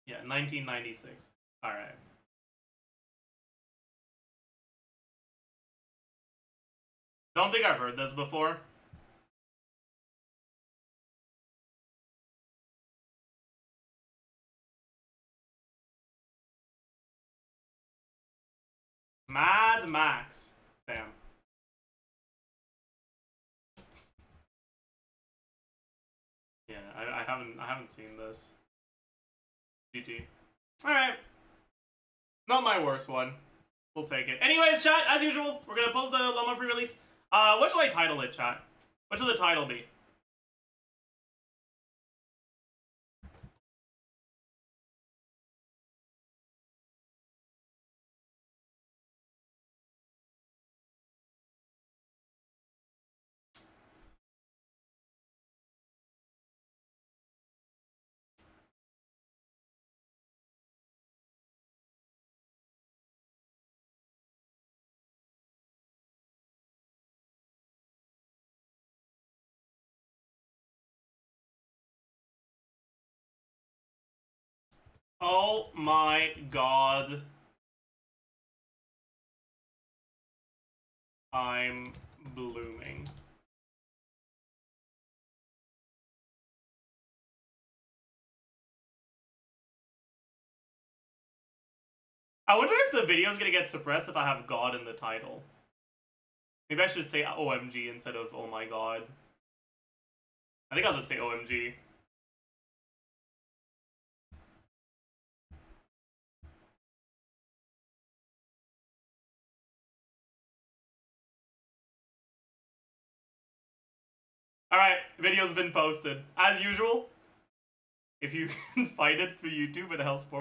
Yeah, 1996. Alright. Don't think I've heard this before. Mad Max. Damn. Yeah, I haven't seen this. GG. Alright. Not my worst one. We'll take it. Anyways, chat, as usual, we're gonna post the Loma pre-release. What shall I title it, chat? What should the title be? Oh my god. I'm blooming. I wonder if the video's gonna get suppressed if I have God in the title. Maybe I should say OMG instead of oh my god. I think I'll just say OMG. Alright, video's been posted. As usual, if you can find it through YouTube, it helps more.